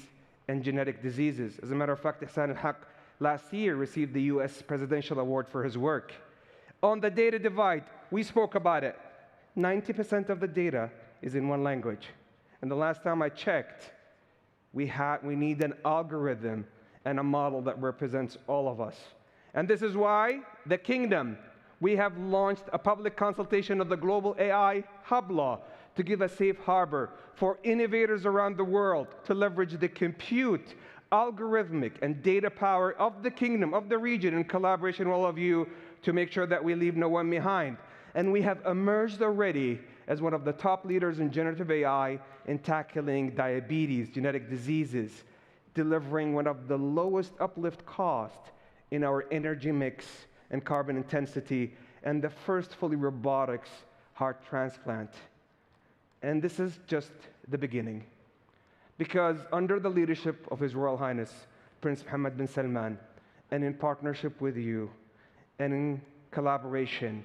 and genetic diseases. As a matter of fact, ihsan al-haq last year received the US Presidential Award for his work. On the data divide, we spoke about it. 90% of the data is in one language. And the last time I checked, we need an algorithm and a model that represents all of us. And this is why the Kingdom, we have launched a public consultation of the Global AI Hub Law to give a safe harbor for innovators around the world to leverage the compute, algorithmic, and data power of the Kingdom, of the region, in collaboration with all of you to make sure that we leave no one behind. And we have emerged already as one of the top leaders in generative AI in tackling diabetes, genetic diseases, delivering one of the lowest uplift cost in our energy mix and carbon intensity, and the first fully robotics heart transplant. And this is just the beginning. Because under the leadership of His Royal Highness, Prince Mohammed bin Salman, and in partnership with you, and in collaboration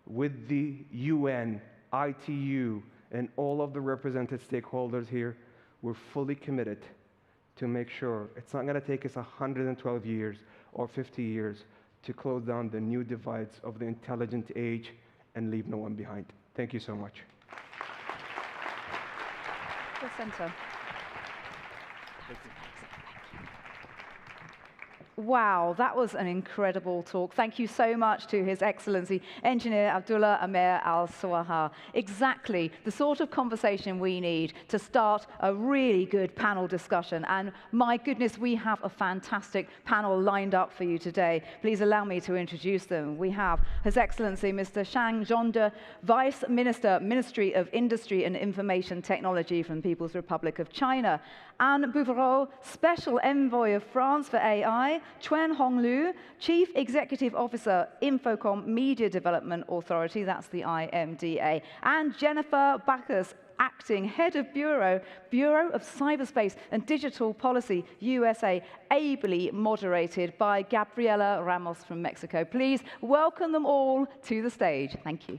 with the UN, ITU, and all of the represented stakeholders here, we're fully committed to make sure it's not going to take us 112 years or 50 years to close down the new divides of the intelligent age and leave no one behind. Thank you so much. The center. Wow, that was an incredible talk. Thank you so much to His Excellency, Engineer Abdullah Amer Alswaha. Exactly the sort of conversation we need to start a really good panel discussion. And my goodness, we have a fantastic panel lined up for you today. Please allow me to introduce them. We have His Excellency Mr. Shang Zhongde, Vice Minister, Ministry of Industry and Information Technology from the People's Republic of China. Anne Bouvereau, Special Envoy of France for AI, Chuen Honglu, Chief Executive Officer, Infocom Media Development Authority, that's the IMDA, and Jennifer Bacchus, Acting Head of Bureau of Cyberspace and Digital Policy, USA, ably moderated by Gabriela Ramos from Mexico. Please welcome them all to the stage. Thank you.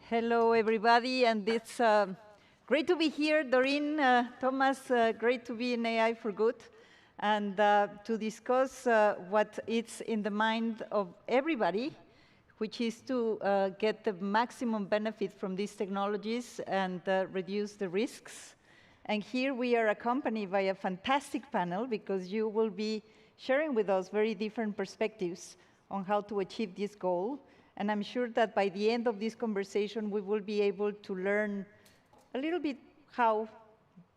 Hello, everybody, and it's great to be here. Doreen, Thomas, great to be in AI for Good, and to discuss what is in the mind of everybody, which is to get the maximum benefit from these technologies and reduce the risks. And here we are accompanied by a fantastic panel, because you will be sharing with us very different perspectives on how to achieve this goal. And I'm sure that by the end of this conversation, we will be able to learn a little bit how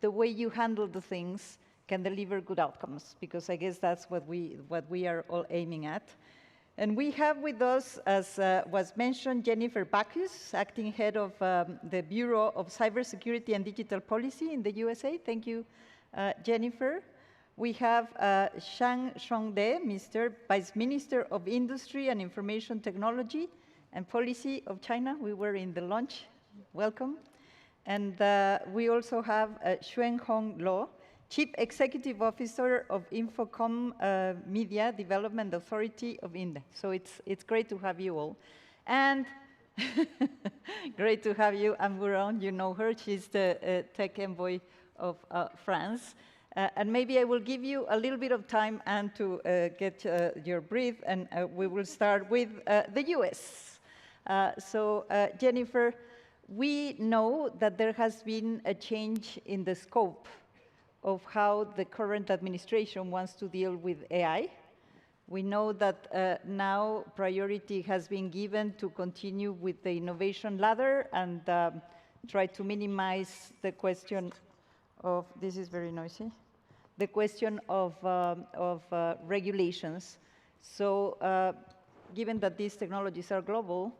the way you handle the things can deliver good outcomes, because I guess that's what we are all aiming at. And we have with us, as was mentioned, Jennifer Bacchus, Acting Head of the Bureau of Cybersecurity and Digital Policy in the USA. Thank you, Jennifer. We have Shang Zhongde, Vice Minister of Industry and Information Technology and Policy of China. We were in the launch. Welcome. And we also have Chuen Honglu, Chief Executive Officer of Infocom Media Development Authority of India. So it's great to have you all. And great to have you, Anne Bouvereau. You know her. She's the tech envoy of France. And maybe I will give you a little bit of time, and to get your breath, and we will start with the US. So Jennifer, we know that there has been a change in the scope of how the current administration wants to deal with AI. We know that now priority has been given to continue with the innovation ladder and try to minimize the question of, this is very noisy, the question of regulations. So given that these technologies are global,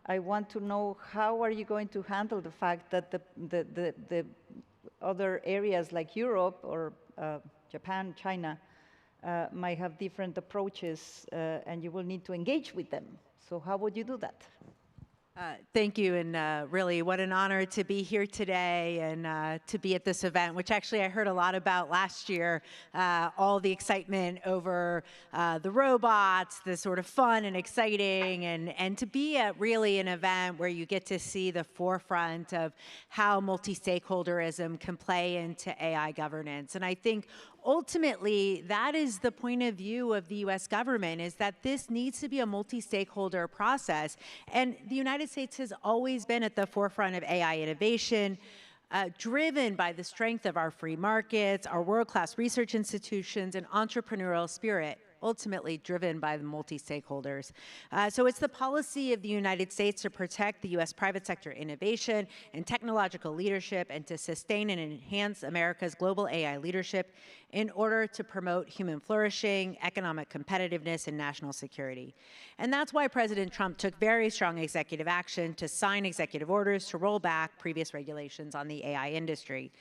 I want to know, how are you going to handle the fact that the other areas like Europe or Japan, China, might have different approaches, and you will need to engage with them. So how would you do that? Thank you, and really what an honor to be here today and to be at this event, which actually I heard a lot about last year, all the excitement over the robots, the sort of fun and exciting, and to be at really an event where you get to see the forefront of how multi-stakeholderism can play into AI governance. And I think ultimately, that is the point of view of the US government, is that this needs to be a multi-stakeholder process. And the United States has always been at the forefront of AI innovation, driven by the strength of our free markets, our world-class research institutions, and entrepreneurial spirit, ultimately driven by the multi-stakeholders. So it's the policy of the United States to protect the US private sector innovation and technological leadership, and to sustain and enhance America's global AI leadership in order to promote human flourishing, economic competitiveness, and national security. And that's why President Trump took very strong executive action to sign executive orders to roll back previous regulations on the AI industry.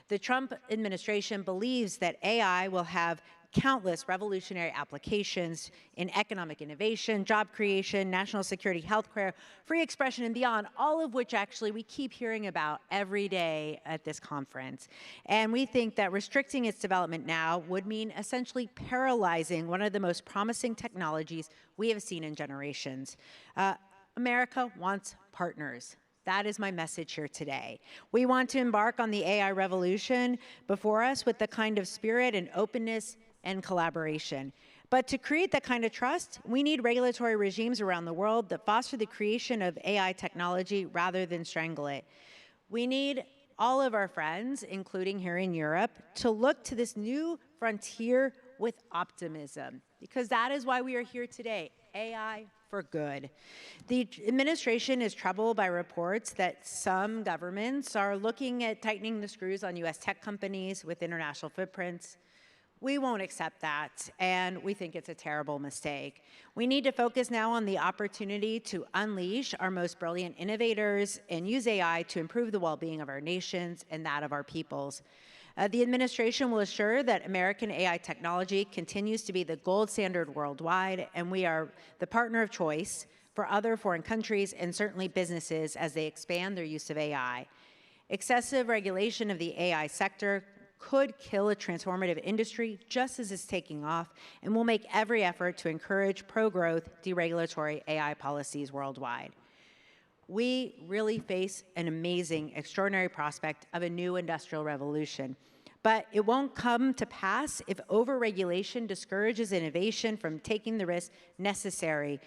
The Trump administration believes that AI will have countless revolutionary applications in economic innovation, job creation, national security, healthcare, free expression, and beyond, all of which actually we keep hearing about every day at this conference. And we think that restricting its development now would mean essentially paralyzing one of the most promising technologies we have seen in generations. America wants partners. That is my message here today. We want to embark on the AI revolution before us with the kind of spirit and openness and collaboration. But to create that kind of trust, we need regulatory regimes around the world that foster the creation of AI technology rather than strangle it. We need all of our friends, including here in Europe, to look to this new frontier with optimism, because that is why we are here today, AI for good. The administration is troubled by reports that some governments are looking at tightening the screws on US tech companies with international footprints. We won't accept that, and we think it's a terrible mistake. We need to focus now on the opportunity to unleash our most brilliant innovators and use AI to improve the well-being of our nations and that of our peoples. The administration will assure that American AI technology continues to be the gold standard worldwide, and we are the partner of choice for other foreign countries and certainly businesses as they expand their use of AI. Excessive regulation of the AI sector could kill a transformative industry just as it's taking off, and will make every effort to encourage pro-growth, deregulatory AI policies worldwide. We really face an amazing, extraordinary prospect of a new industrial revolution. But it won't come to pass if over-regulation discourages innovation from taking the risks necessary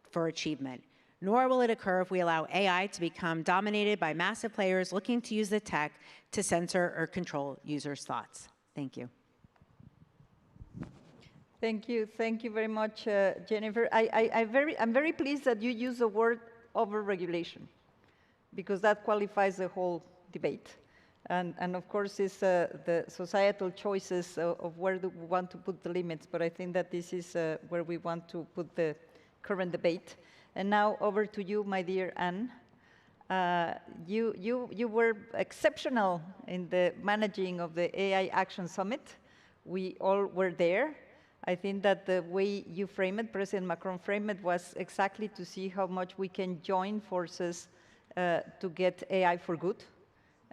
for achievement. Nor will it occur if we allow AI to become dominated by massive players looking to use the tech to censor or control users' thoughts. Thank you. Thank you very much, Jennifer. I'm very pleased that you use the word over-regulation, because that qualifies the whole debate. And of course, it's the societal choices of where do we want to put the limits, but I think that this is where we want to put the current debate. And now over to you, my dear Anne. You were exceptional in the managing of the AI Action Summit. We all were there. I think that the way you frame it, President Macron framed it, was exactly to see how much we can join forces to get AI for good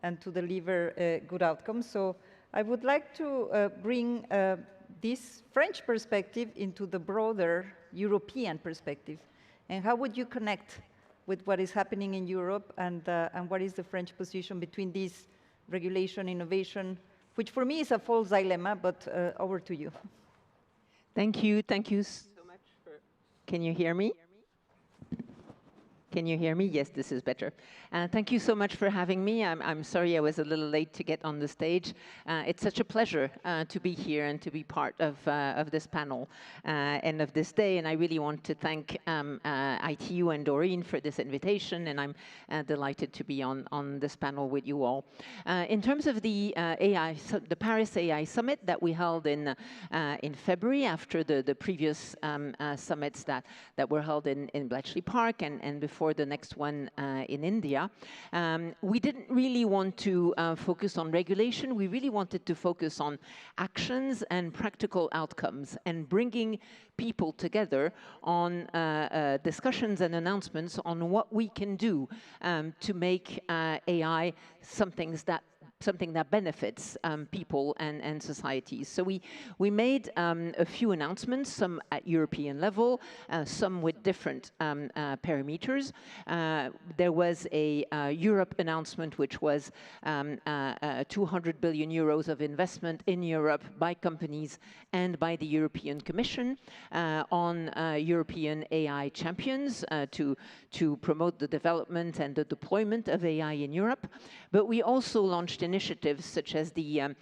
and to deliver good outcomes. So I would like to bring this French perspective into the broader European perspective. And how would you connect with what is happening in Europe, and what is the French position between this regulation, innovation, which for me is a false dilemma, but over to you. Thank you so much for, can you hear me? Can you hear me? Yes, this is better. Thank you so much for having me. I'm sorry I was a little late to get on the stage. It's such a pleasure to be here and to be part of this panel and of this day. And I really want to thank ITU and Doreen for this invitation. And I'm delighted to be on this panel with you all. In terms of the the Paris AI Summit that we held in February after the previous summits that were held in Bletchley Park and before before the next one in India. We didn't really want to focus on regulation. We really wanted to focus on actions and practical outcomes and bringing people together on discussions and announcements on what we can do to make AI something that benefits people and societies. So we made a few announcements, some at European level, some with different parameters. There was a Europe announcement, which was 200 billion euros of investment in Europe by companies and by the European Commission on European AI champions to promote the development and the deployment of AI in Europe. But we also launched initiatives such as the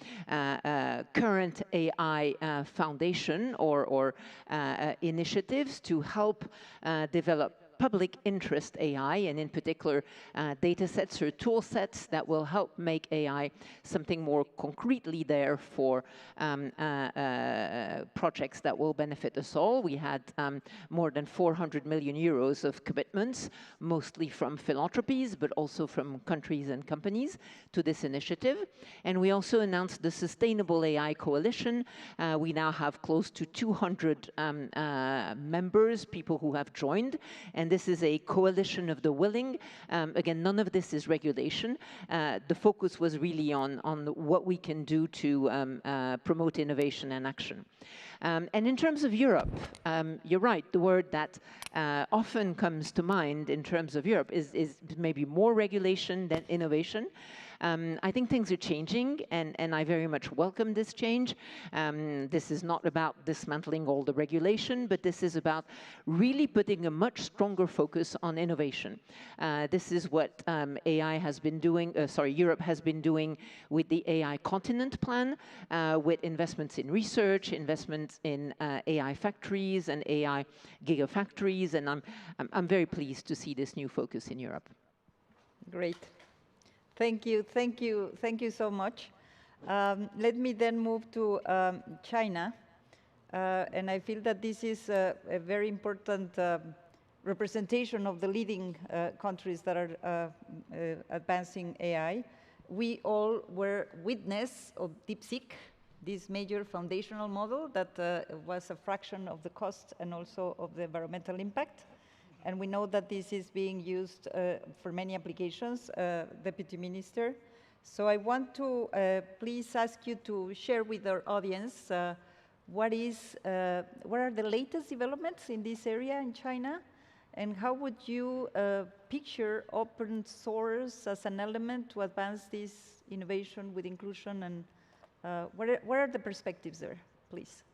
current AI Foundation or initiatives to help develop public interest AI, and in particular data sets or tool sets that will help make AI something more concretely there for projects that will benefit us all. We had more than 400 million euros of commitments, mostly from philanthropies, but also from countries and companies to this initiative. And we also announced the Sustainable AI Coalition. We now have close to 200 members, people who have joined, and this is a coalition of the willing. Again, none of this is regulation. The focus was really on what we can do to promote innovation and action. And in terms of Europe, you're right, the word that often comes to mind in terms of Europe is maybe more regulation than innovation. I think things are changing, and I very much welcome this change. This is not about dismantling all the regulation, but this is about really putting a much stronger focus on innovation. This is what AI has been doing, Europe has been doing with the AI Continent Plan, with investments in research, investments in AI factories and AI gigafactories, and I'm very pleased to see this new focus in Europe. Great. Thank you so much. Let me then move to China. And I feel that this is a very important representation of the leading countries that are advancing AI. We all were witness of DeepSeek, this major foundational model that was a fraction of the cost and also of the environmental impact. And we know that this is being used for many applications, Deputy Minister. So I want to please ask you to share with our audience what are the latest developments in this area in China, and how would you picture open source as an element to advance this innovation with inclusion, and what are the perspectives there, please?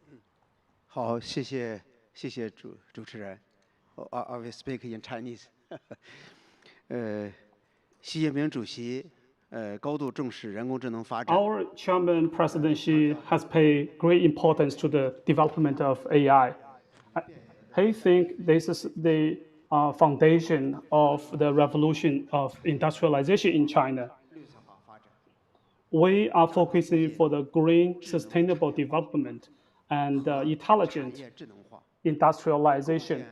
好，谢谢主持人。I will speak in Chinese. 习近平主席高度重视人工智能发展。Our Chairman, President Xi, has paid great importance to the development of AI. He thinks this is the foundation of the revolution of industrialization in China. We are focusing for the green, sustainable development and intelligent industrialization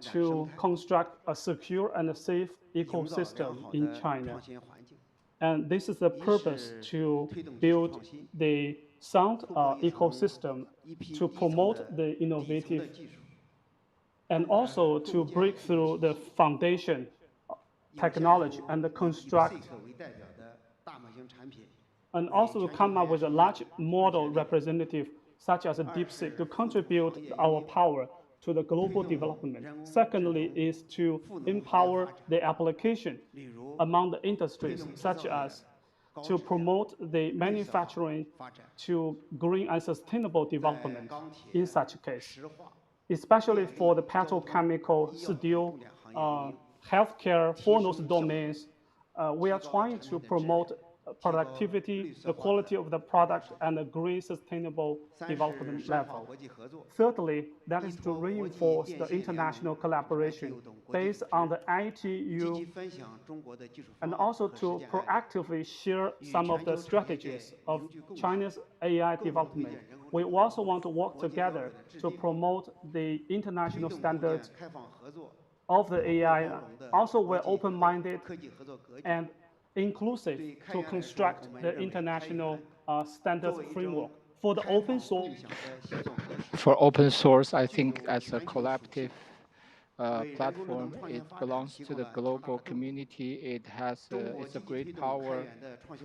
to construct a secure and a safe ecosystem in China. And this is the purpose to build the sound ecosystem to promote the innovative and also to break through the foundation technology and construct and also to come up with a large model representative such as a DeepSeek to contribute our power to the global development. Secondly is to empower the application among the industries, such as to promote the manufacturing to green and sustainable development in such a case, especially for the petrochemical, steel, healthcare, for those domains. We are trying to promote productivity, the quality of the product, and the green sustainable development level. Thirdly, that is to reinforce the international collaboration based on the ITU and also to proactively share some of the strategies of China's AI development. We also want to work together to promote the international standards of the AI. Also, we're open-minded and inclusive to construct the international standards framework for the open source. For open source, I think as a collaborative platform, it belongs to the global community. It's a great power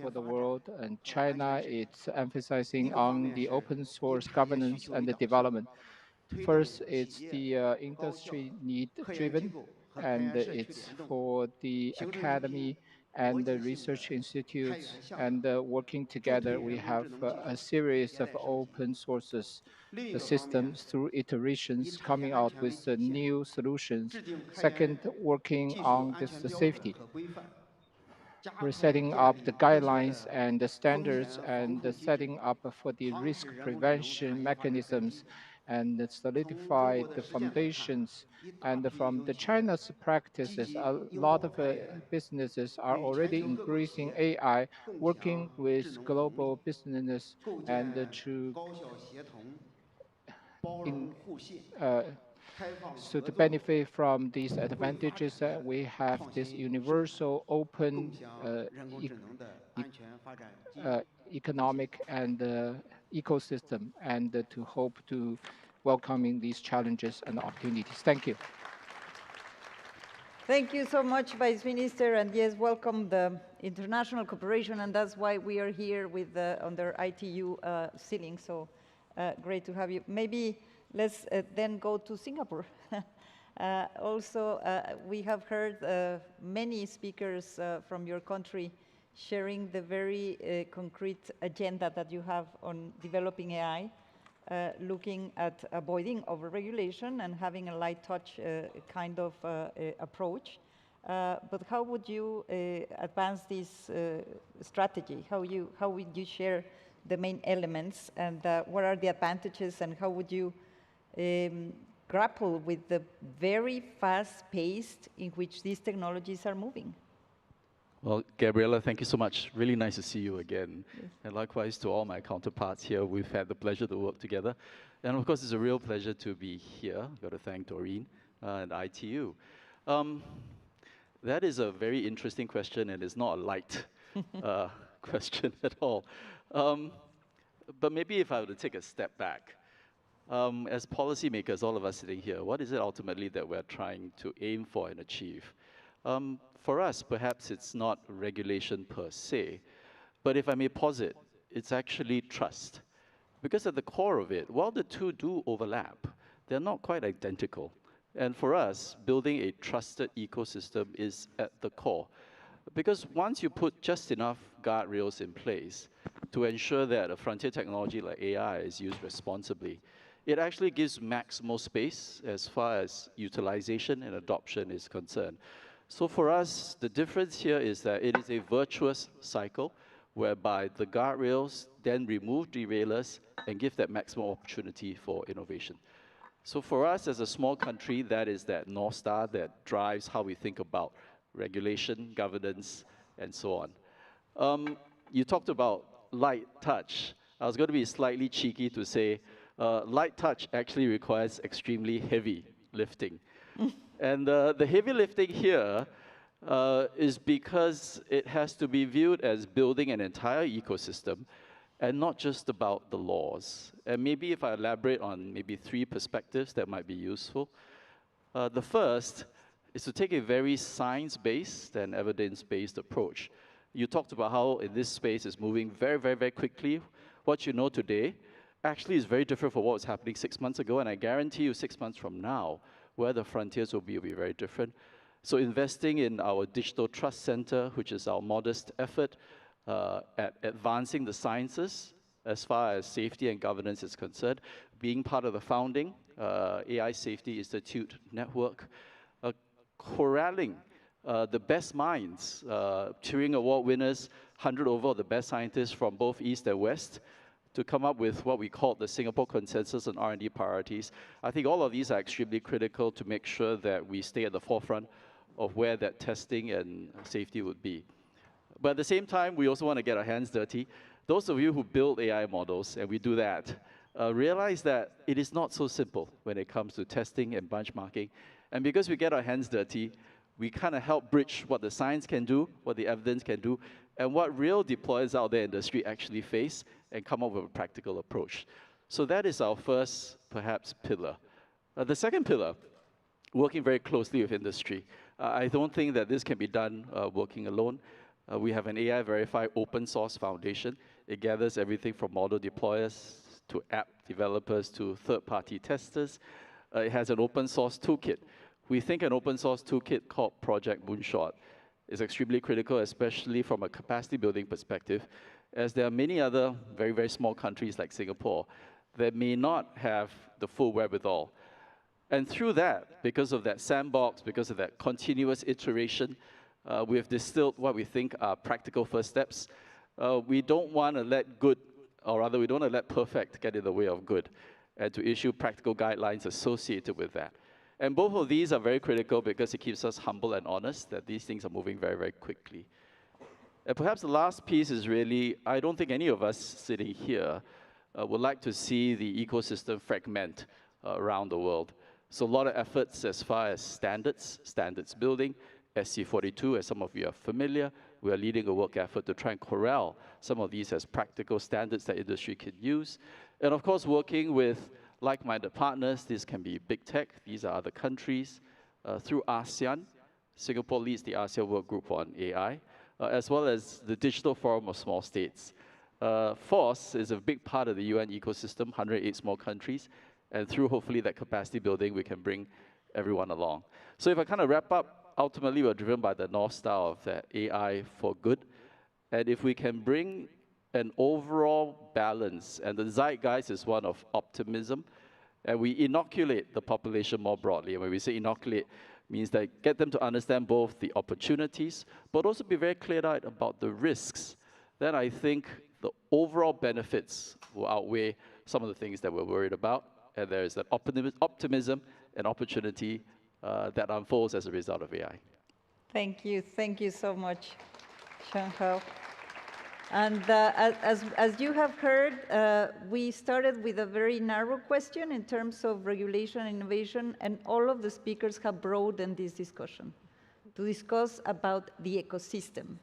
for the world. And China, it's emphasizing on the open source governance and the development. First, it's the industry need driven, and it's for the academy and the research institutes, and working together, we have a series of open sources, the systems through iterations coming out with new solutions. Second, working on this safety. We're setting up the guidelines and the standards and the setting up for the risk prevention mechanisms and solidify the foundations. And from the China's practices, a lot of businesses are already embracing AI, working with global business and to so to benefit from these advantages, we have this universal open economic and ecosystem, and to hope to welcoming these challenges and opportunities. Thank you. Thank you so much, Vice Minister, and yes, welcome the international cooperation, and that's why we are here with under ITU ceiling. So great to have you. Maybe let's then go to Singapore. Also, we have heard many speakers from your country sharing the very concrete agenda that you have on developing AI, looking at avoiding overregulation and having a light touch kind of approach. But how would you advance this strategy? How would you share the main elements, and what are the advantages, and how would you grapple with the very fast pace in which these technologies are moving? Well, Gabriella, thank you so much. Really nice to see you again. Yes. And likewise to all my counterparts here. We've had the pleasure to work together. And of course, it's a real pleasure to be here. I've got to thank Doreen and ITU. That is a very interesting question, and it's not a light question at all. But maybe if I were to take a step back, as policymakers, all of us sitting here, what is it ultimately that we're trying to aim for and achieve? For us, perhaps it's not regulation per se, but if I may posit, it's actually trust. Because at the core of it, while the two do overlap, they're not quite identical. And for us, building a trusted ecosystem is at the core. Because once you put just enough guardrails in place to ensure that a frontier technology like AI is used responsibly, it actually gives maximal space as far as utilization and adoption is concerned. So for us, the difference here is that it is a virtuous cycle whereby the guardrails then remove derailers and give that maximum opportunity for innovation. So for us as a small country, that is that North Star that drives how we think about regulation, governance, and so on. You talked about light touch. I was going to be slightly cheeky to say light touch actually requires extremely heavy lifting. And the heavy lifting here is because it has to be viewed as building an entire ecosystem and not just about the laws. And maybe if I elaborate on maybe 3 perspectives that might be useful. The first is to take a very science-based and evidence-based approach. You talked about how in this space is moving very, very, very quickly. What you know today actually is very different from what was happening 6 months ago, and I guarantee you 6 months from now, where the frontiers will be very different. So investing in our Digital Trust Center, which is our modest effort at advancing the sciences as far as safety and governance is concerned, being part of the founding AI Safety Institute network, corralling the best minds, Turing Award winners, 100 over the best scientists from both East and West, to come up with what we call the Singapore Consensus on R&D Priorities. I think all of these are extremely critical to make sure that we stay at the forefront of where that testing and safety would be. But at the same time, we also want to get our hands dirty. Those of you who build AI models, and we do that, realize that it is not so simple when it comes to testing and benchmarking. And because we get our hands dirty, we kind of help bridge what the science can do, what the evidence can do, and what real deployers out there in the industry actually face, and come up with a practical approach. So that is our first, perhaps, pillar. The second pillar, working very closely with industry. I don't think that this can be done working alone. We have an AI-verified open source foundation. It gathers everything from model deployers to app developers to third-party testers. It has an open source toolkit. We think an open source toolkit called Project Moonshot is extremely critical, especially from a capacity building perspective, as there are many other very, very small countries like Singapore that may not have the full wherewithal. And through that, because of that sandbox, because of that continuous iteration, we have distilled what we think are practical first steps. We don't want to let good, or rather we don't want to let perfect get in the way of good, and to issue practical guidelines associated with that. And both of these are very critical because it keeps us humble and honest that these things are moving very, very quickly. And perhaps the last piece is really, I don't think any of us sitting here would like to see the ecosystem fragment around the world. So a lot of efforts as far as standards building, SC42, as some of you are familiar. We are leading a work effort to try and corral some of these as practical standards that industry can use. And of course, working with like-minded partners. This can be big tech. These are other countries. Through ASEAN, Singapore leads the ASEAN Work Group on AI, as well as the Digital Forum of Small States. FOSS is a big part of the UN ecosystem, 108 small countries, and through hopefully that capacity building, we can bring everyone along. So if I kind of wrap up, ultimately we're driven by the North Star of that AI for good. And if we can bring an overall balance, and the zeitgeist is one of optimism, and we inoculate the population more broadly. And when we say inoculate, means that get them to understand both the opportunities, but also be very clear-eyed about the risks. Then I think the overall benefits will outweigh some of the things that we're worried about, and there is that optimism and opportunity that unfolds as a result of AI. Thank you so much, Shanghao. And as you have heard, we started with a very narrow question in terms of regulation and innovation, and all of the speakers have broadened this discussion to discuss about the ecosystem,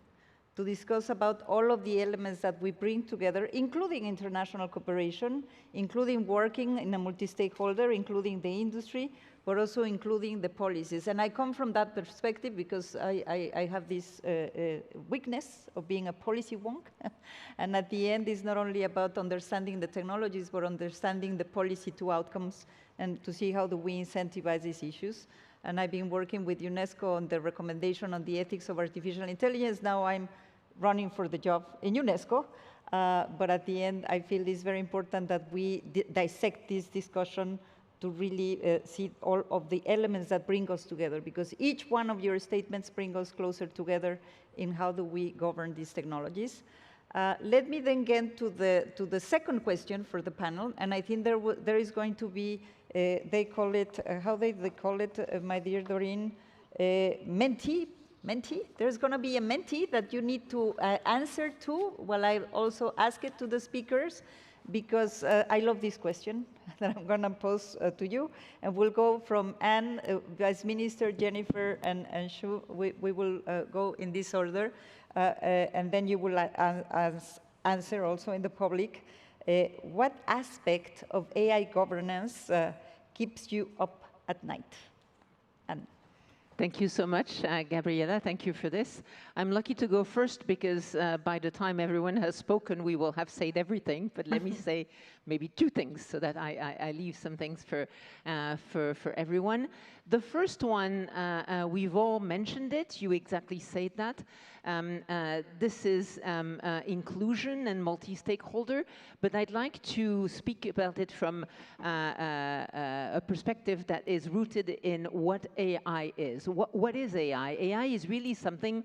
to discuss about all of the elements that we bring together, including international cooperation, including working in a multi-stakeholder, including the industry, but also including the policies. And I come from that perspective because I have this weakness of being a policy wonk. And at the end, it's not only about understanding the technologies, but understanding the policy to outcomes and to see how do we incentivize these issues. And I've been working with UNESCO on the recommendation on the ethics of artificial intelligence. Now I'm running for the job in UNESCO. But at the end, I feel it's very important that we dissect this discussion to really see all of the elements that bring us together, because each one of your statements bring us closer together in how do we govern these technologies. Let me then get to the second question for the panel, and I think there is going to be, they call it, how they call it, my dear Doreen, mentee. There's going to be a mentee that you need to answer to, while I also ask it to the speakers, because I love this question that I'm going to pose to you. And we'll go from Anne, Vice Minister, Jennifer, and Shu. We will go in this order. And then you will answer also in the public. What aspect of AI governance keeps you up at night? Anne. Thank you so much, Gabriela. Thank you for this. I'm lucky to go first because by the time everyone has spoken, we will have said everything. But let me say maybe two things so that I leave some things for everyone. The first one, we've all mentioned it. You exactly said that. This is inclusion and multi-stakeholder, but I'd like to speak about it from a perspective that is rooted in what AI is. What is AI? AI is really something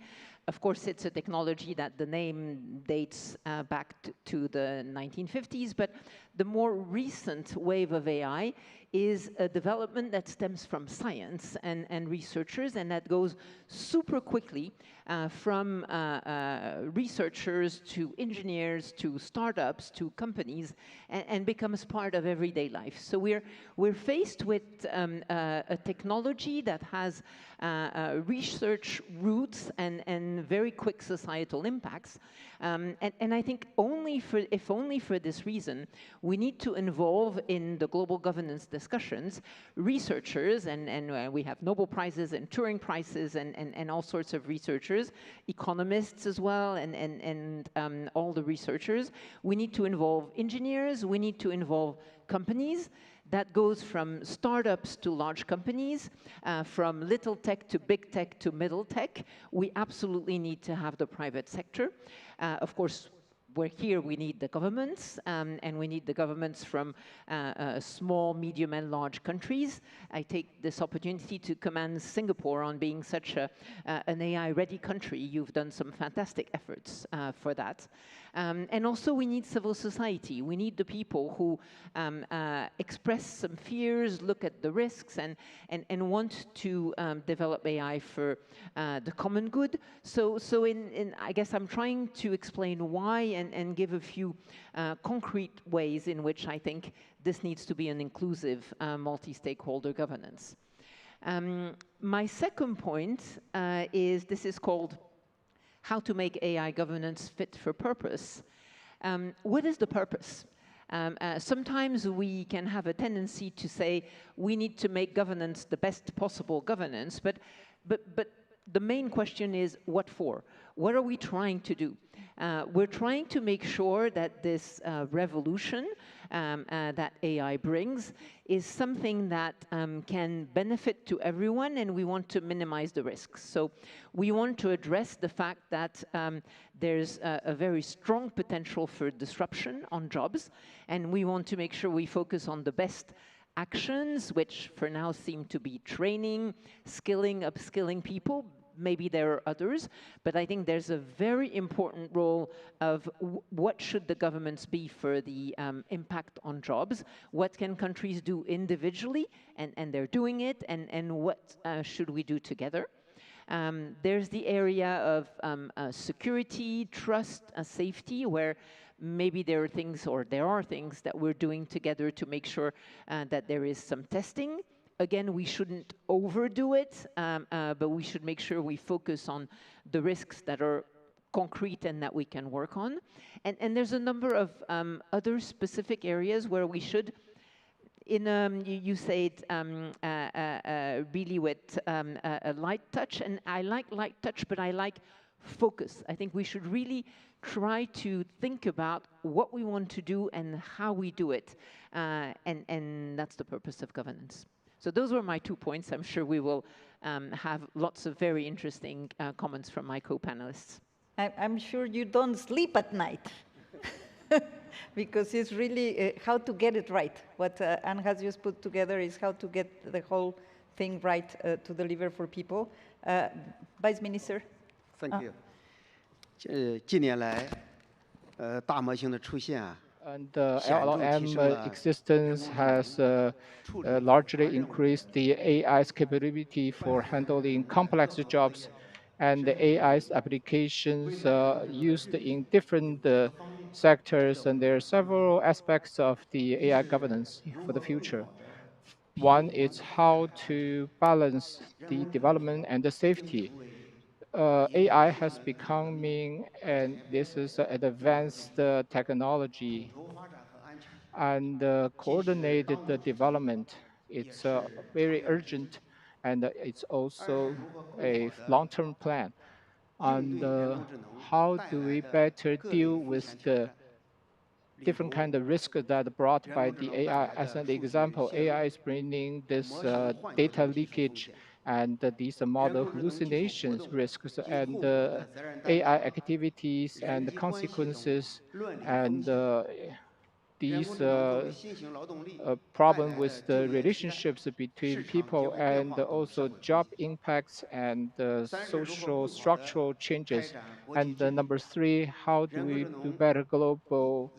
Of course, it's a technology that the name dates back to the 1950s, but the more recent wave of AI is a development that stems from science and researchers, and that goes super quickly from researchers to engineers to startups to companies, and becomes part of everyday life. So we're faced with a technology that has research roots and very quick societal impacts. And I think if only for this reason, we need to involve in the global governance discussions researchers, and we have Nobel Prizes and Turing Prizes and all sorts of researchers, economists as well, and all the researchers. We need to involve engineers, we need to involve companies. That goes from startups to large companies, from little tech to big tech to middle tech. We absolutely need to have the private sector. Of course, we need the governments, and we need the governments from small, medium, and large countries. I take this opportunity to commend Singapore on being such an AI-ready country. You've done some fantastic efforts for that. And also, we need civil society. We need the people who express some fears, look at the risks, and want to develop AI for the common good. So I guess I'm trying to explain why and give a few concrete ways in which I think this needs to be an inclusive multi-stakeholder governance. My second point this is called how to make AI governance fit for purpose. What is the purpose? Sometimes we can have a tendency to say we need to make governance the best possible governance, but the main question is what for? What are we trying to do? We're trying to make sure that this revolution that AI brings is something that can benefit to everyone, and we want to minimize the risks. So we want to address the fact that there's a very strong potential for disruption on jobs, and we want to make sure we focus on the best actions, which for now seem to be training, skilling, upskilling people. Maybe there are others, but I think there's a very important role of what should the governments be for the impact on jobs, what can countries do individually, and they're doing it, and what should we do together. There's the area of security, trust, safety, where maybe there are things that we're doing together to make sure that there is some testing. Again, we shouldn't overdo it, but we should make sure we focus on the risks that are concrete and that we can work on. And there's a number of other specific areas where we should, you say it really with a light touch, and I like light touch, but I like focus. I think we should really try to think about what we want to do and how we do it, and that's the purpose of governance. So those were my 2 points. I'm sure we will have lots of very interesting comments from my co-panelists. I'm sure you don't sleep at night because it's really how to get it right. What Anne has just put together is how to get the whole thing right to deliver for people. Vice Minister. Thank you. 近年来，大模型的出现啊。 And LLM existence has largely increased the AI's capability for handling complex jobs, and the AI's applications used in different sectors, and there are several aspects of the AI governance for the future. One is how to balance the development and the safety. AI has becoming, and this is an advanced technology, and coordinated the development. It's very urgent, and it's also a long-term plan. And how do we better deal with the different kind of risk that are brought by the AI? As an example, AI is bringing this data leakage and these model hallucinations risks, and AI activities and the consequences, and these problem with the relationships between people and also job impacts and social structural changes. And number three, how do we do better global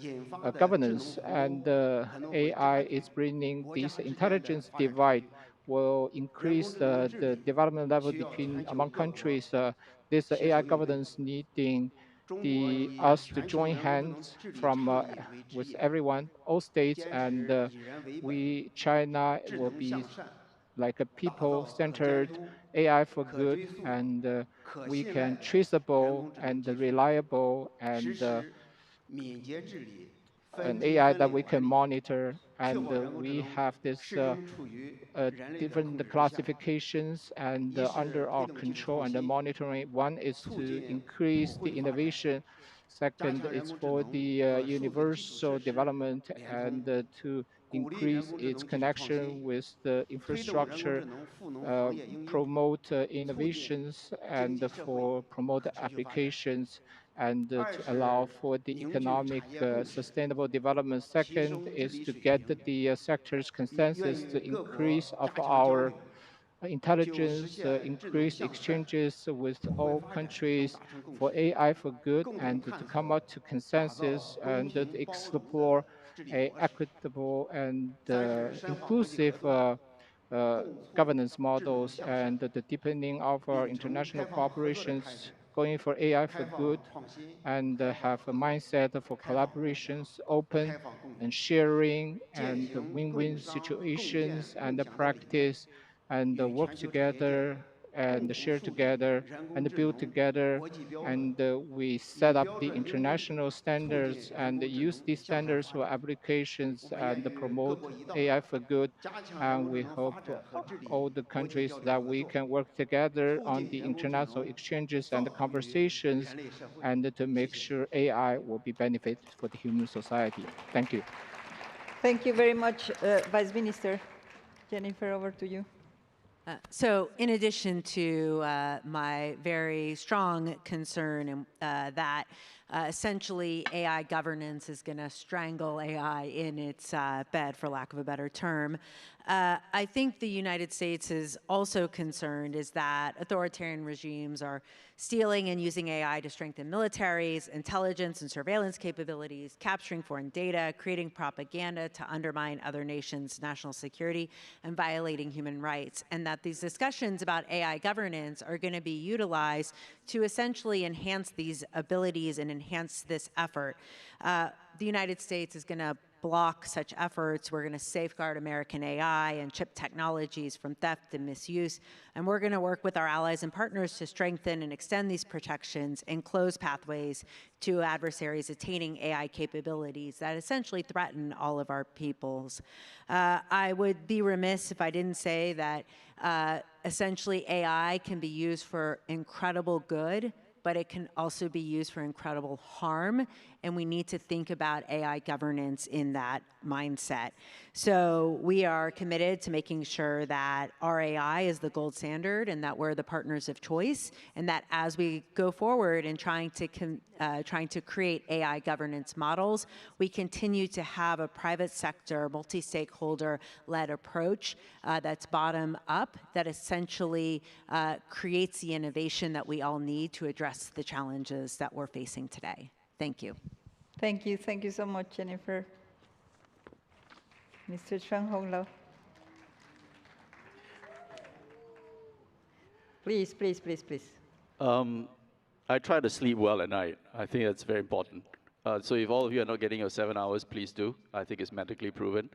governance? And AI is bringing this intelligence divide will increase the development level between among countries. This AI governance needing us to join hands from with everyone, all states, and China will be like a people-centered AI for good, and we can traceable and reliable and an AI that we can monitor, and we have this different classifications and under our control and the monitoring. One is to increase the innovation. Second is for the universal development and to increase its connection with the infrastructure, promote innovations and for promote applications and to allow for the economic sustainable development. Second is to get the sector's consensus to increase of our intelligence, increase exchanges with all countries for AI for good, and to come out to consensus and to explore a equitable and inclusive governance models and the deepening of our international cooperations, going for AI for good, and have a mindset for collaborations, open and sharing and win-win situations and the practice and work together and share together and build together. And we set up the international standards and use these standards for applications and promote AI for good. And we hope all the countries that we can work together on the international exchanges and the conversations and to make sure AI will be benefit for the human society. Thank you. Thank you very much, Vice Minister. Jennifer, over to you. So in addition to my very strong concern that essentially AI governance is going to strangle AI in its bed, for lack of a better term, I think the United States is also concerned is that authoritarian regimes are stealing and using AI to strengthen militaries, intelligence and surveillance capabilities, capturing foreign data, creating propaganda to undermine other nations' national security, and violating human rights. And that these discussions about AI governance are going to be utilized to essentially enhance these abilities and enhance this effort. The United States is going to block such efforts. We're going to safeguard American AI and chip technologies from theft and misuse. And we're going to work with our allies and partners to strengthen and extend these protections and close pathways to adversaries attaining AI capabilities that essentially threaten all of our peoples. I would be remiss if I didn't say that essentially AI can be used for incredible good, but it can also be used for incredible harm, and we need to think about AI governance in that mindset. So we are committed to making sure that our AI is the gold standard and that we're the partners of choice, and that as we go forward in trying to create AI governance models, we continue to have a private sector, multi-stakeholder-led approach that's bottom up, that essentially creates the innovation that we all need to address the challenges that we're facing today. Thank you. Thank you. Thank you so much, Jennifer. Mr. Chuang Hong-lo. Please, please, please, please. I try to sleep well at night. I think that's very important. So if all of you are not getting your 7 hours, please do. I think it's medically proven.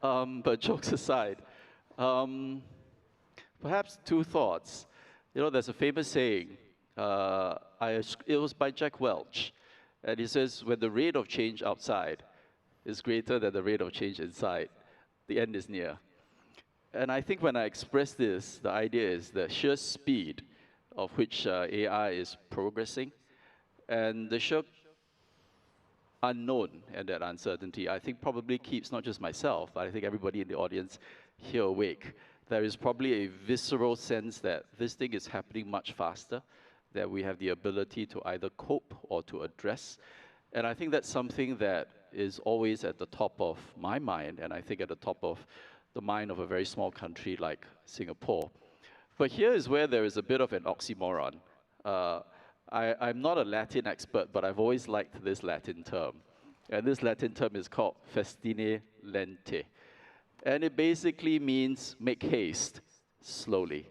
But jokes aside, perhaps two thoughts. You know, there's a famous saying, it was by Jack Welch, and he says, when the rate of change outside is greater than the rate of change inside, the end is near. And I think when I express this, the idea is the sheer speed of which AI is progressing and the sheer unknown and that uncertainty, I think probably keeps not just myself, but I think everybody in the audience here awake. There is probably a visceral sense that this thing is happening much faster, that we have the ability to either cope or to address. And I think that's something that is always at the top of my mind, and I think at the top of the mind of a very small country like Singapore. But here is where there is a bit of an oxymoron. I'm not a Latin expert, but I've always liked this Latin term. And this Latin term is called festine lente. And it basically means make haste slowly.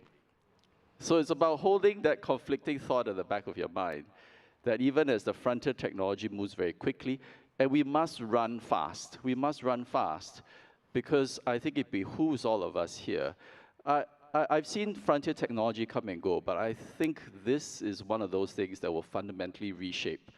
So it's about holding that conflicting thought at the back of your mind, that even as the frontier technology moves very quickly, and we must run fast. We must run fast, because I think it behooves all of us here. I've seen frontier technology come and go, but I think this is one of those things that will fundamentally reshape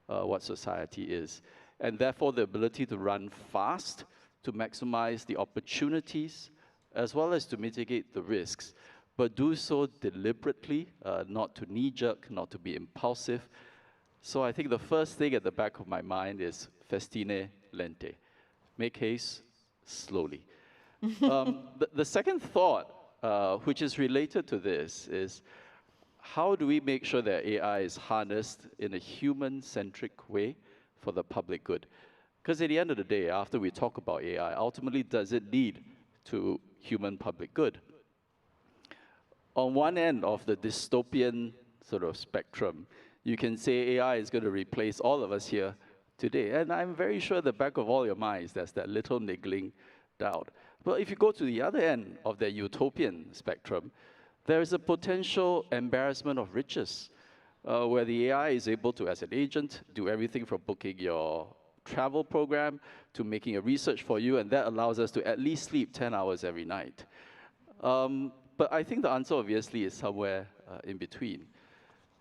what society is. And therefore, the ability to run fast, to maximize the opportunities, as well as to mitigate the risks, but do so deliberately, not to knee-jerk, not to be impulsive. So I think the first thing at the back of my mind is festine lente. Make haste slowly. The second thought, which is related to this, is how do we make sure that AI is harnessed in a human-centric way for the public good? Because at the end of the day, after we talk about AI, ultimately, does it lead to human public good? On one end of the dystopian sort of spectrum, you can say AI is going to replace all of us here today. And I'm very sure at the back of all your minds, there's that little niggling doubt. But if you go to the other end of the utopian spectrum, there is a potential embarrassment of riches, where the AI is able to, as an agent, do everything from booking your travel program to making a research for you, and that allows us to at least sleep 10 hours every night. But I think the answer, obviously, is somewhere in between.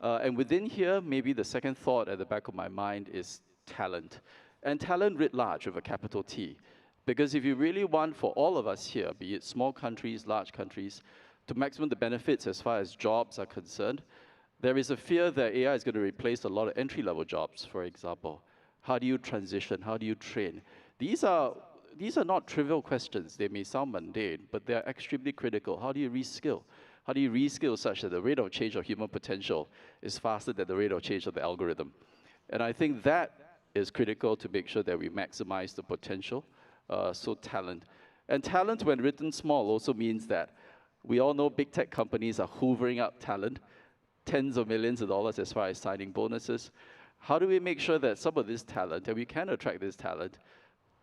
And within here, maybe the second thought at the back of my mind is talent. And talent writ large with a capital T. Because if you really want for all of us here, be it small countries, large countries, to maximum the benefits as far as jobs are concerned, there is a fear that AI is going to replace a lot of entry-level jobs, for example. How do you transition? How do you train? These are not trivial questions. They may sound mundane, but they're extremely critical. How do you reskill? How do you reskill such that the rate of change of human potential is faster than the rate of change of the algorithm? And I think that is critical to make sure that we maximize the potential. So talent. And talent, when written small, also means that we all know big tech companies are hoovering up talent, tens of millions of dollars as far as signing bonuses. How do we make sure that some of this talent, and we can attract this talent,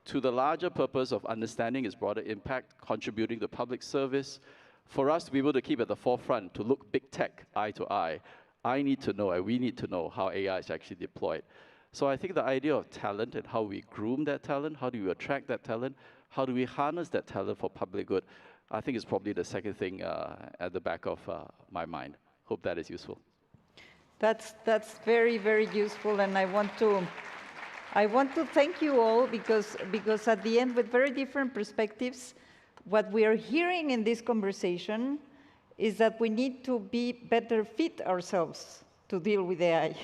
to the larger purpose of understanding its broader impact, contributing to public service, for us to be able to keep at the forefront, to look big tech eye to eye, I need to know, and we need to know how AI is actually deployed. So I think the idea of talent and how we groom that talent, how do we attract that talent, how do we harness that talent for public good, I think is probably the second thing at the back of my mind. Hope that is useful. That's very, very useful, and I want to thank you all because at the end, with very different perspectives, what we are hearing in this conversation is that we need to be better fit ourselves to deal with AI.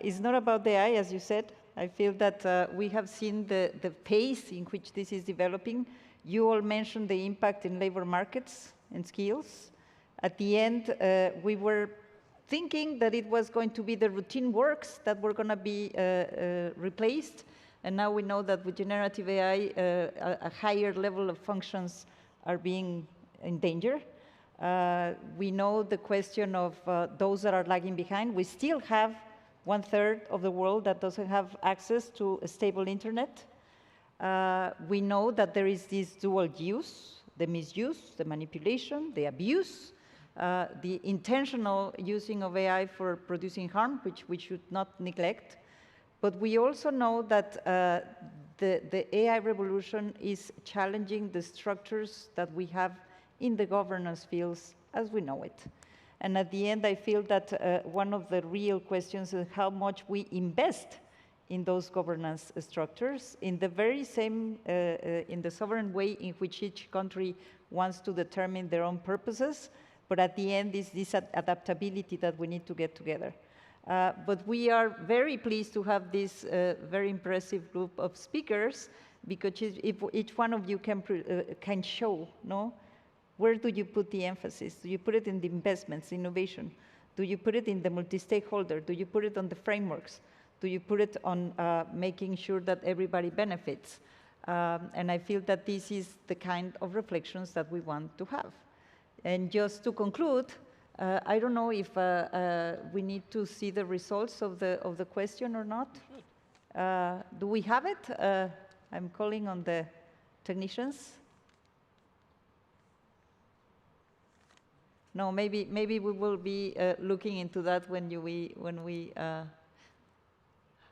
It's not about the AI, as you said. I feel that we have seen the pace in which this is developing. You all mentioned the impact in labor markets and skills. At the end, we were thinking that it was going to be the routine works that were going to be replaced. And now we know that with generative AI, a higher level of functions are being in danger. We know the question of those that are lagging behind. We still have 1/3 of the world that doesn't have access to a stable internet. We know that there is this dual use, the misuse, the manipulation, the abuse, the intentional using of AI for producing harm, which we should not neglect. But we also know that the AI revolution is challenging the structures that we have in the governance fields as we know it. And at the end, I feel that one of the real questions is how much we invest in those governance structures in the very same, in the sovereign way in which each country wants to determine their own purposes. But at the end, is this adaptability that we need to get together. But we are very pleased to have this very impressive group of speakers, because if each one of you can show, no? Where do you put the emphasis? Do you put it in the investments, innovation? Do you put it in the multi-stakeholder? Do you put it on the frameworks? do you put it on making sure that everybody benefits? And I feel that this is the kind of reflections that we want to have. And just to conclude, I don't know if we need to see the results of the question or not. Do we have it? I'm calling on the technicians. No, maybe we will be looking into that when we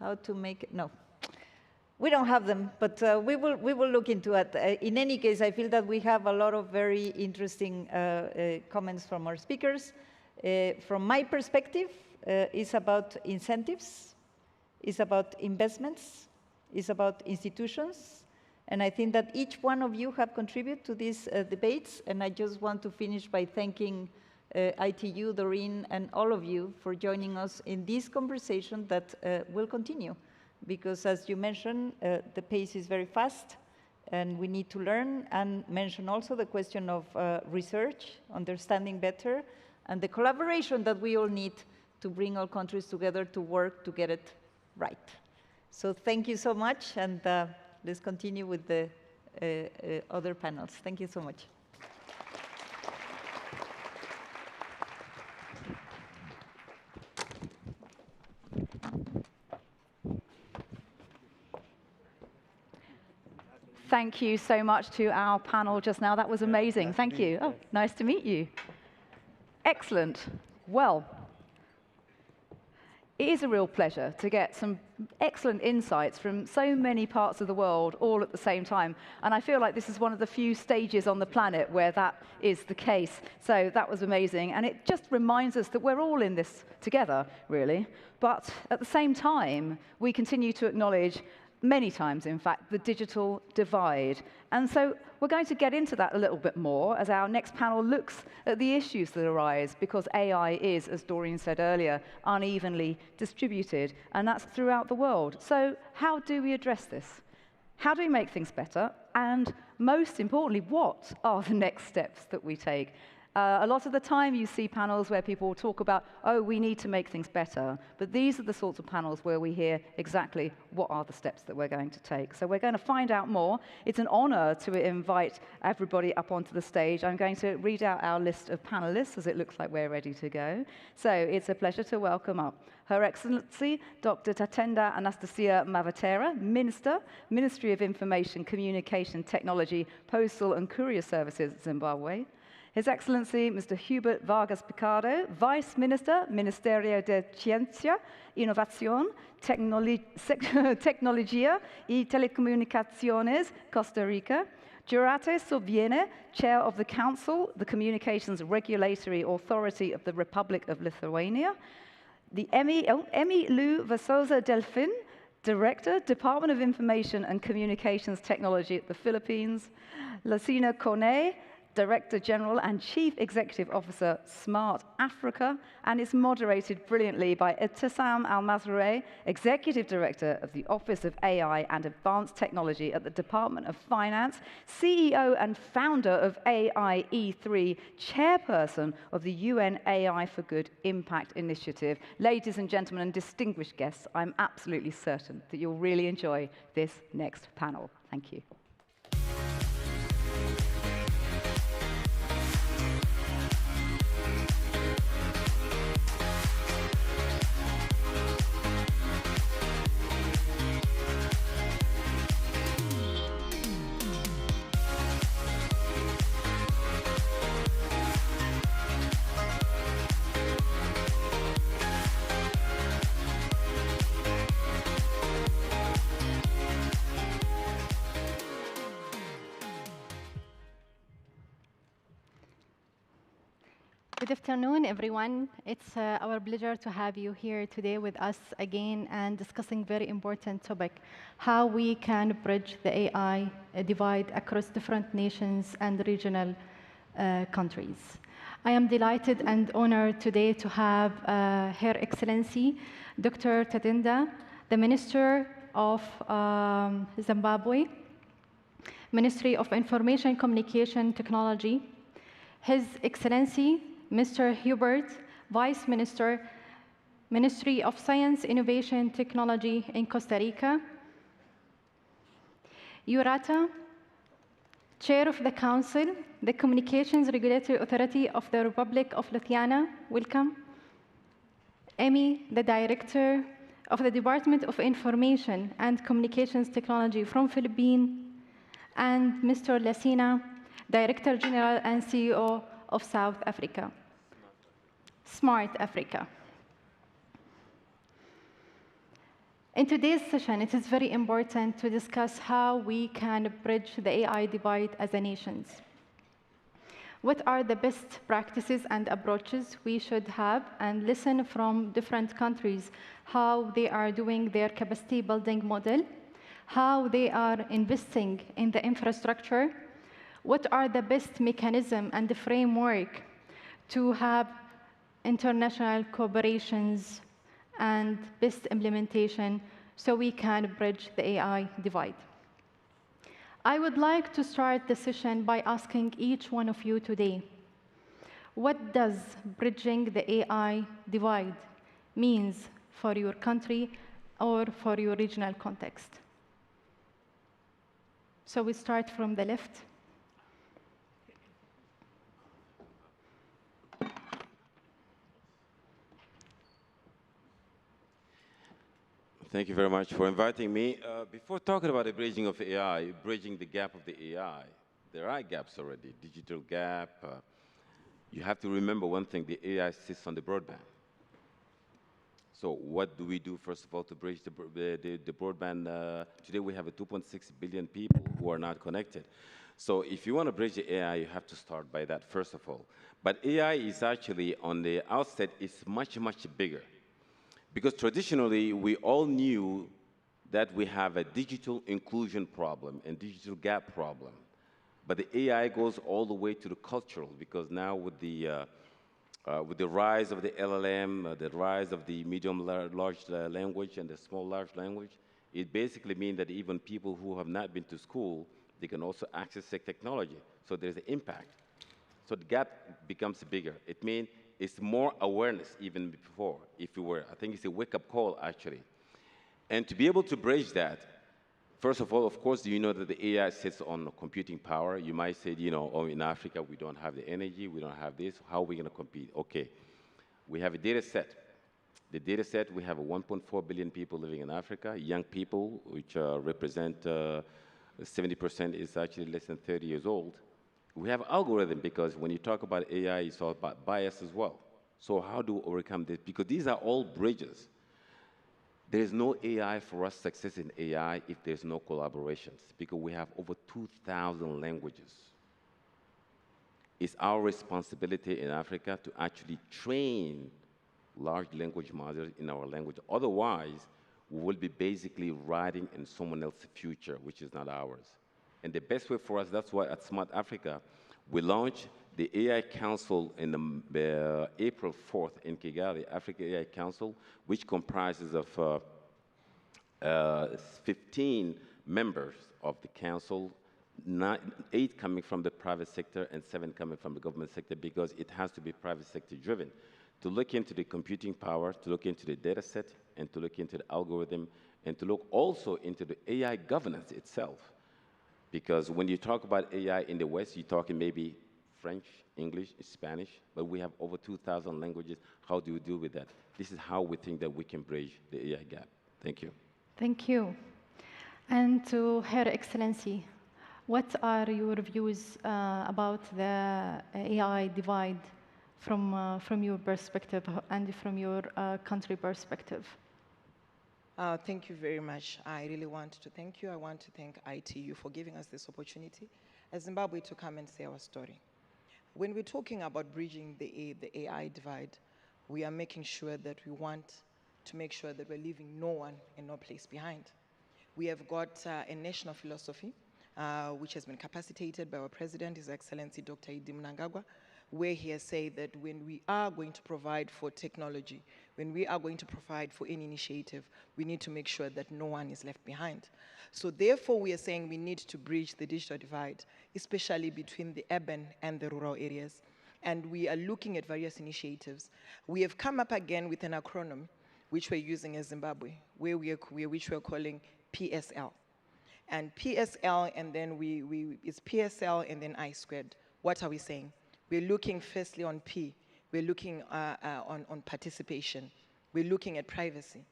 how to make it. No, we don't have them, but we will look into it. In any case, I feel that we have a lot of very interesting comments from our speakers. From my perspective, it's about incentives, it's about investments, it's about institutions, and I think that each one of you have contributed to these debates, and I just want to finish by thanking ITU, Doreen, and all of you for joining us in this conversation that will continue. Because as you mentioned, the pace is very fast, and we need to learn, and mention also the question of research, understanding better, and the collaboration that we all need to bring all countries together to work to get it right. So thank you so much, and let's continue with the other panels. Thank you so much. Thank you so much to our panel just now. That was amazing. Thank you. Oh, nice to meet you. Excellent. Well, it is a real pleasure to get some excellent insights from so many parts of the world all at the same time. And I feel like this is one of the few stages on the planet where that is the case. So that was amazing. And it just reminds us that we're all in this together, really. But at the same time, we continue to acknowledge many times, in fact, the digital divide. And so we're going to get into that a little bit more as our next panel looks at the issues that arise because AI is, as Doreen said earlier, unevenly distributed, and that's throughout the world. So how do we address this? How do we make things better? And most importantly, what are the next steps that we take? A lot of the time you see panels where people talk about, oh, we need to make things better. But these are the sorts of panels where we hear exactly what are the steps that we're going to take. So we're going to find out more. It's an honor to invite everybody up onto the stage. I'm going to read out our list of panelists as it looks like we're ready to go. So it's a pleasure to welcome up Her Excellency Dr. Tatenda Anastasia Mavatera, Minister, Ministry of Information, Communication, Technology, Postal and Courier Services, Zimbabwe. His Excellency Mr. Hubert Vargas Picado, Vice Minister, Ministerio de Ciencia, Innovación, Tecnología y Telecomunicaciones, Costa Rica. Jurate Sobiene, Chair of the Council, the Communications Regulatory Authority of the Republic of Lithuania. The Emi Lu Vasosa Delfin, Director, Department of Information and Communications Technology at the Philippines. Lucina Kone, Director General and Chief Executive Officer, Smart Africa, and is moderated brilliantly by Ibtissam Al-Mazrouei, Executive Director of the Office of AI and Advanced Technology at the Department of Finance, CEO and founder of AIE3, Chairperson of the UN AI for Good Impact Initiative. Ladies and gentlemen and distinguished guests, I'm absolutely certain that you'll really enjoy this next panel. Thank you. Good afternoon, everyone. It's our pleasure to have you here today with us again and discussing very important topic, how we can bridge the AI divide across different nations and regional countries. I am delighted and honored today to have Her Excellency Dr. Tatenda, the Minister of Zimbabwe, Ministry of Information, Communication, Technology, His Excellency Mr. Hubert, Vice Minister, Ministry of Science, Innovation, Technology in Costa Rica. Urata, Chair of the Council, the Communications Regulatory Authority of the Republic of Lithuania. Welcome. Emi, the Director of the Department of Information and Communications Technology from Philippines. And Mr. Lassina, Director General and CEO of South Africa. Smart Africa. In today's session, it is very important to discuss how we can bridge the AI divide as a nation. What are the best practices and approaches we should have, and listen from different countries how they are doing their capacity building model, how they are investing in the infrastructure, what are the best mechanisms and the framework to have international cooperations and best implementation so we can bridge the AI divide. I would like to start the session by asking each one of you today, what does bridging the AI divide means for your country or for your regional context? So we start from the left. Thank you very much for inviting me. Before talking about the bridging of AI, bridging the gap of the AI, there are gaps already, digital gap. You have to remember one thing, the AI sits on the broadband. So what do we do, first of all, to bridge the broadband? Today we have 2.6 billion people who are not connected. So if you want to bridge the AI, you have to start by that, first of all. But AI is actually, on the outset, it's much, much bigger. Because traditionally, we all knew that we have a digital inclusion problem and digital gap problem. But the AI goes all the way to the cultural, because now with the rise of the LLM, the rise of the medium large language and the small large language, it basically means that even people who have not been to school, they can also access the technology. So there's an impact. So the gap becomes bigger. It means it's more awareness even before, if you were. I think it's a wake-up call, actually. And to be able to bridge that, first of all, of course, you know that the AI sits on computing power. You might say, you know, oh, in Africa, we don't have the energy, we don't have this. How are we going to compete? OK, we have a data set. The data set, we have 1.4 billion people living in Africa, young people, which represent 70% is actually less than 30 years old. We have algorithm, because when you talk about AI, it's all about bias as well. So how do we overcome this? Because these are all bridges. There is no AI for us, success in AI, if there's no collaborations, because we have over 2,000 languages. It's our responsibility in Africa to actually train large language models in our language. Otherwise, we will be basically riding in someone else's future, which is not ours. And the best way for us, that's why at Smart Africa, we launched the AI Council in April 4th in Kigali, Africa AI Council, which comprises of 15 members of the council, 8 coming from the private sector and 7 coming from the government sector, because it has to be private sector driven, to look into the computing power, to look into the data set, and to look into the algorithm, and to look also into the AI governance itself. Because when you talk about AI in the West, you're talking maybe French, English, Spanish, but we have over 2,000 languages. How do you deal with that? This is how we think that we can bridge the AI gap. Thank you. Thank you. And to Her Excellency, what are your views about the AI divide from your perspective and from your country perspective? Thank you very much. I really want to thank you. I want to thank ITU for giving us this opportunity as Zimbabwe to come and say our story. When we're talking about bridging the AI divide, we are making sure that we want to make sure that we're leaving no one and no place behind. We have got a national philosophy, which has been capacitated by our president, His Excellency Dr. Idi Mnangagwa, where he has said that when we are going to provide for technology, when we are going to provide for any initiative, we need to make sure that no one is left behind. So therefore, we are saying we need to bridge the digital divide, especially between the urban and the rural areas. And we are looking at various initiatives. We have come up again with an acronym which we're using in Zimbabwe, which we're calling PSL. And PSL, and then it's PSL and then I squared. What are we saying? We're looking firstly on P. We're looking on participation. We're looking at privacy.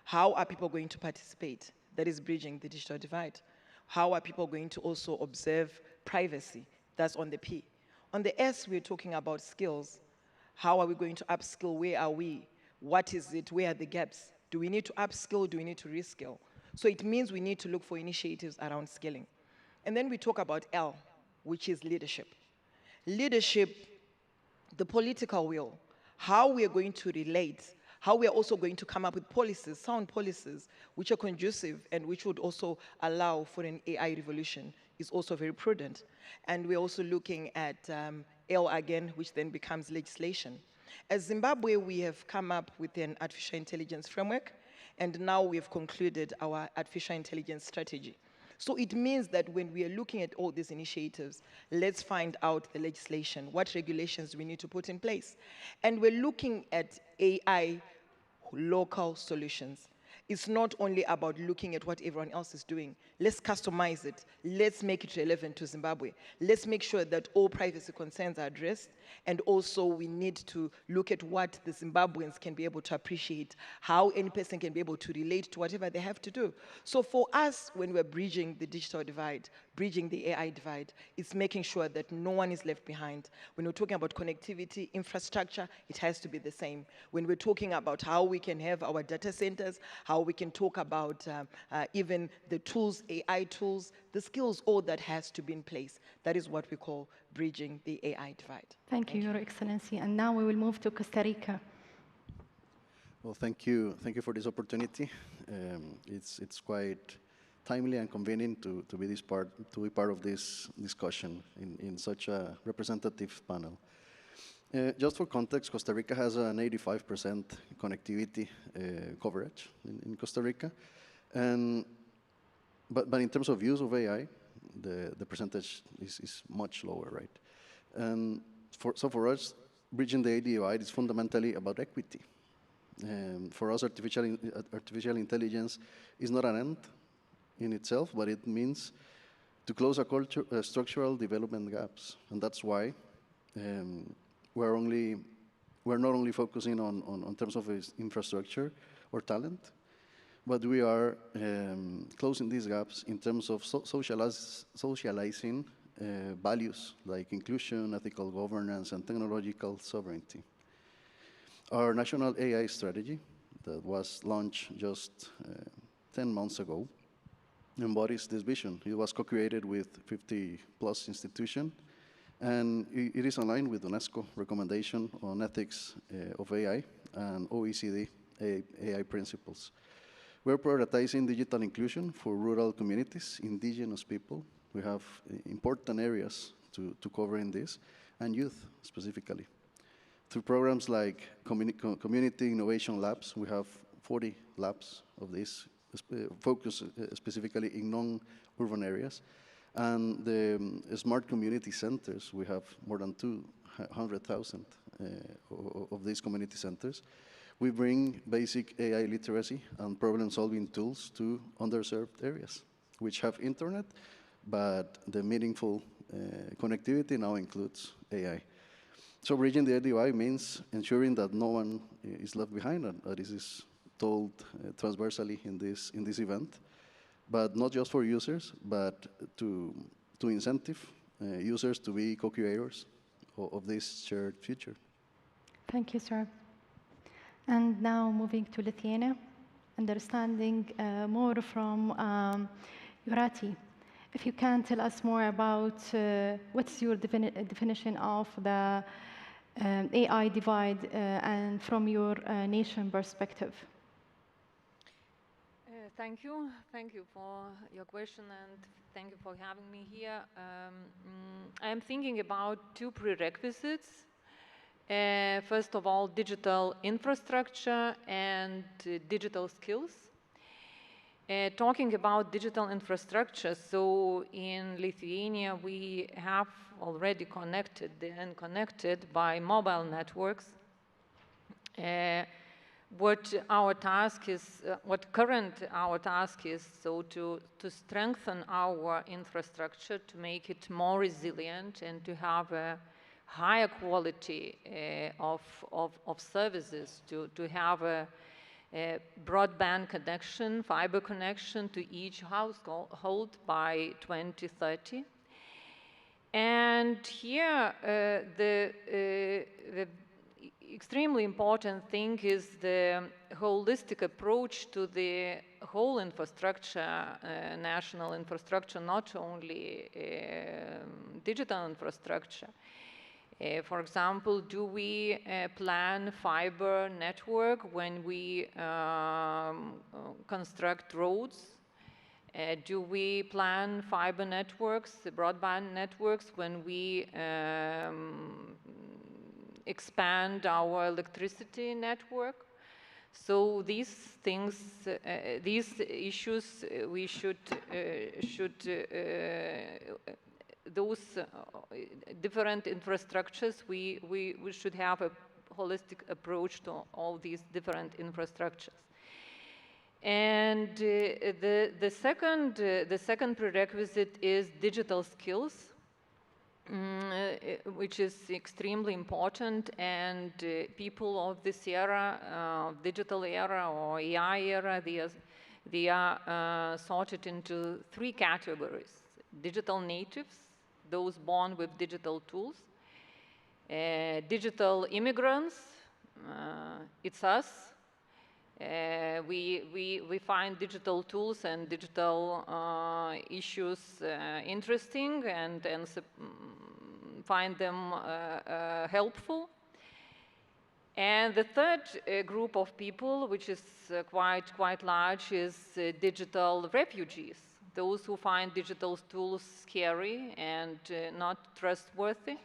How are people going to participate? That is bridging the digital divide. How are people going to also observe privacy? That's on the P. On the S, we're talking about skills. How are we going to upskill? Where are we? What is it? Where are the gaps? Do we need to upskill? Do we need to reskill? So it means we need to look for initiatives around skilling. And then we talk about L, which is leadership. Leadership, the political will, how we are going to relate, how we are also going to come up with policies, sound policies, which are conducive and which would also allow for an AI revolution is also very prudent. And we're also looking at L again, which then becomes legislation. As Zimbabwe, we have come up with an artificial intelligence framework, and now we have concluded our artificial intelligence strategy. So it means that when we are looking at all these initiatives, let's find out the legislation, what regulations we need to put in place. And we're looking at AI local solutions. It's not only about looking at what everyone else is doing. Let's customize it. Let's make it relevant to Zimbabwe. Let's make sure that all privacy concerns are addressed. And also we need to look at what the Zimbabweans can be able to appreciate, how any person can be able to relate to whatever they have to do. So for us, when we're bridging the digital divide, bridging the AI divide, it's making sure that no one is left behind. When we're talking about connectivity, infrastructure, it has to be the same. When we're talking about how we can have our data centers, how we can talk about even the tools, AI tools, the skills, all that has to be in place. That is what we call bridging the AI divide. Thank you, Your Excellency. And now we will move to Costa Rica. Well, thank you for this opportunity. It's quite timely and convenient to be part of this discussion in such a representative panel. Just for context, Costa Rica has an 85% connectivity coverage in Costa Rica, but in terms of use of AI, the percentage is much lower, right? And so for us, bridging the AI divide is fundamentally about equity. For us, artificial intelligence is not an end in itself, but it means to close structural development gaps, and that's why we're not only focusing on terms of infrastructure or talent, but we are closing these gaps in terms of socializing values like inclusion, ethical governance, and technological sovereignty. Our national AI strategy that was launched just 10 months ago embodies this vision. It was co-created with 50+ institutions, and it is aligned with UNESCO recommendation on ethics of AI and OECD AI principles. We're prioritizing digital inclusion for rural communities, indigenous people. We have important areas to cover in this, and youth specifically. Through programs like Community Innovation Labs, we have 40 labs of this, focused specifically in non-urban areas. And the smart community centers, we have more than 200,000 of these community centers. We bring basic AI literacy and problem-solving tools to underserved areas, which have internet, but the meaningful connectivity now includes AI. So bridging the AI means ensuring that no one is left behind, and this is told transversally in this event, but not just for users, but to incentive users to be co-creators of this shared future. Thank you, sir. And now moving to Lithuania, understanding more from Jurati. If you can tell us more about what's your definition of the AI divide and from your nation perspective. Thank you. Thank you for your question and thank you for having me here. I'm thinking about two prerequisites. First of all, digital infrastructure and digital skills. Talking about digital infrastructure, so in Lithuania we have already connected by mobile networks what our task is, what current our task is, so to strengthen our infrastructure, to make it more resilient and to have a higher quality of services, to have a broadband connection, fiber connection to each household by 2030. And here, the extremely important thing is the holistic approach to the whole infrastructure, national infrastructure, not only digital infrastructure. For example, do we plan fiber network when we construct roads? Do we plan fiber networks, broadband networks, when we expand our electricity network? So these things, these issues, we should those different infrastructures, we should have a holistic approach to all these different infrastructures. And the second prerequisite is digital skills, which is extremely important, and people of this era, digital era or AI era, they are sorted into 3 categories: digital natives, those born with digital tools; digital immigrants, it's us. We find digital tools and digital issues interesting and find them helpful. And the third group of people, which is quite large, is digital refugees, those who find digital tools scary and not trustworthy.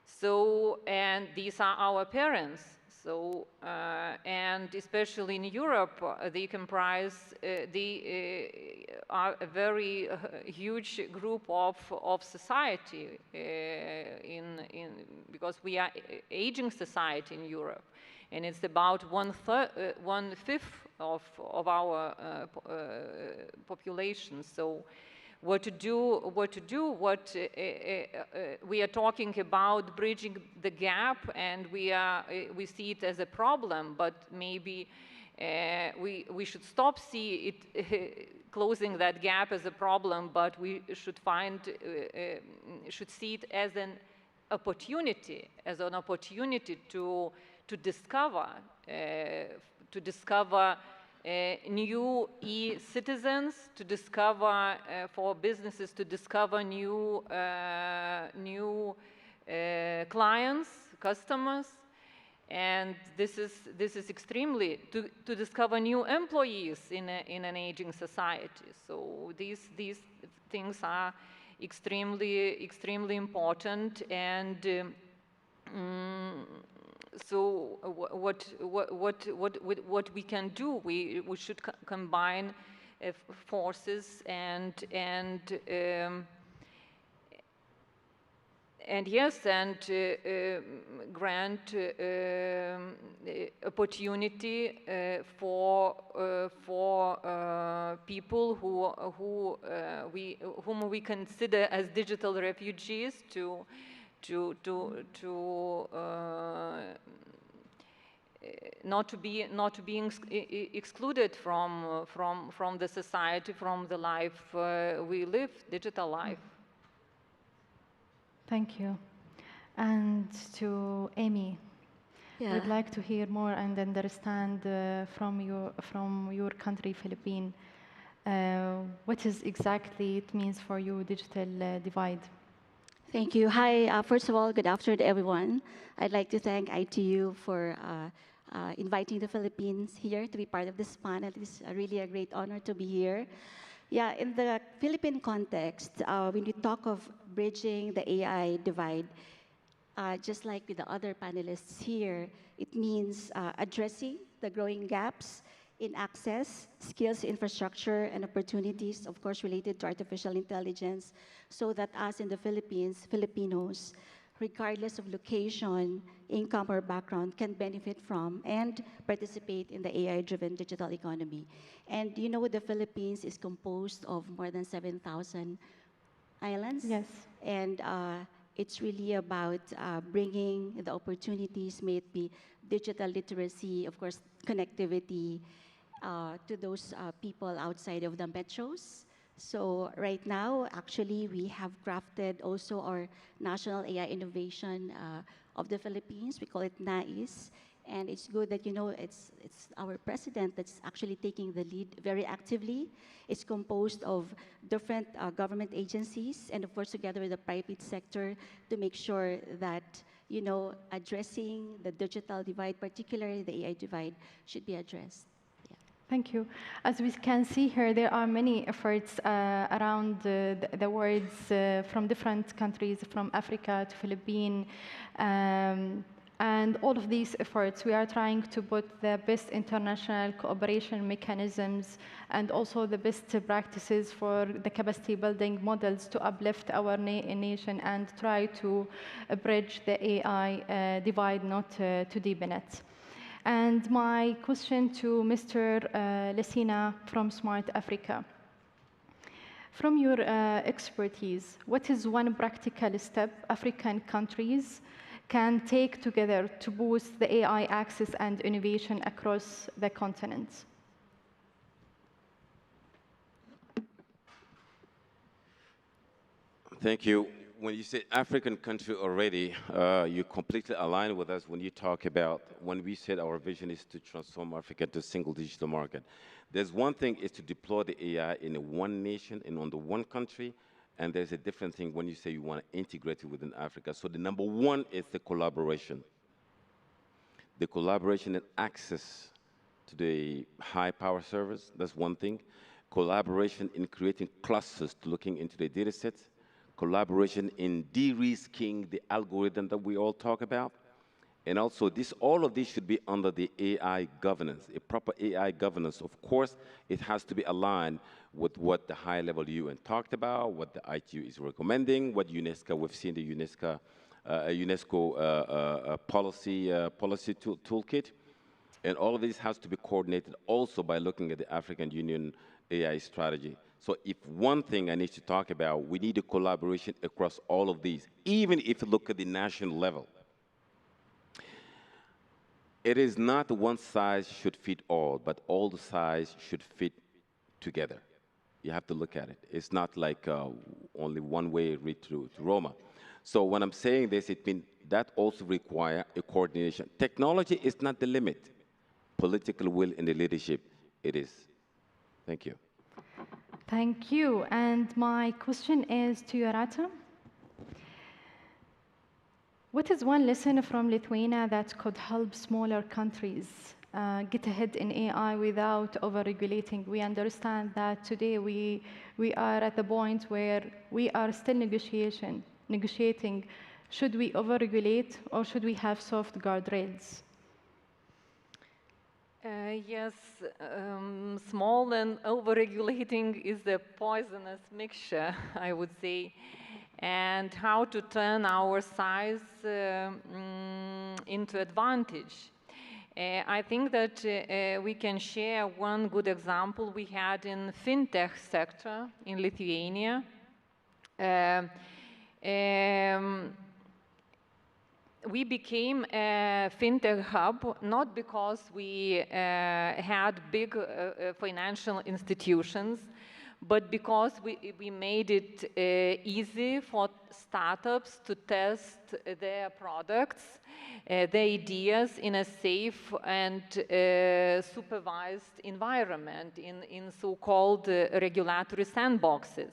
So, and these are our parents. So, and especially in Europe, they comprise, are a very huge group of society, because we are aging society in Europe, and it's about one fifth of our population. So, we are talking about bridging the gap, and we see it as a problem, but maybe we should stop see it closing that gap as a problem, but we should should see it as an opportunity, to discover new e-citizens, to discover for businesses to discover new clients, customers, and this is extremely to discover new employees in an aging society. So these things are extremely important, and so what we can do, we should combine forces and yes, and grant opportunity for people whom we consider as digital refugees not to be excluded from the society, from the life we live, digital life. Thank you. And to Amy, we'd like to hear more and understand from your country, Philippines, what is exactly it means for you, digital divide. Thank you. Hi, first of all, good afternoon, everyone. I'd like to thank ITU for inviting the Philippines here to be part of this panel. It's really a great honor to be here. Yeah, in the Philippine context, when we talk of bridging the AI divide, just like with the other panelists here, it means addressing the growing gaps in access, skills, infrastructure, and opportunities, of course, related to artificial intelligence, so that us in the Philippines, Filipinos, regardless of location, income, or background, can benefit from and participate in the AI-driven digital economy. And you know, the Philippines is composed of more than 7,000 islands. Yes. And it's really about bringing the opportunities, may it be digital literacy, of course, connectivity, to those people outside of the metros. So right now, actually, we have crafted also our National AI Innovation of the Philippines. We call it NAIS. And it's good that, you know, it's our president that's actually taking the lead very actively. It's composed of different government agencies and, of course, together with the private sector to make sure that, you know, addressing the digital divide, particularly the AI divide, should be addressed. Thank you. As we can see here, there are many efforts around the world from different countries, from Africa to Philippines. And all of these efforts, we are trying to put the best international cooperation mechanisms and also the best practices for the capacity building models to uplift our nation and try to bridge the AI divide, not to deepen it. And my question to Mr. Lessina from Smart Africa. From your expertise, what is one practical step African countries can take together to boost the AI access and innovation across the continent? Thank you. When you say African country already, you completely align with us when you talk about, when we said our vision is to transform Africa to a single digital market. There's one thing is to deploy the AI in one nation and under one country, and there's a different thing when you say you want to integrate it within Africa. So the number one is the collaboration. The collaboration and access to the high power servers, that's one thing. Collaboration in creating clusters to looking into the data sets. Collaboration in de-risking the algorithm that we all talk about. And also, all of this should be under the AI governance, a proper AI governance. Of course, it has to be aligned with what the high-level UN talked about, what the ITU is recommending, what UNESCO, we've seen the UNESCO policy toolkit. And all of this has to be coordinated also by looking at the African Union AI strategy. So if one thing I need to talk about, we need a collaboration across all of these, even if you look at the national level. It is not one size should fit all, but all the sides should fit together. You have to look at it. It's not like only one way read to Roma. So when I'm saying this, it means that also requires a coordination. Technology is not the limit. Political will and the leadership, it is. Thank you. Thank you. And my question is to Yorata. What is one lesson from Lithuania that could help smaller countries get ahead in AI without over-regulating? We understand that today we are at the point where we are still negotiating. Should we over-regulate or should we have soft guardrails? Yes, small and over-regulating is a poisonous mixture, I would say. And how to turn our size into advantage. I think that we can share one good example we had in fintech sector in Lithuania. We became a fintech hub, not because we had big financial institutions, but because we made it easy for startups to test their products, their ideas in a safe and supervised environment in so-called regulatory sandboxes.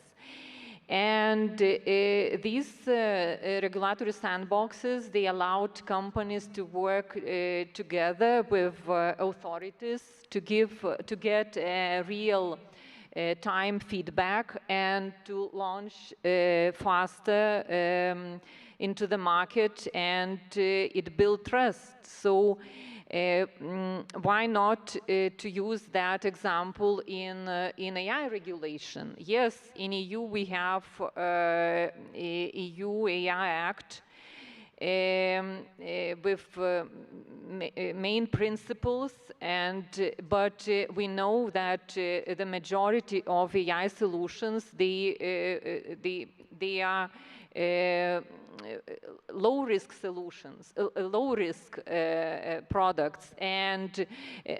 And these regulatory sandboxes, they allowed companies to work together with authorities to get real time feedback and to launch faster into the market, and it built trust. So why not to use that example in AI regulation? Yes, in EU we have EU AI Act, main principles, but we know that the majority of AI solutions, they are low-risk solutions, low-risk products, and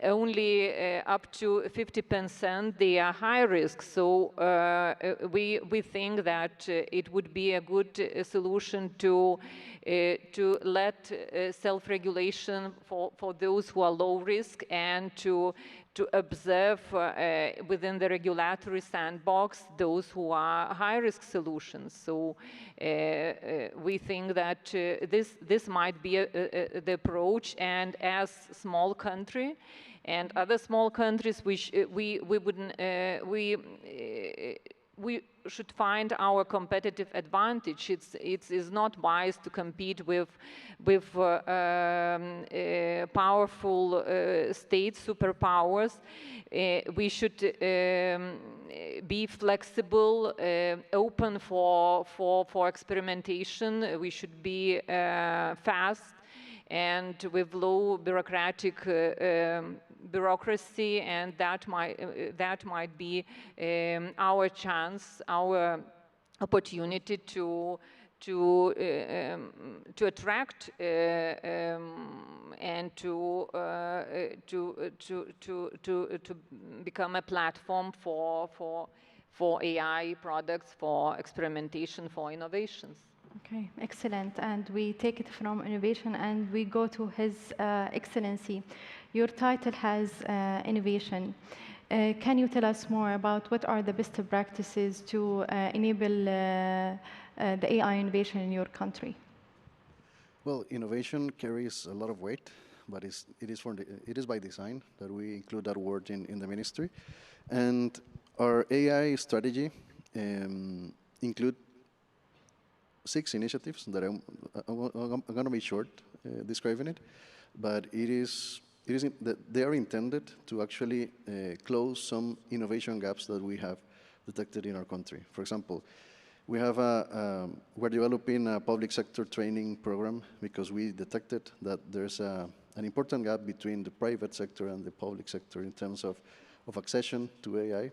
only up to 50% they are high-risk. So we think that it would be a good solution to let self-regulation for those who are low-risk and to observe within the regulatory sandbox those who are high-risk solutions. So we think that this might be the approach, and as small country and other small countries, we should find our competitive advantage. It is not wise to compete with powerful state superpowers. We should be flexible, open for experimentation. We should be fast and with low bureaucracy, and that might be our chance, our opportunity to attract and to become a platform for AI products, for experimentation, for innovations. Okay, excellent. And we take it from innovation and we go to His Excellency. Your title has innovation. Can you tell us more about what are the best practices to enable the AI innovation in your country? Well, innovation carries a lot of weight, but it is by design that we include that word in the ministry. And our AI strategy include 6 initiatives that I'm going to be short describing it, but they are intended to actually close some innovation gaps that we have detected in our country. For example, we're developing a public sector training program because we detected that there's an important gap between the private sector and the public sector in terms of accession to AI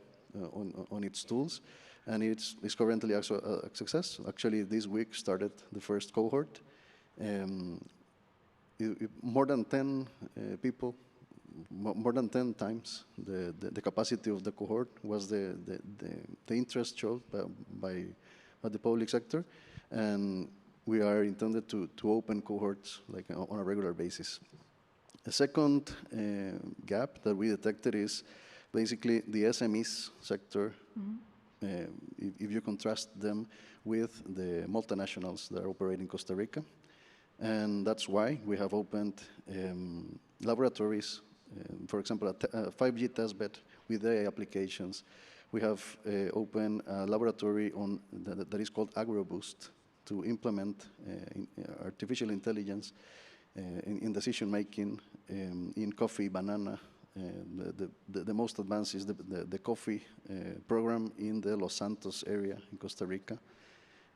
on its tools. And it's currently also a success. Actually, this week started the first cohort. More than 10 people, more than 10 times the capacity of the cohort was the interest showed by the public sector. And we are intended to open cohorts like on a regular basis. A second gap that we detected is basically the SMEs sector. If you contrast them with the multinationals that operate in Costa Rica. And that's why we have opened laboratories, for example, a 5G testbed with AI applications. We have opened a laboratory that is called AgroBoost to implement artificial intelligence in decision-making in coffee, banana. The most advanced is the coffee program in the Los Santos area in Costa Rica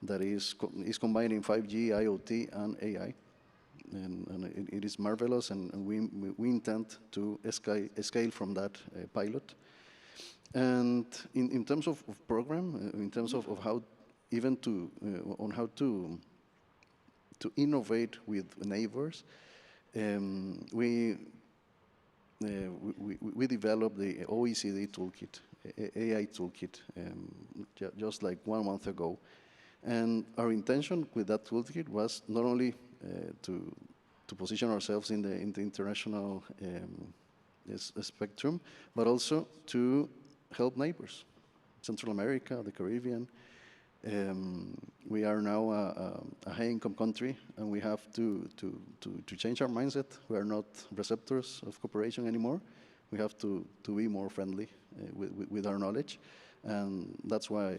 that is combining 5G, IoT, and AI. And it is marvelous, and we intend to scale from that pilot. And in terms of program, in terms of how even on how to innovate with neighbors, we developed the OECD toolkit, AI toolkit, just like 1 month ago. And our intention with that toolkit was not only to position ourselves in the international spectrum, but also to help neighbors, Central America, the Caribbean. We are now a high-income country, and we have to change our mindset. We are not receptors of cooperation anymore. We have to be more friendly with our knowledge, and that's why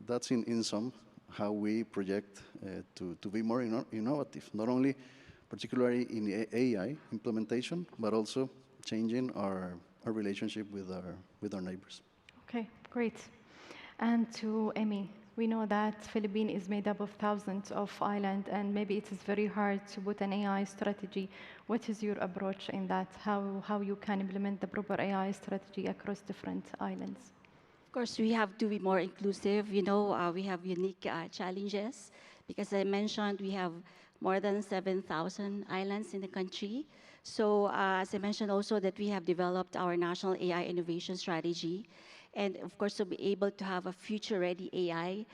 that's in sum how we project to be more innovative, not only particularly in AI implementation, but also changing our relationship with our neighbors. Okay, great. And to Amy, We know that Philippines is made up of thousands of islands, and maybe it is very hard to put an AI strategy. What is your approach in that? How you can implement the proper AI strategy across different islands? Of course, we have to be more inclusive. We have unique challenges because I mentioned we have more than 7,000 islands in the country. So as I mentioned also that we have developed our national AI innovation strategy. And of course, to be able to have a future-ready AI,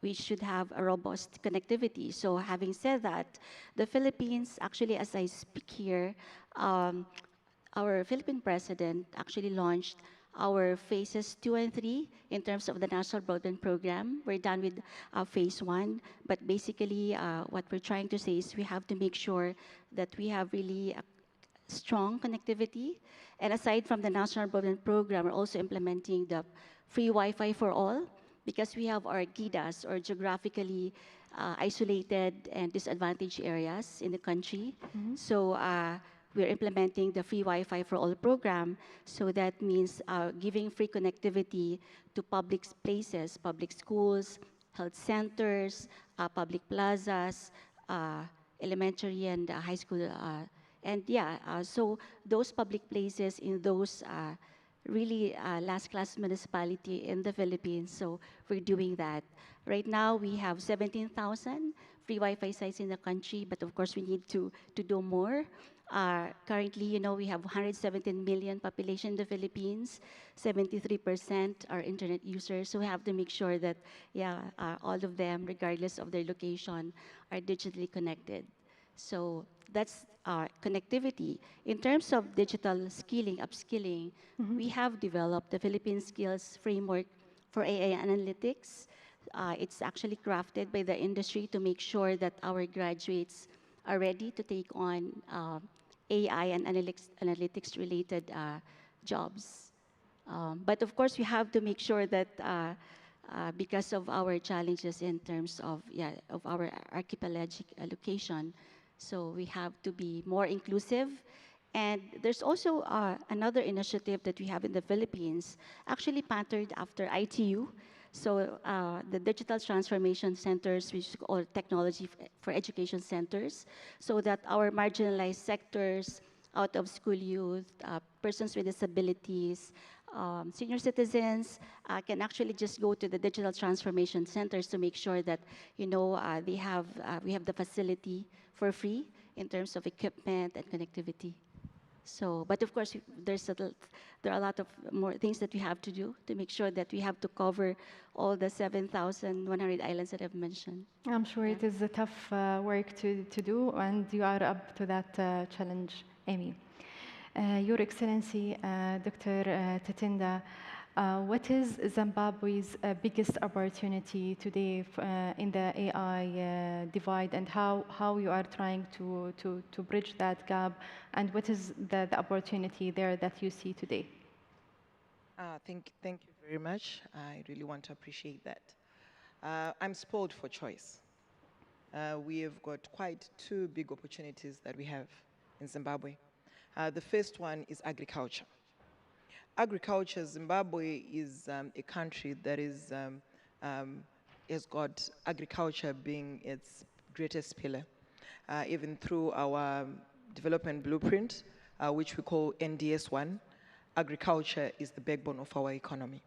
we should have a robust connectivity. So having said that, the Philippines, actually, as I speak here, our Philippine president actually launched our phases 2 and 3 in terms of the national broadband program. We're done with phase 1, but basically what we're trying to say is we have to make sure that we have really strong connectivity. And aside from the national broadband program, we're also implementing the free Wi-Fi for all because we have our GIDAs, or geographically isolated and disadvantaged areas in the country. So we're implementing the free Wi-Fi for all program. So that means giving free connectivity to public places, public schools, health centers, public plazas, elementary and high school. So those public places in those really last-class municipality in the Philippines. So we're doing that. Right now, we have 17,000 free Wi-Fi sites in the country, but of course, we need to do more. Currently, we have 117 million population in the Philippines. 73% are internet users. So we have to make sure that, all of them, regardless of their location, are digitally connected. So that's connectivity. In terms of digital skilling, upskilling, we have developed the Philippine Skills Framework for AI analytics. It's actually crafted by the industry to make sure that our graduates are ready to take on AI and analytics-related jobs. But of course, we have to make sure that because of our challenges in terms of our archipelagic location, so we have to be more inclusive. And there's also another initiative that we have in the Philippines, actually patterned after ITU. So the digital transformation centers, which are technology for education centers, so that our marginalized sectors, out-of-school youth, persons with disabilities, senior citizens can actually just go to the digital transformation centers to make sure that we have the facility for free in terms of equipment and connectivity. So, but of course, there are a lot of more things that we have to do to make sure that we have to cover all the 7,100 islands that I've mentioned. I'm sure it is a tough work to do, and you are up to that challenge, Amy. Your Excellency, Dr. Tatinda, what is Zimbabwe's biggest opportunity today in the AI divide, and how you are trying to bridge that gap, and what is the opportunity there that you see today? Thank you very much. I really want to appreciate that. I'm spoiled for choice. We have got quite two big opportunities that we have in Zimbabwe. The first one is agriculture. Agriculture, Zimbabwe is a country that has got agriculture being its greatest pillar. Even through our development blueprint, which we call NDS1, agriculture is the backbone of our economy.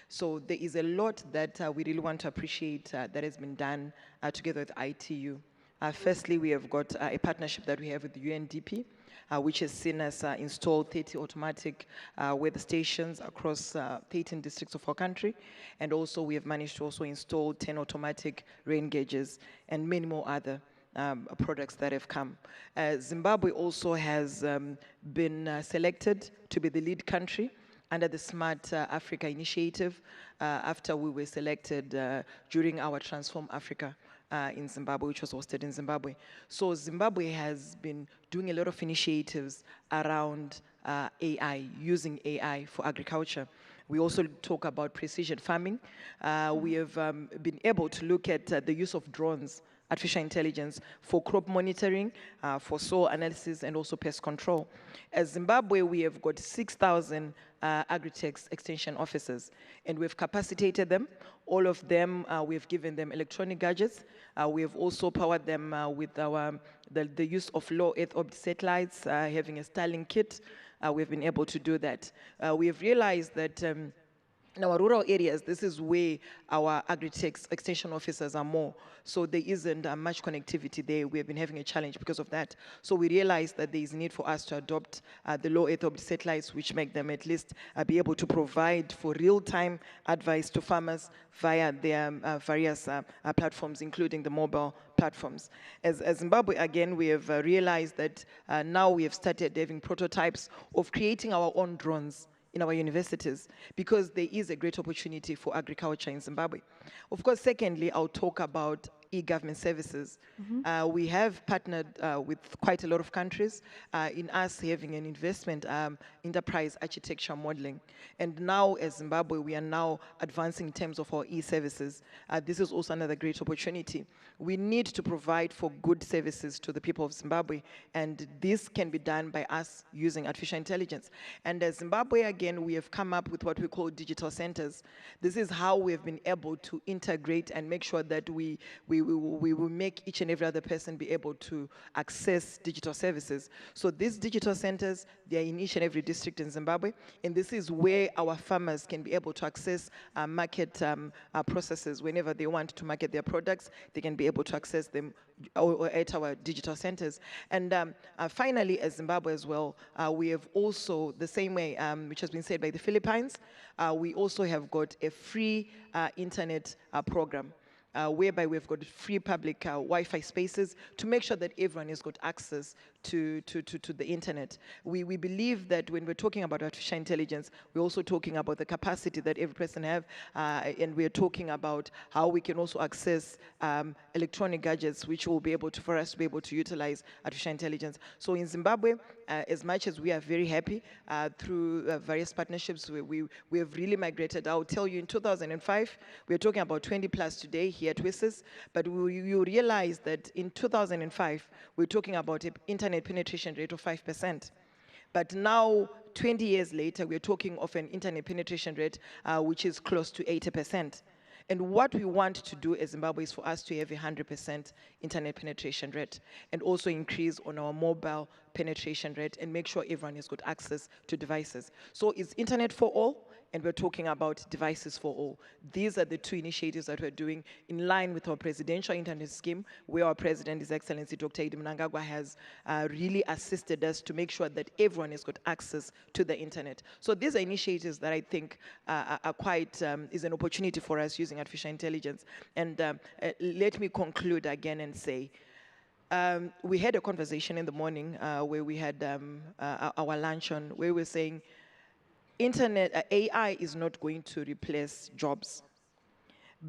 So there is a lot that we really want to appreciate that has been done together with ITU. Firstly, we have got a partnership that we have with the UNDP, which has seen us install 30 automatic weather stations across 13 districts of our country. And also we have managed to also install 10 automatic rain gauges and many more other products that have come. Zimbabwe also has been selected to be the lead country under the Smart Africa initiative after we were selected during our Transform Africa in Zimbabwe, which was hosted in Zimbabwe. So Zimbabwe has been doing a lot of initiatives around AI, using AI for agriculture. We also talk about precision farming. We have been able to look at the use of drones artificial intelligence for crop monitoring, for soil analysis, and also pest control. As Zimbabwe, we have got 6,000 agri-tech extension officers, and we've capacitated them. All of them, we've given them electronic gadgets. We have also powered them with the use of low Earth orbit satellites, having a Starlink kit. We've been able to do that. We have realized that in our rural areas, this is where our agri-tech extension officers are more. So there isn't much connectivity there. We have been having a challenge because of that. So we realized that there is need for us to adopt the low Earth orbit satellites, which make them at least be able to provide for real-time advice to farmers via their various platforms, including the mobile platforms. As Zimbabwe, again, we have realized that now we have started having prototypes of creating our own drones in our universities, because there is a great opportunity for agriculture in Zimbabwe. Of course, secondly, I'll talk about e-government services. We have partnered with quite a lot of countries in us having an investment enterprise architecture modeling. And now, as Zimbabwe, we are now advancing in terms of our e-services. This is also another great opportunity. We need to provide for good services to the people of Zimbabwe, and this can be done by us using artificial intelligence. And as Zimbabwe, again, we have come up with what we call digital centers. This is how we have been able to integrate and make sure that we will make each and every other person be able to access digital services. So these digital centers, they are in each and every district in Zimbabwe, and this is where our farmers can be able to access market processes. Whenever they want to market their products, they can be able to access them at our digital centers. And finally, as Zimbabwe as well, we have also, the same way which has been said by the Philippines, we also have got a free internet program. Whereby we've got free public Wi-Fi spaces to make sure that everyone has got access to the internet. We believe that when we're talking about artificial intelligence, we're also talking about the capacity that every person have, and we're talking about how we can also access electronic gadgets, which will be able to, for us to be able to utilize artificial intelligence. So in Zimbabwe, as much as we are very happy through various partnerships, we have really migrated. I'll tell you, in 2005, we were talking about 20 plus today here at WISIS, but you realize that in 2005, we're talking about an internet penetration rate of 5%. But now, 20 years later, we're talking of an internet penetration rate which is close to 80%. And what we want to do as Zimbabwe is for us to have 100% internet penetration rate, and also increase on our mobile penetration rate and make sure everyone has got access to devices. So it's internet for all, and we're talking about devices for all. These are the two initiatives that we're doing in line with our presidential internet scheme, where our president, His Excellency Dr. Idi Mnangagwa, has really assisted us to make sure that everyone has got access to the internet. So these are initiatives that I think are quite, is an opportunity for us using artificial intelligence. And let me conclude again and say, we had a conversation in the morning where we had our luncheon, where we're saying, AI is not going to replace jobs,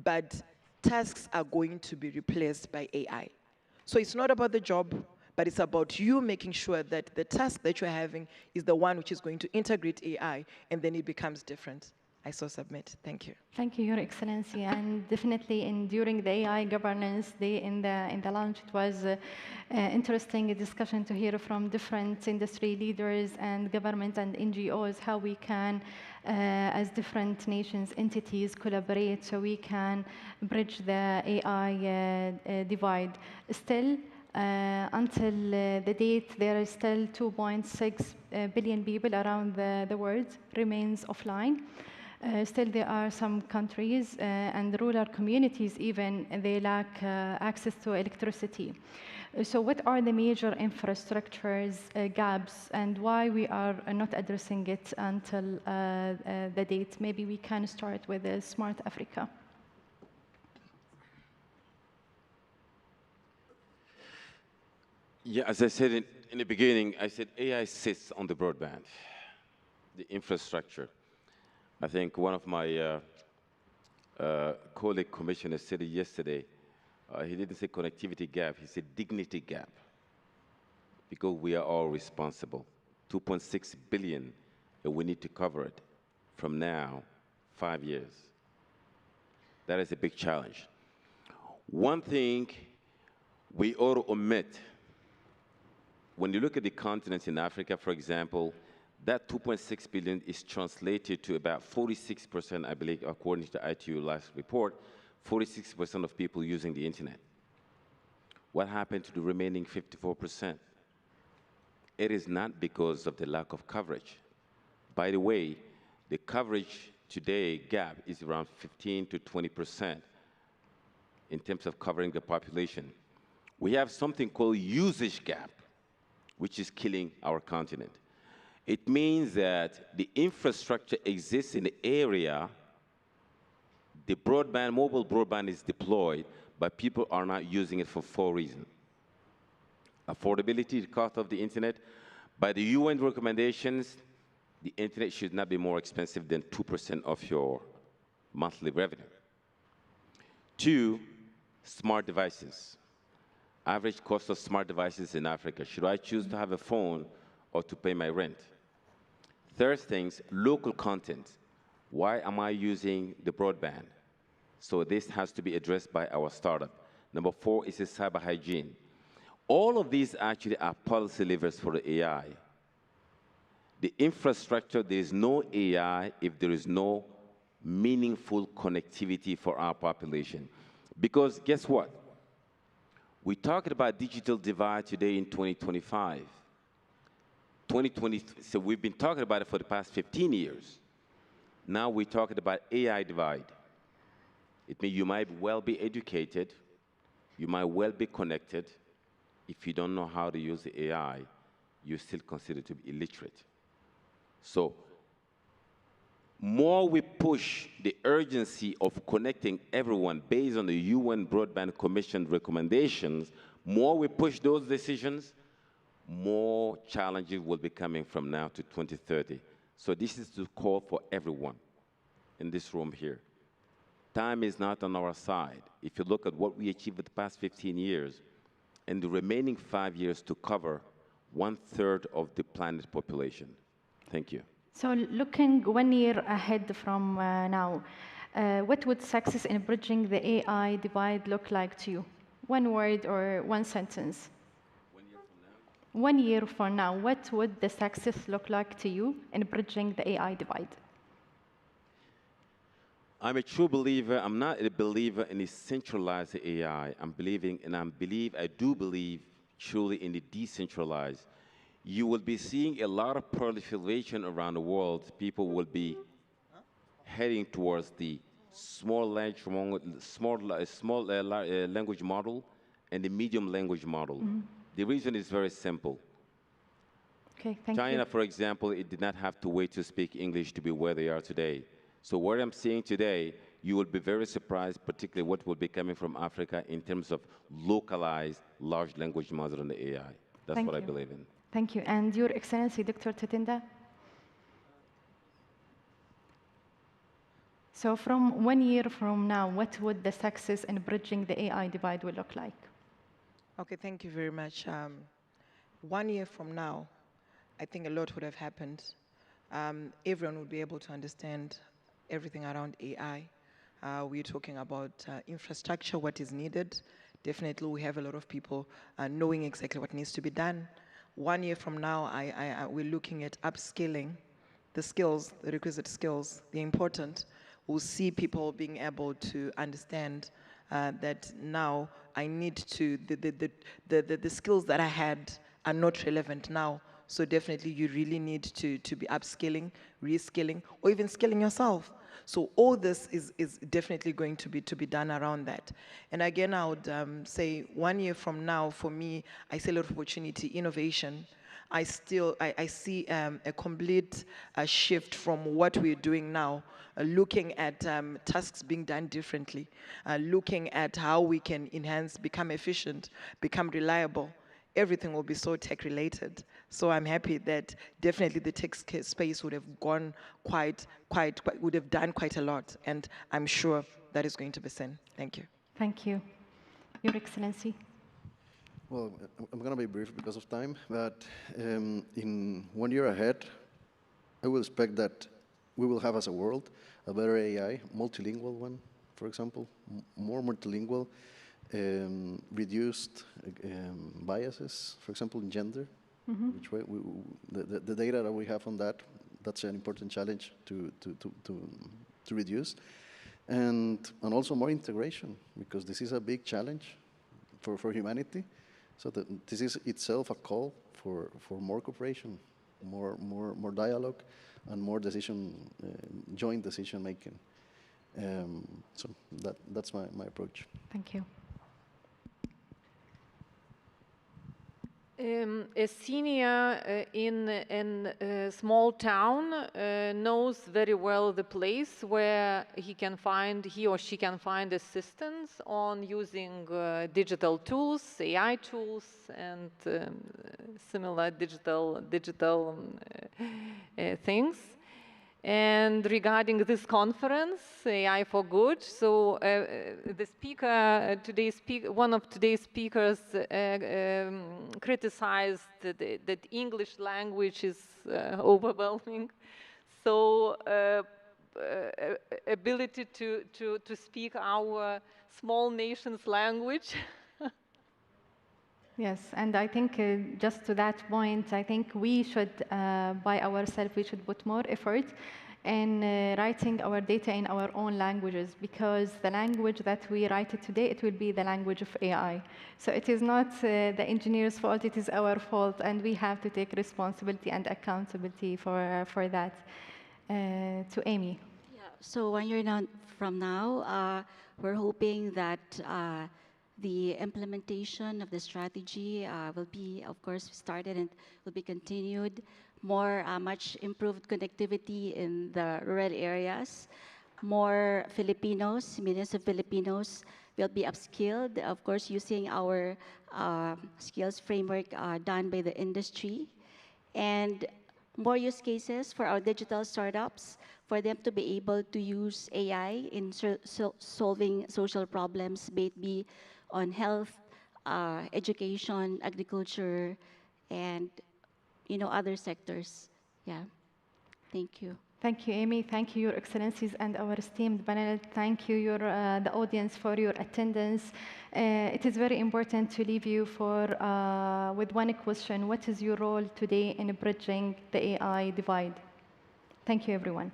but tasks are going to be replaced by AI. So it's not about the job, but it's about you making sure that the task that you're having is the one which is going to integrate AI, and then it becomes different. I so submit. Thank you. Thank you, Your Excellency. And definitely, during the AI governance day in the lunch, it was interesting discussion to hear from different industry leaders and government and NGOs how we can, as different nations, entities, collaborate so we can bridge the AI divide. Still, until the date, there is still 2.6 billion people around the world remains offline. Still, there are some countries and rural communities even, they lack access to electricity. So what are the major infrastructures gaps, and why we are not addressing it until the date? Maybe we can start with Smart Africa. Yeah, as I said in the beginning, I said AI sits on the broadband, the infrastructure. I think one of my colleague commissioners said it yesterday. He didn't say connectivity gap, he said dignity gap, because we are all responsible. 2.6 billion, and we need to cover it from now, 5 years. That is a big challenge. One thing we ought to omit, when you look at the continents in Africa, for example, that 2.6 billion is translated to about 46%, I believe, according to the ITU last report, 46% of people using the internet. What happened to the remaining 54%? It is not because of the lack of coverage. By the way, the coverage today gap is around 15 to 20% in terms of covering the population. We have something called usage gap, which is killing our continent. It means that the infrastructure exists in the area, the broadband, mobile broadband is deployed, but people are not using it for 4 reasons. Affordability, the cost of the internet. By the UN recommendations, the internet should not be more expensive than 2% of your monthly revenue. 2, smart devices. Average cost of smart devices in Africa. Should I choose to have a phone or to pay my rent? Third things, local content. Why am I using the broadband? So this has to be addressed by our startup. Number 4 is the cyber hygiene. All of these actually are policy levers for the AI. The infrastructure, there is no AI if there is no meaningful connectivity for our population. Because guess what? We talked about digital divide today in 2025. 2020, so we've been talking about it for the past 15 years. Now we're talking about AI divide. It means you might well be educated, you might well be connected. If you don't know how to use the AI, you're still considered to be illiterate. So, more we push the urgency of connecting everyone based on the UN Broadband Commission recommendations, more we push those decisions, more challenges will be coming from now to 2030. So this is to call for everyone in this room here. Time is not on our side. If you look at what we achieved in the past 15 years, and the remaining 5 years to cover 1/3 of the planet's population. Thank you. So looking 1 year ahead from now, what would success in bridging the AI divide look like to you? One word or one sentence? 1 year from now, what would the success look like to you in bridging the AI divide? I'm a true believer. I'm not a believer in a centralized AI. I do believe truly in the decentralized. You will be seeing a lot of proliferation around the world. People will be heading towards the small language model and the medium language model. Mm-hmm. The reason is very simple. Okay, thank you. China, for example, it did not have to wait to speak English to be where they are today. So what I'm seeing today, you will be very surprised, particularly what will be coming from Africa in terms of localized large language model and the AI. That's what I believe in. Thank you. And Your Excellency, Dr. Tatinda? So from 1 year from now, what would the success in bridging the AI divide will look like? Okay, thank you very much. 1 year from now, I think a lot would have happened. Everyone would be able to understand everything around AI. We're talking about infrastructure, what is needed. Definitely, we have a lot of people knowing exactly what needs to be done. 1 year from now, we're looking at upskilling the skills, the requisite skills, the important. We'll see people being able to understand that now I need to, the skills that I had are not relevant now. So definitely you really need to be upskilling, reskilling, or even skilling yourself. So all this is definitely going to be done around that. And again, I would say 1 year from now, for me, I see a lot of opportunity, innovation. I see a complete shift from what we're doing now, looking at tasks being done differently, looking at how we can enhance, become efficient, become reliable. Everything will be so tech-related. So I'm happy that definitely the tech space would have gone would have done quite a lot, and I'm sure that is going to be seen. Thank you. Thank you. Your Excellency. Well, I'm going to be brief because of time, but in 1 year ahead, I will expect that we will have as a world a better AI, multilingual one, for example, more multilingual, reduced biases, for example, in gender. Mhm. Which way the data that we have on that, that's an important challenge to reduce. And also more integration, because this is a big challenge for humanity. So this is itself a call for more cooperation, more dialogue, and more joint decision making. So that's my approach. Thank you. A senior in a small town knows very well the place where he or she can find assistance on using digital tools, AI tools, and similar digital things. And regarding this conference, AI for Good, so the speaker, one of today's speakers criticized that English language is overwhelming. So ability to speak our small nation's language. Yes, and I think just to that point, I think we should, by ourselves, we should put more effort in writing our data in our own languages, because the language that we write it today, it will be the language of AI. So it is not the engineer's fault, it is our fault, and we have to take responsibility and accountability for that. To Amy. Yeah, so 1 year from now, we're hoping that the implementation of the strategy will be, of course, started and will be continued. Much improved connectivity in the rural areas. More Filipinos, millions of Filipinos will be upskilled, of course, using our skills framework done by the industry. And more use cases for our digital startups, for them to be able to use AI in solving social problems, be it be on health, education, agriculture, and other sectors. Yeah. Thank you. Thank you, Amy. Thank you, Your Excellencies, and our esteemed panel. Thank you, the audience, for your attendance. It is very important to leave you with one question. What is your role today in bridging the AI divide? Thank you, everyone.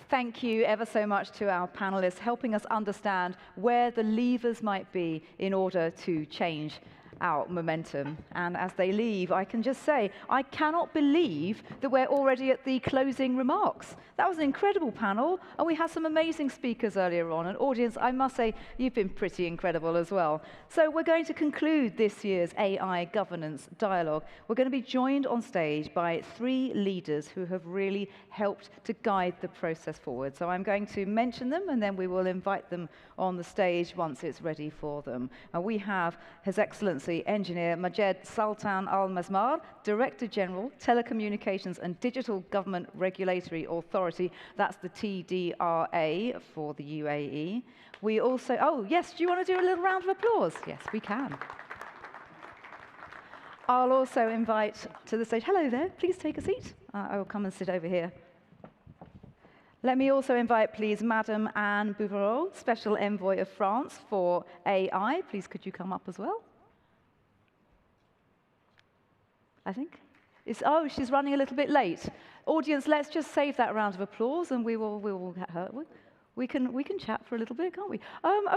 Thank you ever so much to our panelists, helping us understand where the levers might be in order to change our momentum. And as they leave, I can just say, I cannot believe that we're already at the closing remarks. That was an incredible panel, and we had some amazing speakers earlier on. And audience, I must say, you've been pretty incredible as well. So we're going to conclude this year's AI Governance Dialogue. We're going to be joined on stage by 3 leaders who have really helped to guide the process forward. So I'm going to mention them, and then we will invite them on the stage once it's ready for them. We have His Excellency Engineer Majed Sultan Al-Mazmar, Director General, Telecommunications and Digital Government Regulatory Authority. That's the TDRA for the UAE. We also, oh yes, do you want to do a little round of applause? Yes, we can. I'll also invite to the stage, hello there, please take a seat. I will come and sit over here. Let me also invite, please, Madame Anne Bouvereau, Special Envoy of France for AI. Please, could you come up as well? I think. Oh, she's running a little bit late. Audience, let's just save that round of applause, and we will get her. We can chat for a little bit, can't we?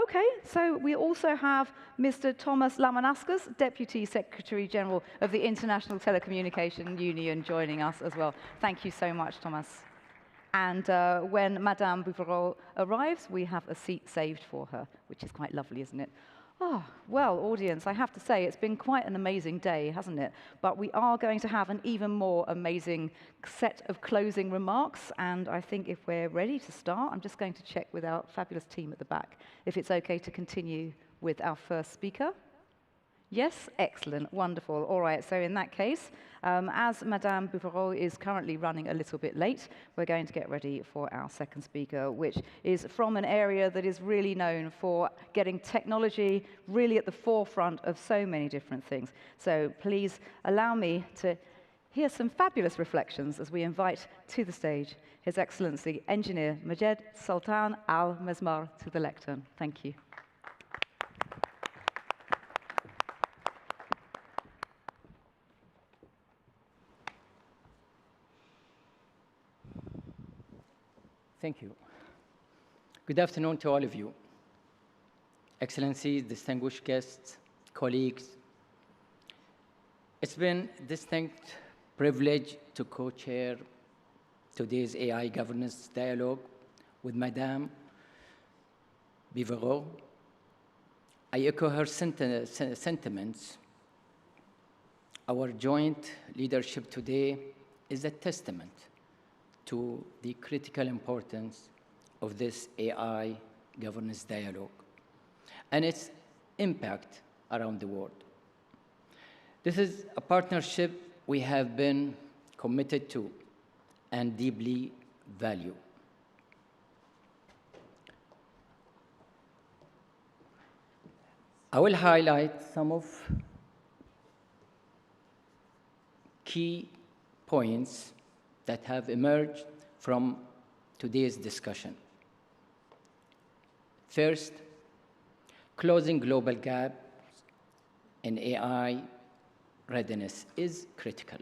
Okay, so we also have Mr. Thomas Lamanauskas, Deputy Secretary General of the International Telecommunication Union, joining us as well. Thank you so much, Thomas. And when Madame Bouvereau arrives, we have a seat saved for her, which is quite lovely, isn't it? Oh, well, audience, I have to say, it's been quite an amazing day, hasn't it? But we are going to have an even more amazing set of closing remarks, and I think if we're ready to start, I'm just going to check with our fabulous team at the back if it's okay to continue with our first speaker. Yes? Excellent. Wonderful. All right. So in that case, as Madame Bouvereau is currently running a little bit late, we're going to get ready for our second speaker, which is from an area that is really known for getting technology really at the forefront of so many different things. So please allow me to hear some fabulous reflections as we invite to the stage His Excellency Engineer Majed Sultan Al Mesmar to the lectern. Thank you. Thank you. Good afternoon to all of you. Excellencies, distinguished guests, colleagues. It's been a distinct privilege to co-chair today's AI governance dialogue with Madame Bivereau. I echo her sentiments. Our joint leadership today is a testament to the critical importance of this AI governance dialogue and its impact around the world. This is a partnership we have been committed to and deeply value. I will highlight some of key points that have emerged from today's discussion. First, closing global gaps in AI readiness is critical.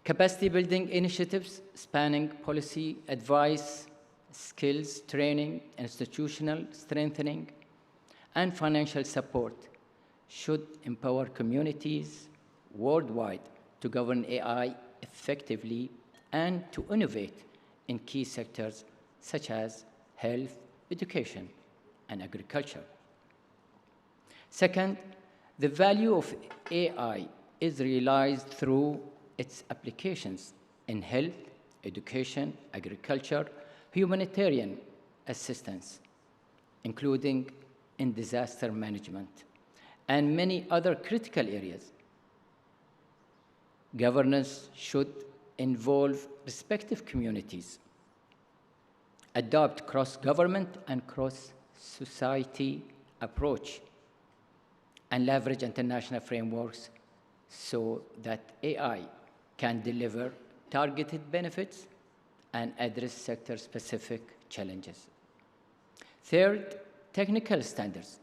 Capacity building initiatives spanning policy, advice, skills, training, institutional strengthening, and financial support should empower communities worldwide to govern AI effectively and to innovate in key sectors such as health, education, and agriculture. Second, the value of AI is realized through its applications in health, education, agriculture, humanitarian assistance, including in disaster management, and many other critical areas. Governance should involve respective communities, adopt cross-government and cross-society approach, and leverage international frameworks so that AI can deliver targeted benefits and address sector-specific challenges. Third, technical standards,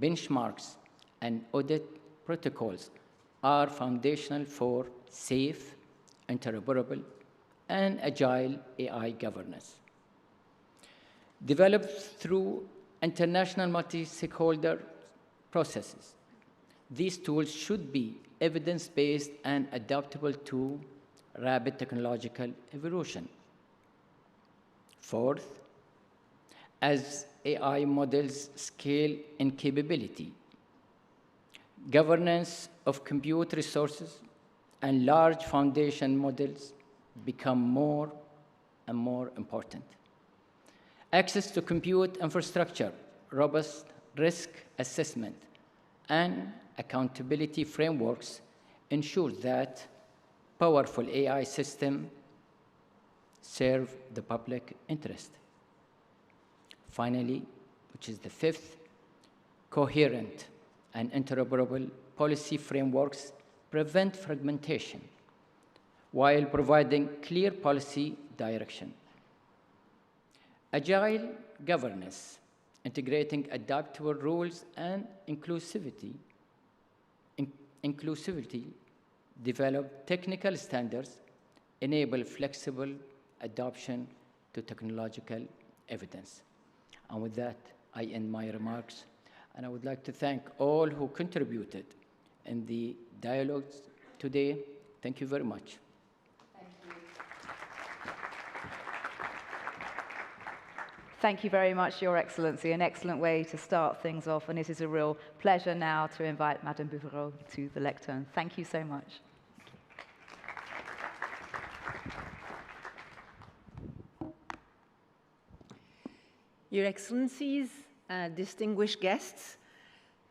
benchmarks, and audit protocols are foundational for safe, interoperable, and agile AI governance. Developed through international multi-stakeholder processes, these tools should be evidence-based and adaptable to rapid technological evolution. Fourth, as AI models scale in capability, governance of compute resources and large foundation models become more and more important. Access to compute infrastructure, robust risk assessment, and accountability frameworks ensure that powerful AI systems serve the public interest. Finally, which is the fifth, coherent and interoperable policy frameworks prevent fragmentation while providing clear policy direction. Agile governance, integrating adaptable rules and inclusivity, develop technical standards, enable flexible adoption to technological evidence. And with that, I end my remarks. And I would like to thank all who contributed in the dialogues today. Thank you very much. Thank you very much, Your Excellency. An excellent way to start things off, and it is a real pleasure now to invite Madame Bivereau to the lectern. Thank you so much. Your Excellencies, distinguished guests,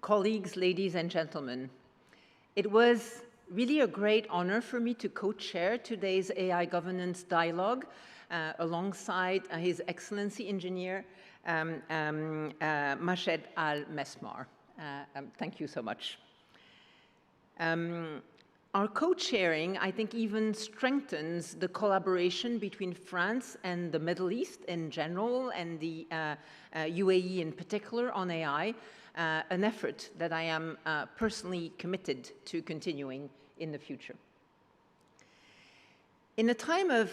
colleagues, ladies and gentlemen, it was really a great honor for me to co-chair today's AI governance dialogue alongside His Excellency Engineer Majed Al Mesmar. Thank you so much. Our co-chairing, I think, even strengthens the collaboration between France and the Middle East in general and the UAE in particular on AI, an effort that I am personally committed to continuing in the future. In a time of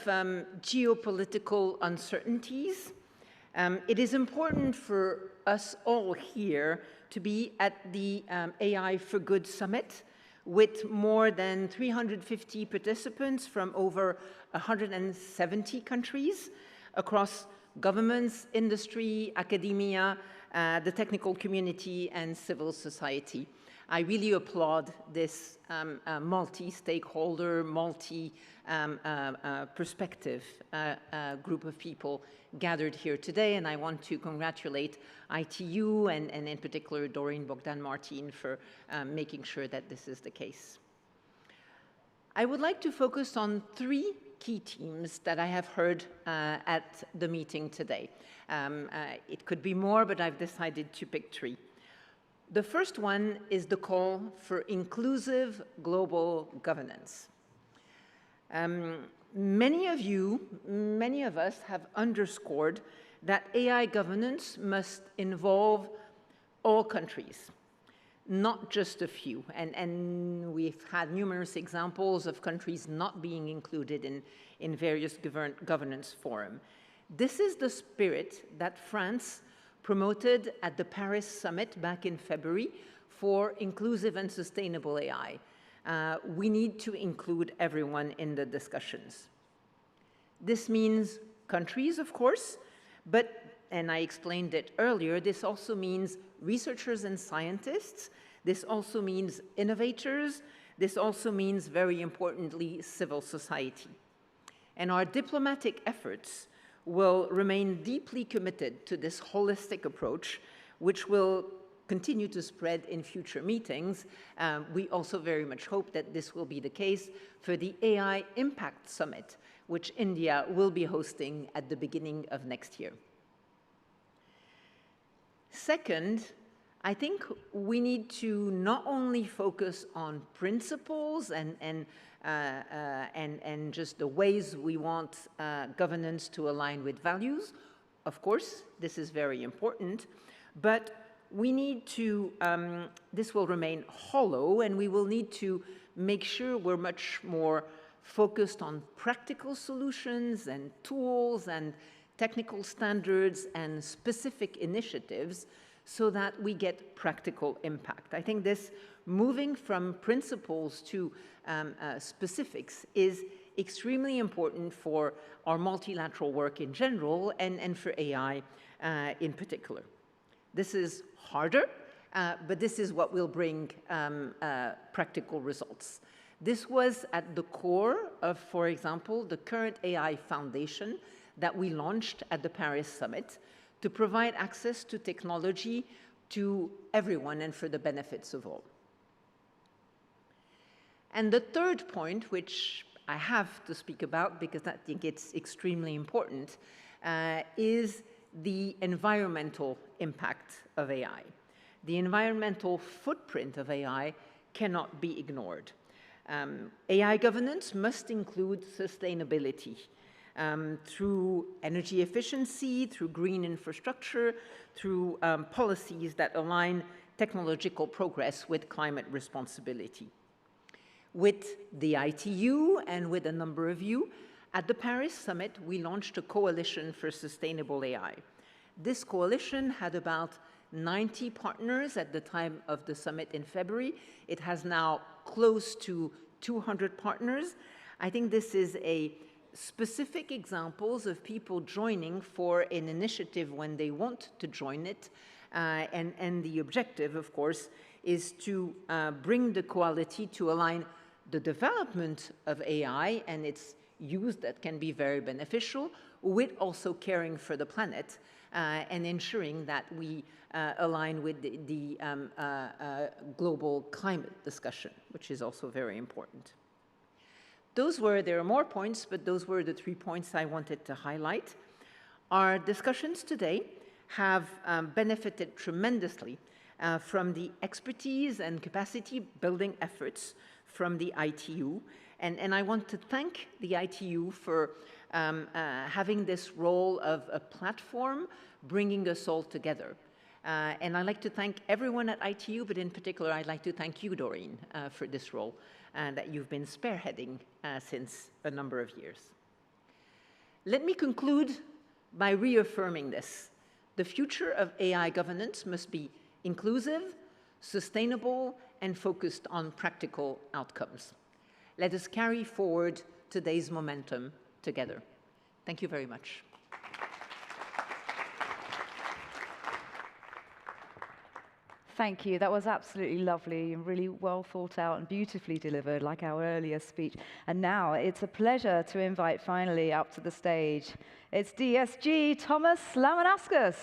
geopolitical uncertainties, it is important for us all here to be at the AI for Good Summit with more than 350 participants from over 170 countries across governments, industry, academia, the technical community, and civil society. I really applaud this multi-stakeholder, multi-perspective group of people gathered here today, and I want to congratulate ITU and in particular Doreen Bogdan-Martin for making sure that this is the case. I would like to focus on three key themes that I have heard at the meeting today. It could be more, but I've decided to pick three. The first one is the call for inclusive global governance. Many of us have underscored that AI governance must involve all countries, not just a few. And we've had numerous examples of countries not being included in various governance forums. This is the spirit that France promoted at the Paris Summit back in February for inclusive and sustainable AI. We need to include everyone in the discussions. This means countries, of course, but, and I explained it earlier, this also means researchers and scientists. This also means innovators. This also means, very importantly, civil society. And our diplomatic efforts will remain deeply committed to this holistic approach, which will continue to spread in future meetings. We also very much hope that this will be the case for the AI Impact Summit, which India will be hosting at the beginning of next year. Second, I think we need to not only focus on principles and just the ways we want governance to align with values. Of course, this is very important, but we need to, this will remain hollow, and we will need to make sure we're much more focused on practical solutions and tools and technical standards and specific initiatives so that we get practical impact. I think this moving from principles to specifics is extremely important for our multilateral work in general and for AI in particular. This is harder, but this is what will bring practical results. This was at the core of, for example, the current AI Foundation that we launched at the Paris Summit to provide access to technology to everyone and for the benefits of all. And the third point, which I have to speak about because I think it's extremely important, is the environmental impact of AI. The environmental footprint of AI cannot be ignored. AI governance must include sustainability through energy efficiency, through green infrastructure, through policies that align technological progress with climate responsibility. With the ITU and with a number of you, at the Paris Summit, we launched a coalition for sustainable AI. This coalition had about 90 partners at the time of the summit in February. It has now close to 200 partners. I think this is a specific examples of people joining for an initiative when they want to join it. And the objective, of course, is to bring the quality to align the development of AI and its use that can be very beneficial with also caring for the planet and ensuring that we align with the global climate discussion, which is also very important. There are more points, but those were the 3 points I wanted to highlight. Our discussions today have benefited tremendously from the expertise and capacity building efforts from the ITU. And I want to thank the ITU for having this role of a platform bringing us all together. And I'd like to thank everyone at ITU, but in particular, I'd like to thank you, Doreen, for this role that you've been spearheading since a number of years. Let me conclude by reaffirming this. The future of AI governance must be inclusive, sustainable, and focused on practical outcomes. Let us carry forward today's momentum together. Thank you very much. Thank you. That was absolutely lovely and really well thought out and beautifully delivered, like our earlier speech. And now it's a pleasure to invite finally up to the stage. It's DSG Thomas Lamanauskas.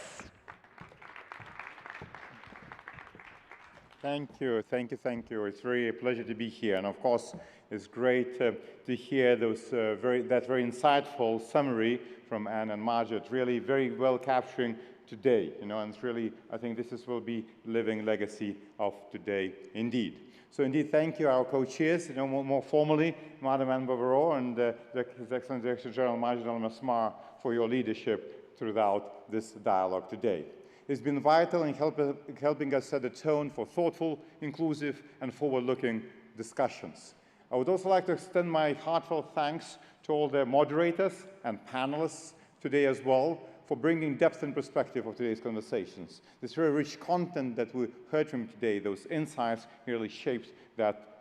Thank you, thank you, thank you. It's really a pleasure to be here. And of course, it's great to hear those, that very insightful summary from Anne and Margaret, really very well capturing today, and it's really, I think this will be living legacy of today indeed. So indeed, thank you, our co-chairs, more formally, Madam Anne Bavarour and His Excellency Director General Margaret Almasmar for your leadership throughout this dialogue today. It's been vital in helping us set a tone for thoughtful, inclusive, and forward-looking discussions. I would also like to extend my heartfelt thanks to all the moderators and panelists today as well, for bringing depth and perspective of today's conversations. This very rich content that we heard from today, those insights really shaped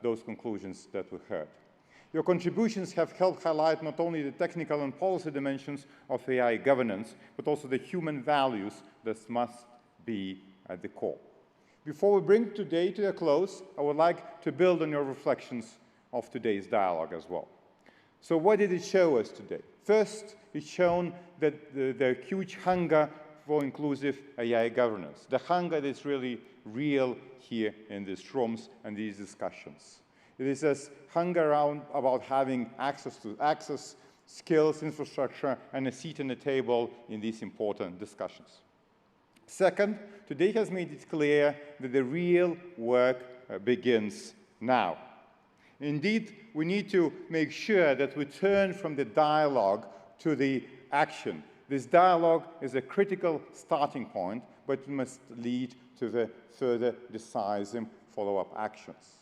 those conclusions that we heard. Your contributions have helped highlight not only the technical and policy dimensions of AI governance, but also the human values that must be at the core. Before we bring today to a close, I would like to build on your reflections of today's dialogue as well. So what did it show us today? First, it's shown that the huge hunger for inclusive AI governance, the hunger that is really real here in these rooms and these discussions. It is this hunger about having access, skills, infrastructure, and a seat on the table in these important discussions. Second, today has made it clear that the real work begins now. Indeed, we need to make sure that we turn from the dialogue to the action. This dialogue is a critical starting point, but it must lead to the further decisive follow-up actions.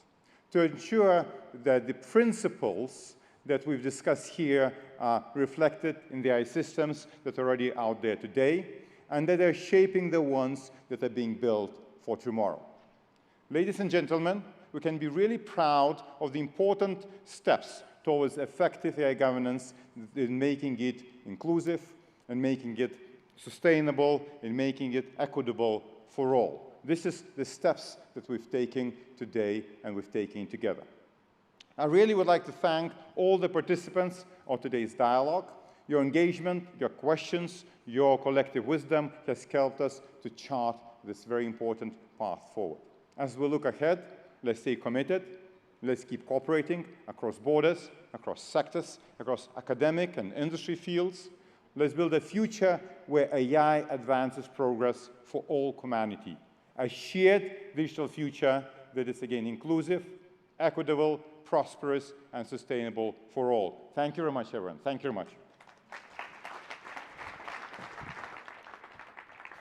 To ensure that the principles that we've discussed here are reflected in the AI systems that are already out there today, and that they're shaping the ones that are being built for tomorrow. Ladies and gentlemen, we can be really proud of the important steps towards effective AI governance in making it inclusive and making it sustainable and making it equitable for all. This is the steps that we've taken today and we've taken together. I really would like to thank all the participants of today's dialogue. Your engagement, your questions, your collective wisdom has helped us to chart this very important path forward. As we look ahead, let's stay committed. Let's keep cooperating across borders, across sectors, across academic and industry fields. Let's build a future where AI advances progress for all humanity. A shared digital future that is, again, inclusive, equitable, prosperous, and sustainable for all. Thank you very much, everyone. Thank you very much.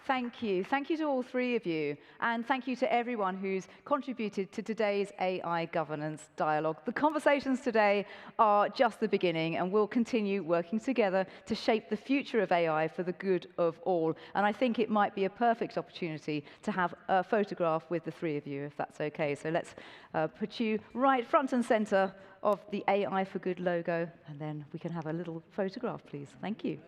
Thank you. Thank you to all three of you. And thank you to everyone who's contributed to today's AI governance dialogue. The conversations today are just the beginning, and we'll continue working together to shape the future of AI for the good of all. And I think it might be a perfect opportunity to have a photograph with the three of you, if that's okay. So let's put you right front and center of the AI for Good logo, and then we can have a little photograph, please. Thank you.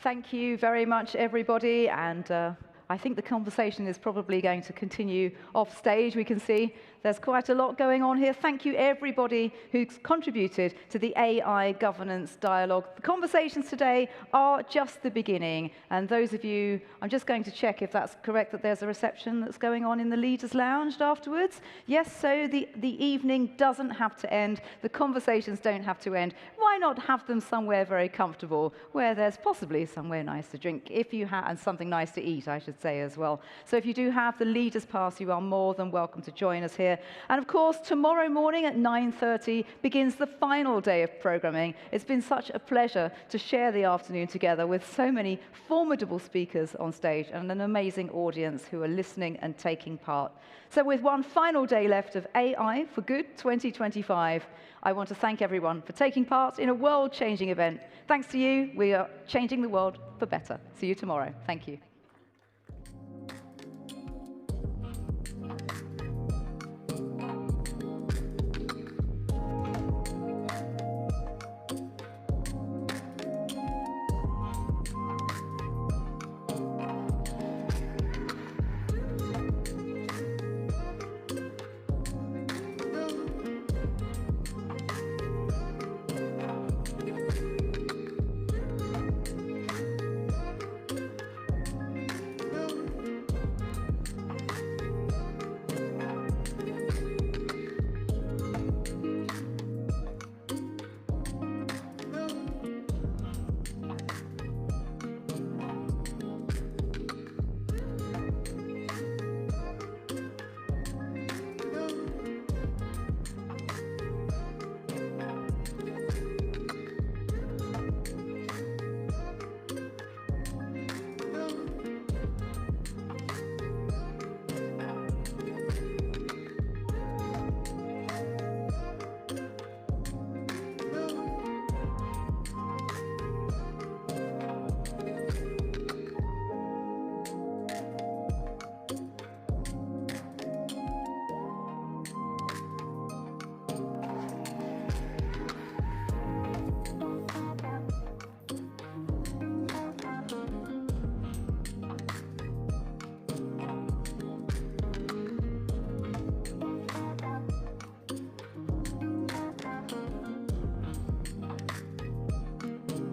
Thank you very much, everybody. And I think the conversation is probably going to continue off stage. We can see There's quite a lot going on here. Thank you, everybody who's contributed to the AI governance dialogue. The conversations today are just the beginning. And those of you, I'm just going to check if that's correct, that there's a reception that's going on in the Leaders' Lounge afterwards. Yes, so the evening doesn't have to end. The conversations don't have to end. Why not have them somewhere very comfortable, where there's possibly somewhere nice to drink, if you have, and something nice to eat, I should say, as well. So if you do have the Leaders' Pass, you are more than welcome to join us here. And of course, tomorrow morning at 9:30 begins the final day of programming. It's been such a pleasure to share the afternoon together with so many formidable speakers on stage and an amazing audience who are listening and taking part. So with one final day left of AI for Good 2025, I want to thank everyone for taking part in a world-changing event. Thanks to you, we are changing the world for better. See you tomorrow. Thank you.